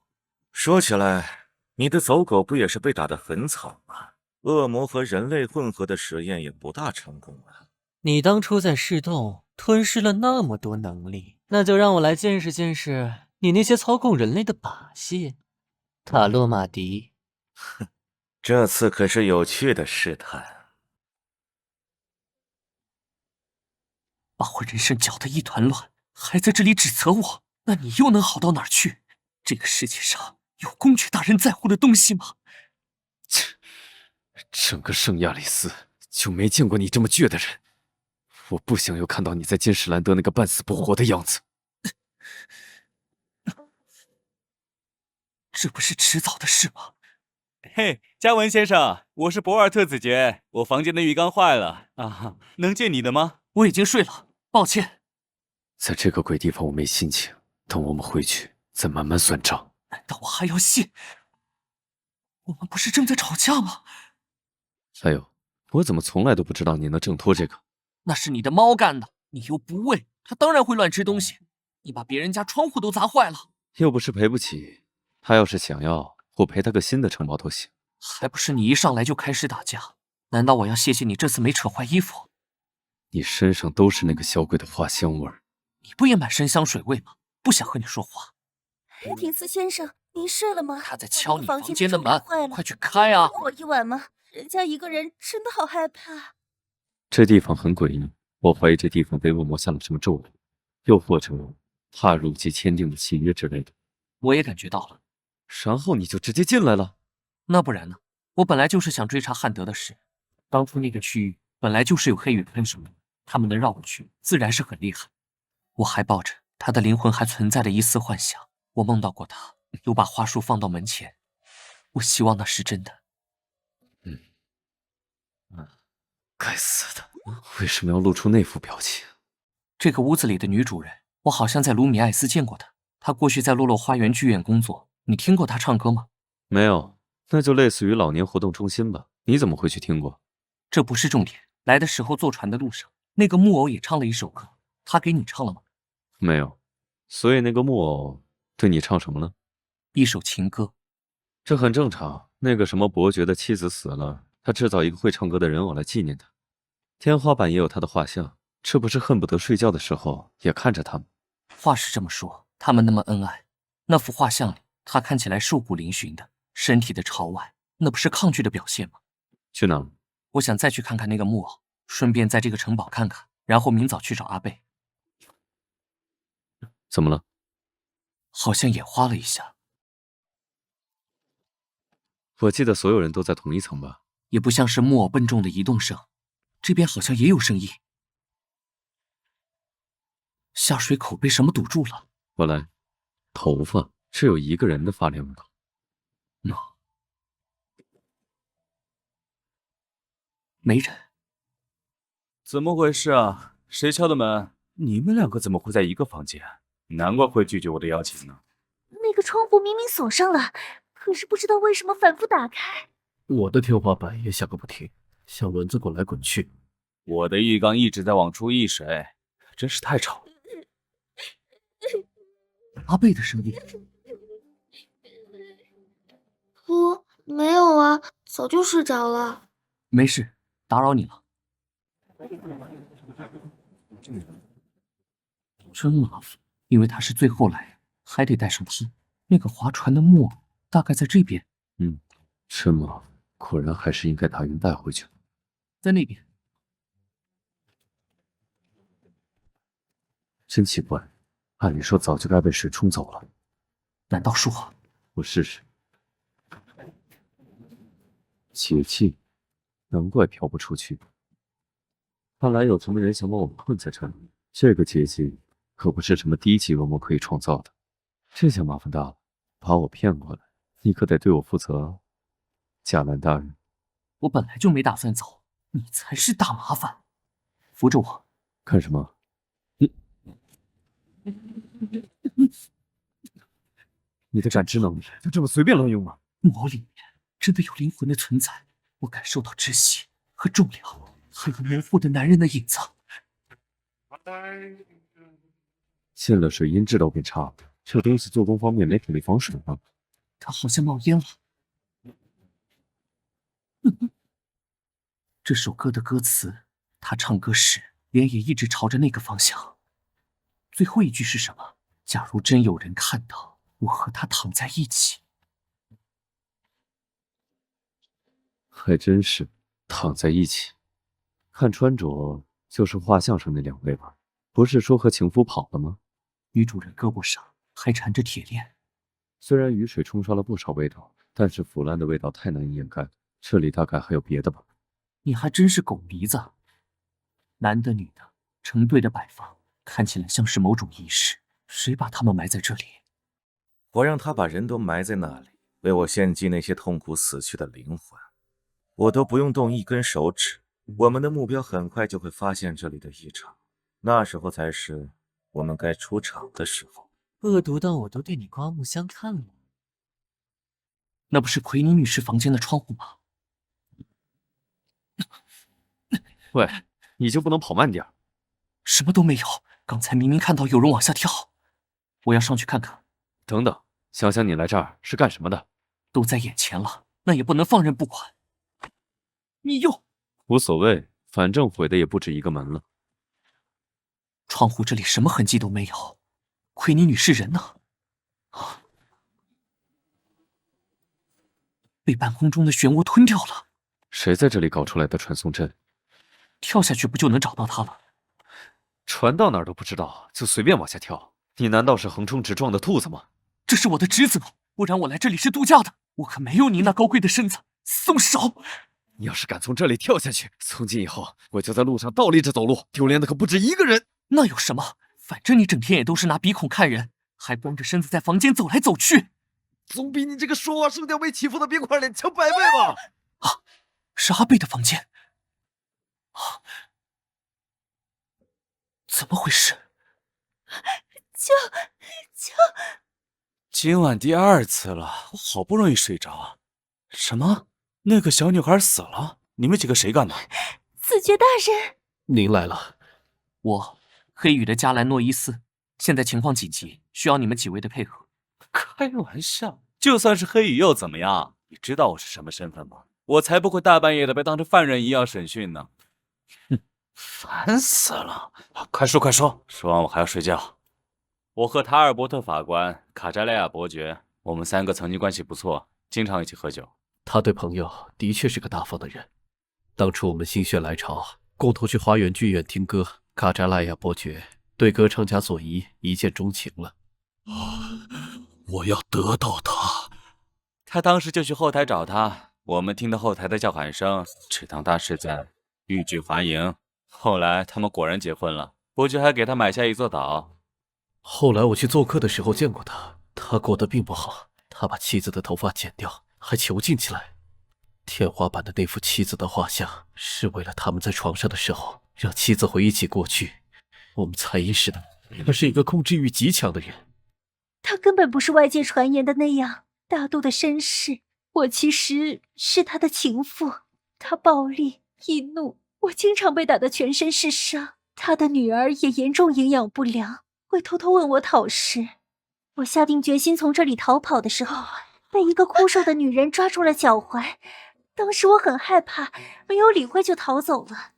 说起来，你的走狗不也是被打得很惨吗？恶魔和人类混合的实验也不大成功啊。你当初在噬洞吞噬了那么多能力，那就让我来见识见识你那些操控人类的把戏。塔洛马迪，哼，这次可是有趣的试探。把我人生搅得一团乱，还在这里指责我，那你又能好到哪儿去？这个世界上有公爵大人在乎的东西吗？切，整个圣亚里斯就没见过你这么倔的人。我不想又看到你在金史兰德那个半死不活的样子。这不是迟早的事吗？嘿，嘉文先生，我是博尔特子爵，我房间的浴缸坏了啊，能借你的吗？我已经睡了，抱歉。在这个鬼地方我没心情，等我们回去再慢慢算账。难道我还要信？我们不是正在吵架吗？还有，我怎么从来都不知道你能挣脱这个？那是你的猫干的，你又不喂，它当然会乱吃东西。你把别人家窗户都砸坏了，又不是赔不起。他要是想要，我赔他个新的城堡都行。还不是你一上来就开始打架？难道我要谢谢你这次没扯坏衣服？你身上都是那个小鬼的花香味儿。你不也满身香水味吗？不想和你说话。黑廷斯先生，您睡了吗？他在敲你房间的门，快去开啊！我一晚吗？人家一个人真的好害怕。这地方很诡异，我怀疑这地方被恶魔下了什么咒语，又或者踏入及签订的契约之类的。我也感觉到了。然后你就直接进来了？那不然呢？我本来就是想追查汉德的事。当初那个区域本来就是有黑羽喷手的，他们能绕过去，自然是很厉害。我还抱着他的灵魂还存在的一丝幻想，我梦到过他，又把花束放到门前。我希望那是真的。该死的，为什么要露出那副表情？这个屋子里的女主人，我好像在卢米埃斯见过她。她过去在洛洛花园剧院工作，你听过她唱歌吗？没有，那就类似于老年活动中心吧。你怎么会去听过？这不是重点。来的时候坐船的路上，那个木偶也唱了一首歌，他给你唱了吗？没有。所以那个木偶对你唱什么了？一首情歌。这很正常。那个什么伯爵的妻子死了，他制造一个会唱歌的人偶来纪念他。天花板也有他的画像，是不是恨不得睡觉的时候也看着他们？话是这么说，他们那么恩爱，那幅画像里他看起来瘦骨嶙峋的，身体的朝外，那不是抗拒的表现吗？去哪儿？我想再去看看那个木偶，顺便在这个城堡看看，然后明早去找阿贝。怎么了？好像眼花了一下。我记得所有人都在同一层吧？也不像是木偶笨重的移动声，这边好像也有声音。下水口被什么堵住了？我来。头发是有一个人的发量高。没人。怎么回事啊？谁敲的门？你们两个怎么会在一个房间？难怪会拒绝我的邀请呢。那个窗户明明锁上了，可是不知道为什么反复打开。我的天花板也响个不停，像轮子滚来滚去。我的浴缸一直在往出溢水，真是太吵了。阿贝的声音。没有啊，早就睡着了。没事，打扰你了。真麻烦，因为他是最后来人，还得带上他。那个划船的木偶大概在这边。真麻烦，果然还是应该把人带回去。在那边。真奇怪，按理说早就该被水冲走了。难道说……我试试。解气，难怪飘不出去。看来有什么人想把我们困在这里。这个结界可不是什么低级恶魔可以创造的。这下麻烦大了，把我骗过来，你可得对我负责，贾兰大人。我本来就没打算走，你才是大麻烦。扶着我。干什么？你的感知能力就这么随便乱用吗？木偶里面真的有灵魂的存在，我感受到窒息和重量，还有模糊的男人的影子。进了水音质都变差了，这东西做工方面没土力防水吗？它好像冒烟了。这首歌的歌词，他唱歌时脸也一直朝着那个方向。最后一句是什么？假如真有人看到我和他躺在一起。还真是躺在一起。看穿着就是画像上那两位吧？不是说和情夫跑了吗？女主人胳膊上还缠着铁链。虽然雨水冲刷了不少味道，但是腐烂的味道太难以掩盖。这里大概还有别的吧？你还真是狗鼻子。男的女的成对的摆放，看起来像是某种仪式。谁把他们埋在这里？我让他把人都埋在那里，为我献祭那些痛苦死去的灵魂。我都不用动一根手指，我们的目标很快就会发现这里的异常，那时候才是我们该出场的时候。恶毒到我都对你刮目相看了。那不是奎妮女士房间的窗户吗？喂，你就不能跑慢点？什么都没有，刚才明明看到有人往下跳。我要上去看看。等等，想想你来这儿是干什么的？都在眼前了，那也不能放任不管。你又……无所谓，反正毁的也不止一个门了。窗户这里什么痕迹都没有，奎妮女士人呢？啊！被半空中的漩涡吞掉了。谁在这里搞出来的传送阵？跳下去不就能找到他了？船到哪儿都不知道，就随便往下跳。你难道是横冲直撞的兔子吗？这是我的职责，不然我来这里是度假的。我可没有你那高贵的身子。松手！你要是敢从这里跳下去，从今以后我就在路上倒立着走路，丢脸的可不止一个人。那有什么？反正你整天也都是拿鼻孔看人，还光着身子在房间走来走去，总比你这个说话声调没起伏的冰块脸强100倍吧？啊，是阿贝的房间。啊，怎么回事？救！今晚第2次了，我好不容易睡着。什么？那个小女孩死了？你们几个谁干的？子爵大人，您来了。我，黑羽的加兰诺伊斯，现在情况紧急，需要你们几位的配合。开玩笑，就算是黑羽又怎么样？你知道我是什么身份吗？我才不会大半夜的被当成犯人一样审讯呢。烦死了！快说快说，说完我还要睡觉。我和塔尔伯特法官、卡扎莱亚伯爵，我们3个曾经关系不错，经常一起喝酒。他对朋友的确是个大方的人。当初我们心血来潮，共同去花园剧院听歌，卡扎拉亚伯爵对歌唱家佐伊一见钟情了。我要得到他。他当时就去后台找他，我们听到后台的叫喊声，只当他是在欲拒还迎。后来他们果然结婚了，伯爵还给他买下一座岛。后来我去做客的时候见过他，他过得并不好，他把妻子的头发剪掉，还囚禁起来。天花板的那幅妻子的画像，是为了他们在床上的时候让妻子回忆起过去。我们才意识到，他是一个控制欲极强的人。他根本不是外界传言的那样大度的绅士，我其实是他的情妇。他暴力易怒，我经常被打得全身是伤。他的女儿也严重营养不良，会偷偷问我讨食。我下定决心从这里逃跑的时候，被一个枯瘦的女人抓住了脚踝。当时我很害怕，没有理会就逃走了。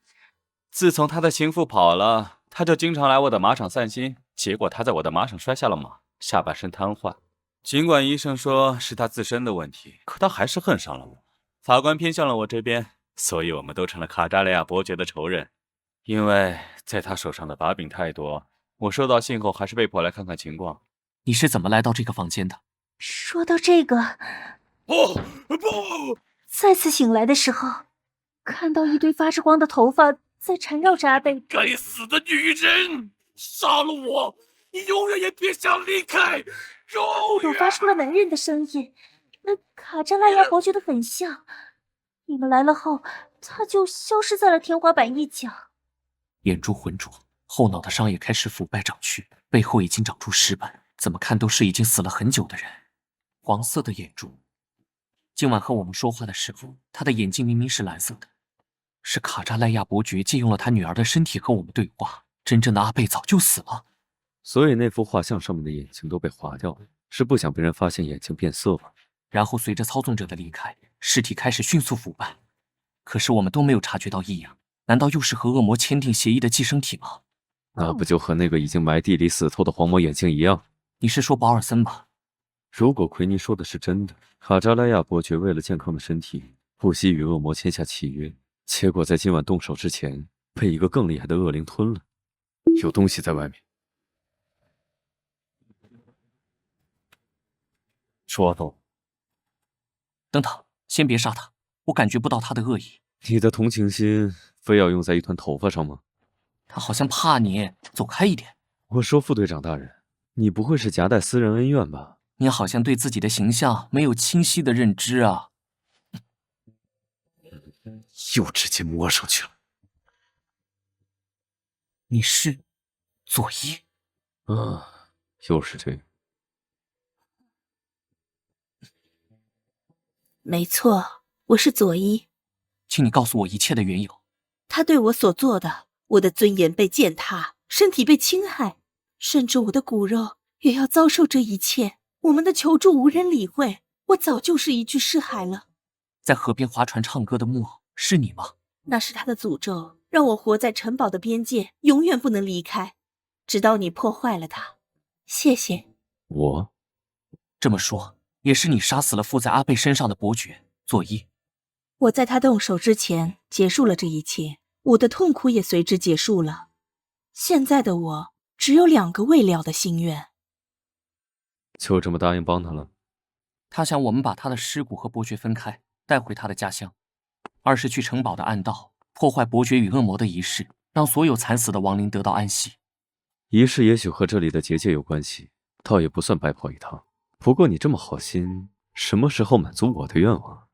自从他的情妇跑了，他就经常来我的马场散心，结果他在我的马场摔下了马，下半身瘫痪。尽管医生说是他自身的问题，可他还是恨上了我。法官偏向了我这边，所以我们都成了卡扎雷亚伯爵的仇人。因为在他手上的把柄太多，我收到信后还是被迫来看看情况。你是怎么来到这个房间的？说到这个，不！再次醒来的时候，看到一堆发着光的头发在缠绕着阿贝。该死的女人，杀了我！你永远也别想离开！我发出了男人的声音，那卡扎拉亚伯爵的很像。你们来了后，他就消失在了天花板一角。眼珠浑浊，后脑的伤也开始腐败长蛆，背后已经长出尸斑，怎么看都是已经死了很久的人。黄色的眼珠。今晚和我们说话的时候，他的眼睛明明是蓝色的。是卡扎莱亚伯爵借用了他女儿的身体和我们对话。真正的阿贝早就死了。所以那幅画像上面的眼睛都被划掉了，是不想被人发现眼睛变色了。然后随着操纵者的离开，尸体开始迅速腐败。可是我们都没有察觉到异样，难道又是和恶魔签订协议的寄生体吗？那不就和那个已经埋地里死透的黄魔眼镜一样？你是说保尔森吧？如果奎尼说的是真的，卡扎莱亚伯爵为了健康的身体，不惜与恶魔签下契约，结果在今晚动手之前，被一个更厉害的恶灵吞了。有东西在外面。说动。等等，先别杀他，我感觉不到他的恶意。你的同情心非要用在一团头发上吗？他好像怕你，走开一点。我说副队长大人，你不会是夹带私人恩怨吧？你好像对自己的形象没有清晰的认知啊。又直接摸上去了。你是佐伊？啊，又是这个。没错，我是佐伊。请你告诉我一切的缘由。他对我所做的，我的尊严被践踏，身体被侵害，甚至我的骨肉也要遭受这一切。我们的求助无人理会，我早就是一具尸骸了。在河边划船唱歌的木偶是你吗？那是他的诅咒，让我活在城堡的边界，永远不能离开，直到你破坏了它。谢谢。我这么说，也是你杀死了附在阿贝身上的伯爵佐伊。我在他动手之前结束了这一切，我的痛苦也随之结束了。现在的我只有2个未了的心愿。就这么答应帮他了？他想我们把他的尸骨和伯爵分开，带回他的家乡。二是去城堡的暗道，破坏伯爵与恶魔的仪式，让所有惨死的亡灵得到安息。仪式也许和这里的结界有关系，倒也不算白跑一趟。不过你这么好心，什么时候满足我的愿望？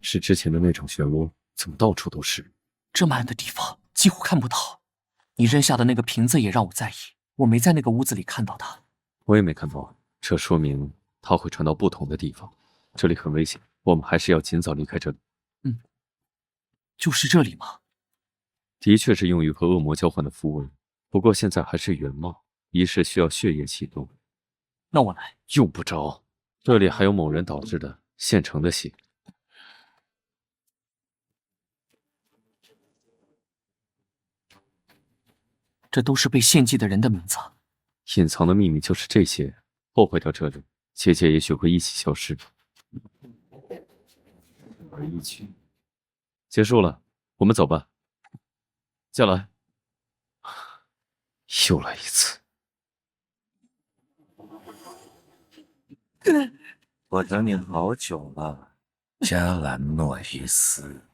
是之前的那种漩涡，怎么到处都是？这么暗的地方几乎看不到。你扔下的那个瓶子也让我在意，我没在那个屋子里看到它。我也没看到，这说明它会传到不同的地方。这里很危险，我们还是要尽早离开这里。就是这里吗？的确是用于和恶魔交换的符文，不过现在还是原貌，仪式需要血液启动。那我来。用不着，这里还有某人导致的现成的血。这都是被献祭的人的名字。隐藏的秘密就是这些，破坏掉这里，结界也许会一起消失。而一起结束了，我们走吧。夏兰，又来一次。我等你好久了，加兰诺伊斯。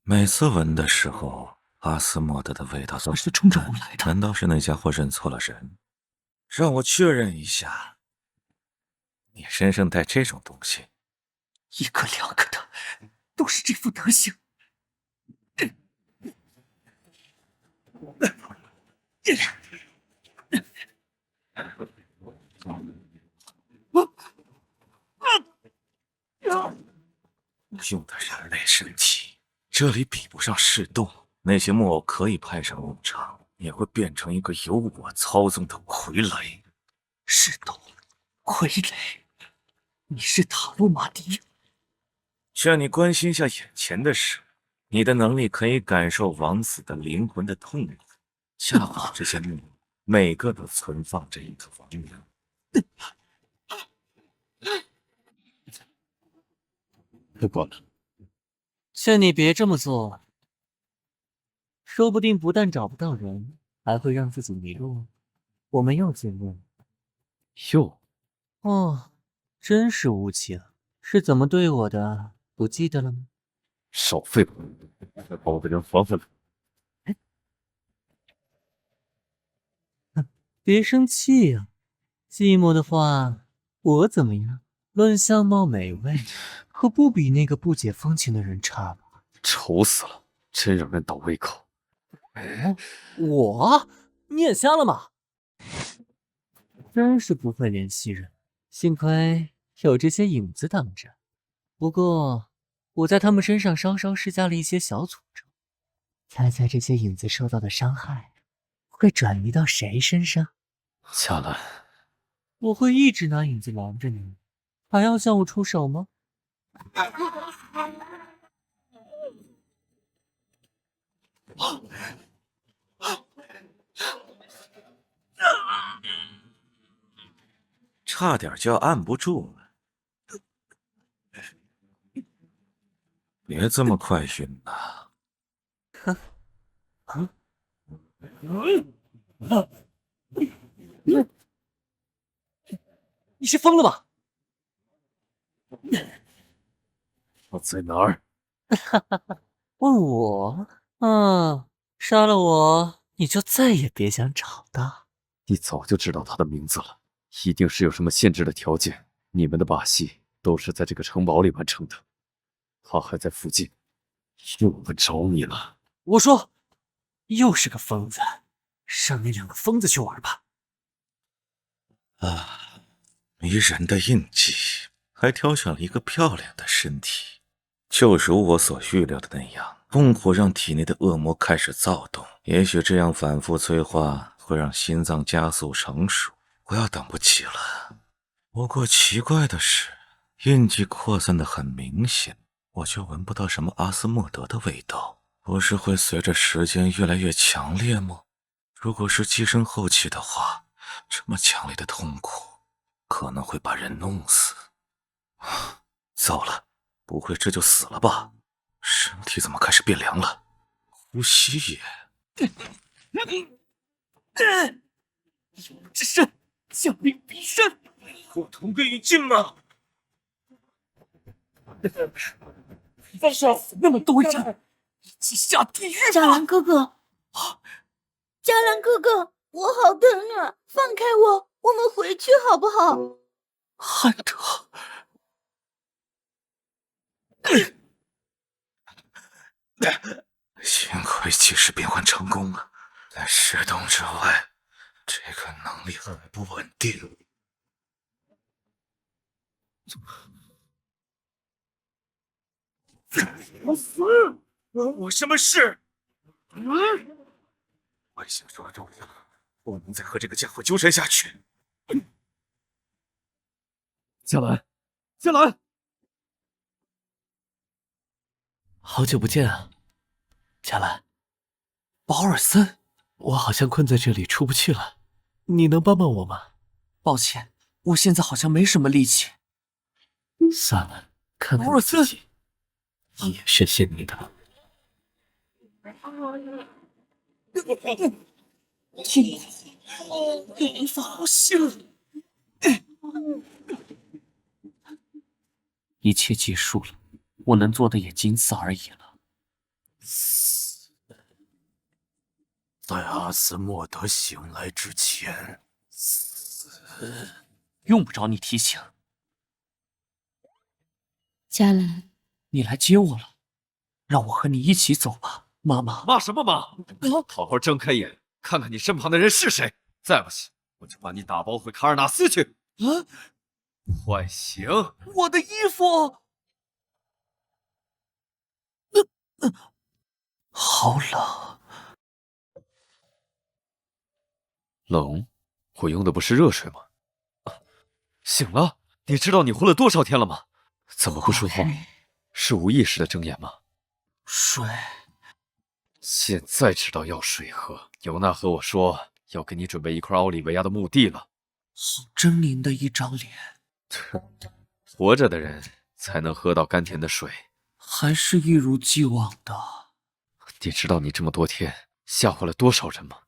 每次闻的时候，阿斯莫德的味道都是冲着我来的。难道是那家伙认错了人？让我确认一下，你身上带这种东西，一个两个的，都是这副德行。用的人类身体，这里比不上市洞。那些木偶可以派上用场，也会变成一个由我操纵的傀儡。是洞，傀儡，你是塔洛马迪。劝你关心下眼前的事，你的能力可以感受王子的灵魂的痛苦。恰好这些木偶，每个都存放着一个亡灵。别管了，劝你别这么做，说不定不但找不到人，还会让自己迷路。我们又见面了。哟，哦，真是无情，是怎么对我的？不记得了吗？少废话，快把我的人还回来！别生气呀，寂寞的话，我怎么样？论相貌美味，可不比那个不解风情的人差吧？丑死了，真让人倒胃口。我？你眼瞎了吗？真是不会怜惜人，幸亏有这些影子挡着。不过，我在他们身上稍稍施加了一些小诅咒，猜猜这些影子受到的伤害会转移到谁身上？夏兰，我会一直拿影子拦着你，还要向我出手吗？差点就要按不住了。别这么快晕呐！你是疯了吗？我在哪儿？问我？杀了我，你就再也别想找到。你早就知道他的名字了，一定是有什么限制的条件。你们的把戏都是在这个城堡里完成的，他还在附近，用不着你了。我说，又是个疯子，让那两个疯子去玩吧。啊，迷人的印记，还挑选了一个漂亮的身体，就如我所预料的那样。痛苦让体内的恶魔开始躁动，也许这样反复催化会让心脏加速成熟。我要等不及了。不过奇怪的是，印记扩散得很明显，我却闻不到什么阿斯莫德的味道。不是会随着时间越来越强烈吗？如果是寄生后期的话，这么强烈的痛苦可能会把人弄死。糟了，不会这就死了吧？身体怎么开始变凉了？呼吸也……这身将令逼身，我同归于尽吗？再杀死那么多人，一起下地狱吧！嘉兰哥哥，嘉兰哥哥，我好疼啊！放开我，我们回去好不好？汉德。幸亏及时变换成功了，在石洞之外，这个能力很不稳定。我死！我什么事？我已经说中了，不能再和这个家伙纠缠下去。夏兰，夏兰，好久不见啊！佳兰，保尔森，我好像困在这里出不去了，你能帮帮我吗？抱歉，我现在好像没什么力气。算了，看看你自己，也是信你的。天，我无法呼吸了。一切结束了，我能做的也仅此而已了。在阿斯莫德醒来之前，用不着你提醒。佳兰，你来接我了，让我和你一起走吧，妈妈。骂什么骂？好好睁开眼，看看你身旁的人是谁。再不行，我就把你打包回卡尔纳斯去。啊！快醒！我的衣服。好冷。冷？我用的不是热水吗？醒了？你知道你活了多少天了吗？怎么不说话？是无意识的睁眼吗？水。现在知道要水喝。尤娜和我说要给你准备一块奥利维亚的墓地了。好狰狞的一张脸。活着的人才能喝到甘甜的水。还是一如既往的。你知道你这么多天吓坏了多少人吗？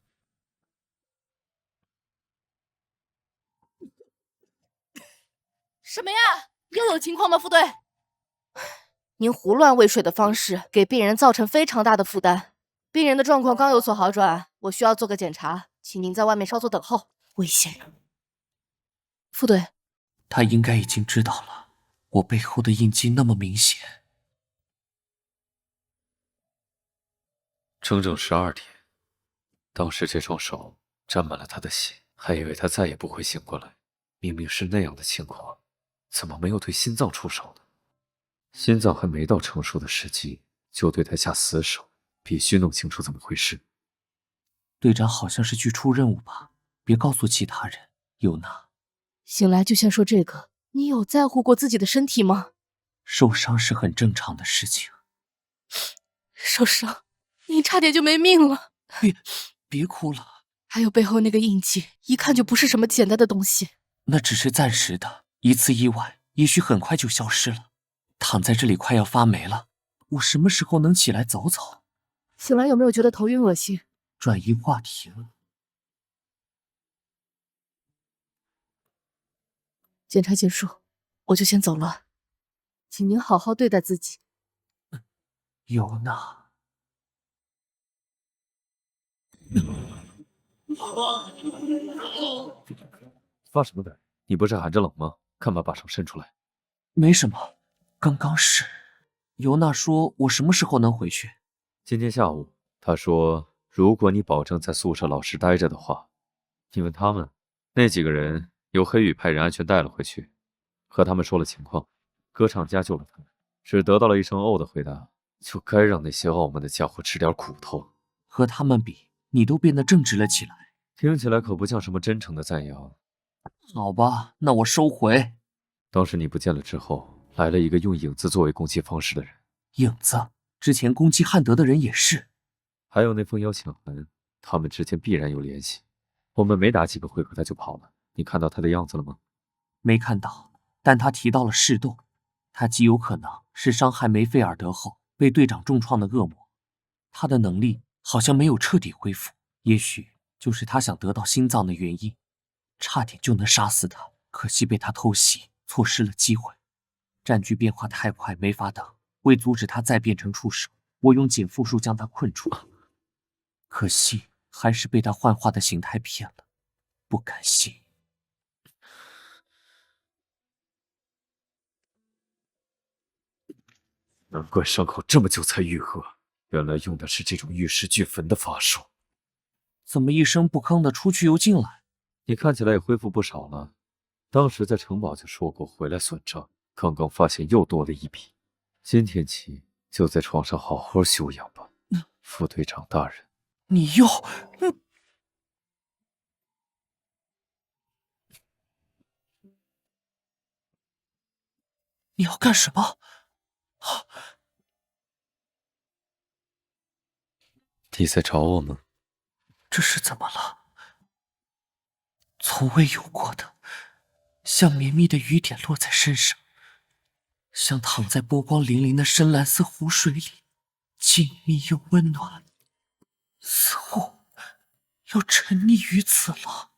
什么呀？又有情况吗，副队？您胡乱喂水的方式给病人造成非常大的负担。病人的状况刚有所好转，我需要做个检查，请您在外面稍作等候。危险。副队，他应该已经知道了，我背后的印记那么明显。整整12天，当时这双手沾满了他的血，还以为他再也不会醒过来。明明是那样的情况，怎么没有对心脏出手呢？心脏还没到成熟的时机，就对他下死手，必须弄清楚怎么回事。队长好像是去出任务吧，别告诉其他人。尤娜，醒来就先说这个，你有在乎过自己的身体吗？受伤是很正常的事情。受伤，你差点就没命了。别哭了。还有背后那个印记，一看就不是什么简单的东西。那只是暂时的，一次意外，也许很快就消失了。躺在这里快要发霉了，我什么时候能起来走走？醒来有没有觉得头晕恶心？转移话题了。检查结束，我就先走了，请您好好对待自己。尤娜。发什么呆？你不是喊着冷吗？干嘛把手伸出来？没什么，刚刚是。尤娜说我什么时候能回去？今天下午。她说如果你保证在宿舍老实待着的话。你问他们，那几个人由黑羽派人安全带了回去，和他们说了情况，歌唱家救了他们，只得到了一声哦的回答，就该让那些傲慢的家伙吃点苦头。和他们比，你都变得正直了起来。听起来可不像什么真诚的赞扬。好吧，那我收回。当时你不见了之后，来了一个用影子作为攻击方式的人。影子？之前攻击汉德的人也是。还有那封邀请函，他们之间必然有联系。我们没打几个回合他就跑了，你看到他的样子了吗？没看到，但他提到了释动，他极有可能是伤害梅菲尔德后被队长重创的恶魔。他的能力好像没有彻底恢复，也许就是他想得到心脏的原因。差点就能杀死他，可惜被他偷袭，错失了机会。战局变化太快，没法等。为阻止他再变成触手，我用减负术将他困住。可惜还是被他幻化的形态骗了，不甘心。难怪伤口这么久才愈合，原来用的是这种玉石俱焚的法术。怎么一声不吭的出去又进来？你看起来也恢复不少了。当时在城堡就说过回来算账，刚刚发现又多了一笔。今天起就在床上好好休养吧，副队长大人。你又……你要干什么？你在找我吗？这是怎么了？从未有过的，像绵密的雨点落在身上，像躺在波光粼粼的深蓝色湖水里，静谧又温暖，似乎要沉溺于此了。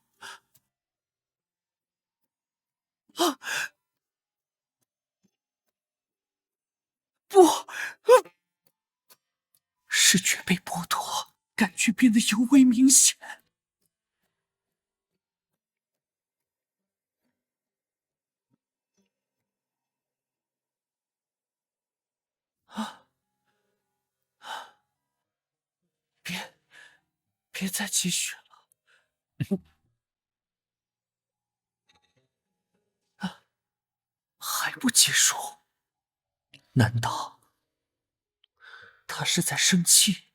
啊！不！视觉被剥夺，感觉变得尤为明显。别再继续了。还不结束？难道他是在生气？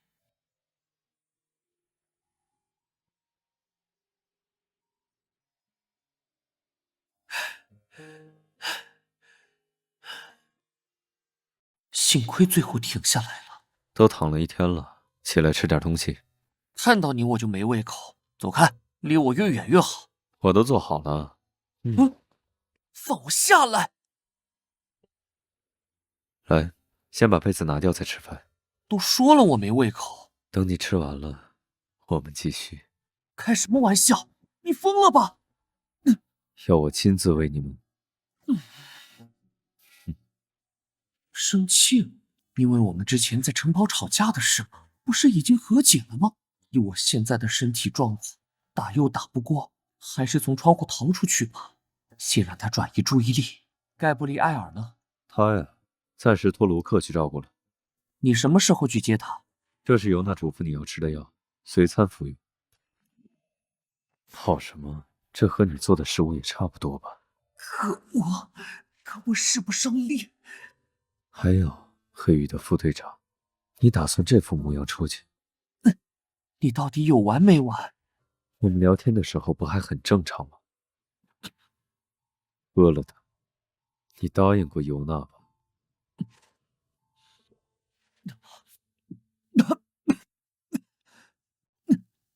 幸亏最后停下来了。都躺了一天了，起来吃点东西。看到你我就没胃口，走开，离我越远越好。我都做好了。放我下来！来，先把被子拿掉再吃饭。都说了我没胃口。等你吃完了，我们继续。开什么玩笑？你疯了吧？要我亲自为你们？生气了？因为我们之前在城堡吵架的事吗？不是已经和解了吗？以我现在的身体状况，打又打不过，还是从窗户逃出去吧，先让他转移注意力。盖布利埃尔呢？他呀，暂时托卢克去照顾了。你什么时候去接他？这是尤娜嘱咐你要吃的药，随餐服用。跑什么？这和你做的食物也差不多吧？可我使不上力。还有黑羽的副队长，你打算这副模样出去？你到底有完没完？我们聊天的时候不还很正常吗？饿了的，你答应过尤娜吧？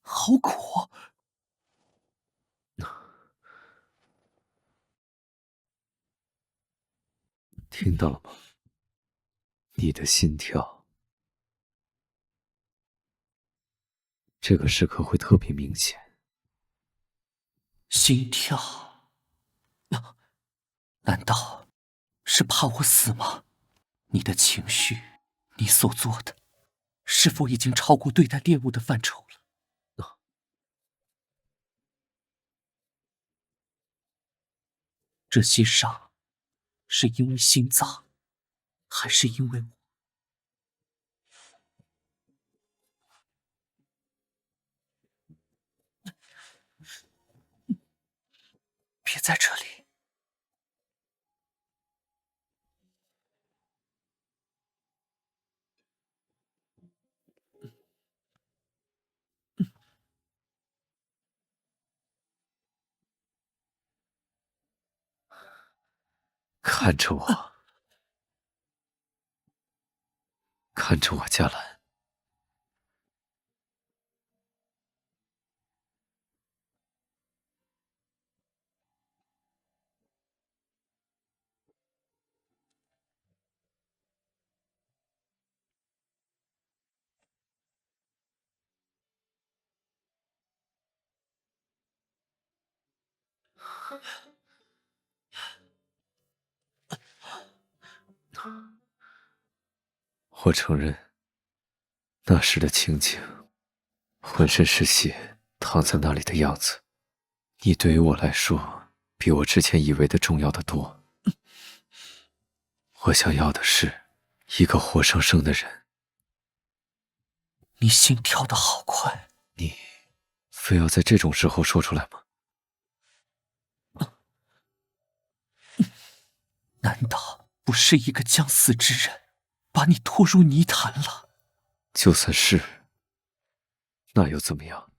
好苦！听到了吗？你的心跳，这个时刻会特别明显。心跳？难道是怕我死吗？你的情绪，你所做的，是否已经超过对待猎物的范畴了？这些伤，是因为心脏，还是因为我？别在这里！看着我，看着我，嘉兰。我承认，那时的情景，浑身是血，躺在那里的样子，你对于我来说，比我之前以为的重要的多。我想要的是一个活生生的人。你心跳得好快，你非要在这种时候说出来吗？难道不是一个将死之人把你拖入泥潭了？就算是，那又怎么样？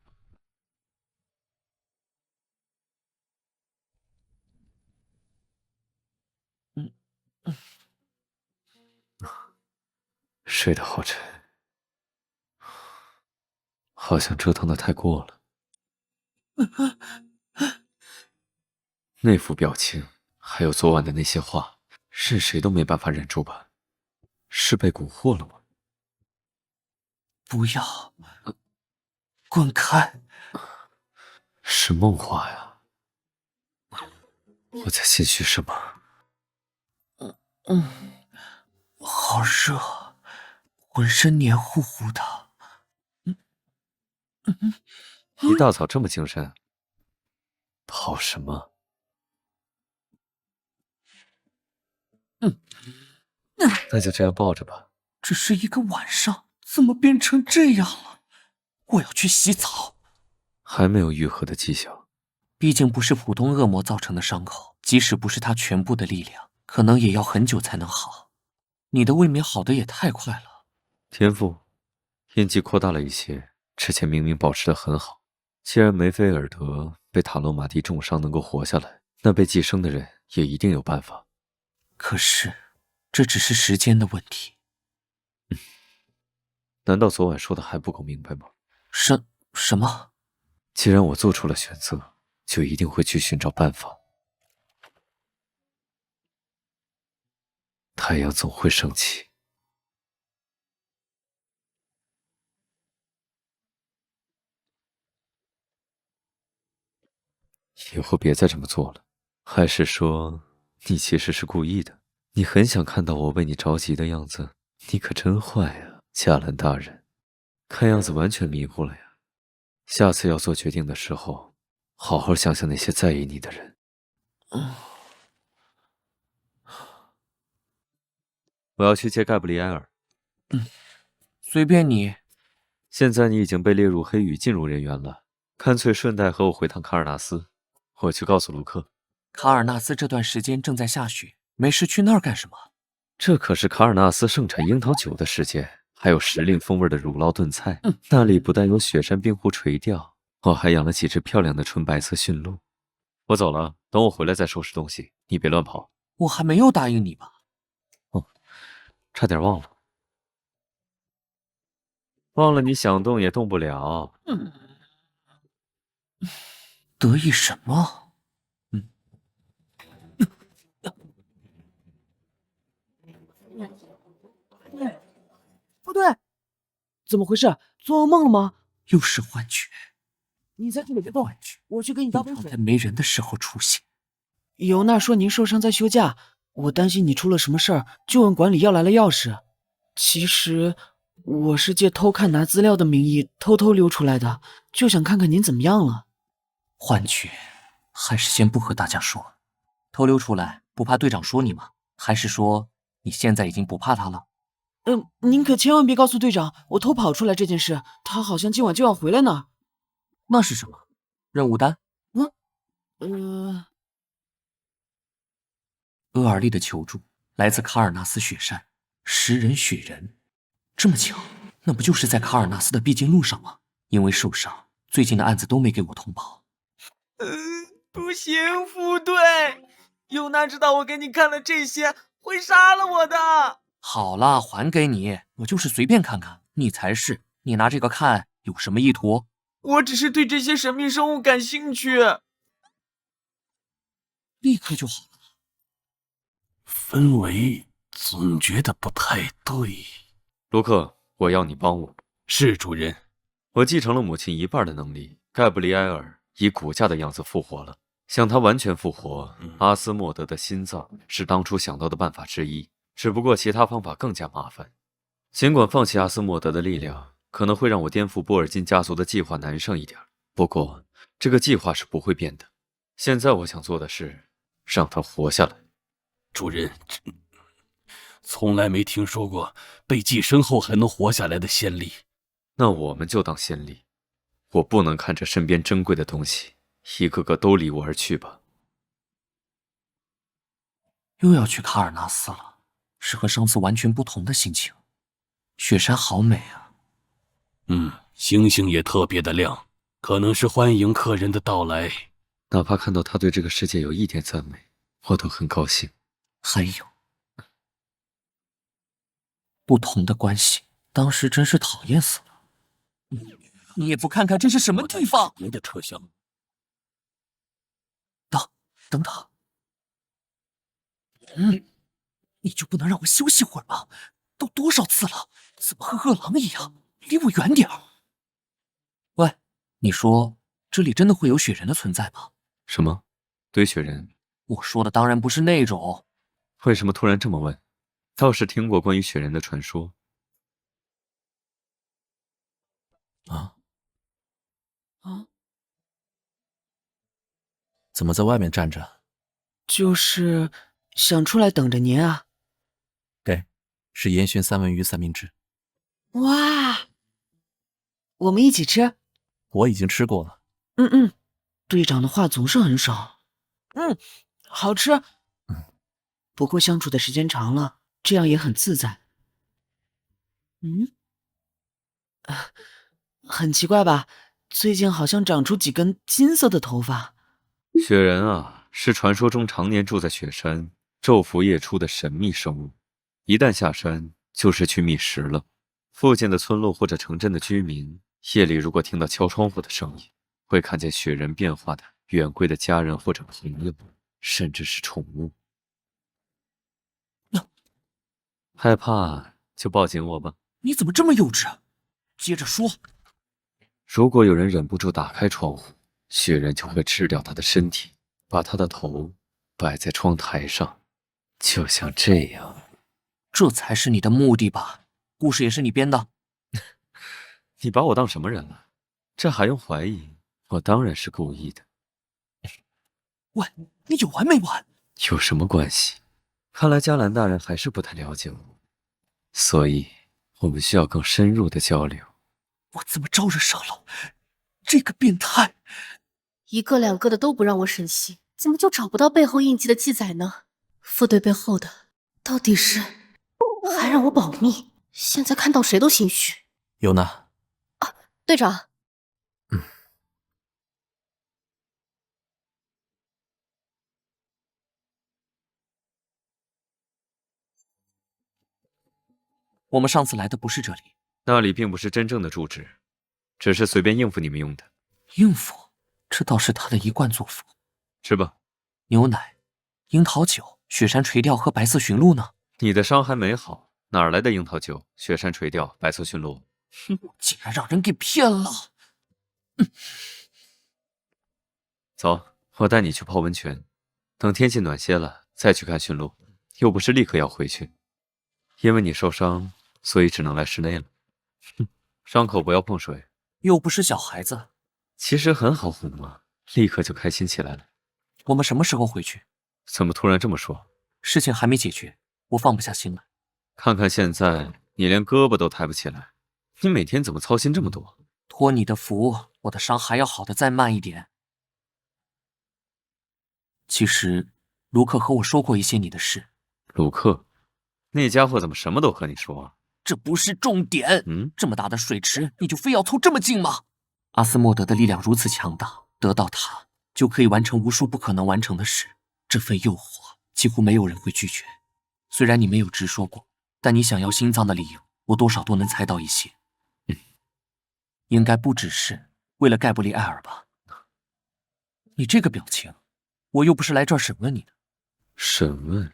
睡得好沉。好像折腾的太过了。那副表情，还有昨晚的那些话，任谁都没办法忍住吧？是被蛊惑了吗？不要，滚开！是梦话呀！我在心虚什么？好热，浑身黏糊糊的。一大早这么精神，跑什么？那就这样抱着吧。只是一个晚上，怎么变成这样了？我要去洗澡。还没有愈合的迹象。毕竟不是普通恶魔造成的伤口，即使不是他全部的力量，可能也要很久才能好。你的未免好的也太快了。天赋，印记扩大了一些，之前明明保持得很好。既然梅菲尔德被塔洛马蒂重伤能够活下来，那被寄生的人也一定有办法。可是，这只是时间的问题。难道昨晚说的还不够明白吗？什么？既然我做出了选择，就一定会去寻找办法。太阳总会升起。以后别再这么做了。还是说，你其实是故意的？你很想看到我为你着急的样子？你可真坏啊，加兰大人！看样子完全迷糊了呀。下次要做决定的时候，好好想想那些在意你的人。我要去接盖布里埃尔。随便你。现在你已经被列入黑羽进入人员了，干脆顺带和我回趟卡尔纳斯。我去告诉卢克，卡尔纳斯这段时间正在下雪，没事去那儿干什么？这可是卡尔纳斯盛产樱桃酒的时间，还有时令风味的乳酪炖菜。那里不但有雪山冰湖垂钓，我还养了几只漂亮的纯白色驯鹿。我走了，等我回来再收拾东西，你别乱跑。我还没有答应你吧？差点忘了。忘了你想动也动不了。得意什么？不对，怎么回事？做噩梦了吗？又是幻觉。你在这里别动，我去给你倒杯水。在没人的时候出现。尤娜说您受伤在休假，我担心你出了什么事儿，就问管理要来了钥匙。其实我是借偷看拿资料的名义偷偷溜出来的，就想看看您怎么样了。幻觉，还是先不和大家说。偷溜出来不怕队长说你吗？还是说你现在已经不怕他了？您可千万别告诉队长我偷跑出来这件事，他好像今晚就要回来呢。那是什么？任务单？厄尔利的求助来自卡尔纳斯雪山食人雪人，这么巧，那不就是在卡尔纳斯的必经路上吗？因为受伤，最近的案子都没给我通报。不行，副队，尤娜知道我给你看了这些，会杀了我的。好了，还给你，我就是随便看看，你才是。你拿这个看有什么意图？我只是对这些神秘生物感兴趣。立刻就好了。氛围总觉得不太对。卢克，我要你帮我。是主人。我继承了母亲一半的能力，盖布里埃尔以骨架的样子复活了。想他完全复活，阿斯莫德的心脏是当初想到的办法之一，只不过其他方法更加麻烦。尽管放弃阿斯莫德的力量可能会让我颠覆波尔金家族的计划难上一点，不过这个计划是不会变的。现在我想做的是让他活下来。主人，从来没听说过被寄生后还能活下来的先例。那我们就当先例。我不能看着身边珍贵的东西一个个都离我而去吧。又要去卡尔纳斯了，是和上次完全不同的心情。雪山好美啊。星星也特别的亮，可能是欢迎客人的到来。哪怕看到他对这个世界有一点赞美，我都很高兴。还有不同的关系，当时真是讨厌死了。你也不看看这是什么地方？别的车厢。等等，你就不能让我休息会儿吗？都多少次了，怎么和饿狼一样？离我远点儿！喂，你说这里真的会有雪人的存在吗？什么？堆雪人？我说的当然不是那种。为什么突然这么问？倒是听过关于雪人的传说。怎么在外面站着？就是想出来等着您啊。给，是烟熏三文鱼三明治。哇，我们一起吃。我已经吃过了。队长的话总是很少。好吃。不过相处的时间长了，这样也很自在。很奇怪吧？最近好像长出几根金色的头发。雪人啊，是传说中常年住在雪山、昼伏夜出的神秘生物。一旦下山，就是去觅食了。附近的村落或者城镇的居民，夜里如果听到敲窗户的声音，会看见雪人变化的远归的家人或者朋友，甚至是宠物。害怕就抱紧我吧。你怎么这么幼稚？接着说。如果有人忍不住打开窗户，雪人就会吃掉他的身体，把他的头摆在窗台上，就像这样。这才是你的目的吧？故事也是你编的？你把我当什么人了？这还用怀疑？我当然是故意的。喂，你有完没完？有什么关系？看来加兰大人还是不太了解我，所以我们需要更深入的交流。我怎么招惹上了这个变态？一个两个的都不让我审析，怎么就找不到背后印记的记载呢？副队背后的到底是？还让我保密，现在看到谁都心虚。尤娜，队长。我们上次来的不是这里，那里并不是真正的住址，只是随便应付你们用的。应付？这倒是他的一贯作风。吃吧。牛奶、樱桃酒、雪山垂钓和白色驯鹿呢？你的伤还没好，哪来的樱桃酒、雪山垂钓、白色驯鹿？竟然让人给骗了！走，我带你去泡温泉，等天气暖些了再去看驯鹿。又不是立刻要回去，因为你受伤，所以只能来室内了。伤口不要碰水。又不是小孩子。其实很好哄嘛，立刻就开心起来了。我们什么时候回去？怎么突然这么说？事情还没解决，我放不下心来。看看现在，你连胳膊都抬不起来，你每天怎么操心这么多？托你的福，我的伤还要好的再慢一点。其实，卢克和我说过一些你的事。卢克，那家伙怎么什么都和你说啊？这不是重点。这么大的水池，你就非要凑这么近吗？阿斯莫德的力量如此强大，得到它就可以完成无数不可能完成的事。这份诱惑，几乎没有人会拒绝。虽然你没有直说过，但你想要心脏的理由，我多少都能猜到一些。应该不只是为了盖布利埃尔吧？你这个表情，我又不是来这儿审问你的。审问？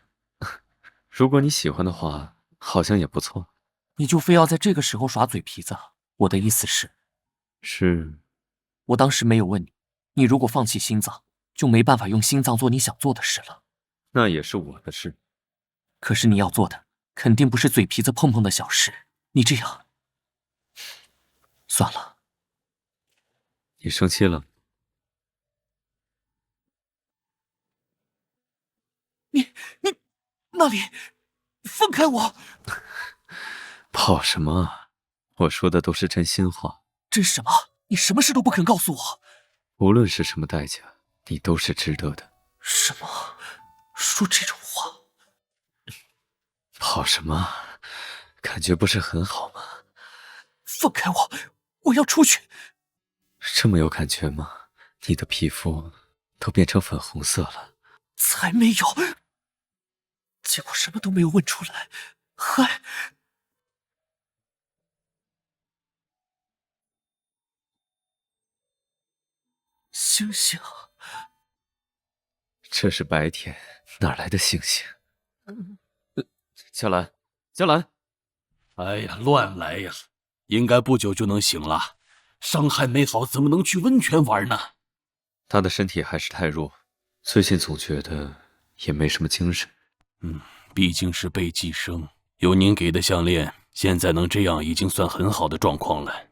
如果你喜欢的话，好像也不错。你就非要在这个时候耍嘴皮子？我的意思是，我当时没有问你，你如果放弃心脏，就没办法用心脏做你想做的事了。那也是我的事。可是你要做的，肯定不是嘴皮子碰碰的小事。你这样，算了。你生气了？你那里，放开我！跑什么啊？我说的都是真心话。真什么？你什么事都不肯告诉我？无论是什么代价，你都是值得的。什么？说这种话？跑什么？感觉不是很好吗？放开我！我要出去！这么有感觉吗？你的皮肤都变成粉红色了。才没有！结果什么都没有问出来，还……星星，这是白天，哪来的星星？小兰，小兰，哎呀，乱来呀！应该不久就能醒了，伤还没好，怎么能去温泉玩呢？他的身体还是太弱，最近总觉得也没什么精神。毕竟是被寄生，有您给的项链，现在能这样已经算很好的状况了。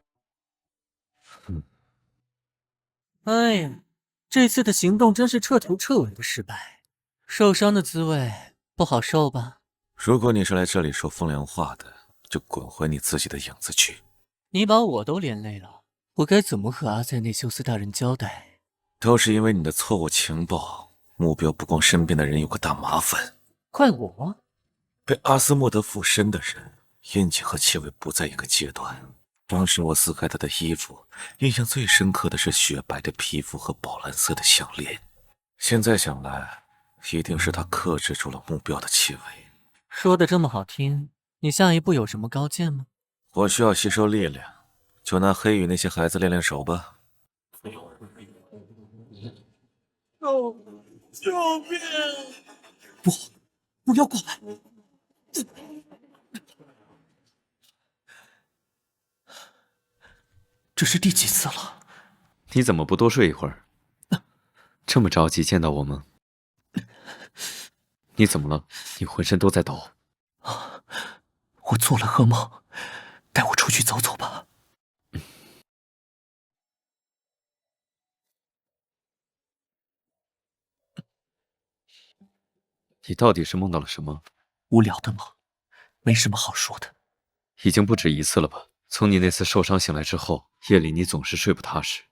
哎呀，这次的行动真是彻头彻尾的失败，受伤的滋味不好受吧？如果你是来这里说风凉话的，就滚回你自己的影子去。你把我都连累了，我该怎么和阿塞内修斯大人交代？都是因为你的错误情报，目标不光身边的人有个大麻烦。怪我？被阿斯莫德附身的人，印记和气味不在一个阶段。当时我撕开他的衣服，印象最深刻的是雪白的皮肤和宝蓝色的项链。现在想来，一定是他克制住了目标的气味。说的这么好听，你下一步有什么高见吗？我需要吸收力量，就拿黑羽那些孩子练练手吧。救命！不要过来！这是第几次了？你怎么不多睡一会儿？这么着急见到我吗？你怎么了？你浑身都在抖。我做了噩梦，带我出去走走吧。你到底是梦到了什么？无聊的梦，没什么好说的。已经不止一次了吧？从你那次受伤醒来之后，夜里你总是睡不踏实，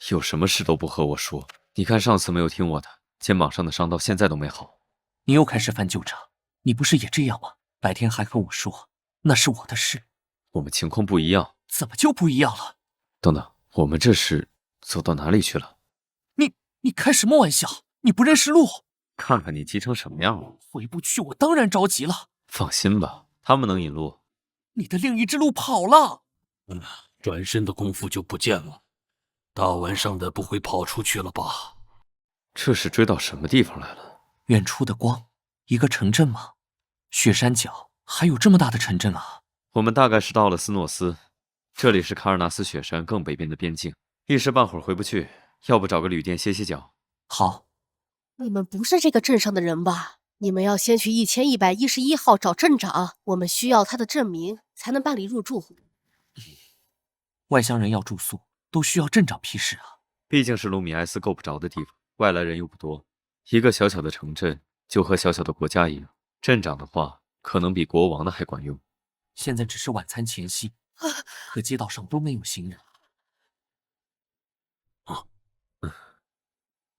有什么事都不和我说。你看上次没有听我的，肩膀上的伤到现在都没好。你又开始翻旧账，你不是也这样吗？白天还和我说那是我的事。我们情况不一样。怎么就不一样了？等等，我们这是走到哪里去了？你开什么玩笑？你不认识路？看看你急成什么样了。回不去，我当然着急了。放心吧，他们能引路。你的另一只鹿跑了。转身的功夫就不见了。大晚上的不会跑出去了吧？这是追到什么地方来了？远处的光，一个城镇吗？雪山脚还有这么大的城镇啊？我们大概是到了斯诺斯，这里是卡尔纳斯雪山更北边的边境，一时半会儿回不去，要不找个旅店歇歇脚。好。你们不是这个镇上的人吧？你们要先去1111号找镇长，我们需要他的证明才能办理入住。外乡人要住宿，都需要镇长批示啊。毕竟是卢米埃斯够不着的地方，外来人又不多，一个小小的城镇就和小小的国家一样，镇长的话可能比国王的还管用。现在只是晚餐前夕，可街道上都没有行人。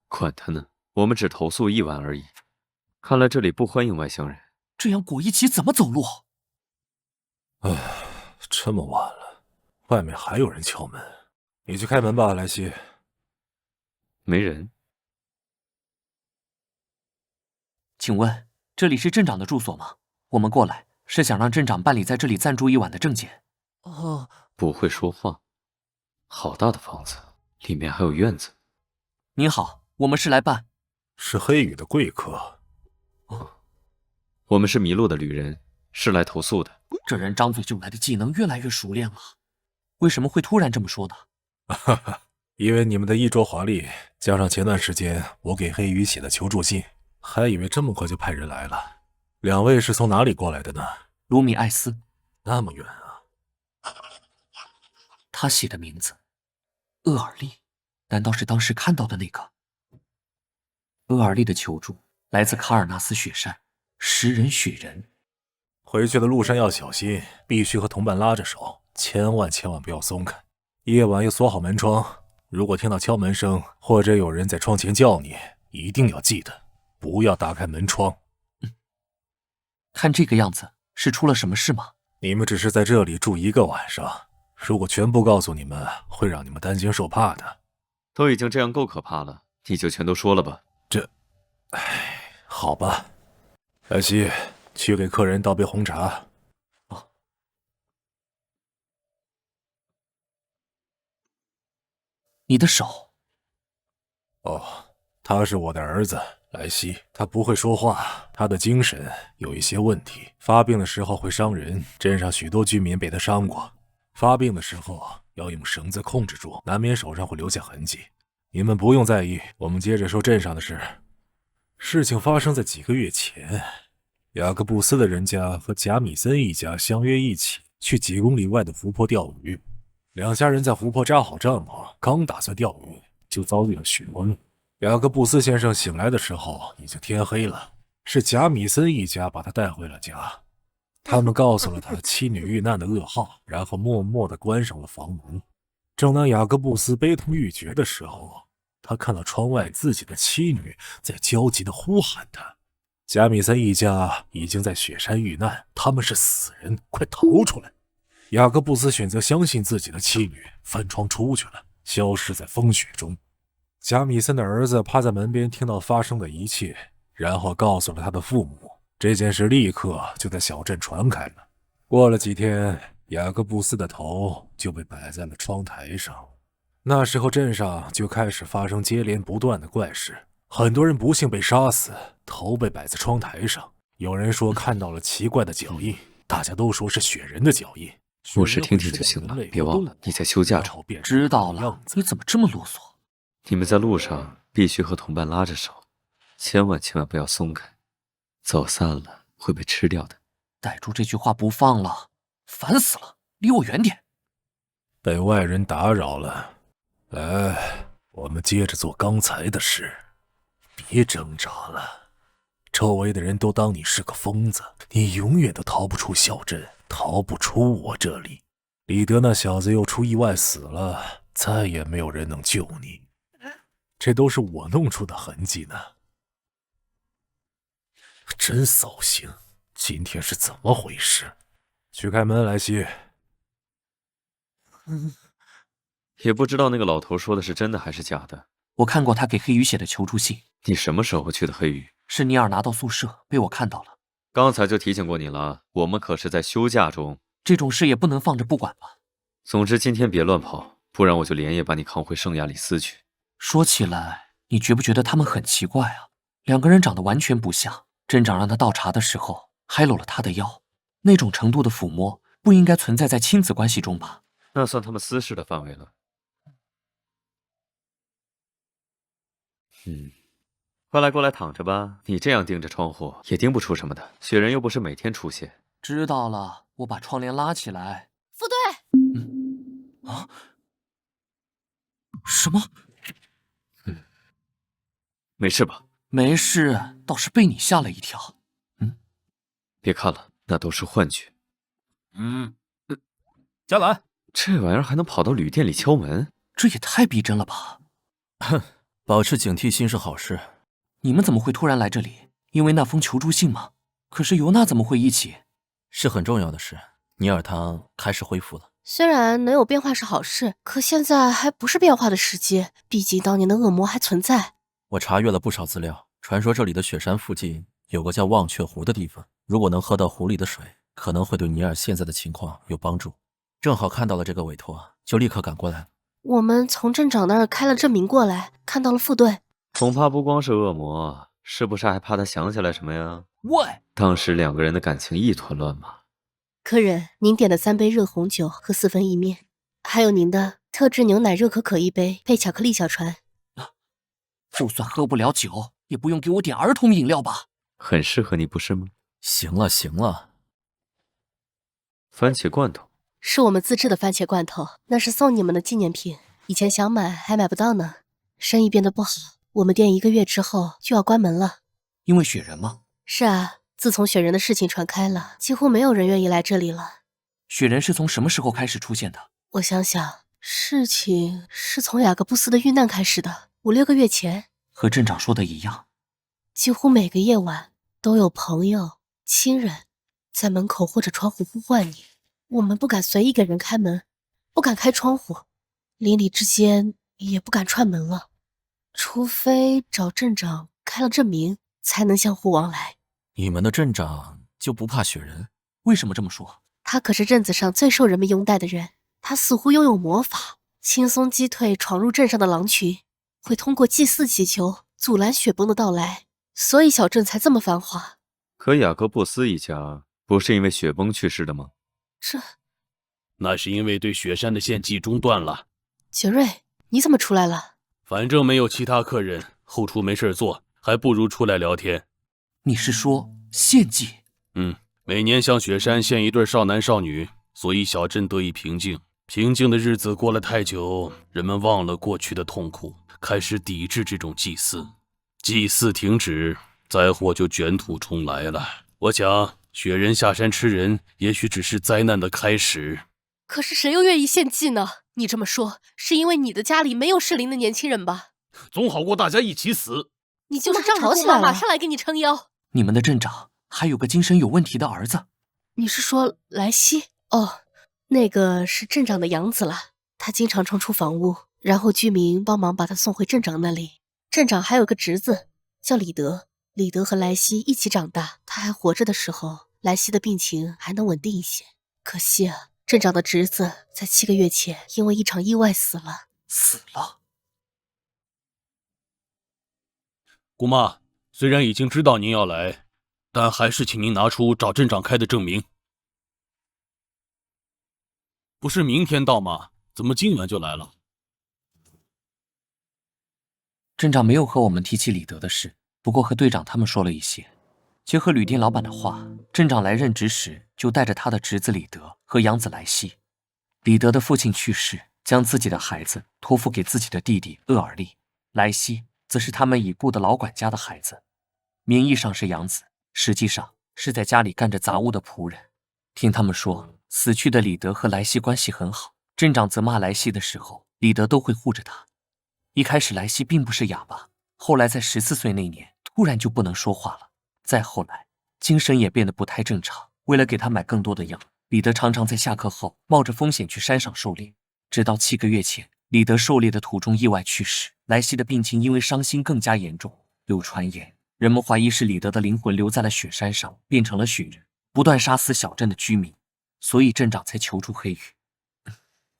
管他呢，我们只投诉1晚而已。看来这里不欢迎外乡人。这样果一起怎么走路？这么晚了，外面还有人敲门，你去开门吧，莱西。没人。请问这里是镇长的住所吗？我们过来是想让镇长办理在这里暂住1晚的证件。不会说话。好大的房子，里面还有院子。您好，我们是来办。是黑羽的贵客。我们是迷路的旅人，是来投诉的。这人张嘴就来的技能越来越熟练了，为什么会突然这么说呢？因为你们的衣着华丽，加上前段时间我给黑羽写的求助信，还以为这么快就派人来了。两位是从哪里过来的呢？卢米埃斯。那么远啊。他写的名字厄尔利，难道是当时看到的那个？厄尔利的求助来自卡尔纳斯雪山，食人雪人。回去的路上要小心，必须和同伴拉着手，千万不要松开。夜晚要锁好门窗，如果听到敲门声或者有人在窗前叫你，一定要记得不要打开门窗。看这个样子，是出了什么事吗？你们只是在这里住1个晚上，如果全部告诉你们，会让你们担惊受怕的。都已经这样够可怕了，你就全都说了吧。好吧。莱西，去给客人倒杯红茶。你的手哦，他是我的儿子莱西，他不会说话，他的精神有一些问题，发病的时候会伤人，镇上许多居民被他伤过。发病的时候要用绳子控制住，难免手上会留下痕迹。你们不用在意，我们接着说镇上的事。事情发生在几个月前，雅各布斯的人家和贾米森一家相约一起去几公里外的湖泊钓鱼。两家人在湖泊扎好帐篷，刚打算钓鱼，就遭遇了漩涡。雅各布斯先生醒来的时候已经天黑了，是贾米森一家把他带回了家。他们告诉了他妻女遇难的噩耗，然后默默地关上了房门。正当雅各布斯悲痛欲绝的时候，他看到窗外自己的妻女在焦急地呼喊他。贾米森一家已经在雪山遇难，他们是死人，快逃出来！雅各布斯选择相信自己的妻女，翻窗出去了，消失在风雪中。贾米森的儿子趴在门边听到发生的一切，然后告诉了他的父母。这件事立刻就在小镇传开了。过了几天，雅各布斯的头就被摆在了窗台上。那时候镇上就开始发生接连不断的怪事，很多人不幸被杀死，头被摆在窗台上。有人说看到了奇怪的脚印，大家都说是雪人的脚印。故事听听就行了，别忘了你在休假中。知道了，你怎么这么啰嗦？你们在路上必须和同伴拉着手，千万不要松开，走散了会被吃掉的。逮住这句话不放了，烦死了！离我远点。被外人打扰了，来，我们接着做刚才的事。别挣扎了，周围的人都当你是个疯子，你永远都逃不出小镇，逃不出我这里。李德那小子又出意外死了，再也没有人能救你。这都是我弄出的痕迹呢。真扫兴，今天是怎么回事？去开门，莱西。也不知道那个老头说的是真的还是假的。我看过他给黑羽写的求助信。你什么时候去的黑羽？是尼尔拿到宿舍，被我看到了。刚才就提醒过你了，我们可是在休假中，这种事也不能放着不管吧。总之今天别乱跑，不然我就连夜把你扛回圣亚里斯去。说起来，你觉不觉得他们很奇怪啊？两个人长得完全不像，镇长让他倒茶的时候还搂了他的腰，那种程度的抚摸不应该存在在亲子关系中吧？那算他们私事的范围了。快来过来躺着吧，你这样盯着窗户也盯不出什么的，雪人又不是每天出现。知道了，我把窗帘拉起来。副队，什么？没事吧？没事，倒是被你吓了一跳。别看了，那都是幻觉。加兰，这玩意儿还能跑到旅店里敲门？这也太逼真了吧！哼，保持警惕心是好事。你们怎么会突然来这里？因为那封求助信吗？可是尤娜怎么会一起？是很重要的事。尼尔他开始恢复了。虽然能有变化是好事，可现在还不是变化的时机，毕竟当年的恶魔还存在。我查阅了不少资料，传说这里的雪山附近有个叫忘却湖的地方，如果能喝到湖里的水，可能会对尼尔现在的情况有帮助。正好看到了这个委托，就立刻赶过来了。我们从镇长那儿开了证明过来，看到了副队。恐怕不光是恶魔，是不是还怕他想起来什么呀？喂，当时两个人的感情一团乱麻。客人，您点的3杯热红酒和4份意面，还有您的特制牛奶热可可1杯，配巧克力小船。就算喝不了酒，也不用给我点儿童饮料吧？很适合你，不是吗？行了行了。番茄罐头是我们自制的番茄罐头，那是送你们的纪念品，以前想买还买不到呢。生意变得不好，我们店1个月之后就要关门了。因为雪人吗？是啊，自从雪人的事情传开了，几乎没有人愿意来这里了。雪人是从什么时候开始出现的？我想想，事情是从雅各布斯的遇难开始的，5、6个月前。和镇长说的一样，几乎每个夜晚都有朋友、亲人在门口或者窗户呼唤你。我们不敢随意给人开门，不敢开窗户，邻里之间也不敢串门了，除非找镇长开了证明，才能相互往来。你们的镇长就不怕雪人？为什么这么说？他可是镇子上最受人们拥戴的人，他似乎拥有魔法，轻松击退闯入镇上的狼群。会通过祭祀祈求阻拦雪崩的到来，所以小镇才这么繁华。可雅各布斯一家不是因为雪崩去世的吗？那是因为对雪山的献祭中断了。杰瑞，你怎么出来了？反正没有其他客人，后厨没事做，还不如出来聊天。你是说献祭？每年向雪山献一对少男少女，所以小镇得以平静。平静的日子过了太久，人们忘了过去的痛苦，开始抵制这种祭祀。祭祀停止，灾祸就卷土重来了。我想，雪人下山吃人，也许只是灾难的开始。可是谁又愿意献祭呢？你这么说，是因为你的家里没有适龄的年轻人吧？总好过大家一起死。你就是仗着姑妈马上来给你撑腰。你们的镇长还有个精神有问题的儿子。你是说莱西？哦，那个是镇长的养子了。他经常冲出房屋，然后居民帮忙把他送回镇长那里。镇长还有个侄子叫李德，李德和莱西一起长大。他还活着的时候，莱西的病情还能稳定一些。可惜啊，镇长的侄子在7个月前因为一场意外死了。死了？姑妈，虽然已经知道您要来，但还是请您拿出找镇长开的证明。不是明天到吗？怎么今晚就来了？镇长没有和我们提起李德的事，不过和队长他们说了一些。结合旅店老板的话，镇长来任职时就带着他的侄子李德和养子莱西。李德的父亲去世，将自己的孩子托付给自己的弟弟厄尔利，莱西则是他们已故的老管家的孩子，名义上是养子，实际上是在家里干着杂物的仆人。听他们说，死去的李德和莱西关系很好，镇长责骂莱西的时候，李德都会护着他。一开始莱西并不是哑巴，后来在14岁那年突然就不能说话了，再后来精神也变得不太正常。为了给他买更多的药，李德常常在下课后冒着风险去山上狩猎，直到7个月前，李德狩猎的途中意外去世。莱西的病情因为伤心更加严重，有传言人们怀疑是李德的灵魂留在了雪山上，变成了雪人，不断杀死小镇的居民，所以镇长才求助黑羽。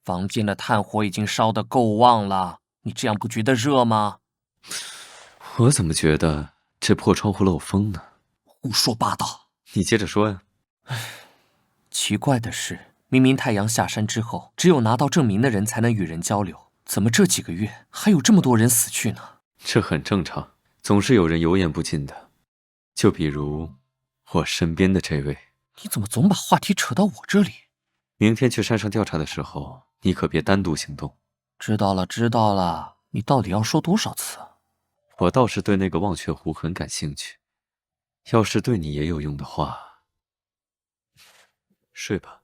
房间的炭火已经烧得够旺了，你这样不觉得热吗？我怎么觉得这破窗户漏风呢？胡说八道！你接着说呀。奇怪的是，明明太阳下山之后，只有拿到证明的人才能与人交流，怎么这几个月还有这么多人死去呢？这很正常，总是有人油盐不进的。就比如我身边的这位。你怎么总把话题扯到我这里？明天去山上调查的时候，你可别单独行动。知道了，知道了。你到底要说多少次？我倒是对那个忘却湖很感兴趣，要是对你也有用的话，睡吧。